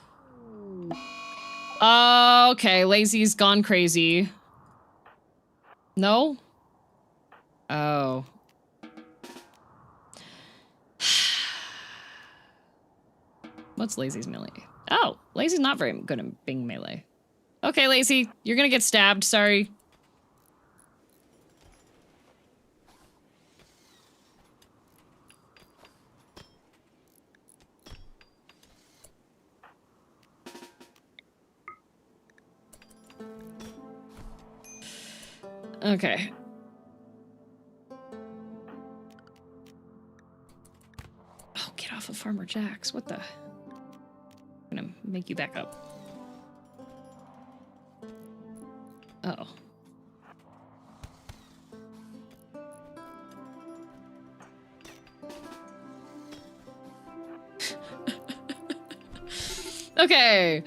Okay, Lazy's gone crazy. No? Oh. What's Lazy's melee? Oh, Lazy's not very good at being melee. Okay, Lazy, you're gonna get stabbed, sorry. Okay. Farmer Jacks, what the? I'm gonna make you back up. Uh-oh. Okay.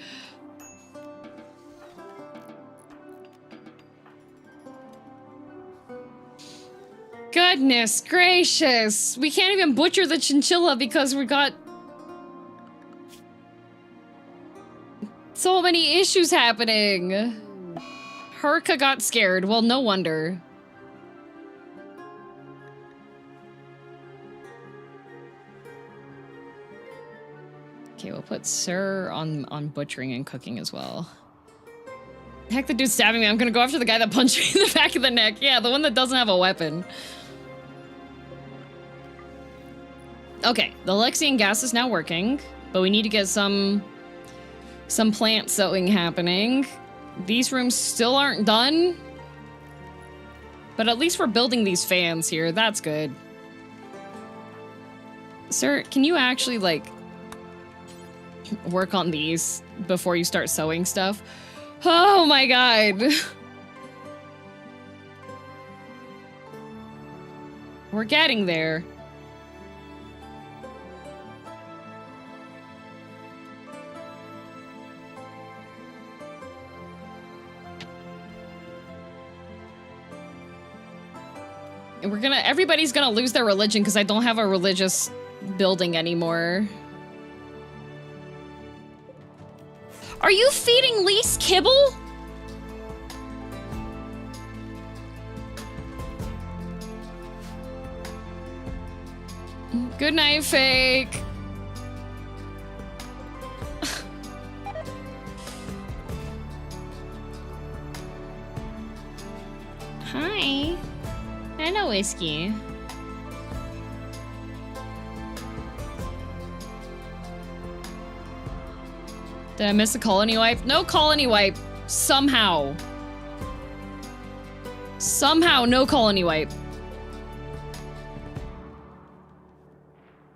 Goodness gracious. We can't even butcher the chinchilla because we got so many issues happening. Herka got scared. Well, no wonder. Okay, we'll put Sir on butchering and cooking as well. Heck, the dude's stabbing me. I'm gonna go after the guy that punched me in the back of the neck. Yeah, the one that doesn't have a weapon. Okay, the Lexian gas is now working, but we need to get some plant sowing happening. These rooms still aren't done, but at least we're building these fans here. That's good. Sir, can you actually, like, work on these before you start sewing stuff? Oh my god. We're getting there. And everybody's gonna lose their religion because I don't have a religious building anymore. Are you feeding Lise kibble? Good night, Fake. Hi. Hello, Whiskey. Did I miss a colony wipe? No colony wipe. Somehow. Somehow, no colony wipe.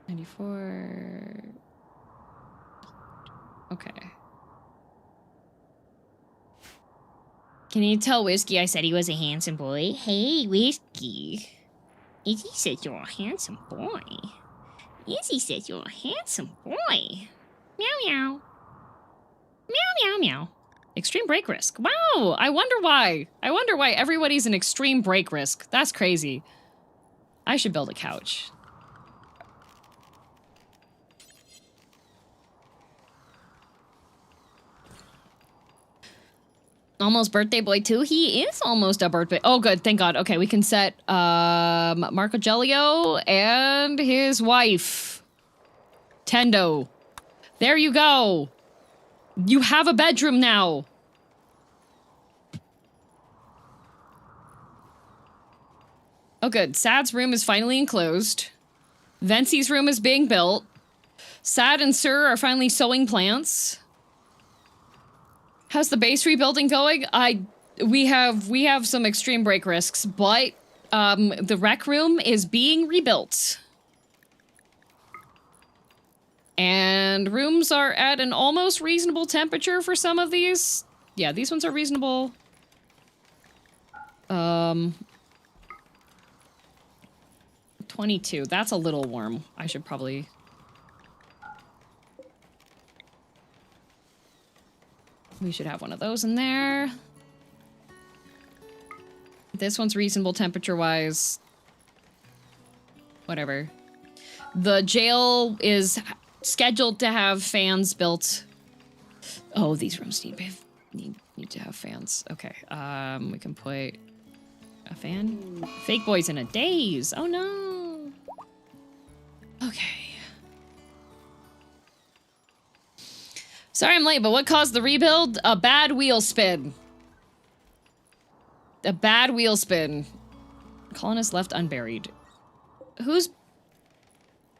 94. Okay. Can you tell Whiskey I said he was a handsome boy? Hey, Whiskey. Izzy said you're a handsome boy. Izzy said you're a handsome boy. Meow meow. Meow meow meow. Extreme break risk. Wow, I wonder why. I wonder why everybody's an extreme break risk. That's crazy. I should build a couch. Almost birthday boy too? He is almost a birthday. Oh, good. Thank God. Okay, we can set Marco Gelio and his wife. Tendo. There you go. You have a bedroom now. Oh, good. Sad's room is finally enclosed. Vency's room is being built. Sad and Sir are finally sowing plants. How's the base rebuilding going? We have some extreme break risks, but the rec room is being rebuilt. And rooms are at an almost reasonable temperature for some of these. Yeah, these ones are reasonable. 22. That's a little warm. I should probably... We should have one of those in there. This one's reasonable temperature-wise. Whatever. The jail is scheduled to have fans built. Oh, these rooms need to have fans. Okay, we can put a fan. Fake boy's in a daze. Oh no. Okay. Sorry I'm late, but what caused the rebuild? A bad wheel spin. A bad wheel spin. Colonist left unburied. Who's...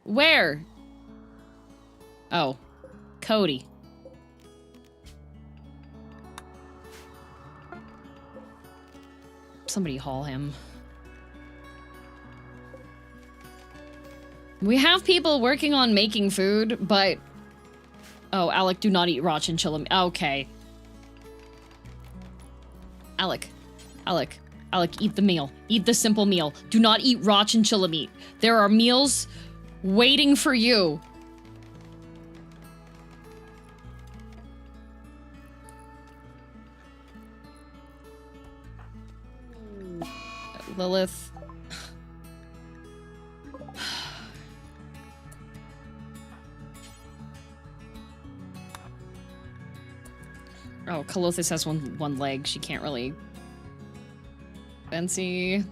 Where? Oh. Cody. Somebody haul him. We have people working on making food, but... Oh, Alec, do not eat raw chinchilla meat. Okay. Alec, eat the meal. Eat the simple meal. Do not eat raw chinchilla meat. There are meals waiting for you. Lilith. Oh, Calothis has one leg. She can't really... Fancy.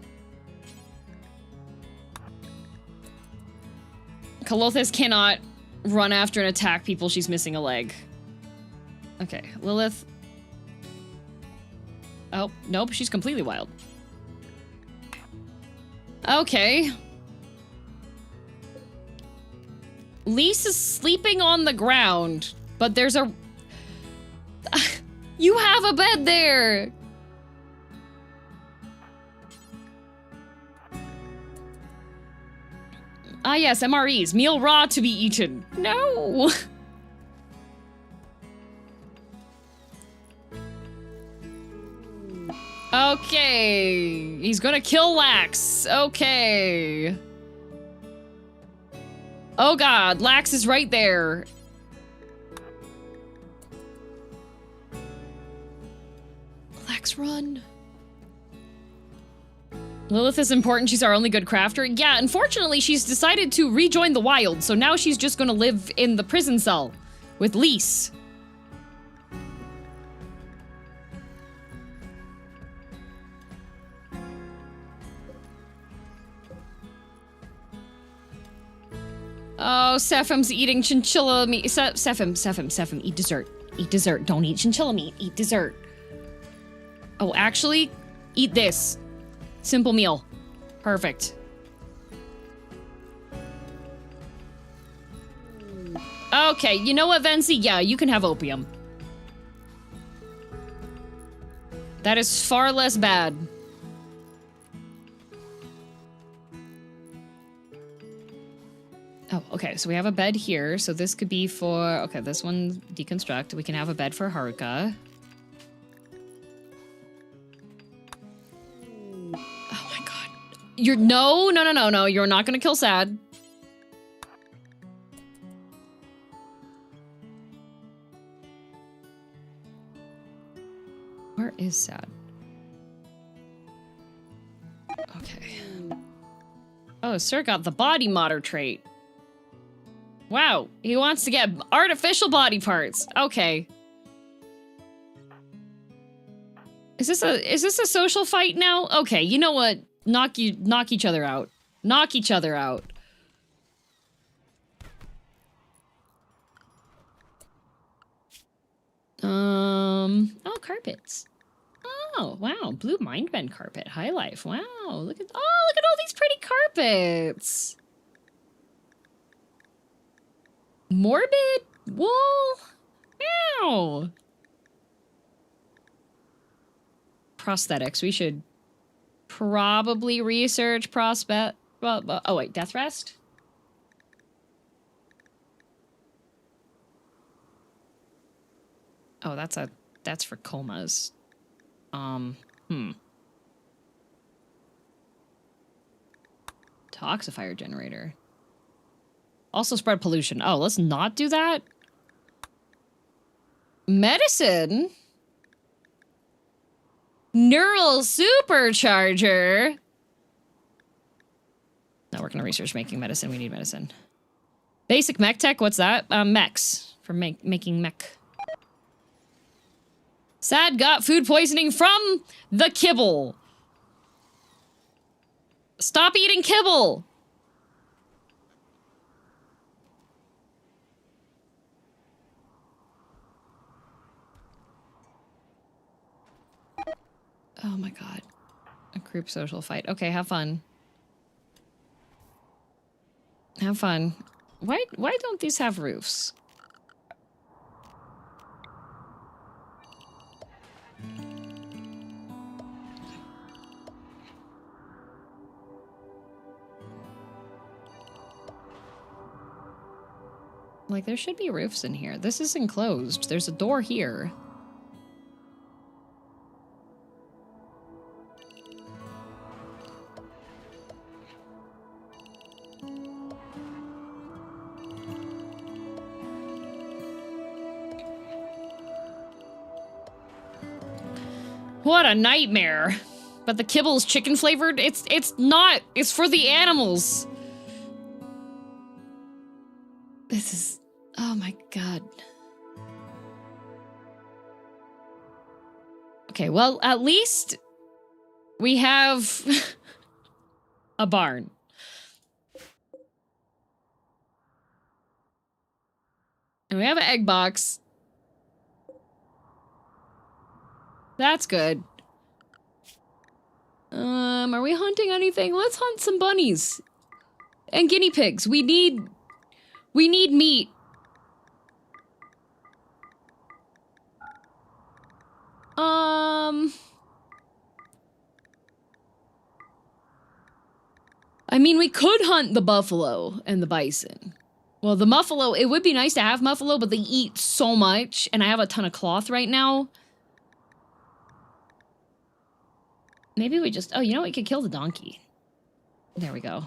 Calothis cannot run after and attack people. She's missing a leg. Okay, Lilith. Oh, nope, she's completely wild. Okay. Lise is sleeping on the ground, but there's a... You have a bed there! Ah yes, MREs. Meal raw to be eaten. No! Okay. He's gonna kill Lax. Okay. Oh god, Lax is right there. Lax, run. Lilith is important. She's our only good crafter. Yeah, unfortunately, she's decided to rejoin the wild, so now she's just gonna live in the prison cell with Lise. Oh, Sephim's eating chinchilla meat. Sephim, eat dessert. Eat dessert. Don't eat chinchilla meat. Eat dessert. Oh, actually, eat this. Simple meal. Perfect. Okay, you know what, Venzi? Yeah, you can have opium. That is far less bad. Oh, okay, so we have a bed here, so this could be for... Okay, this one, deconstruct. We can have a bed for Haruka. Oh my god. You're... No, you're not gonna kill Sad. Where is Sad? Okay. Oh, Sir got the body modder trait. Wow, he wants to get artificial body parts. Okay. Is this a social fight now? Okay, you know what? Knock each other out. Knock each other out. Oh, carpets. Oh, wow, blue mindbend carpet. High life. Wow, look at all these pretty carpets. Morbid wool? Ow! Prosthetics. We should probably research oh wait, death rest? Oh, that's for comas. Toxifier generator. Also spread pollution. Oh, let's not do that. Medicine? Neural supercharger? No, we're gonna research making medicine. We need medicine. Basic mech tech, what's that? Mechs. For making mech. Sad got food poisoning from the kibble. Stop eating kibble! Oh my god. A group social fight. Okay, have fun. Have fun. Why don't these have roofs? Like, there should be roofs in here. This is enclosed. There's a door here. What a nightmare. But the kibble's chicken flavored? It's not. It's for the animals. This is... Oh my god. Okay, well, at least we have a barn. And we have an egg box. That's good. Are we hunting anything? Let's hunt some bunnies. And guinea pigs. We need meat. I mean, we could hunt the buffalo and the bison. Well, the muffalo, it would be nice to have muffalo, but they eat so much, and I have a ton of cloth right now. Maybe we just... Oh, you know, we could kill the donkey. There we go.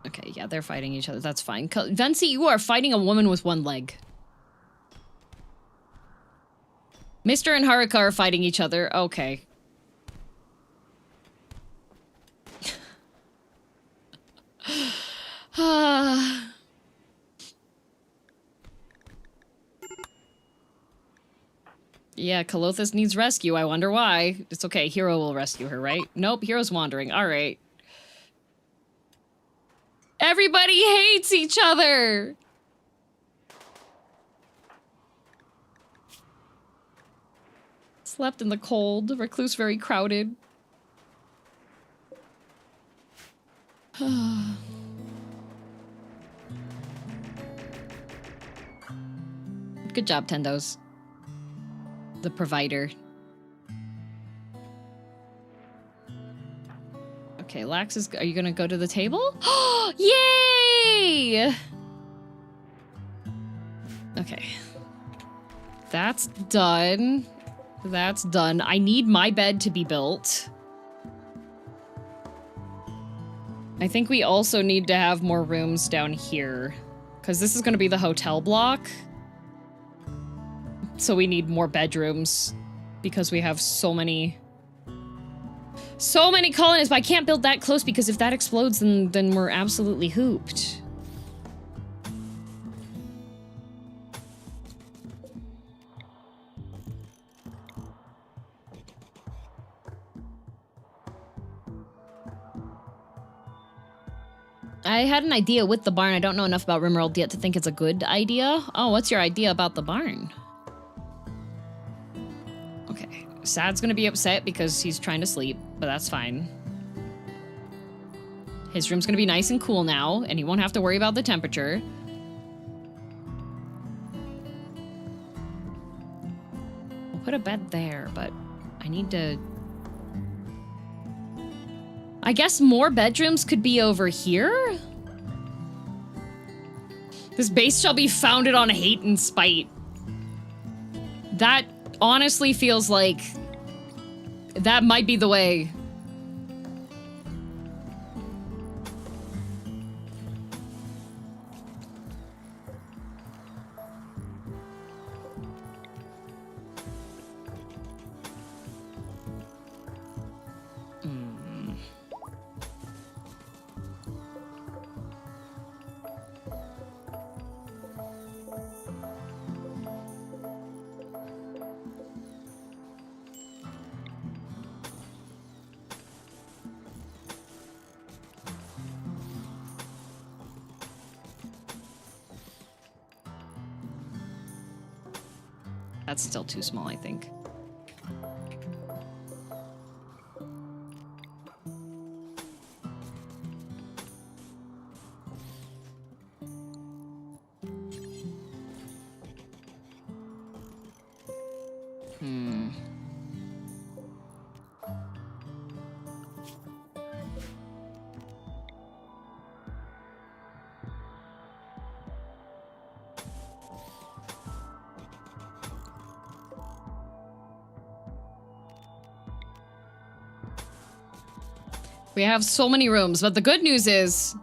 Okay, yeah, they're fighting each other. That's fine. Vency, you are fighting a woman with one leg. Mr. and Haruka are fighting each other. Okay. Yeah, Kalothis needs rescue. I wonder why. It's okay. Hero will rescue her, right? Nope, Hero's wandering. All right. Everybody hates each other! Slept in the cold. Recluse very crowded. Good job, Tendos. The provider. Okay, Lax is... Are you gonna go to the table? Yay! Okay. That's done. That's done. I need my bed to be built. I think we also need to have more rooms down here. Because this is gonna be the hotel block. So we need more bedrooms. Because we have so many colonists, but I can't build that close because if that explodes, then we're absolutely hooped. I had an idea with the barn. I don't know enough about Rimworld yet to think it's a good idea. Oh, what's your idea about the barn? Okay. Sad's gonna be upset because he's trying to sleep, but that's fine. His room's gonna be nice and cool now, and he won't have to worry about the temperature. We'll put a bed there, but I need to... I guess more bedrooms could be over here? This base shall be founded on hate and spite. That honestly feels like that might be the way. That's still too small, I think. We have so many rooms, but the good news is...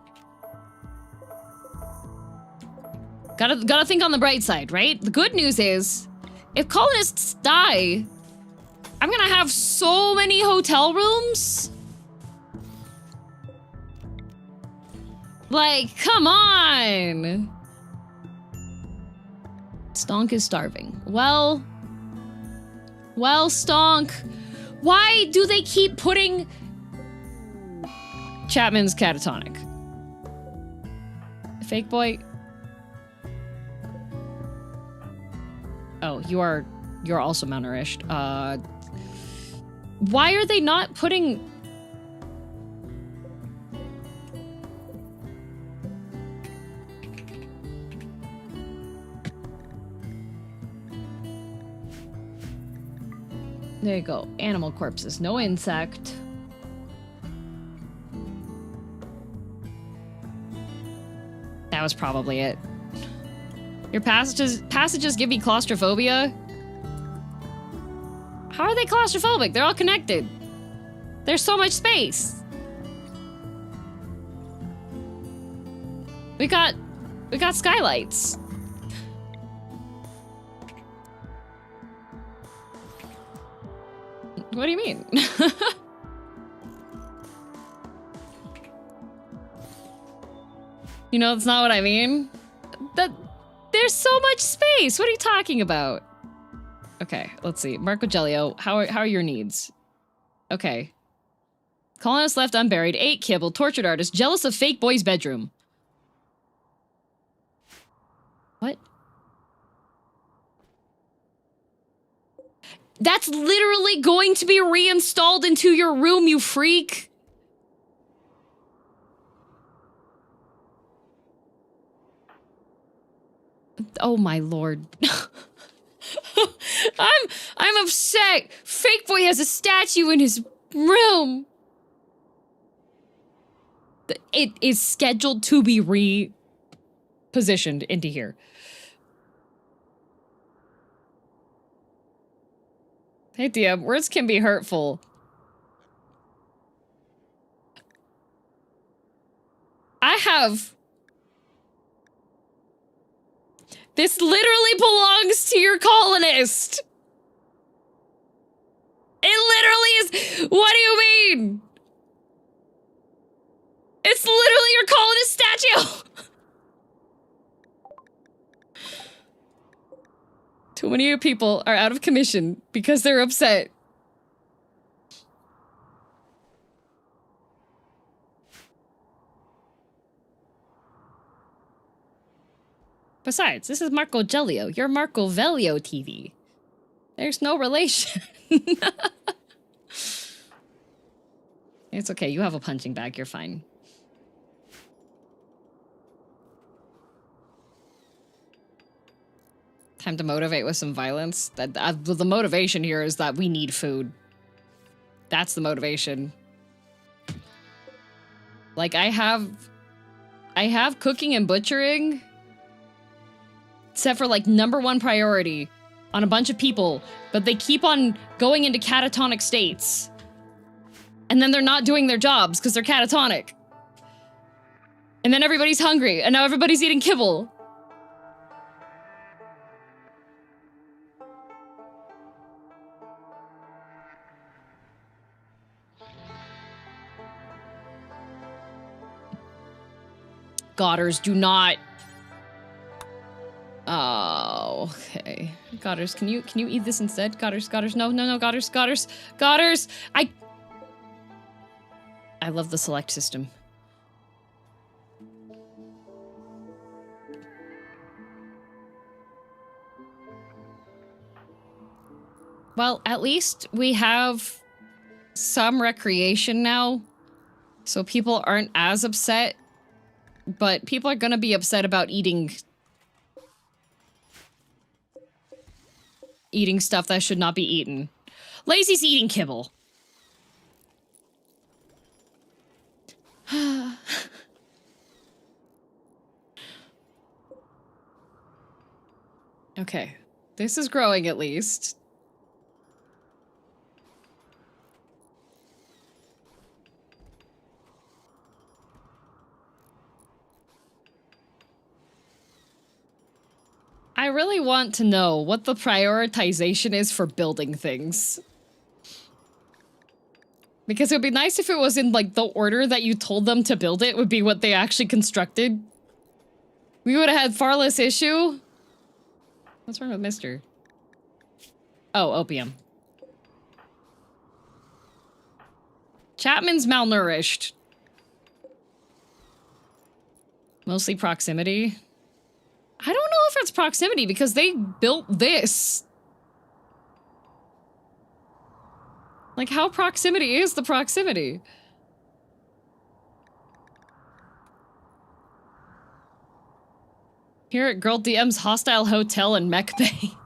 Gotta think on the bright side, right? The good news is, if colonists die, I'm gonna have so many hotel rooms. Like, come on! Stonk is starving. Well, Stonk, why do they keep putting Chapman's catatonic? Fake boy. Oh, you're also malnourished. Why are they not putting... There you go. Animal corpses, no insect. That was probably it. Your passages give me claustrophobia? How are they claustrophobic? They're all connected. There's so much space. We got skylights. What do you mean? You know, that's not what I mean. There's so much space. What are you talking about? Okay, let's see. Marco Gelio, how are your needs? Okay. Colonist left unburied, 8 kibble, tortured artist, jealous of fake boy's bedroom. What? That's literally going to be reinstalled into your room, you freak! Oh my lord. I'm upset! Fake boy has a statue in his room! It is scheduled to be repositioned into here. Hey, DM, words can be hurtful. I have... This literally belongs to your colonist! It literally is... What do you mean? It's literally your colonist statue! Too many people are out of commission because they're upset. Besides, this is Marco Gelio. You're Marco Velio TV. There's no relation. It's okay, you have a punching bag, you're fine. Time to motivate with some violence. The motivation here is that we need food. That's the motivation. Like, I have cooking and butchering set for, like, #1 priority on a bunch of people, but they keep on going into catatonic states. And then they're not doing their jobs because they're catatonic. And then everybody's hungry, and now everybody's eating kibble. Godders, do not. Oh, okay. Godders, can you eat this instead? Godders, no, Godders. I love the select system. Well, at least we have some recreation now, so people aren't as upset. But people are gonna be upset about eating stuff that should not be eaten. Lazy's eating kibble. Okay, this is growing at least. I really want to know what the prioritization is for building things. Because it would be nice if it was in, like, the order that you told them to build it would be what they actually constructed. We would have had far less issue. What's wrong with Mister? Oh, opium. Chapman's malnourished. Mostly proximity. I don't know if it's proximity because they built this. Like, how proximity is the proximity? Here at Girl DM's hostile hotel in Medbay.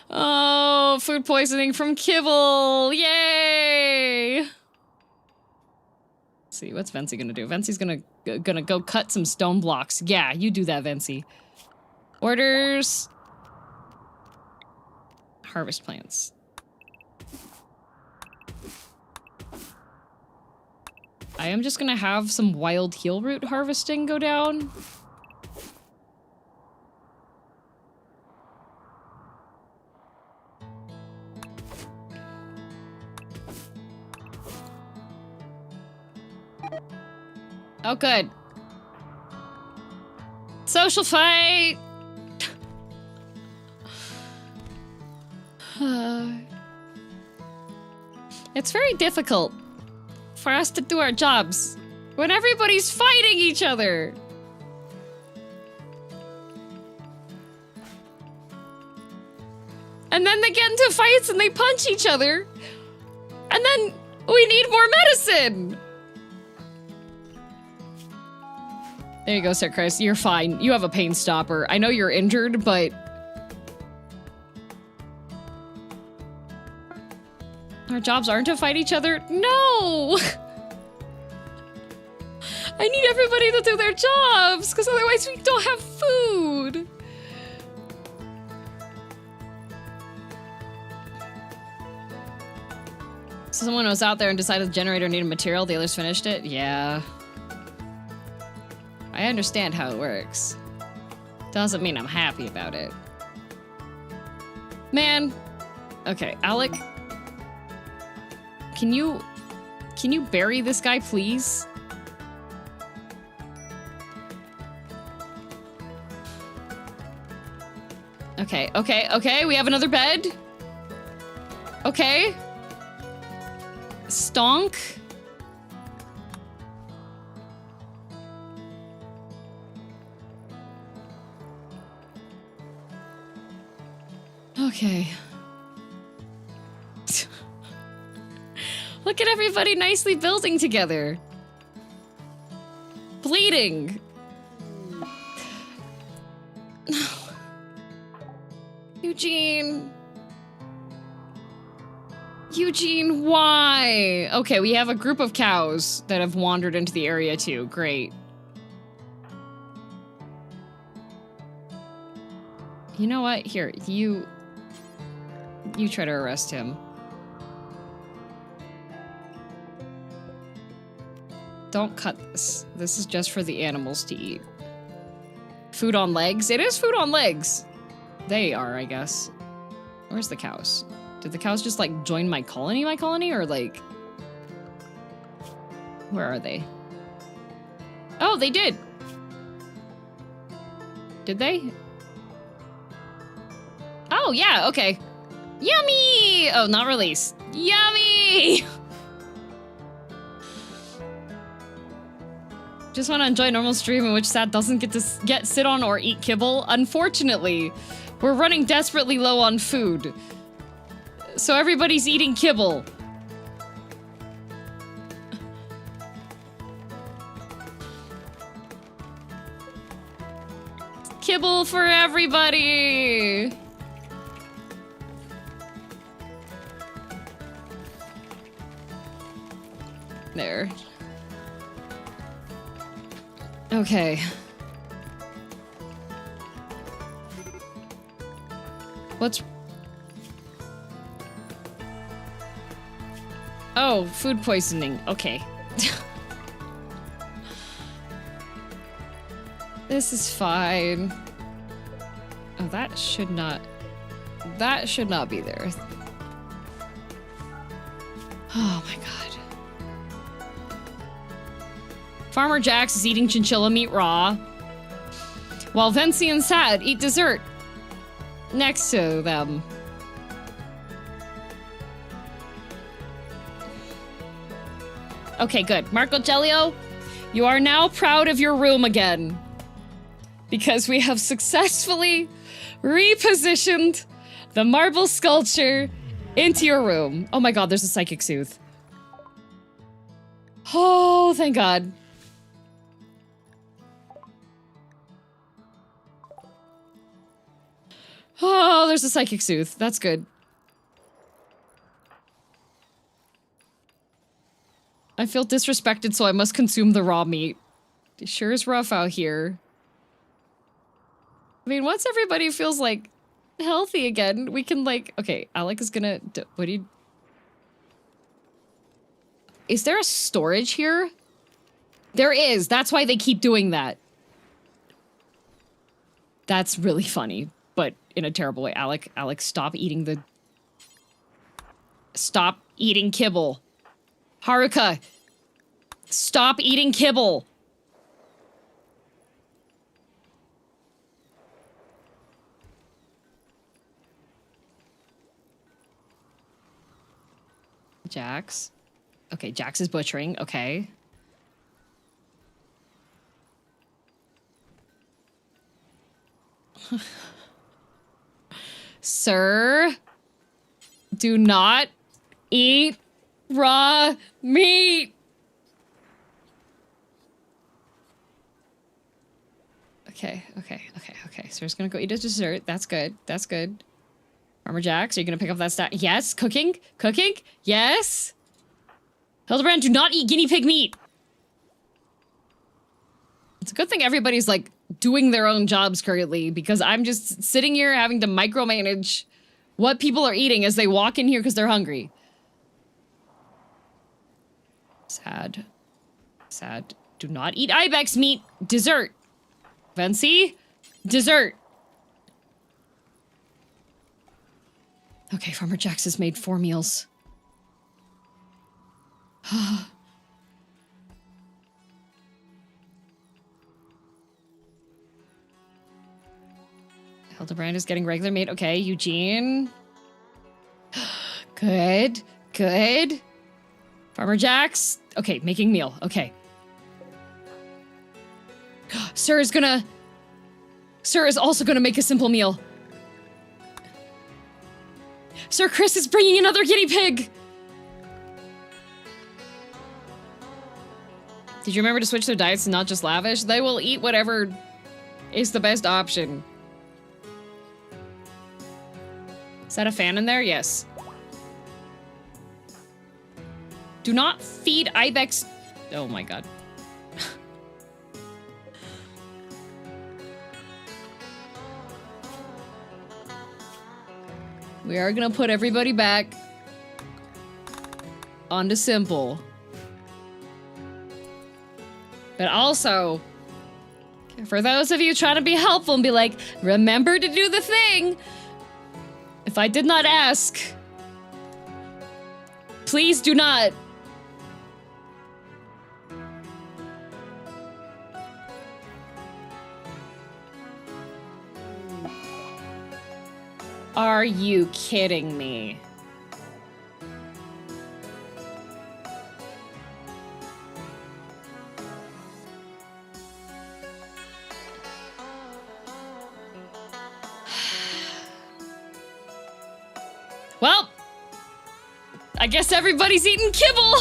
Oh, food poisoning from kibble! Yay! Let's see, what's Vency gonna do? Vency's gonna go cut some stone blocks. Yeah, you do that, Vency. Orders. Harvest plants. I am just gonna have some wild heal root harvesting go down. Oh, good. Social fight! It's very difficult for us to do our jobs when everybody's fighting each other. And then they get into fights and they punch each other. And then we need more medicine. There you go, Sir Chris. You're fine. You have a pain stopper. I know you're injured, but... Our jobs aren't to fight each other? No! I need everybody to do their jobs, because otherwise we don't have food! So someone was out there and decided the generator needed material, the others finished it? Yeah. I understand how it works. Doesn't mean I'm happy about it. Man. Okay, Alec. Can you bury this guy, please? Okay, okay, okay, we have another bed. Okay. Stonk. Okay. Look at everybody nicely building together. Bleeding. Eugene. Eugene, why? Okay, we have a group of cows that have wandered into the area too. Great. You know what? Here, you try to arrest him. Don't cut this. This is just for the animals to eat. Food on legs? It is food on legs. They are, I guess. Where's the cows? Did the cows just, like, join my colony, or, like... Where are they? Oh, they did! Did they? Oh, yeah, okay. Yummy! Oh, not release. Yummy! Just want to enjoy a normal stream in which Sad doesn't get to sit on or eat kibble. Unfortunately, we're running desperately low on food. So everybody's eating kibble. Kibble for everybody! There. Okay. What's... Oh, food poisoning. Okay. This is fine. Oh, that should not be there. Oh my god. Farmer Jax is eating chinchilla meat raw, while Vency and Sad eat dessert next to them. Okay, good. Marco Gelio, you are now proud of your room again, because we have successfully repositioned the marble sculpture into your room. Oh my god, there's a psychic soothe. Oh, thank god. Oh, there's a psychic soothe. That's good. I feel disrespected, so I must consume the raw meat. It sure is rough out here. I mean, once everybody feels, like, healthy again, we can, like... Okay, Alec is gonna... What do you... Is there a storage here? There is! That's why they keep doing that. That's really funny, but in a terrible way. Alec, stop eating the... Stop eating kibble. Haruka! Stop eating kibble! Jax. Okay, Jax is butchering. Okay. Sir, do not eat raw meat. Okay. Sir's gonna go eat his dessert. That's good. That's good. Farmer Jax, are you gonna pick up that stack? Yes, cooking? Cooking? Yes! Hildebrand, do not eat guinea pig meat! It's a good thing everybody's, like, doing their own jobs currently, because I'm just sitting here having to micromanage what people are eating as they walk in here because they're hungry. Sad. Sad. Do not eat ibex meat! Dessert! Vency? Dessert! Okay, Farmer Jax has made 4 meals. Hildebrand is getting regular meat. Okay, Eugene. Good. Good. Farmer Jax. Okay, making meal. Okay. Sir is also gonna make a simple meal. Sir Chris is bringing another guinea pig! Did you remember to switch their diets and not just lavish? They will eat whatever is the best option. Is that a fan in there? Yes. Do not feed ibex... Oh my god. We are gonna put everybody back onto simple. But also, for those of you trying to be helpful and be like, remember to do the thing! If I did not ask, please do not. Are you kidding me? Well, I guess everybody's eating kibble.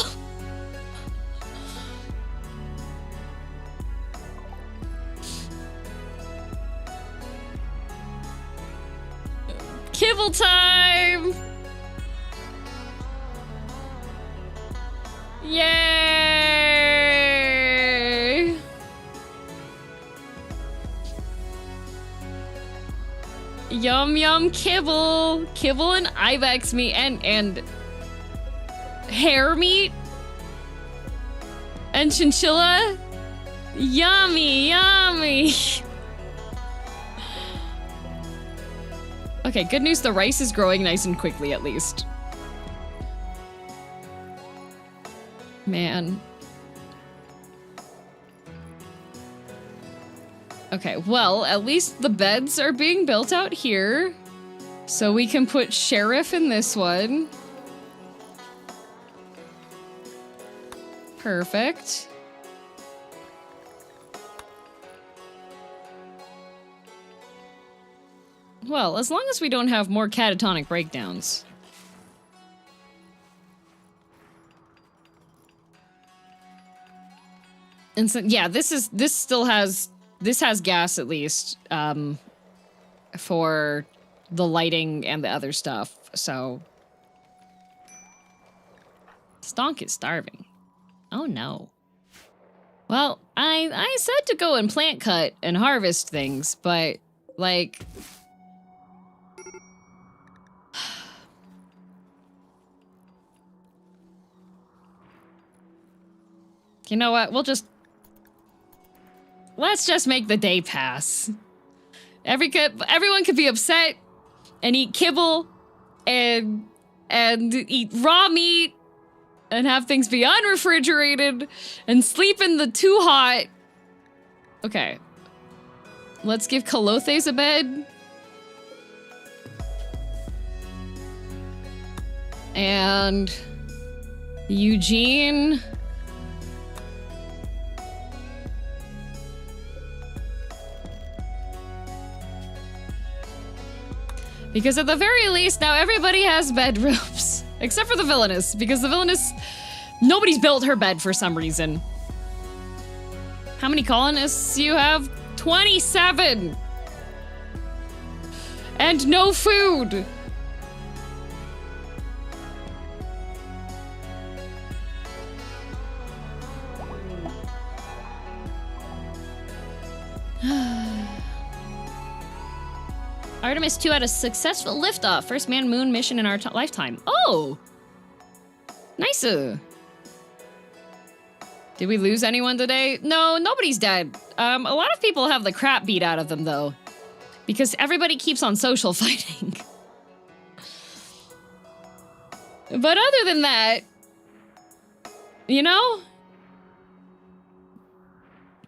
Kibble time! Yay! Yum yum kibble! Kibble and ibex meat and hare meat? And chinchilla? Yummy, yummy! Okay, good news, the rice is growing nice and quickly at least. Man. Okay, well, at least the beds are being built out here. So we can put sheriff in this one. Perfect. Well, as long as we don't have more catatonic breakdowns. And so, yeah, this has gas at least, for the lighting and the other stuff, so. Stonk is starving. Oh no. Well, I said to go and plant cut and harvest things, but, like... You know what, let's just make the day pass. Everyone could be upset and eat kibble and eat raw meat and have things be unrefrigerated and sleep in the too hot. Okay. Let's give Kalothes a bed. And Eugene. Because at the very least, now everybody has bedrooms. Except for the villainess, because the villainess... Nobody's built her bed for some reason. How many colonists you have? 27! And no food! Artemis 2 had a successful liftoff. First man-moon mission in our lifetime. Oh! Nice. Did we lose anyone today? No, nobody's dead. A lot of people have the crap beat out of them, though. Because everybody keeps on social fighting. But other than that... You know?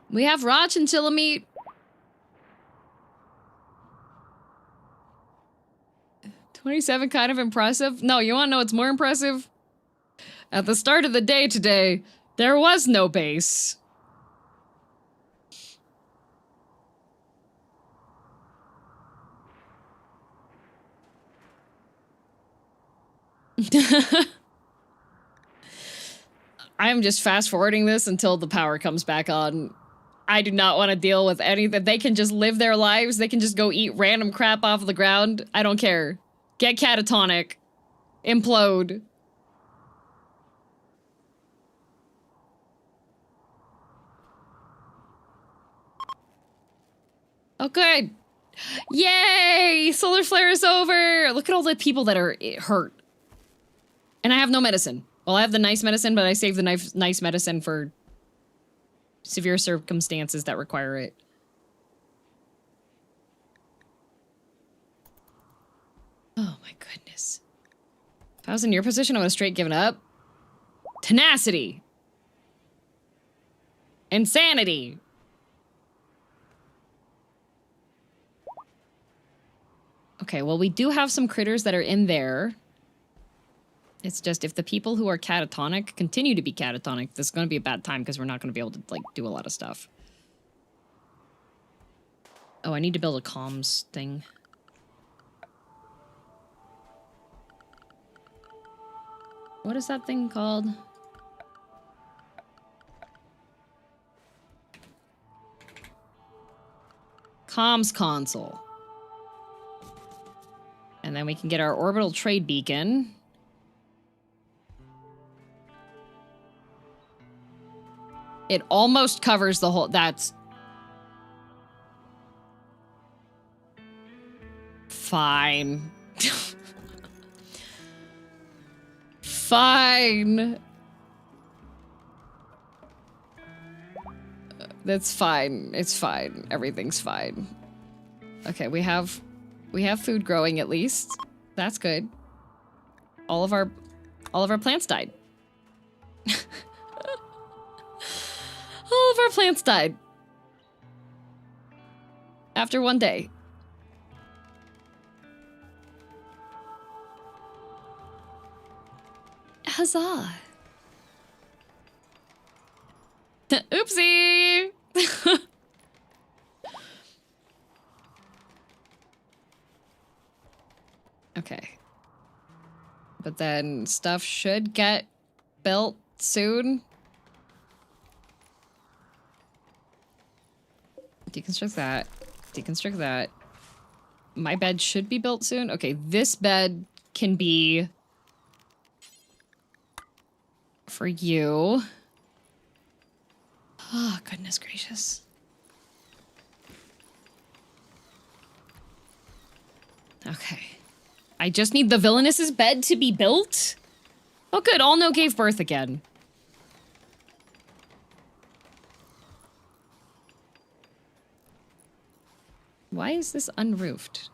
We have raw chinchilla meat. 27 kind of impressive? No, you wanna know what's more impressive? At the start of the day today, there was no base. I'm just fast forwarding this until the power comes back on. I do not want to deal with anything. They can just live their lives. They can just go eat random crap off the ground. I don't care. Get catatonic. Implode. Oh, good. Yay! Solar flare is over! Look at all the people that are hurt. And I have no medicine. Well, I have the nice medicine, but I saved the nice medicine for severe circumstances that require it. Oh my goodness. If I was in your position, I would have straight given up. Tenacity. Insanity. Okay, well, we do have some critters that are in there. It's just if the people who are catatonic continue to be catatonic, this is going to be a bad time because we're not going to be able to, like, do a lot of stuff. Oh, I need to build a comms thing. What is that thing called? Comms console. And then we can get our orbital trade beacon. It almost covers the whole... That's... Fine. Fine. That's fine. It's fine. Everything's fine. Okay, we have We have food growing at least. That's good. All of our plants died. All of our plants died. After one day. Huzzah. Oopsie. Okay. But then stuff should get built soon. Deconstruct that. Deconstruct that. My bed should be built soon. Okay, this bed can be for you. Oh, goodness gracious. Okay. I just need the villainous's bed to be built. Oh, good. All no gave birth again. Why is this unroofed?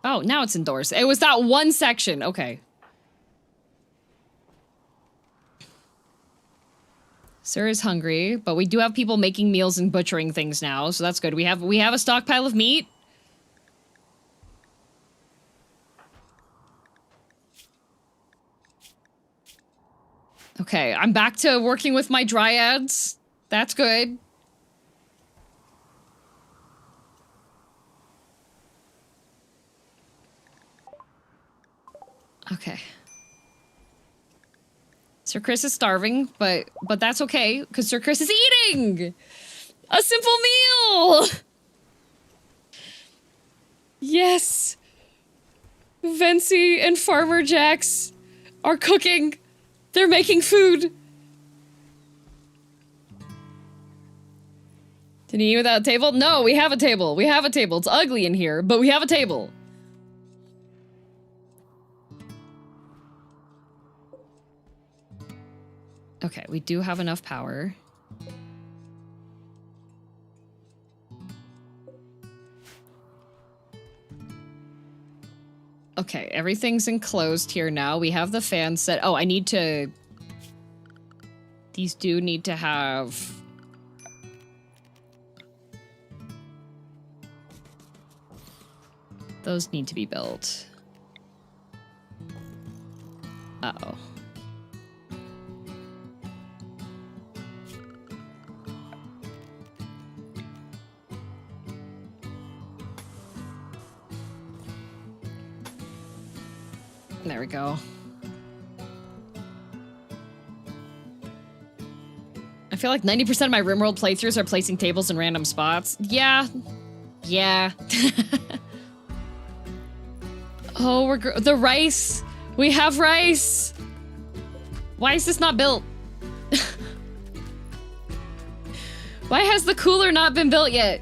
Oh, now it's indoors. It was that one section. Okay. Sir is hungry, but we do have people making meals and butchering things now, so that's good. We have a stockpile of meat. Okay, I'm back to working with my dryads. That's good. Okay. Sir Chris is starving, but that's okay, because Sir Chris is eating! A simple meal! Yes! Vency and Farmer Jax are cooking. They're making food. Did he eat without a table? No, we have a table. We have a table. It's ugly in here, but we have a table. Okay, we do have enough power. Okay, everything's enclosed here now. We have the fan set. Oh, I need to... These do need to have... Those need to be built. Uh-oh. There we go. I feel like 90% of my Rimworld playthroughs are placing tables in random spots. Yeah. Yeah. Oh, we're the rice. We have rice. Why is this not built? Why has the cooler not been built yet?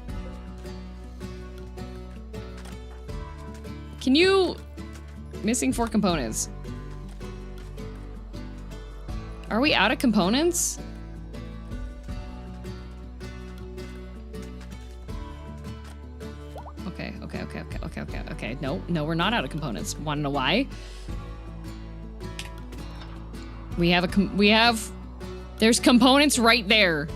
Can you... Missing 4 components. Are we out of components? Okay. No, we're not out of components. Wanna know why? There's components right there.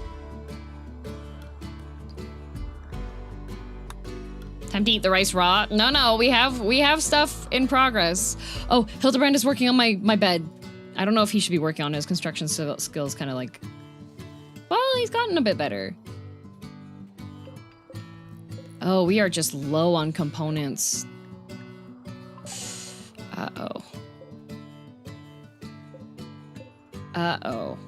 Time to eat the rice raw. No, we have stuff in progress. Oh, Hildebrand is working on my bed. I don't know if he should be working on his construction skills, kind of like... Well, he's gotten a bit better. Oh, we are just low on components. Uh-oh. Uh-oh.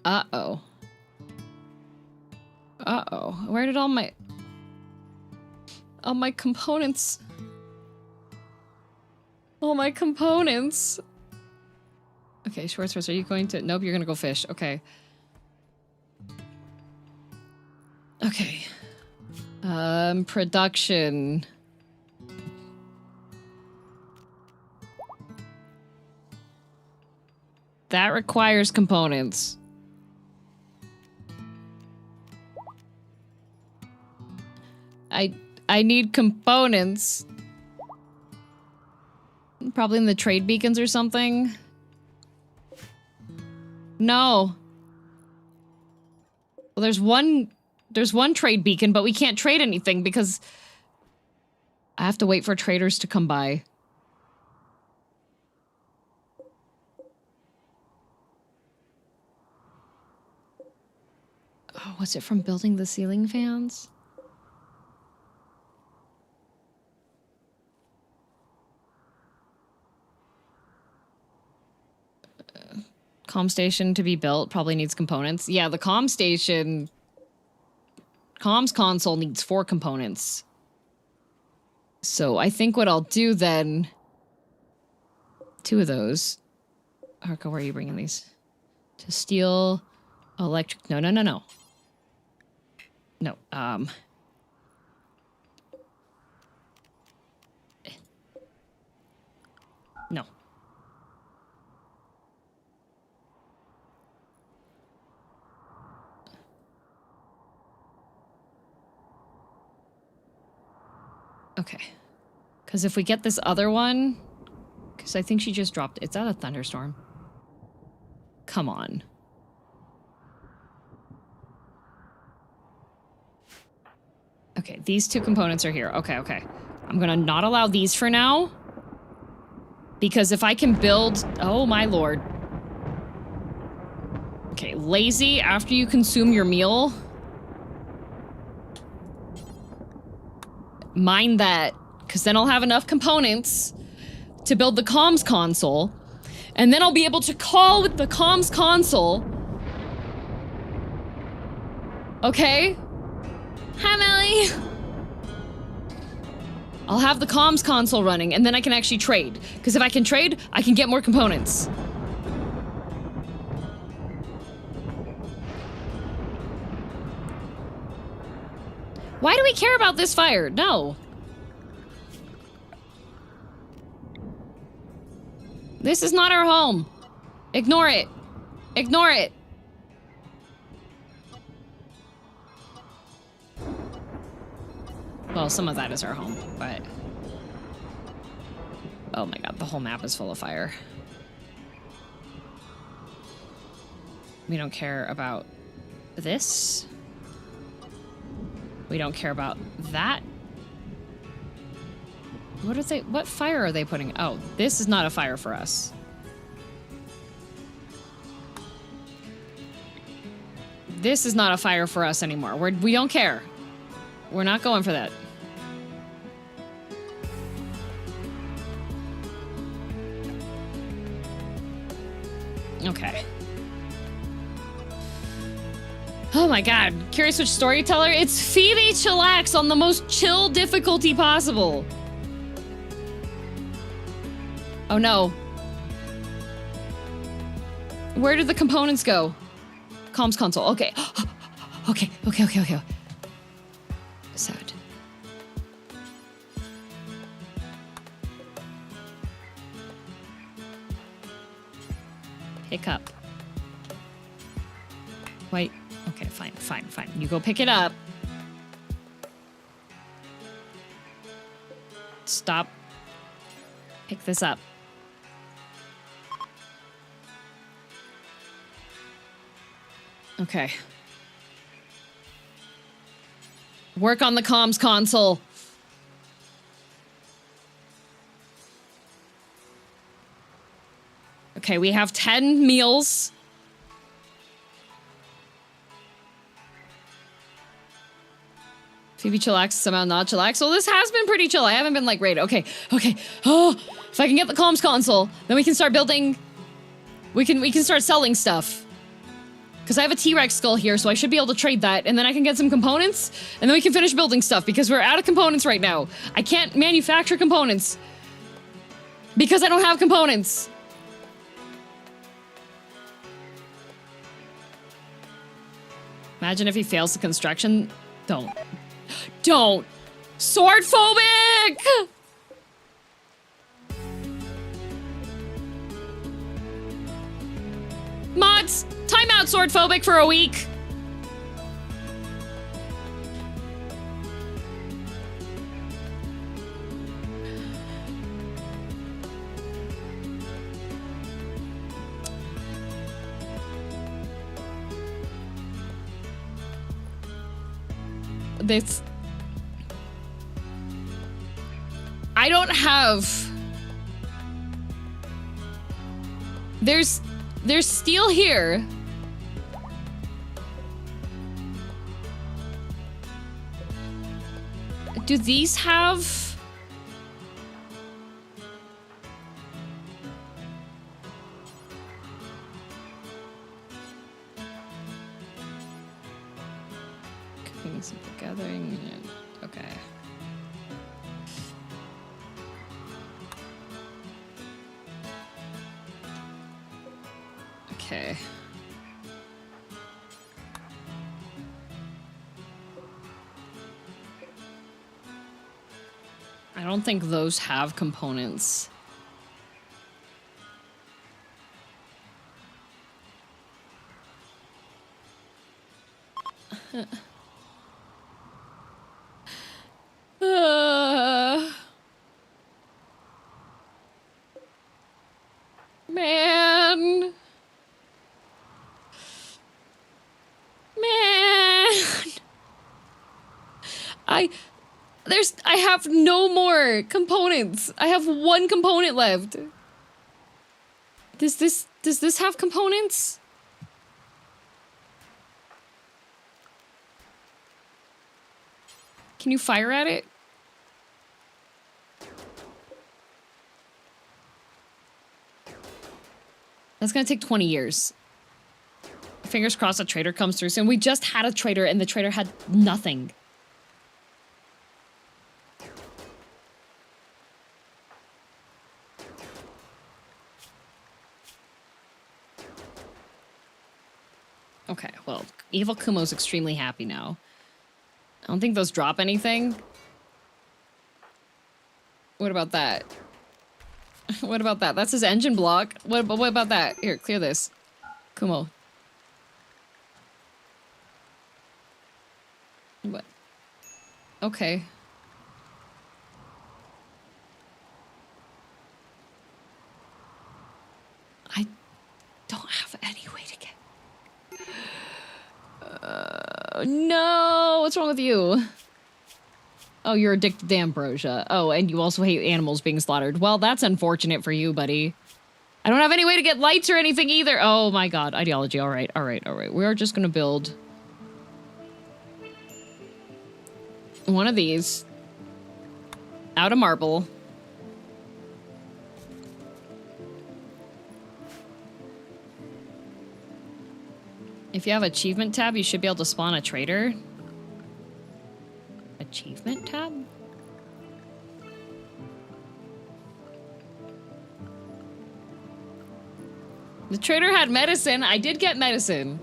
Uh-oh. Uh-oh. Where did all my components... All my components... Okay, Schwartz, are you going to... Nope, you're gonna go fish. Okay. Okay. Production. That requires components. I need components. Probably in the trade beacons or something. No. Well, there's one trade beacon, but we can't trade anything because I have to wait for traders to come by. Oh, was it from building the ceiling fans? Comm station to be built probably needs components. Yeah, the comm station... Comms console needs 4 components. So I think what I'll do then... 2 of those. Harko, where are you bringing these? To steel... Electric... No. No, No. Okay. Because if we get this other one... Because I think she just dropped... It's out of thunderstorm. Come on. Okay, these 2 components are here. Okay. I'm gonna not allow these for now. Because if I can build... Oh, my lord. Okay, lazy, after you consume your meal... Mind that, because then I'll have enough components to build the comms console, and then I'll be able to call with the comms console. Okay? Hi, Melly! I'll have the comms console running, and then I can actually trade. Because if I can trade, I can get more components. Why do we care about this fire? No. This is not our home. Ignore it. Ignore it. Well, some of that is our home, but... Oh my god, the whole map is full of fire. We don't care about this. We don't care about that. What fire are they putting? Oh, this is not a fire for us. This is not a fire for us anymore. We don't care. We're not going for that. Okay. Oh my god. Curious which storyteller? It's Phoebe Chillax on the most chill difficulty possible. Oh no. Where did the components go? Comms console. Okay. Okay. Sad. Pick up. Wait. Okay, fine. You go pick it up. Stop. Pick this up. Okay. Work on the comms console. Okay, we have 10 meals. Phoebe chillax, somehow not chillax. So this has been pretty chill. I haven't been like raid. Okay. Oh, if I can get the comms console, then we can start building. We can start selling stuff. Because I have a T-Rex skull here, so I should be able to trade that, and then I can get some components, and then we can finish building stuff, because we're out of components right now. I can't manufacture components. Because I don't have components. Imagine if he fails the construction. Don't. Sword phobic! Mods, time out sword phobic for a week. This... I don't have... There's steel here. Do these have... Gathering, okay. Okay. I don't think those have components. Man. I have no more components. I have one component left. Does this have components? Can you fire at it? That's gonna take 20 years. Fingers crossed a trader comes through soon. We just had a trader and the trader had nothing. Okay, well, Evil Kumo's extremely happy now. I don't think those drop anything. What about that? What about that? That's his engine block. What about that? Here, clear this. Kumo. What? Okay. I don't have any way to get... no! What's wrong with you? Oh, you're addicted to ambrosia. Oh, and you also hate animals being slaughtered. Well, that's unfortunate for you, buddy. I don't have any way to get lights or anything either. Oh my god, ideology. All right, all right, all right. We're just gonna build one of these out of marble. If you have achievement tab, you should be able to spawn a trader. Achievement tab? The trader had medicine. I did get medicine.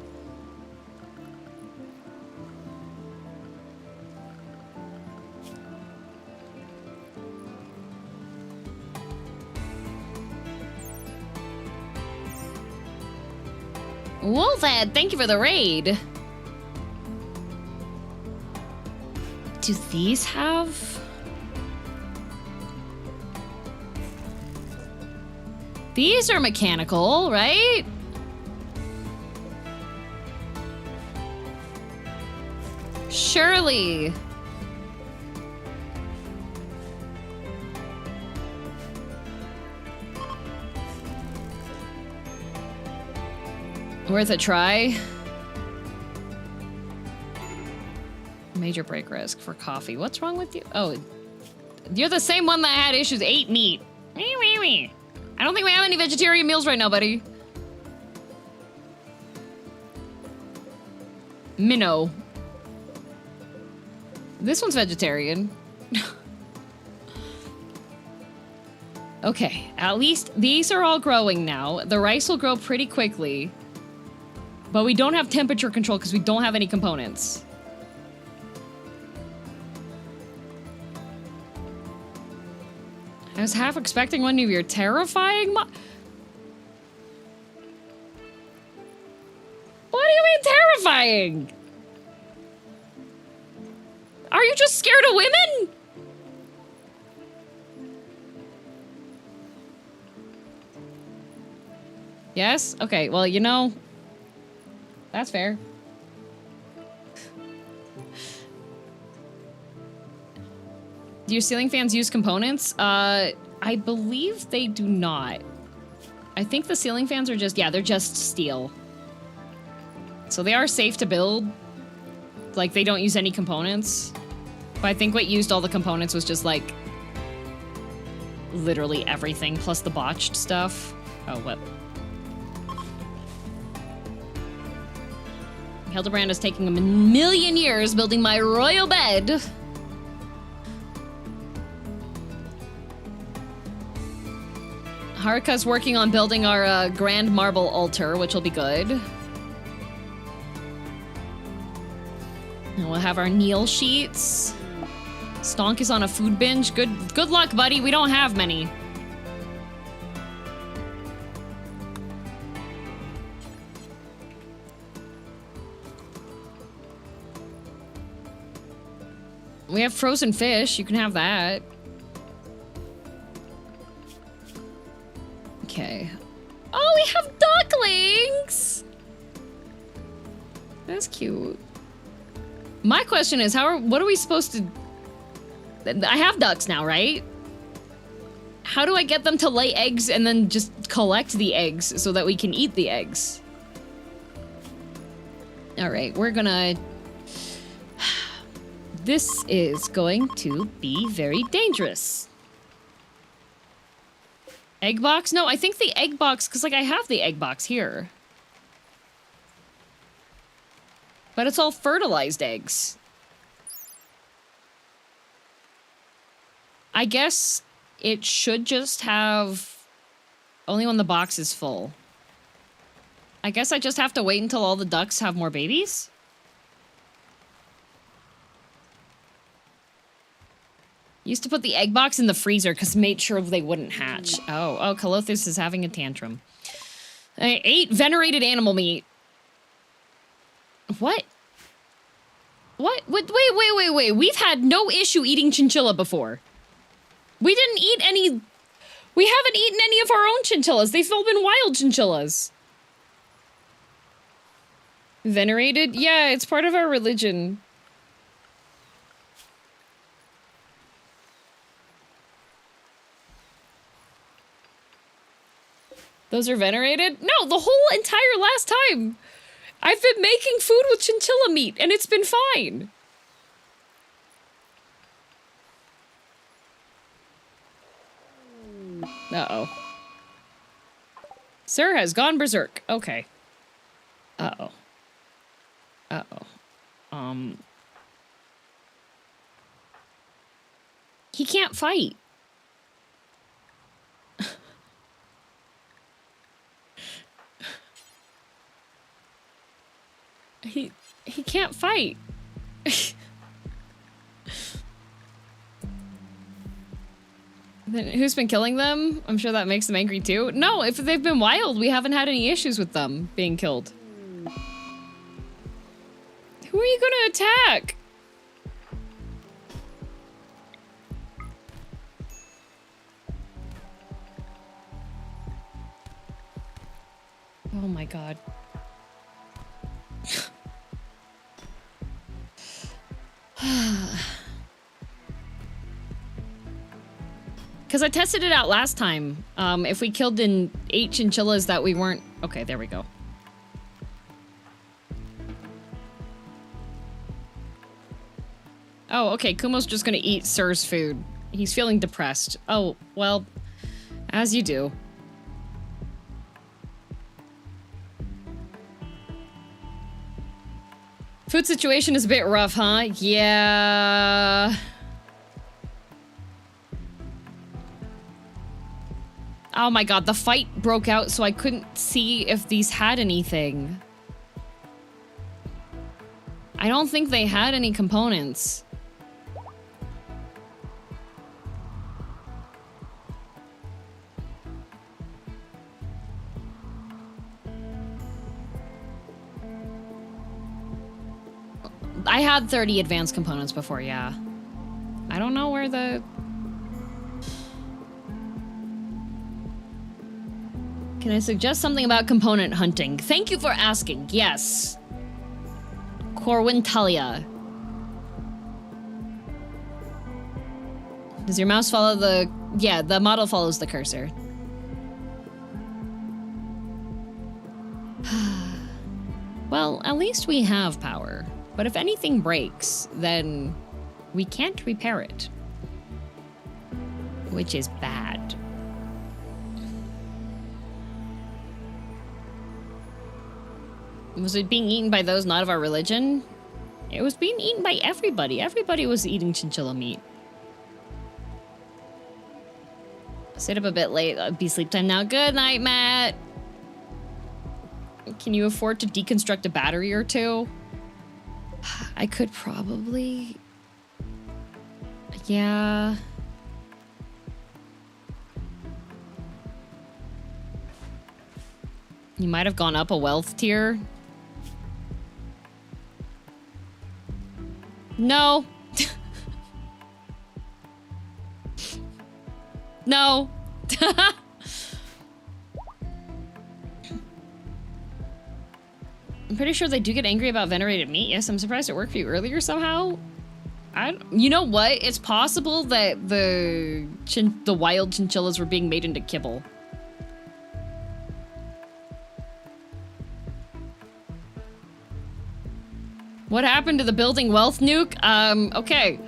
Wolfhead, thank you for the raid. Do these have... These are mechanical, right? Surely. Worth a try. Major break risk for coffee. What's wrong with you? Oh, you're the same one that had issues. Ate meat. I don't think we have any vegetarian meals right now, buddy. Minnow. This one's vegetarian. Okay, at least these are all growing now. The rice will grow pretty quickly. But we don't have temperature control because we don't have any components. I was half expecting one of your terrifying dying? Are you just scared of women? Yes? Okay, well, you know, that's fair. Do your ceiling fans use components? I believe they do not. I think the ceiling fans are just, yeah, they're just steel. So they are safe to build. Like, they don't use any components. But I think what used all the components was just, like, literally everything, plus the botched stuff. Oh, what? Hildebrand is taking a million years building my royal bed. Haruka's working on building our grand marble altar, which will be good. And we'll have our kneel sheets. Stonk is on a food binge. Good luck, buddy. We don't have many. We have frozen fish. You can have that. Okay. Oh, we have ducklings! That's cute. My question is, what are we supposed to... I have ducks now, right? How do I get them to lay eggs and then just collect the eggs so that we can eat the eggs? Alright, we're gonna... This is going to be very dangerous. Egg box? No, I think the egg box, because, like, I have the egg box here. But it's all fertilized eggs. I guess it should just have only when the box is full. I guess I just have to wait until all the ducks have more babies? Used to put the egg box in the freezer because made sure they wouldn't hatch. Oh, Calothus is having a tantrum. I ate venerated animal meat. What? What? Wait. We've had no issue eating chinchilla before. We didn't eat any... We haven't eaten any of our own chinchillas. They've all been wild chinchillas. Venerated? Yeah, it's part of our religion. Those are venerated? No, the whole entire last time. I've been making food with chinchilla meat, and it's been fine. Uh-oh. Sir has gone berserk. Okay. Uh-oh. He can't fight. He can't fight. Then who's been killing them? I'm sure that makes them angry too. No, if they've been wild, we haven't had any issues with them being killed. Who are you gonna attack? Oh my god. Because I tested it out last time. If we killed in 8 chinchillas that we weren't... Okay, there we go. Oh, okay, Kumo's just gonna eat Sir's food. He's feeling depressed. Oh, well, as you do. Food situation is a bit rough, huh? Yeah... Oh my god, the fight broke out so I couldn't see if these had anything. I don't think they had any components. I had 30 advanced components before, yeah. I don't know where the... Can I suggest something about component hunting? Thank you for asking. Yes. Corwintalia. Does your mouse follow the... Yeah, the model follows the cursor. Well, at least we have power. But if anything breaks, then we can't repair it. Which is bad. Was it being eaten by those not of our religion? It was being eaten by everybody. Everybody was eating chinchilla meat. Stayed up a bit late. It'll be sleep time now. Good night, Matt. Can you afford to deconstruct a battery or two? I could probably... Yeah... You might have gone up a wealth tier. No. No. I'm pretty sure they do get angry about venerated meat. Yes, I'm surprised it worked for you earlier somehow. You know what? It's possible that the wild chinchillas were being made into kibble. What happened to the building wealth nuke? Okay.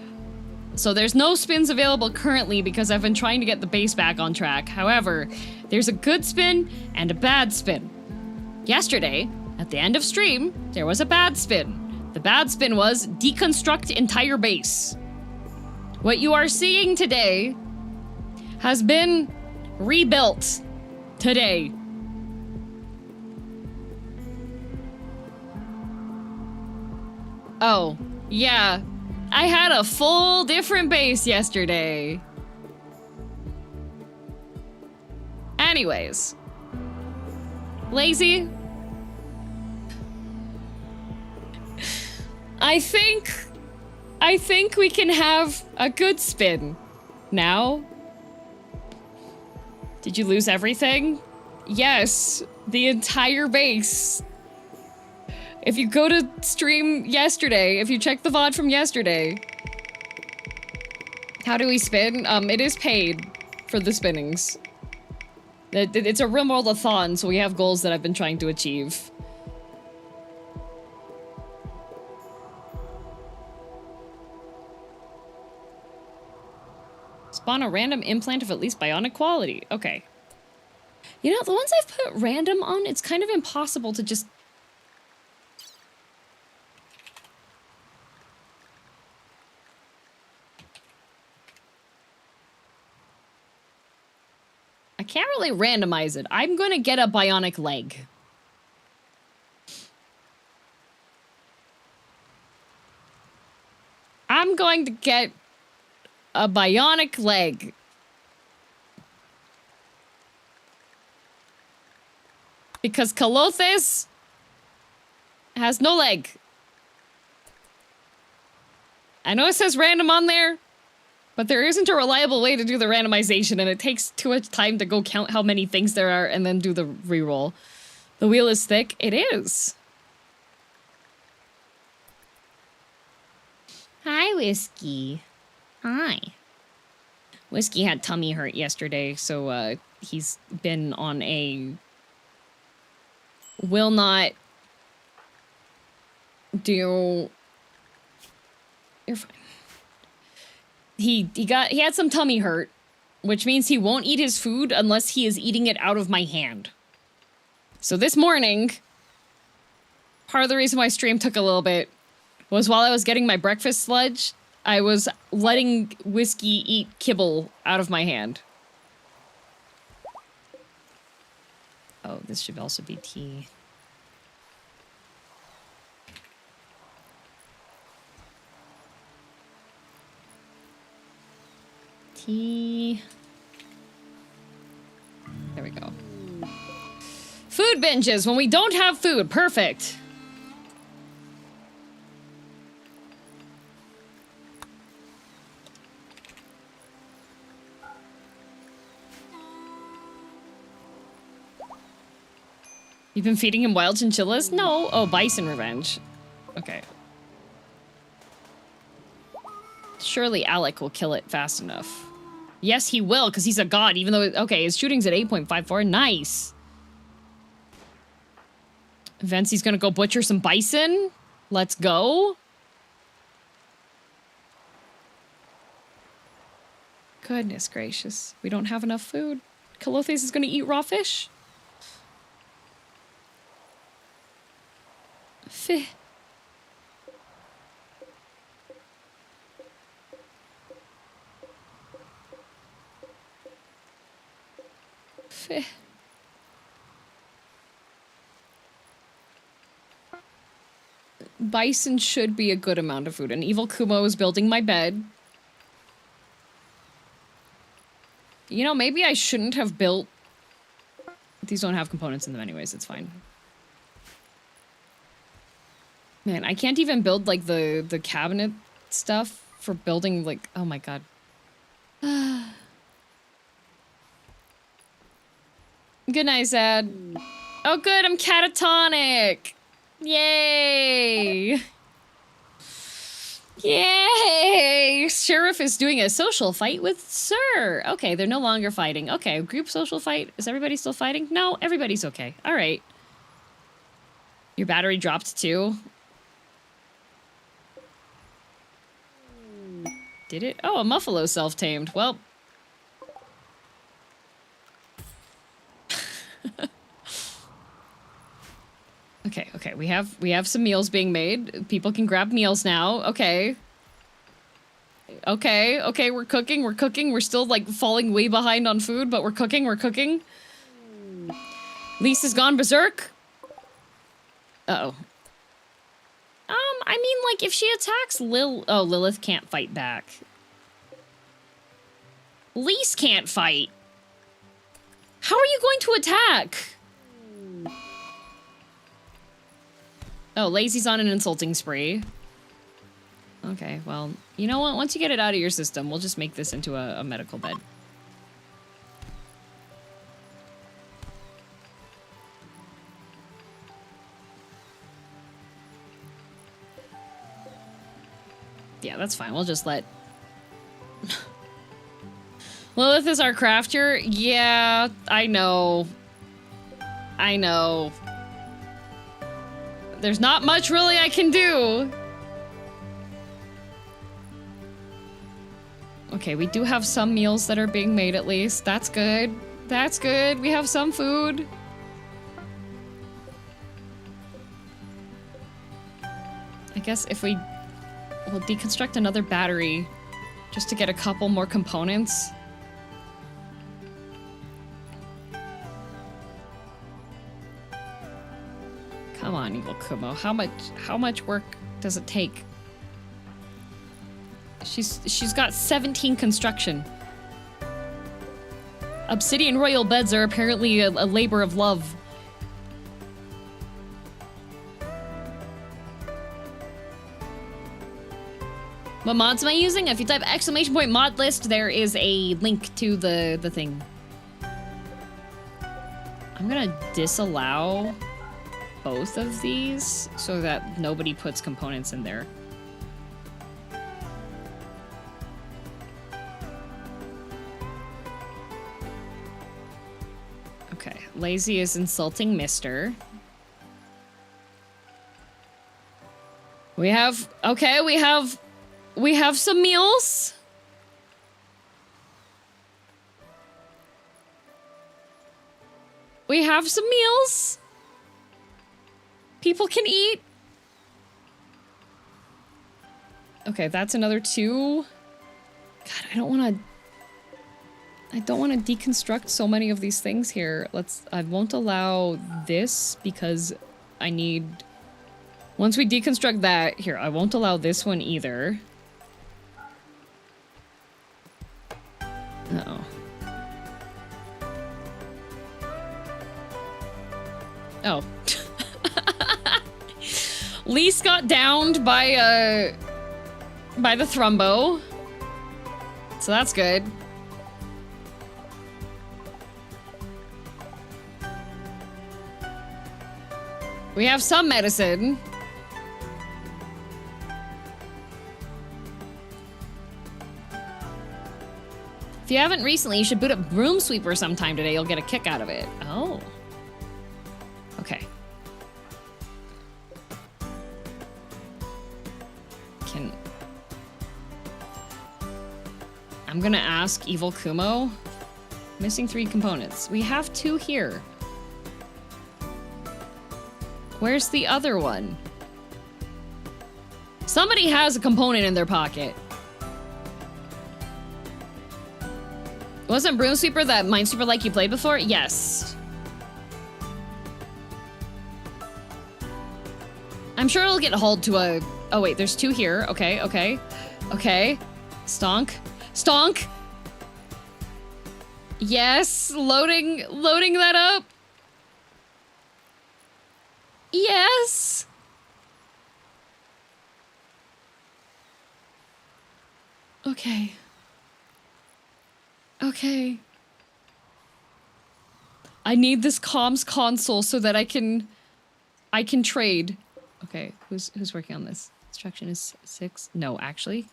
So there's no spins available currently because I've been trying to get the base back on track. However, there's a good spin and a bad spin. Yesterday, at the end of stream, there was a bad spin. The bad spin was deconstruct entire base. What you are seeing today has been rebuilt today. Oh, yeah. I had a full different base yesterday. Anyways. Lazy. I think we can have a good spin now. Did you lose everything? Yes, the entire base. If you go to stream yesterday, if you check the VOD from yesterday. How do we spin? It is paid for the spinnings. It's a Rimworld-a-thon, so we have goals that I've been trying to achieve. Spawn a random implant of at least bionic quality. Okay. You know, the ones I've put random on, it's kind of impossible to just... I can't really randomize it. I'm gonna get a bionic leg. I'm going to get a bionic leg. Because Colothes has no leg. I know it says random on there, but there isn't a reliable way to do the randomization, and it takes too much time to go count how many things there are and then do the reroll. The wheel is thick. It is. Hi, Whiskey. Hi. Whiskey had tummy hurt yesterday, so he's been on a will not do... You're fine. He had some tummy hurt, which means he won't eat his food unless he is eating it out of my hand. So this morning, part of the reason why stream took a little bit was while I was getting my breakfast sludge, I was letting Whiskey eat kibble out of my hand. Oh, this should also be tea. Tea. There we go. Food binges when we don't have food. Perfect. You've been feeding him wild chinchillas? No. Oh, bison revenge. Okay. Surely Alec will kill it fast enough. Yes, he will, because he's a god, even though... Okay, his shooting's at 8.54. Nice. Vinci's gonna go butcher some bison. Let's go. Goodness gracious. We don't have enough food. Kalothes is gonna eat raw fish. Fih. Fih. Bison should be a good amount of food. And Evil Kumo is building my bed. You know, maybe I shouldn't have built... These don't have components in them anyways, it's fine. Man, I can't even build, like, the cabinet stuff for building, like... Oh my god. Good night, Sad. Oh good, I'm catatonic! Yay! Yay! Sheriff is doing a social fight with Sir. Okay, they're no longer fighting. Okay, group social fight. Is everybody still fighting? No, everybody's okay. All right. Your battery dropped too. Did it? Oh, a Muffalo self-tamed. Well. Okay, we have some meals being made. People can grab meals now. Okay. Okay, we're cooking. We're still, like, falling way behind on food, but we're cooking. Lisa's gone berserk. Uh-oh. I mean, like, if she attacks Oh, Lilith can't fight back. Lise can't fight. How are you going to attack? Oh, Lazy's on an insulting spree. Okay, well, you know what? Once you get it out of your system, we'll just make this into a medical bed. Yeah, that's fine. We'll just let... Lilith is our crafter? Yeah, I know. There's not much really I can do. Okay, we do have some meals that are being made at least. That's good. That's good. We have some food. I guess if we'll deconstruct another battery just to get a couple more components. Come on, Evil Kumo. How much work does it take? She's got 17 construction. Obsidian royal beds are apparently a labor of love. What mods am I using? If you type !mod list, there is a link to the thing. I'm gonna disallow both of these so that nobody puts components in there. Okay, Lazy is insulting Mister. We have some meals. We have some meals. People can eat. Okay, that's another 2. God, I don't want to deconstruct so many of these things here. I won't allow this because I need... Once we deconstruct that, here, I won't allow this one either. Uh-oh. Oh. Lise got downed by the Thrumbo. So that's good. We have some medicine. If you haven't recently, you should boot up Broom Sweeper sometime today. You'll get a kick out of it. Oh. Okay. I'm gonna ask Evil Kumo. Missing 3 components. We have 2 here. Where's the other one? Somebody has a component in their pocket. Wasn't Broom Sweeper that Minesweeper like you played before? Yes. I'm sure it'll get hauled to a... Oh wait, there's 2 here. Okay, okay. Okay. Stonk. Stonk! Yes, loading that up. Yes! Okay. Okay. I need this comms console so that I can trade. Okay, who's working on this? Instruction is 6. No, actually.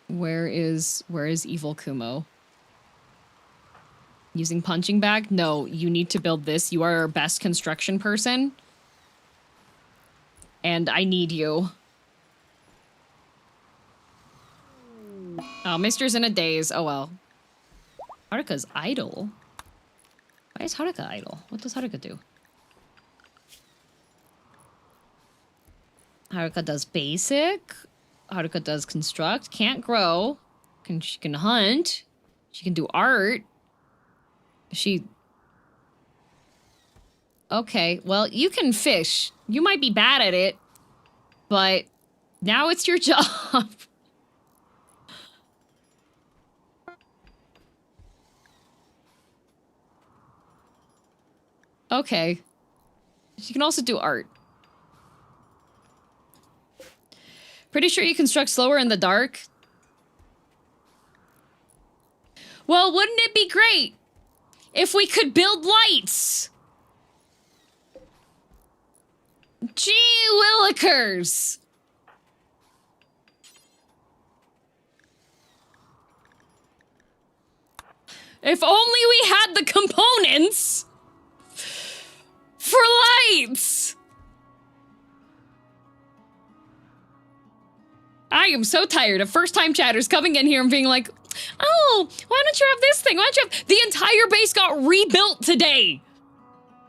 Where is Evil Kumo? Using punching bag? No, you need to build this. You are our best construction person. And I need you. Oh, Mister's in a daze. Oh well. Haruka's idle? Why is Haruka idle? What does Haruka do? Haruka does basic. Haruka does construct. Can't grow. She can hunt. She can do art. She... Okay, well, you can fish. You might be bad at it, but now it's your job. Okay. She can also do art. Pretty sure you construct slower in the dark. Well, wouldn't it be great if we could build lights? Gee willikers! If only we had the components for lights! I am so tired of first-time chatters coming in here and being like, oh, why don't you have this thing? Why don't you have... The entire base got rebuilt today!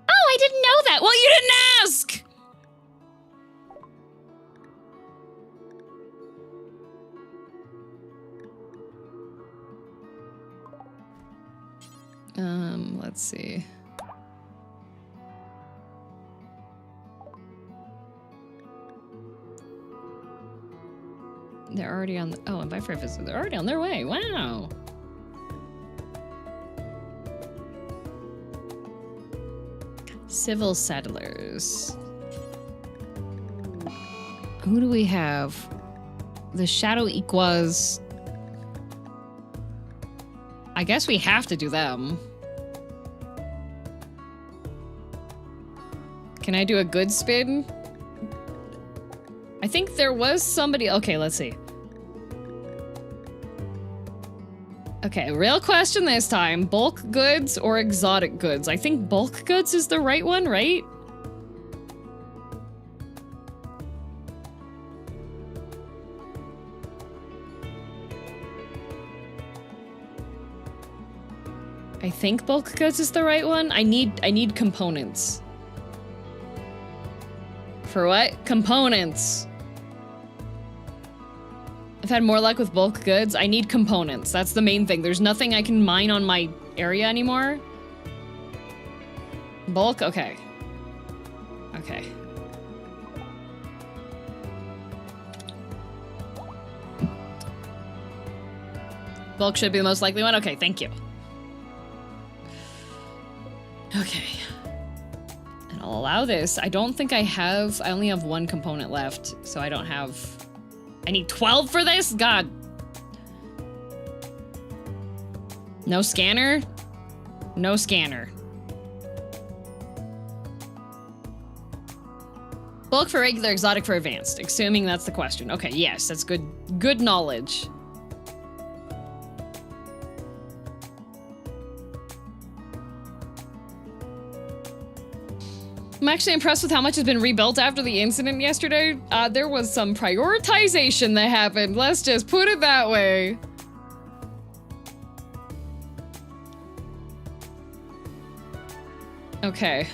Oh, I didn't know that! Well, you didn't ask! Let's see. They're already on the... Oh, and by Frivis, they're already on their way. Wow. Civil settlers. Who do we have? The Shadow Iquas. I guess we have to do them. Can I do a good spin? I think there was somebody... Okay, let's see. Okay, real question this time. Bulk goods or exotic goods? I think bulk goods is the right one, right? I think bulk goods is the right one. I need components. For what? Components. I've had more luck with bulk goods. I need components. That's the main thing. There's nothing I can mine on my area anymore. Bulk? Okay. Okay. Bulk should be the most likely one? Okay, thank you. Okay. And I'll allow this. I don't think I have... I only have 1 component left, so I don't have... I need 12 for this? God. No scanner? No scanner. Bulk for regular, exotic for advanced. Assuming that's the question. Okay, yes, that's good. Good knowledge. I'm actually impressed with how much has been rebuilt after the incident yesterday. There was some prioritization that happened. Let's just put it that way. Okay.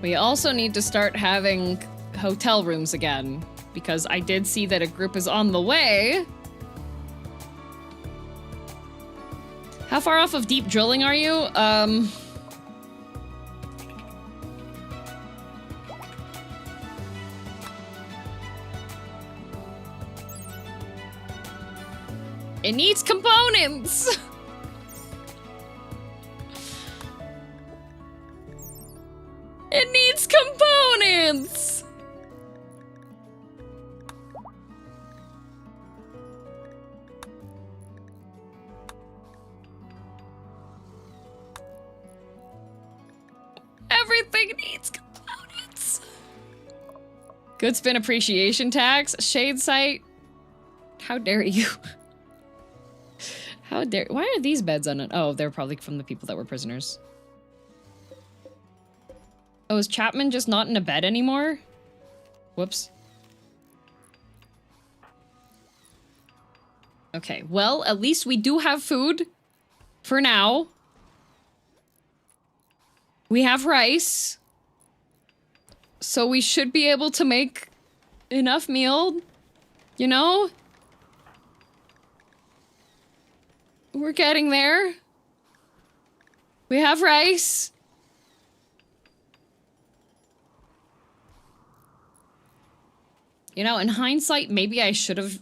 We also need to start having hotel rooms again, because I did see that a group is on the way. How far off of deep drilling are you? It needs components! It needs components! Everything needs components. Good spin appreciation tax. Shade site. How dare you? How dare— why are these beds on it? Oh, they're probably from the people that were prisoners. Oh, is Chapman just not in a bed anymore? Whoops. Okay, well, at least we do have food. For now. We have rice. So we should be able to make enough meal. You know? We're getting there. We have rice. You know, in hindsight, maybe I should have,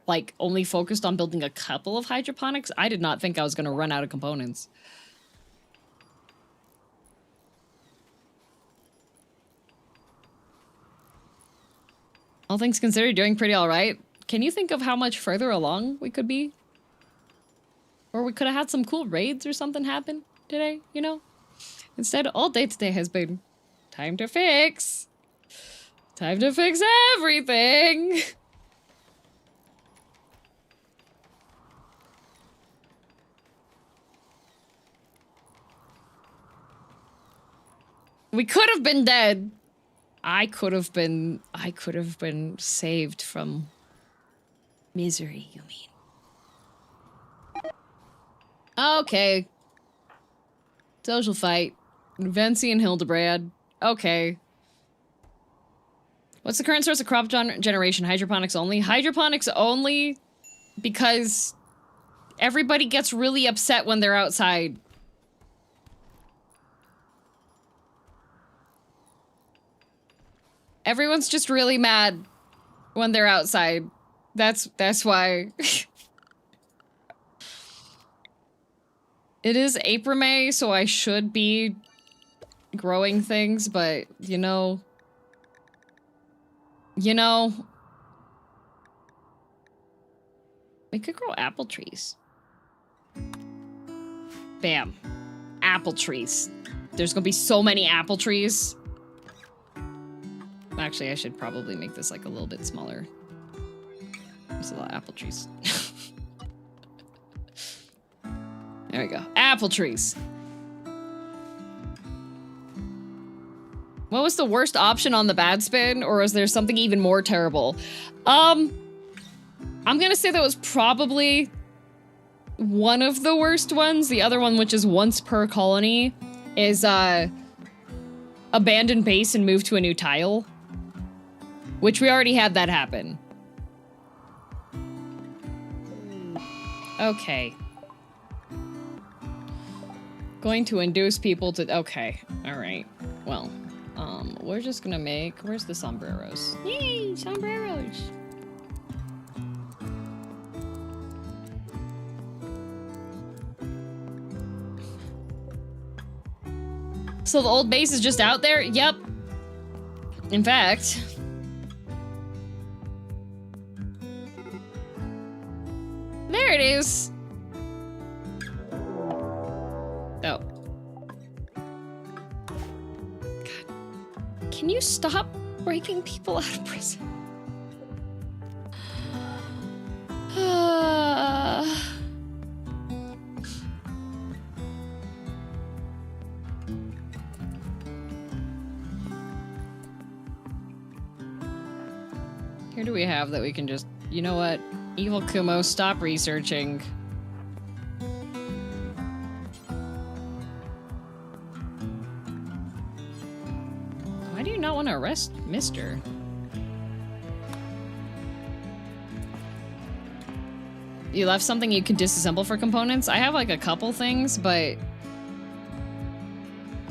like, only focused on building a couple of hydroponics. I did not think I was going to run out of components. All things considered, doing pretty alright. Can you think of how much further along we could be? Or we could have had some cool raids or something happen today, you know? Instead, all day today has been time to fix. Time to fix everything. We could have been dead. I could have been saved from misery, you mean? Okay. Social fight. Vinci and Hildebrand. Okay. What's the current source of crop generation? Hydroponics only? Hydroponics only because everybody gets really upset when they're outside. Everyone's just really mad when they're outside. That's why. It is April, May, so I should be growing things, but you know, we could grow apple trees. Bam. Apple trees. There's gonna be so many apple trees. Actually, I should probably make this like a little bit smaller. There's a lot of apple trees. There we go. Apple trees. What was the worst option on the bad spin? Or is there something even more terrible? I'm gonna say that was probably one of the worst ones. The other one, which is once per colony, is abandon base and move to a new tile. Which we already had that happen. Okay. Going to induce people to— okay. Alright. Well, we're just gonna make— where's the sombreros? Yay! Sombreros! So the old base is just out there? Yep. In fact... there it is! stop breaking people out of prison. Here do we have that we can just... You know what? Evil Kumo, stop researching. Why do you not want to arrest Mister? You left something you can disassemble for components? I have like a couple things, but...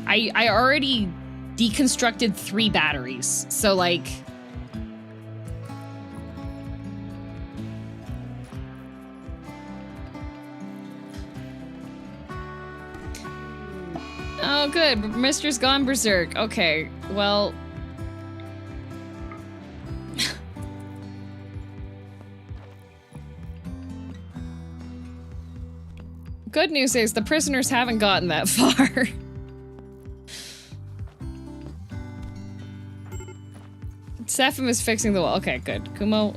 I already deconstructed 3 batteries, so like... Oh, good. Mister's gone berserk. Okay, well... Good news is the prisoners haven't gotten that far. Sephim is fixing the wall. Okay, good. Kumo,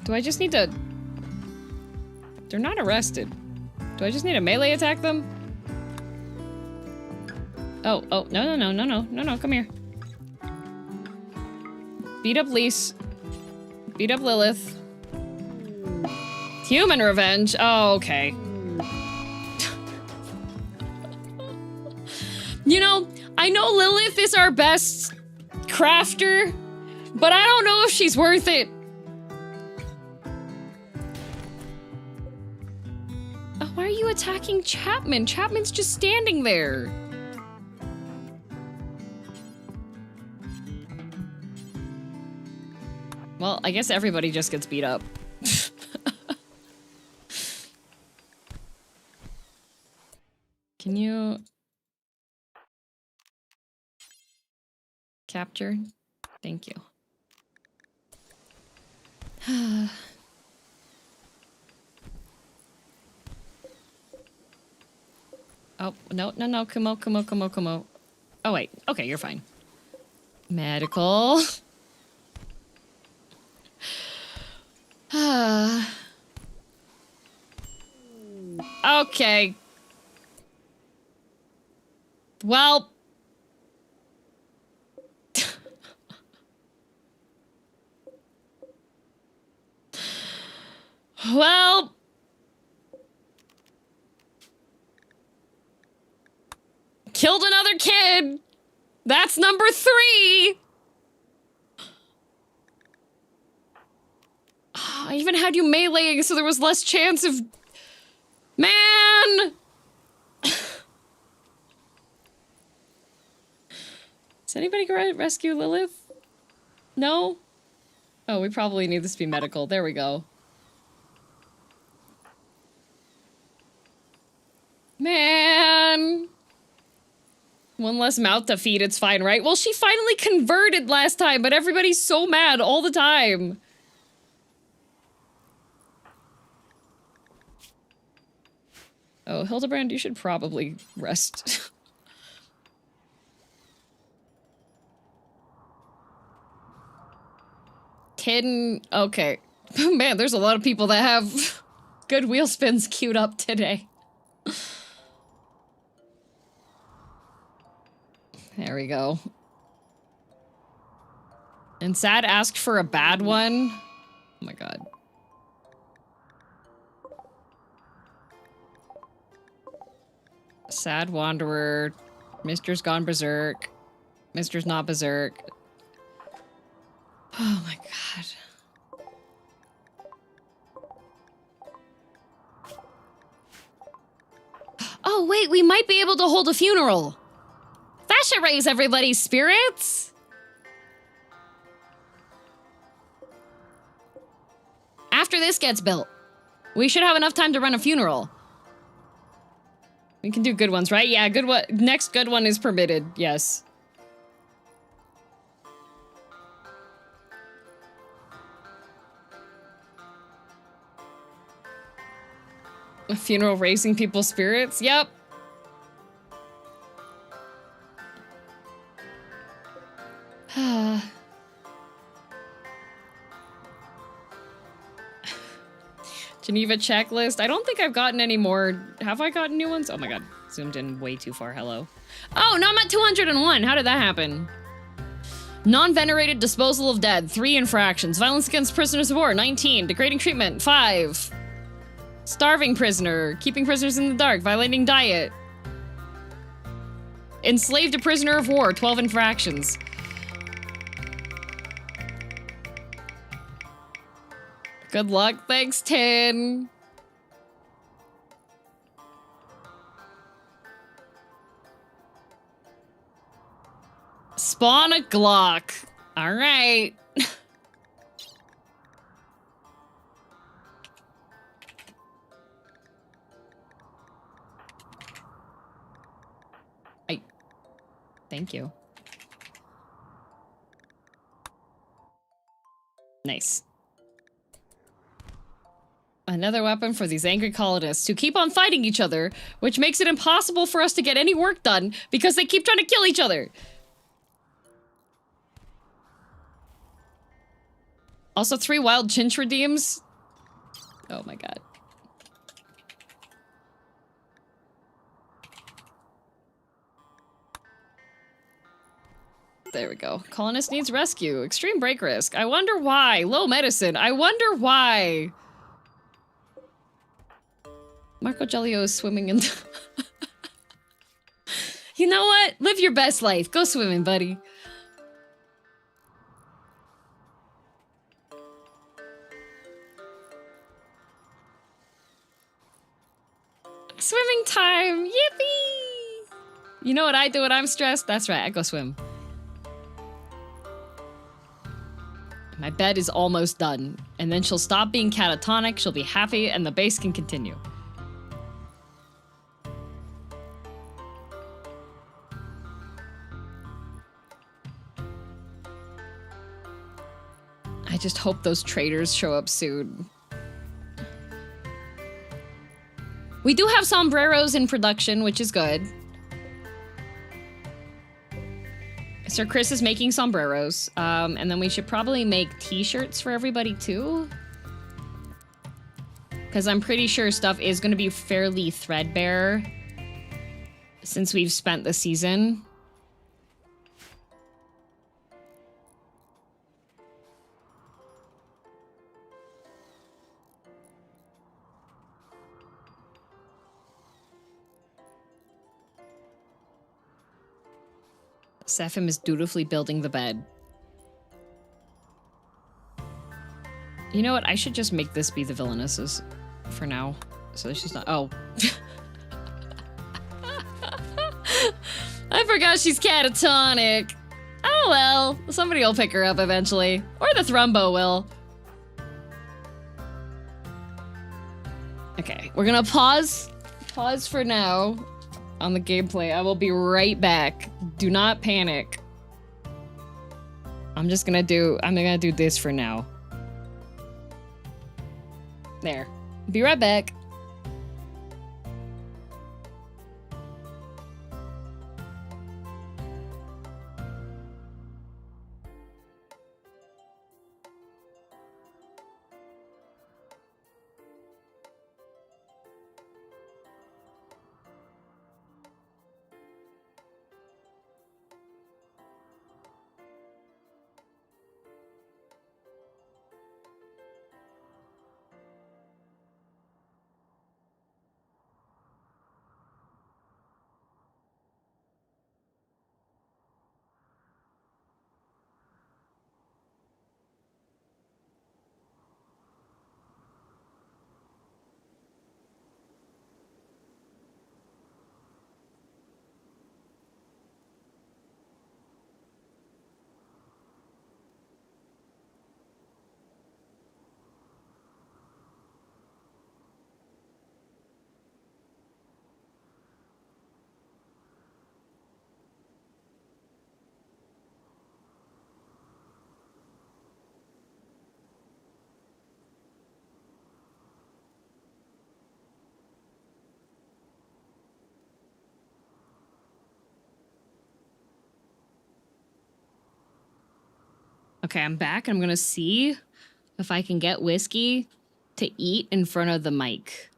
do I just need to... They're not arrested. Do I just need to melee attack them? Oh, no, come here. Beat up Lise. Beat up Lilith. Human revenge? Oh, okay. You know, I know Lilith is our best crafter, but I don't know if she's worth it. Oh, why are you attacking Chapman? Chapman's just standing there. Well, I guess everybody just gets beat up. Can you... capture? Thank you. Oh, no, Kumo. Oh, wait. Okay, you're fine. Medical. Okay. Well... Well... Killed another kid! That's number 3! I even had you meleeing so there was less chance of... Man! Does anybody rescue Lilith? No? Oh, we probably need this to be medical. There we go. Man! One less mouth to feed, it's fine, right? Well, she finally converted last time, but everybody's so mad all the time. Oh, Hildebrand, you should probably rest. Hidden... Okay. Man, there's a lot of people that have good wheel spins queued up today. There we go. And Sad asked for a bad one. Oh my god. Sad Wanderer. Mister's gone berserk. Mister's not berserk. Oh my god. Oh wait, we might be able to hold a funeral. That should raise everybody's spirits. After this gets built, we should have enough time to run a funeral. We can do good ones, right? Yeah, good one. Next good one is permitted, yes. A funeral raising people's spirits? Yep. Geneva checklist. I don't think I've gotten any more. Have I gotten new ones? Oh my god. Zoomed in way too far. Hello. Oh, no, I'm at 201. How did that happen? Non-venerated disposal of dead. 3 infractions. Violence against prisoners of war. 19. Degrading treatment. 5. Starving prisoner. Keeping prisoners in the dark. Violating diet. Enslaved a prisoner of war. 12 infractions. Good luck. Thanks, Tin. Spawn a Glock. All right. Thank you. Nice. Another weapon for these angry colonists who keep on fighting each other, which makes it impossible for us to get any work done because they keep trying to kill each other. Also 3 wild chinch redeems. Oh my god. There we go. Colonist needs rescue. Extreme break risk. I wonder why. Low medicine. I wonder why. Marco Gelio is swimming in the You know what? Live your best life. Go swimming, buddy. Swimming time! Yippee! You know what I do when I'm stressed? That's right, I go swim. My bed is almost done, and then she'll stop being catatonic, she'll be happy, and the base can continue. I just hope those traders show up soon. We do have sombreros in production, which is good. Sir Chris is making sombreros, and then we should probably make t-shirts for everybody too. Because I'm pretty sure stuff is going to be fairly threadbare since we've spent the season. Sephim is dutifully building the bed. You know what? I should just make this be the villainess's for now. So she's not- oh. I forgot she's catatonic. Oh well, somebody will pick her up eventually. Or the Thrumbo will. Okay, we're gonna pause for now on the gameplay. I will be right back. Do not panic. I'm gonna do this for now. There. Be right back. Okay, I'm back. I'm gonna see if I can get Whiskey to eat in front of the mic.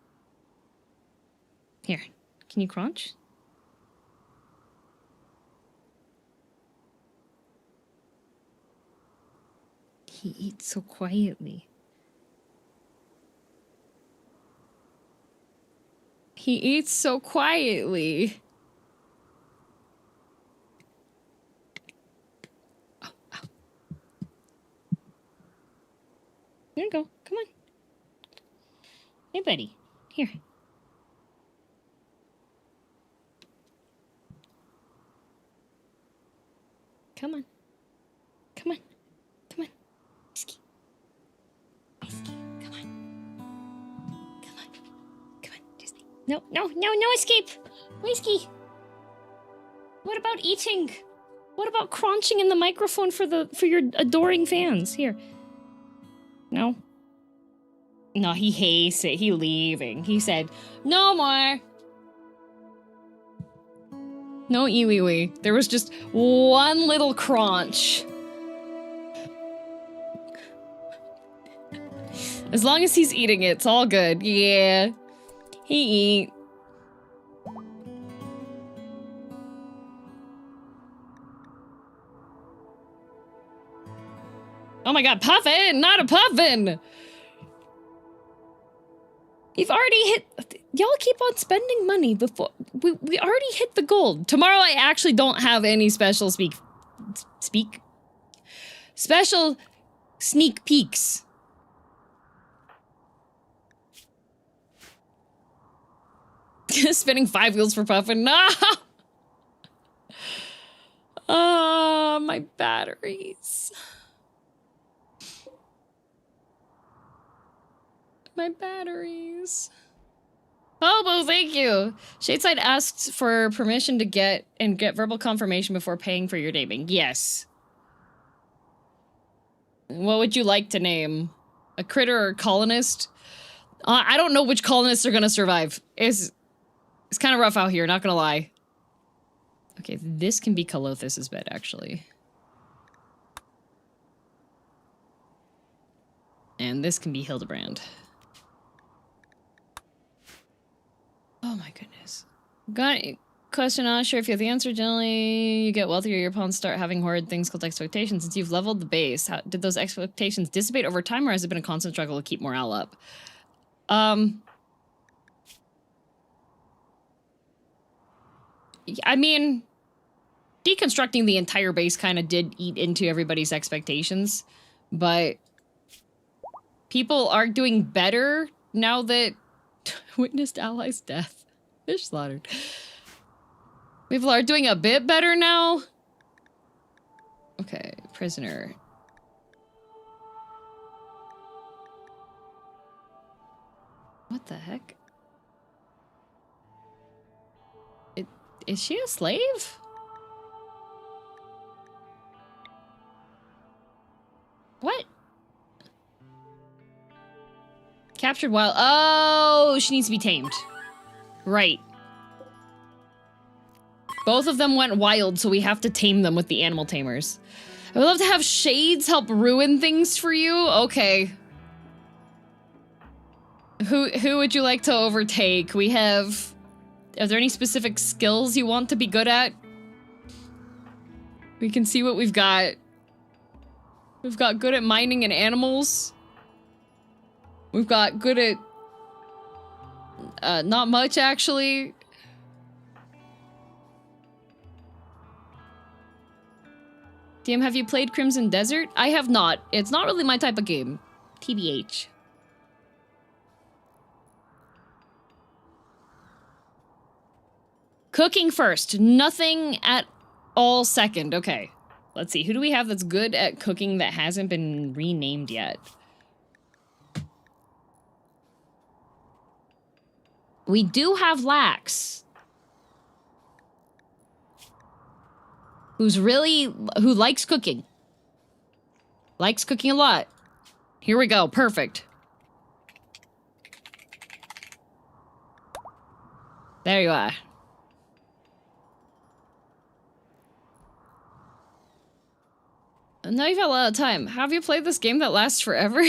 Here, can you crunch? He eats so quietly. He eats so quietly. Oh, oh. There you go. Come on. Hey, buddy. Here. Come on. Come on. Come on. Whiskey. Whiskey. Come on. Come on. Come on. Just... No, no, no, no escape! Whiskey! What about eating? What about crunching in the microphone for your adoring fans? Here. No? No, he hates it. He leaving. He said, no more. No iwi. There was just one little crunch. As long as he's eating it, it's all good. Yeah. He eat. Oh my god, puffin! Not a puffin! You've already hit... Y'all keep on spending money before... We already hit the gold. Tomorrow I actually don't have any special special sneak peeks. Spinning 5 wheels for puffin. No! My batteries. My batteries. Hobo, thank you. Shadeside asks for permission to get verbal confirmation before paying for your naming. Yes. What would you like to name? A critter or a colonist? I don't know which colonists are gonna survive. It's kind of rough out here, not gonna lie. Okay, this can be Kalothis's bed, actually. And this can be Hildebrand. Oh my goodness. Got a question, not sure if you have the answer. Generally, you get wealthier, your pawns start having horrid things called expectations. Since you've leveled the base, did those expectations dissipate over time, or has it been a constant struggle to keep morale up? I mean, deconstructing the entire base kind of did eat into everybody's expectations, but people are doing better now that witnessed allies' death. Fish slaughtered. People are doing a bit better now. Okay, prisoner. What the heck? Is she a slave? What? Captured wild. Oh, she needs to be tamed. Right. Both of them went wild, so we have to tame them with the animal tamers. I would love to have shades help ruin things for you. Okay. Who would you like to overtake? We have... Are there any specific skills you want to be good at? We can see what we've got. We've got good at mining and animals. We've got good at... not much, actually. DM, have you played Crimson Desert? I have not. It's not really my type of game. TBH. Cooking first. Nothing at all second. Okay. Let's see. Who do we have that's good at cooking that hasn't been renamed yet? We do have Lax. Who likes cooking. Likes cooking a lot. Here we go. Perfect. There you are. Now you've had a lot of time. Have you played this game that lasts forever?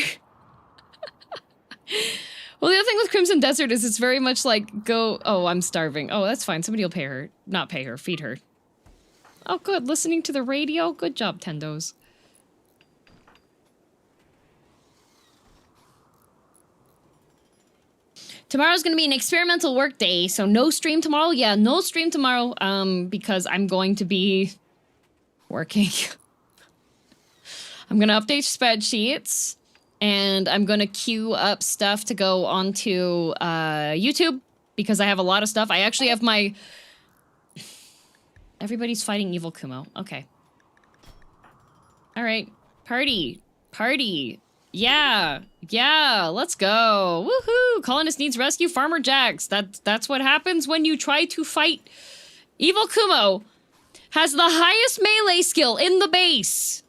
Well, the other thing with Crimson Desert is it's very much like, go... Oh, I'm starving. Oh, that's fine. Somebody will pay her. Not pay her. Feed her. Oh, good. Listening to the radio. Good job, Tendos. Tomorrow's gonna be an experimental work day, so no stream tomorrow. Yeah, no stream tomorrow, because I'm going to be working. I'm gonna update spreadsheets, and I'm gonna queue up stuff to go onto YouTube, because I have a lot of stuff. I actually have my... Everybody's fighting Evil Kumo. Okay. Alright. Party. Party. Yeah. Yeah. Let's go. Woohoo! Colonist needs rescue. Farmer Jax. That's what happens when you try to fight... Evil Kumo has the highest melee skill in the base.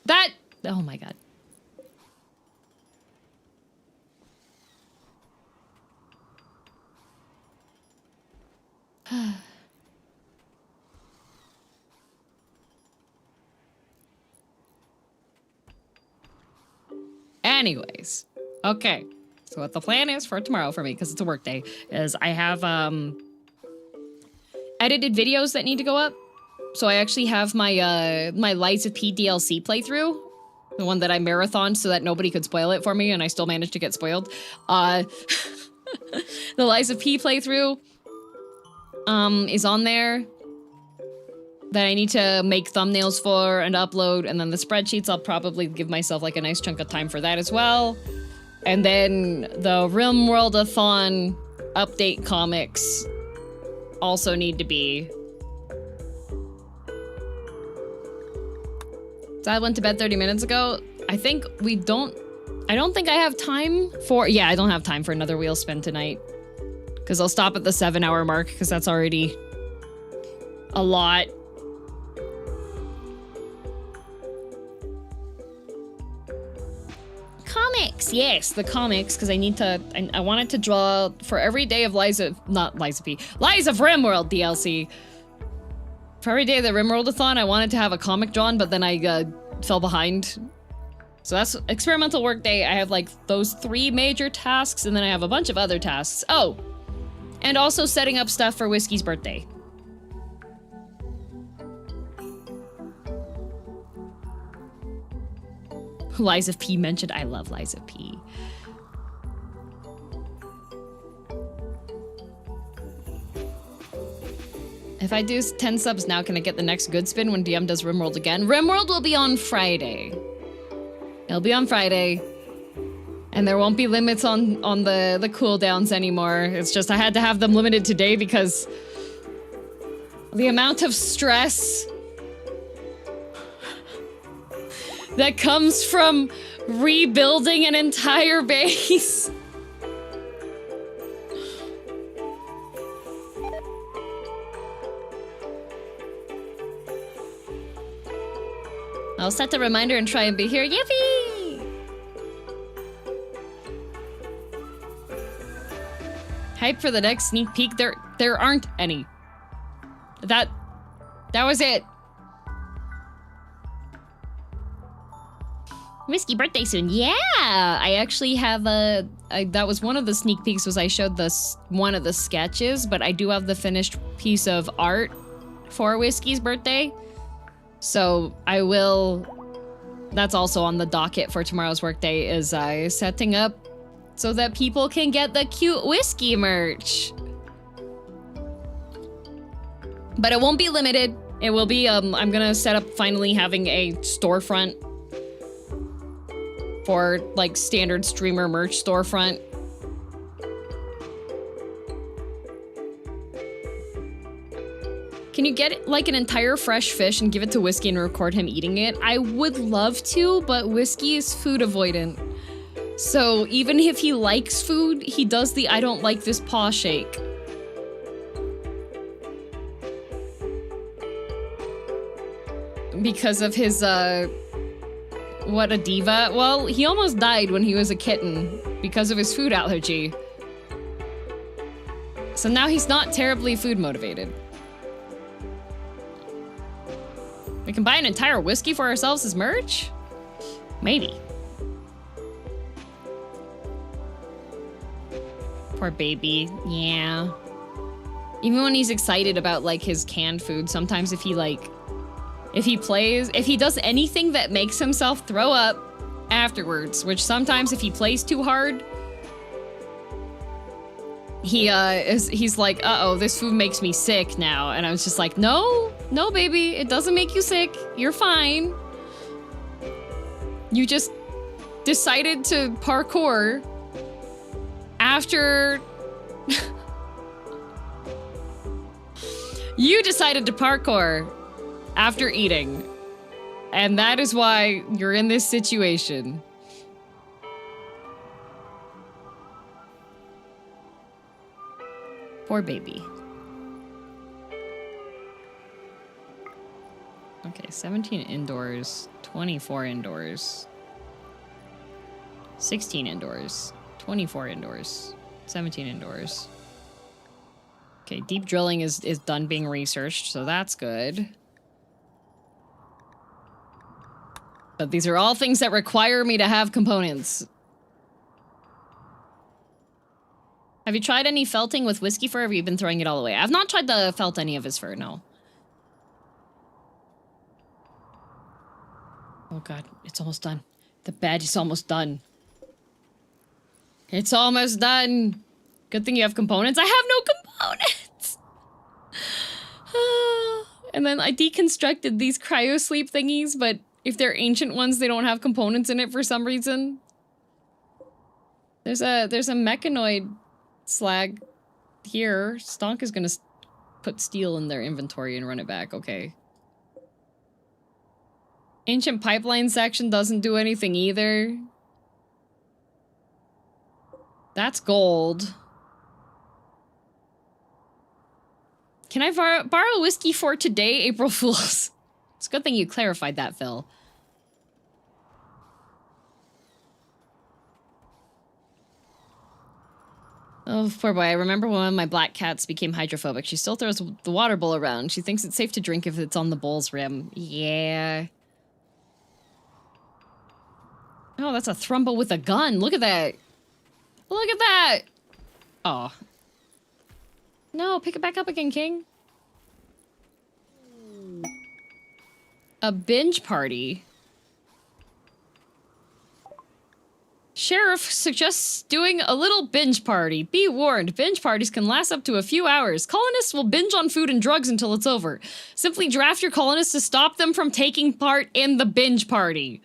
That... Oh my god. Anyways. Okay. So what the plan is for tomorrow for me, because it's a work day, is I have edited videos that need to go up. So I actually have my my Lies of P DLC playthrough. The one that I marathoned so that nobody could spoil it for me, and I still managed to get spoiled. The Lies of P playthrough is on there that I need to make thumbnails for and upload, and then the spreadsheets, I'll probably give myself like a nice chunk of time for that as well. And then the Rimworld-a-thon update comics also need to be... Dad went to bed 30 minutes ago. I think we don't... I don't think I have time for... Yeah, I don't have time for another wheel spin tonight. Because I'll stop at the 7-hour mark, because that's already a lot. Comics! Yes, the comics, because I need to... I wanted to draw for every day of Lies of... Not Lies of P. Lies of Rimworld DLC. For every day of the Rimworld-a-thon, I wanted to have a comic drawn, but then I fell behind. So that's experimental work day. I have like those 3 major tasks, and then I have a bunch of other tasks. Oh! And also setting up stuff for Whiskey's birthday. Lies of P mentioned. I love Lies of P. If I do 10 subs now, can I get the next good spin when DM does Rimworld again? Rimworld will be on Friday. It'll be on Friday. And there won't be limits on the cooldowns anymore. It's just I had to have them limited today because the amount of stress that comes from rebuilding an entire base. I'll set a reminder and try and be here. Yippee! Hype for the next sneak peek. There aren't any. That was it. Whiskey birthday soon. Yeah, I actually have a... that was one of the sneak peeks, was I showed one of the sketches, but I do have the finished piece of art for Whiskey's birthday. So I will... That's also on the docket for tomorrow's workday, is setting up so that people can get the cute whiskey merch. But it won't be limited. It will be, I'm gonna set up finally having a storefront for, like, standard streamer merch storefront. Can you get, like, an entire fresh fish and give it to Whiskey and record him eating it? I would love to, but Whiskey is food avoidant. So even if he likes food, he does the I don't like this paw shake. Because of his, what a diva. Well, he almost died when he was a kitten because of his food allergy. So now he's not terribly food motivated. We can buy an entire whiskey for ourselves as merch? Maybe. Poor baby. Yeah. Even when he's excited about, like, his canned food, sometimes if he does anything that makes himself throw up afterwards, which sometimes if he plays too hard, he's like, uh-oh, this food makes me sick now. And I was just like, no, baby, it doesn't make you sick. You're fine. You just decided to parkour after... You decided to parkour after eating. And that is why you're in this situation. Poor baby. Okay, 17 indoors, 24 indoors, 16 indoors, 24 indoors, 17 indoors. Okay, deep drilling is done being researched, so that's good. But these are all things that require me to have components. Have you tried any felting with whiskey fur, or have you been throwing it all away? I've not tried to felt any of his fur, no. Oh god, it's almost done. The bed is almost done. It's almost done. Good thing you have components. I have no components! And then I deconstructed these cryo sleep thingies, but if they're ancient ones, they don't have components in it for some reason. There's a mechanoid slag here. Stonk is gonna put steel in their inventory and run it back. Okay. Ancient pipeline section doesn't do anything either. That's gold. Can I borrow whiskey for today, April Fools? It's a good thing you clarified that, Phil. Oh, poor boy. I remember when one of my black cats became hydrophobic. She still throws the water bowl around. She thinks it's safe to drink if it's on the bowl's rim. Yeah. Oh, that's a thrumbo with a gun. Look at that. Look at that. Oh. No, pick it back up again, King. A binge party. Sheriff suggests doing a little binge party. Be warned, binge parties can last up to a few hours. Colonists will binge on food and drugs until it's over. Simply draft your colonists to stop them from taking part in the binge party.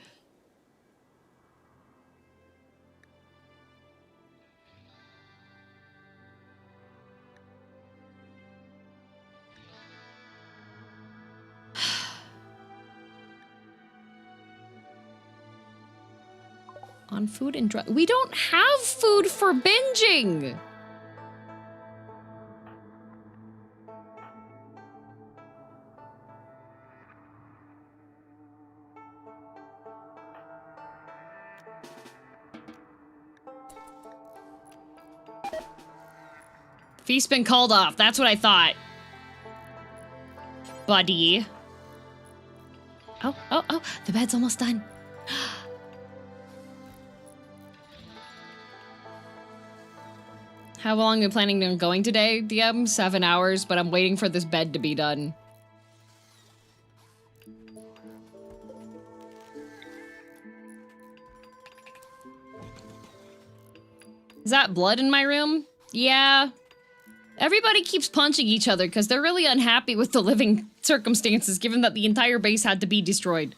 On food and drug. We don't have food for binging! Feast's been called off. That's what I thought. Buddy. Oh, the bed's almost done. How long are you planning on going today, DM? 7 hours, but I'm waiting for this bed to be done. Is that blood in my room? Yeah. Everybody keeps punching each other because they're really unhappy with the living circumstances, given that the entire base had to be destroyed.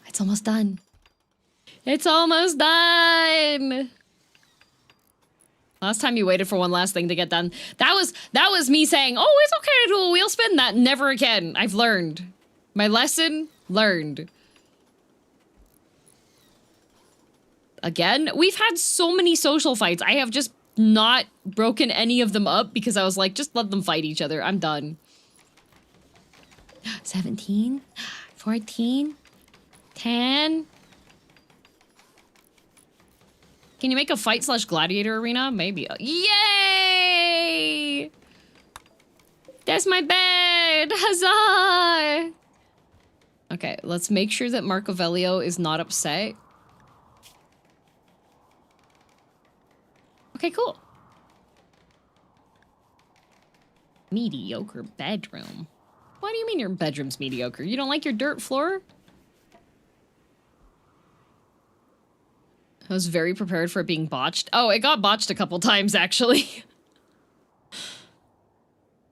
It's almost done. It's almost done! Last time you waited for one last thing to get done. That was me saying, oh, it's okay to do a wheel spin. That never again. I've learned. My lesson learned. Again, we've had so many social fights. I have just not broken any of them up because I was like, just let them fight each other. I'm done. 17, 14, 10. Can you make a fight/gladiator arena? Maybe. Yay! There's my bed! Huzzah! Okay, let's make sure that Marcovelio is not upset. Okay, cool. Mediocre bedroom. Why do you mean your bedroom's mediocre? You don't like your dirt floor? I was very prepared for it being botched. Oh, it got botched a couple times, actually.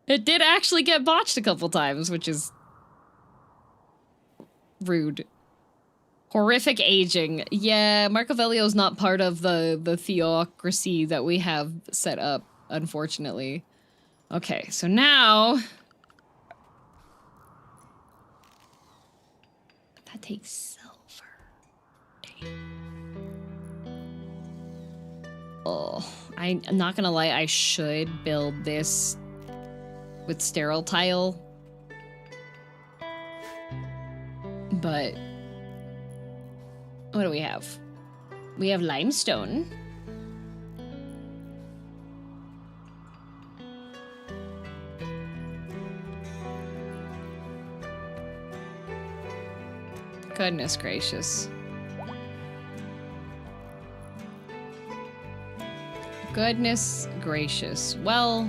It did actually get botched a couple times, which is rude. Horrific aging. Yeah, Marcovelio's not part of the theocracy that we have set up, unfortunately. Okay, so now... That takes silver. Oh, I'm not gonna lie, I should build this with sterile tile. But what do we have? We have limestone. Goodness gracious. Goodness gracious. Well,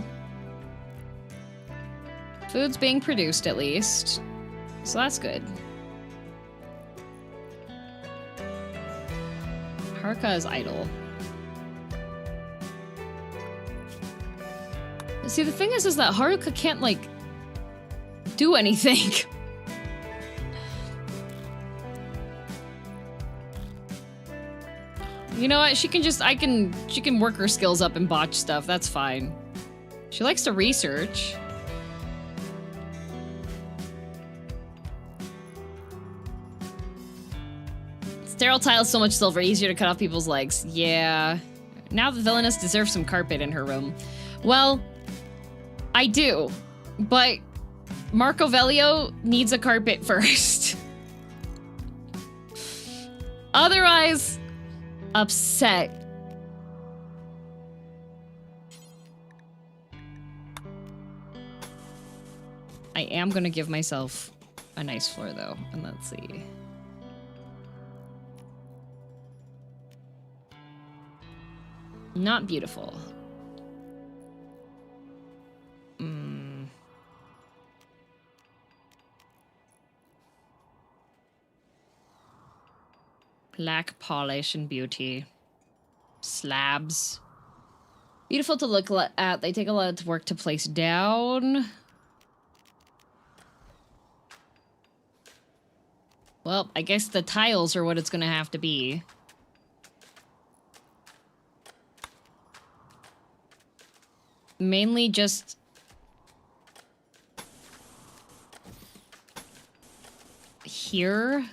food's being produced at least, so that's good. Haruka is idle. See, the thing is that Haruka can't, like, do anything. You know what? She can just, she can work her skills up and botch stuff. That's fine. She likes to research. Sterile tile is so much silver, easier to cut off people's legs. Yeah. Now the villainess deserves some carpet in her room. Well, I do. But Marcovelio needs a carpet first. Otherwise, upset. I am gonna give myself a nice floor though, and let's see. Not beautiful. Black polish and beauty. Slabs. Beautiful to look at. They take a lot of work to place down. Well, I guess the tiles are what it's gonna have to be. Mainly just... here.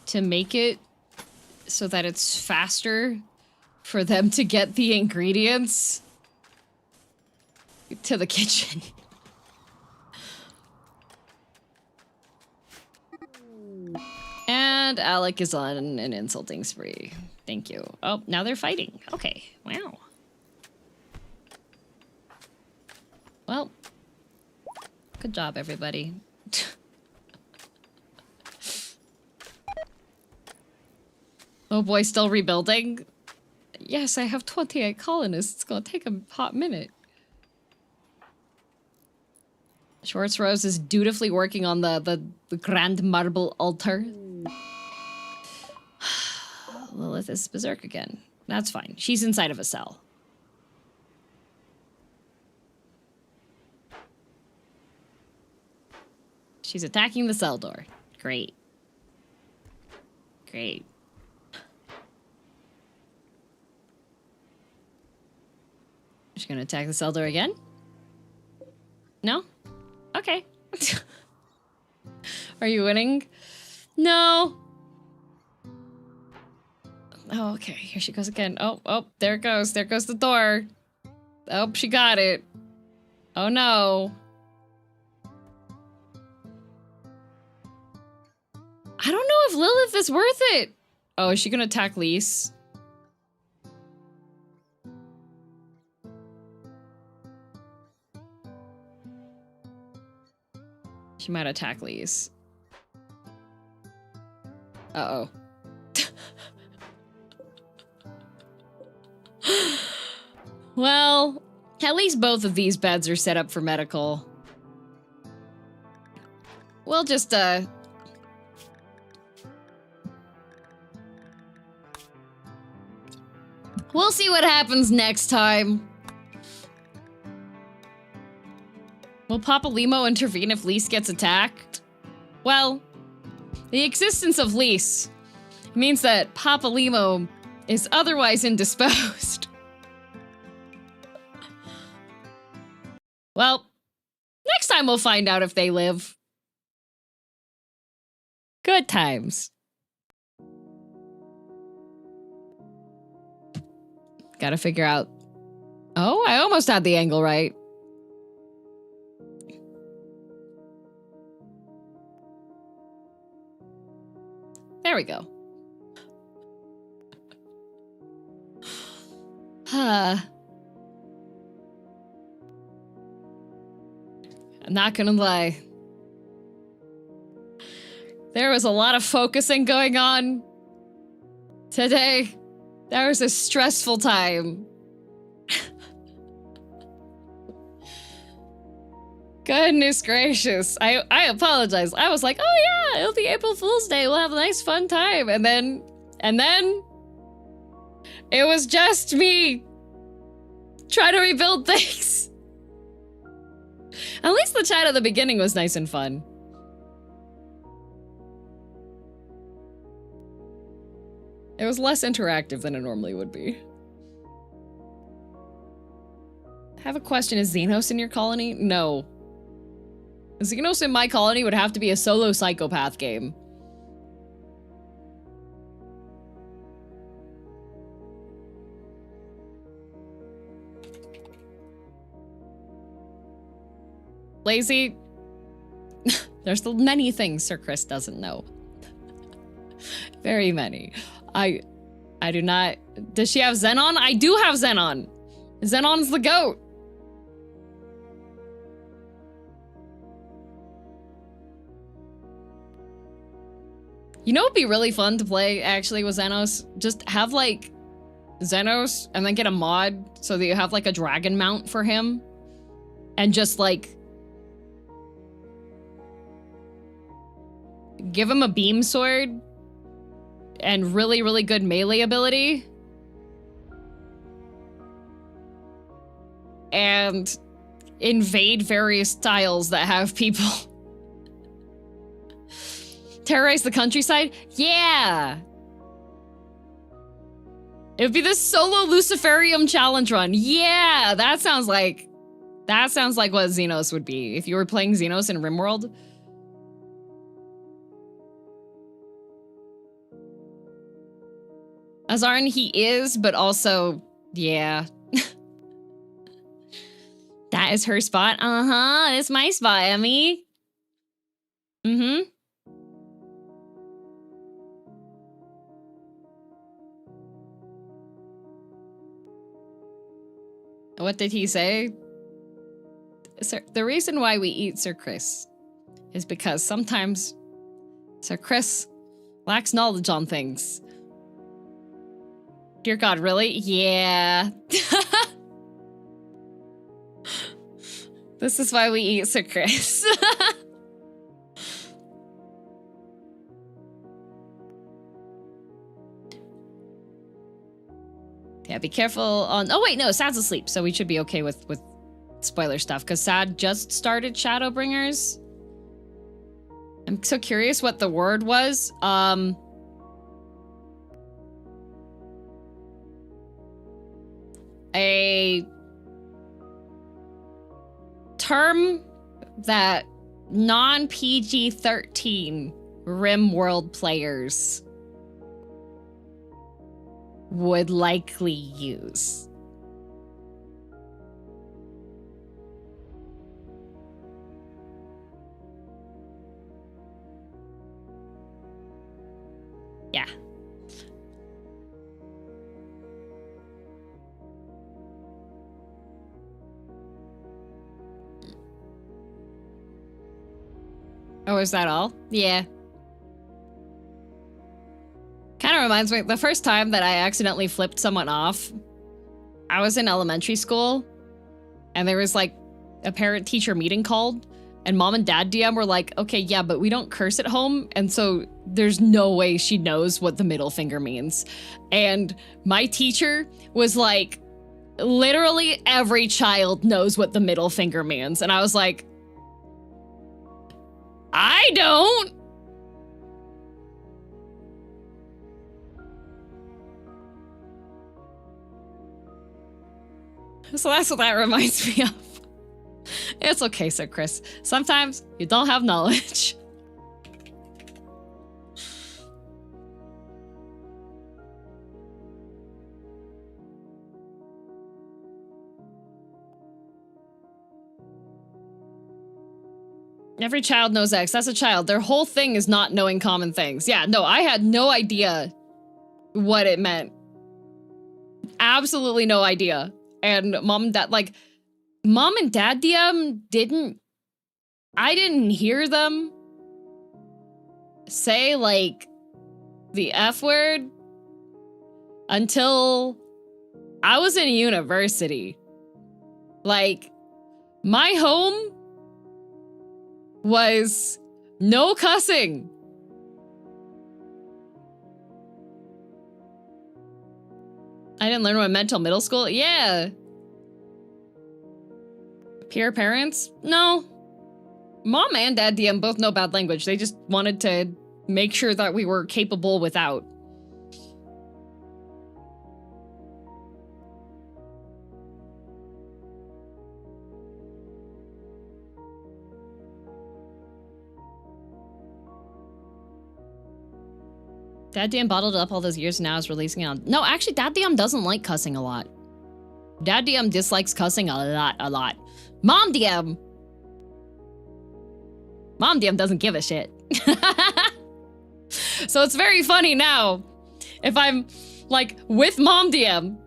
To make it so that it's faster for them to get the ingredients to the kitchen. And Alec is on an insulting spree. Thank you. Oh, now they're fighting. Okay, wow. Well, good job, everybody. Oh boy, still rebuilding? Yes, I have 28 colonists. It's gonna take a hot minute. Schwartz Rose is dutifully working on the grand marble altar. Lilith is berserk again. That's fine. She's inside of a cell. She's attacking the cell door. Great. Great. She's gonna attack the cell door again? No? Okay. Are you winning? No. Oh, okay. Here she goes again. Oh, there it goes. There goes the door. Oh, she got it. Oh, no. I don't know if Lilith is worth it. Oh, is she gonna attack Lise? She might attack Lise. Uh-oh. Well, at least both of these beds are set up for medical. We'll just, we'll see what happens next time. Will Papa Limo intervene if Lise gets attacked? Well, the existence of Lise means that Papa Limo is otherwise indisposed. Well, next time we'll find out if they live. Good times. Gotta figure out... Oh, I almost had the angle right. There we go. I'm not gonna lie. There was a lot of focusing going on today. That was a stressful time. Goodness gracious. I apologize. I was like, oh yeah, it'll be April Fool's Day. We'll have a nice fun time. And then it was just me trying to rebuild things. At least the chat at the beginning was nice and fun. It was less interactive than it normally would be. I have a question. Is Xenos in your colony? No. Xenos in my colony would have to be a solo psychopath game. Lazy. There's many things Sir Chris doesn't know. Very many. I do not... Does she have Xenon? I do have Xenon. Xenon's the GOAT. You know what'd be really fun to play, actually, with Xenos? Just have, like, Xenos, and then get a mod so that you have, like, a dragon mount for him. And just, like... give him a beam sword. And really, really good melee ability. And invade various tiles that have people. Terrorize the countryside? Yeah! It would be this solo Luciferium challenge run. Yeah! That sounds like what Xenos would be if you were playing Xenos in Rimworld. Azarn, he is, but also, yeah. That is her spot. Uh-huh, it's my spot, Emmy. Mm-hmm. What did he say? Sir, the reason why we eat Sir Chris is because sometimes Sir Chris lacks knowledge on things. Dear God, really? Yeah. This is why we eat Sir Chris. Yeah, be careful on... Oh, wait, no, Sad's asleep, so we should be okay with spoiler stuff, because Sad just started Shadowbringers. I'm so curious what the word was. A term that non-PG-13 Rimworld players would likely use. Yeah. Oh, is that all? Yeah. Kind of reminds me, the first time that I accidentally flipped someone off, I was in elementary school, and there was like a parent-teacher meeting called, and mom and dad DM were like, okay, yeah, but we don't curse at home, and so there's no way she knows what the middle finger means. And my teacher was like, literally every child knows what the middle finger means. And I was like, I don't. So that's what that reminds me of. It's okay, Sir Chris. Sometimes you don't have knowledge. Every child knows X. That's a child. Their whole thing is not knowing common things. Yeah, no, I had no idea what it meant. Absolutely no idea. And mom and dad, like, mom and dad DM I didn't hear them say, like, the F word until I was in university. Like, my home was no cussing. I didn't learn what it meant till middle school? Yeah. Peer parents? No. Mom and dad DM both know bad language. They just wanted to make sure that we were capable without. Dad DM bottled it up all those years and now is releasing it on. No, actually, Dad DM doesn't like cussing a lot. Dad DM dislikes cussing a lot. Mom DM doesn't give a shit. So it's very funny now if I'm like with Mom DM.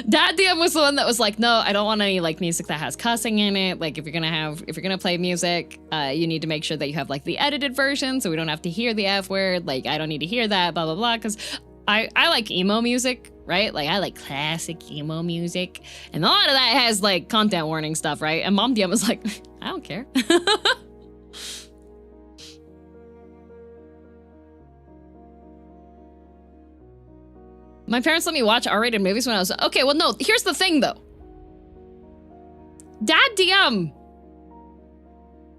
Dad DM was the one that was like, no, I don't want any like music that has cussing in it. Like if you're gonna play music, you need to make sure that you have like the edited version so we don't have to hear the F word. Like I don't need to hear that, blah, blah, blah. Cause I like emo music, right? Like I like classic emo music. And a lot of that has like content warning stuff, right? And Mom DM was like, I don't care. My parents let me watch R-rated movies when I was... Okay, well, no, here's the thing, though. Dad DM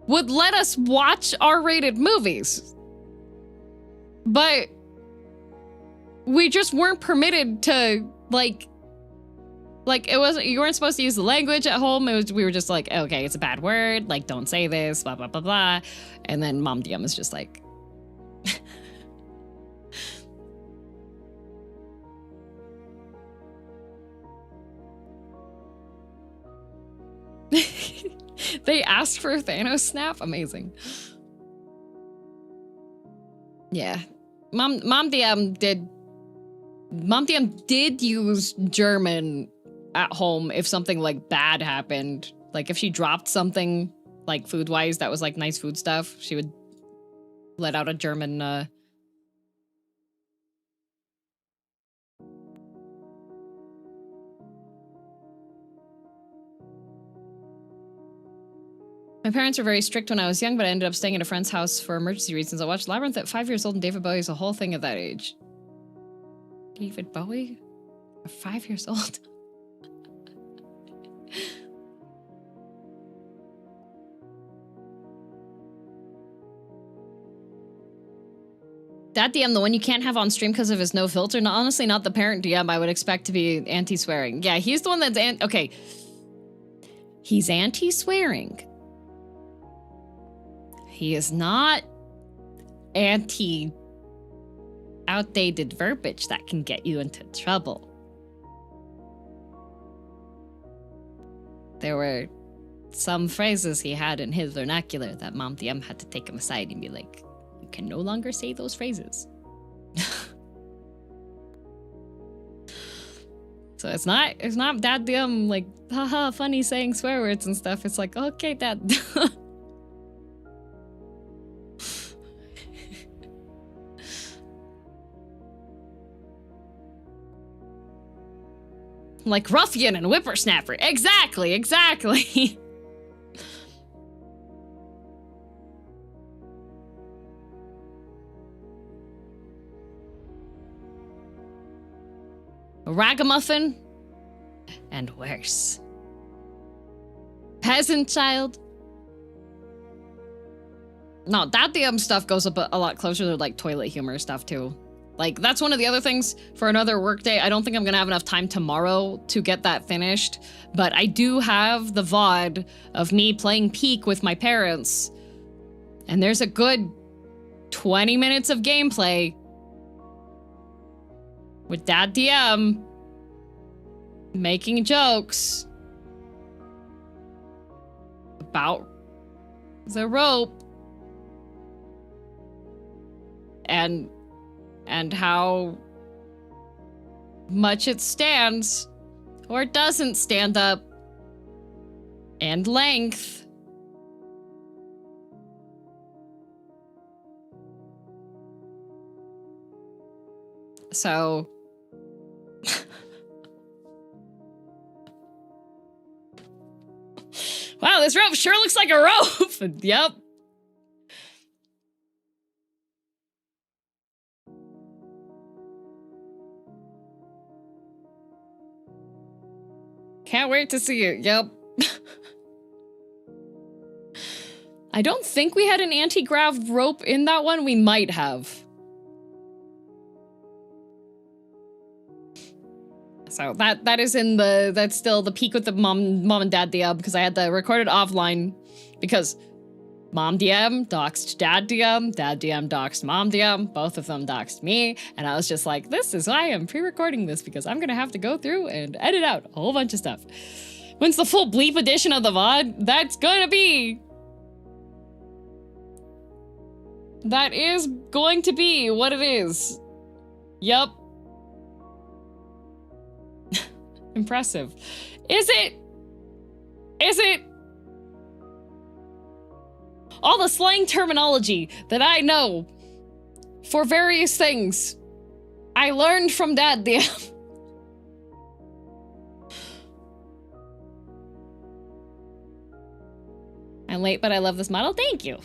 would let us watch R-rated movies. But we just weren't permitted to, like it wasn't... You weren't supposed to use the language at home. We were just like, okay, it's a bad word. Like, don't say this, blah, blah, blah, blah. And then Mom DM is just like... They asked for a Thanos snap? Amazing. Yeah. Mom DM did use German at home if something like bad happened. Like if she dropped something like food-wise that was like nice food stuff, she would let out a German My parents were very strict when I was young, but I ended up staying at a friend's house for emergency reasons. I watched Labyrinth at 5 years old, and David Bowie's a whole thing at that age. David Bowie? 5 years old? That DM, the one you can't have on stream because of his no filter, no, honestly not the parent DM I would expect to be anti-swearing. Yeah, he's the one that's okay. He's anti-swearing. He is not anti-outdated verbiage that can get you into trouble. There were some phrases he had in his vernacular that Mom DM had to take him aside and be like, you can no longer say those phrases. So So it's not daddum like haha funny saying swear words and stuff. It's like, okay, dad. Like ruffian and whippersnapper. Exactly, exactly. Ragamuffin and worse. Peasant child. No, that damn stuff goes up a lot closer to like toilet humor stuff too. Like that's one of the other things for another workday. I don't think I'm gonna have enough time tomorrow to get that finished, but I do have the VOD of me playing Peak with my parents. And there's a good 20 minutes of gameplay with Dad DM making jokes about the rope and how much it stands or doesn't stand up and length. So wow, this rope sure looks like a rope. Yep. Can't wait to see it. Yep. I don't think we had an anti-grav rope in that one. We might have. So that is in the, that's still the Peak with the mom and dad DM, because I had to record it offline because mom DM doxed dad DM doxed mom DM, both of them doxed me, and I was just like, this is why I'm pre-recording this, because I'm gonna have to go through and edit out a whole bunch of stuff. When's the full bleep edition of the VOD? That's gonna be... That is going to be what it is. Yup. Impressive. Is it? Is it? All the slang terminology that I know for various things, I learned from Dad DM. I'm late, but I love this model. Thank you.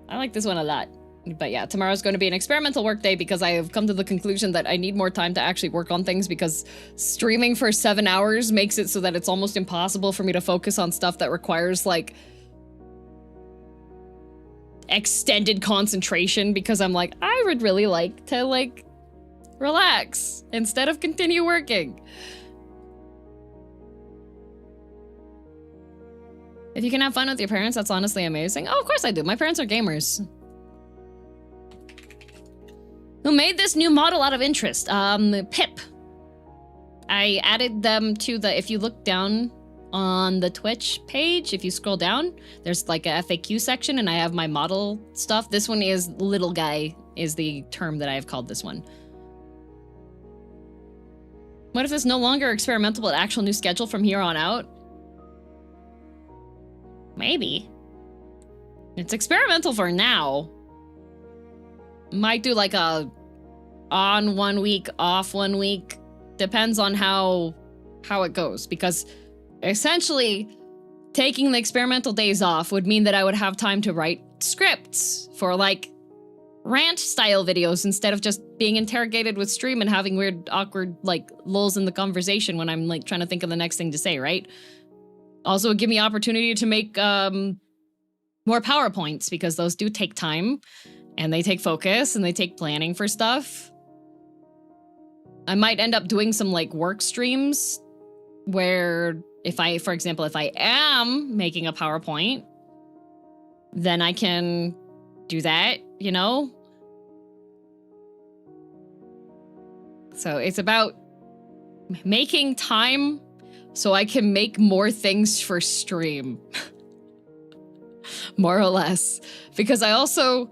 I like this one a lot. But yeah, tomorrow's going to be an experimental work day because I have come to the conclusion that I need more time to actually work on things, because streaming for 7 hours makes it so that it's almost impossible for me to focus on stuff that requires, like, extended concentration, because I'm like, I would really like to, like, relax instead of continue working. If you can have fun with your parents, that's honestly amazing. Oh, of course I do. My parents are gamers. Who made this new model out of interest? Pip. I added them to the, if you look down on the Twitch page, if you scroll down, there's like a FAQ section and I have my model stuff. This one is little guy is the term that I have called this one. What if it's no longer experimental but actual new schedule from here on out? Maybe. It's experimental for now. Might do like a on 1 week, off 1 week. Depends on how it goes, because essentially taking the experimental days off would mean that I would have time to write scripts for like rant style videos instead of just being interrogated with stream and having weird awkward like lulls in the conversation when I'm like trying to think of the next thing to say, right? Also would give me opportunity to make more PowerPoints, because those do take time and they take focus and they take planning for stuff. I might end up doing some like work streams where if I, for example, if I am making a PowerPoint, then I can do that, you know? So it's about making time so I can make more things for stream. More or less. Because I also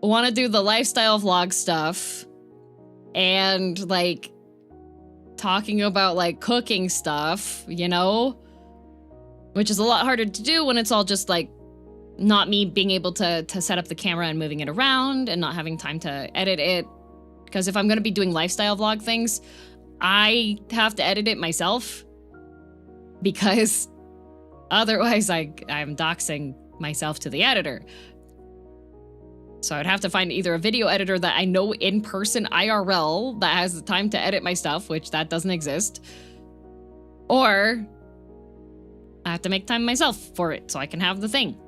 want to do the lifestyle vlog stuff and like talking about like cooking stuff, you know? Which is a lot harder to do when it's all just like not me being able to set up the camera and moving it around and not having time to edit it. Because if I'm going to be doing lifestyle vlog things, I have to edit it myself. Because otherwise I'm doxing myself to the editor. So I'd have to find either a video editor that I know in person IRL that has the time to edit my stuff, which that doesn't exist. Or I have to make time myself for it so I can have the thing.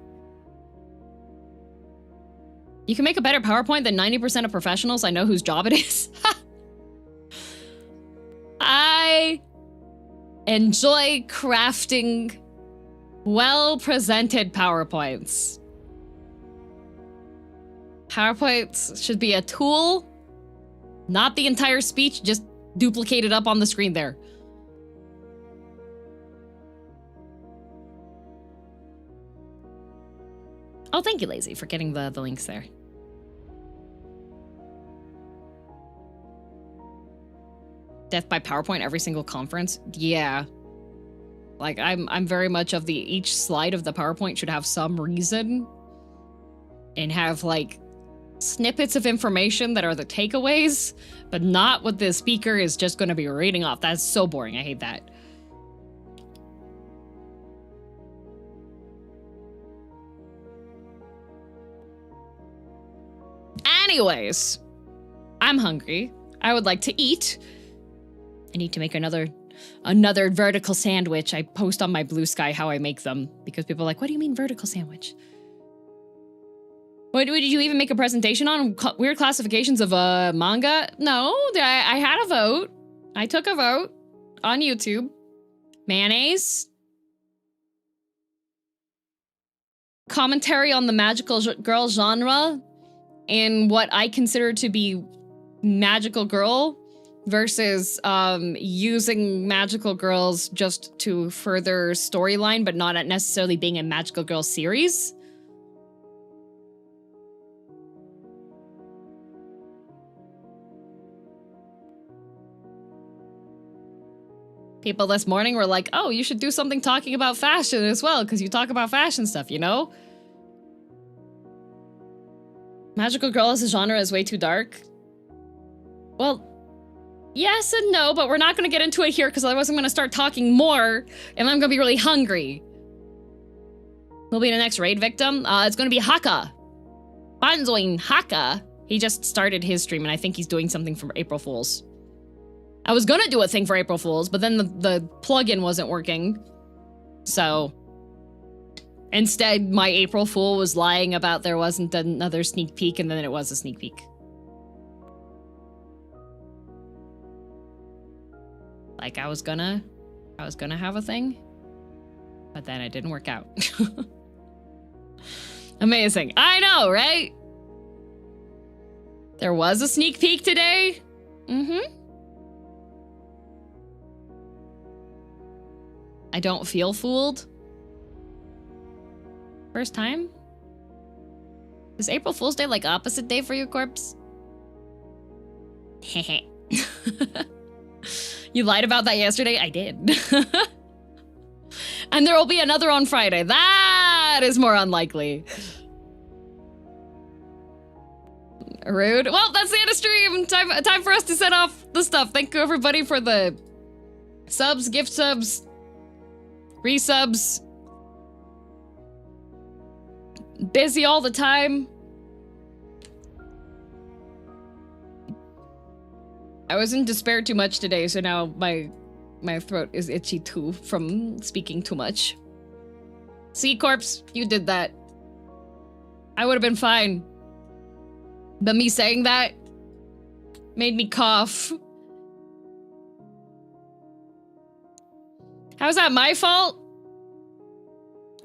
You can make a better PowerPoint than 90% of professionals I know whose job it is. I enjoy crafting well-presented PowerPoints. PowerPoints should be a tool, not the entire speech, just duplicated up on the screen there. Oh, thank you, Lazy, for getting the links there. Death by PowerPoint every single conference? Yeah. Like, I'm very much of the each slide of the PowerPoint should have some reason and have, like, snippets of information that are the takeaways, but not what the speaker is just going to be reading off. That's so boring. I hate that. Anyways, I'm hungry. I would like to eat. I need to make another vertical sandwich. I post on my Blue Sky how I make them because people are like, what do you mean vertical sandwich? What, did you even make a presentation on weird classifications of manga? No, I had a vote. I took a vote on YouTube. Mayonnaise. Commentary on the magical girl genre and what I consider to be magical girl versus using magical girls just to further storyline, but not necessarily being a magical girl series. People this morning were like, oh, you should do something talking about fashion as well, because you talk about fashion stuff, you know? Magical girl as a genre is way too dark. Well, yes and no, but we're not going to get into it here, because otherwise I'm going to start talking more, and I'm going to be really hungry. Who'll be the next raid victim? It's going to be Haka. Banzoin Haka. He just started his stream, and I think he's doing something for April Fools. I was gonna do a thing for April Fools, but then the plugin wasn't working. So instead, my April Fool was lying about there wasn't another sneak peek, and then it was a sneak peek. Like I was gonna have a thing, but then it didn't work out. Amazing. I know, right? There was a sneak peek today. Mm-hmm. I don't feel fooled. First time? Is April Fool's Day like opposite day for you, Corpse? Heh. You lied about that yesterday? I did. And there will be another on Friday. That is more unlikely. Rude. Well, that's the end of stream. Time for us to set off the stuff. Thank you, everybody, for the subs, gift subs, resubs. Busy all the time. I was in despair too much today, so now my throat is itchy too from speaking too much. See, Corpse, you did that. I would have been fine. But me saying that made me cough. How's that my fault?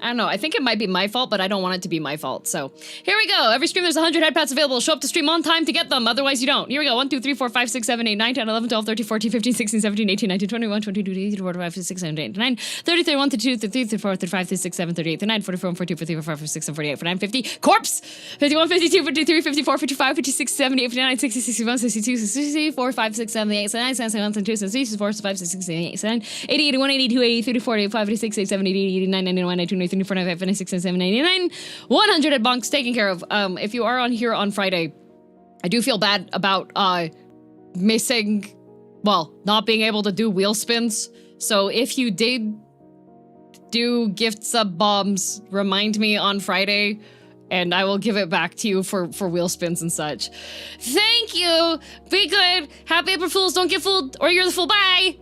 I don't know. I think it might be my fault, but I don't want it to be my fault. So here we go. Every stream there's 100 head pats available. Show up to stream on time to get them. Otherwise you don't. Here we go. 1, 2, 3, 4, 5, 6, 7, 8, 9, 10, 11, 12, 13, 14, 15, 16, 17, 18, 19, 21, 22, 23, 24, 25, 26, 27, 28, 29, 30, 31, 32, 33, 34, 35, 36, 37, 38, 39, 44, 42, 43, 44, 45, 46, 48, 49, 50. Corpse! 51, 52, 53, 54, 55, 56, 58, 59, 60, 61, 62, 64, 5, 6, 7, 8, 9, 10, 11, 12, 13, 64, 5, 6, 7, 8, 9, 80, 81, 82, 83, 34, 85, 86, 87, 88, 89, 91, 92, 93, 94, 95, 96, 97, 99, 100 at bonks taken care of. If you are on here on Friday, I do feel bad about missing, well, not being able to do wheel spins. So if you did do gift sub bombs, remind me on Friday, and I will give it back to you for wheel spins and such. Thank you. Be good. Happy April Fools. Don't get fooled, or you're the fool. Bye.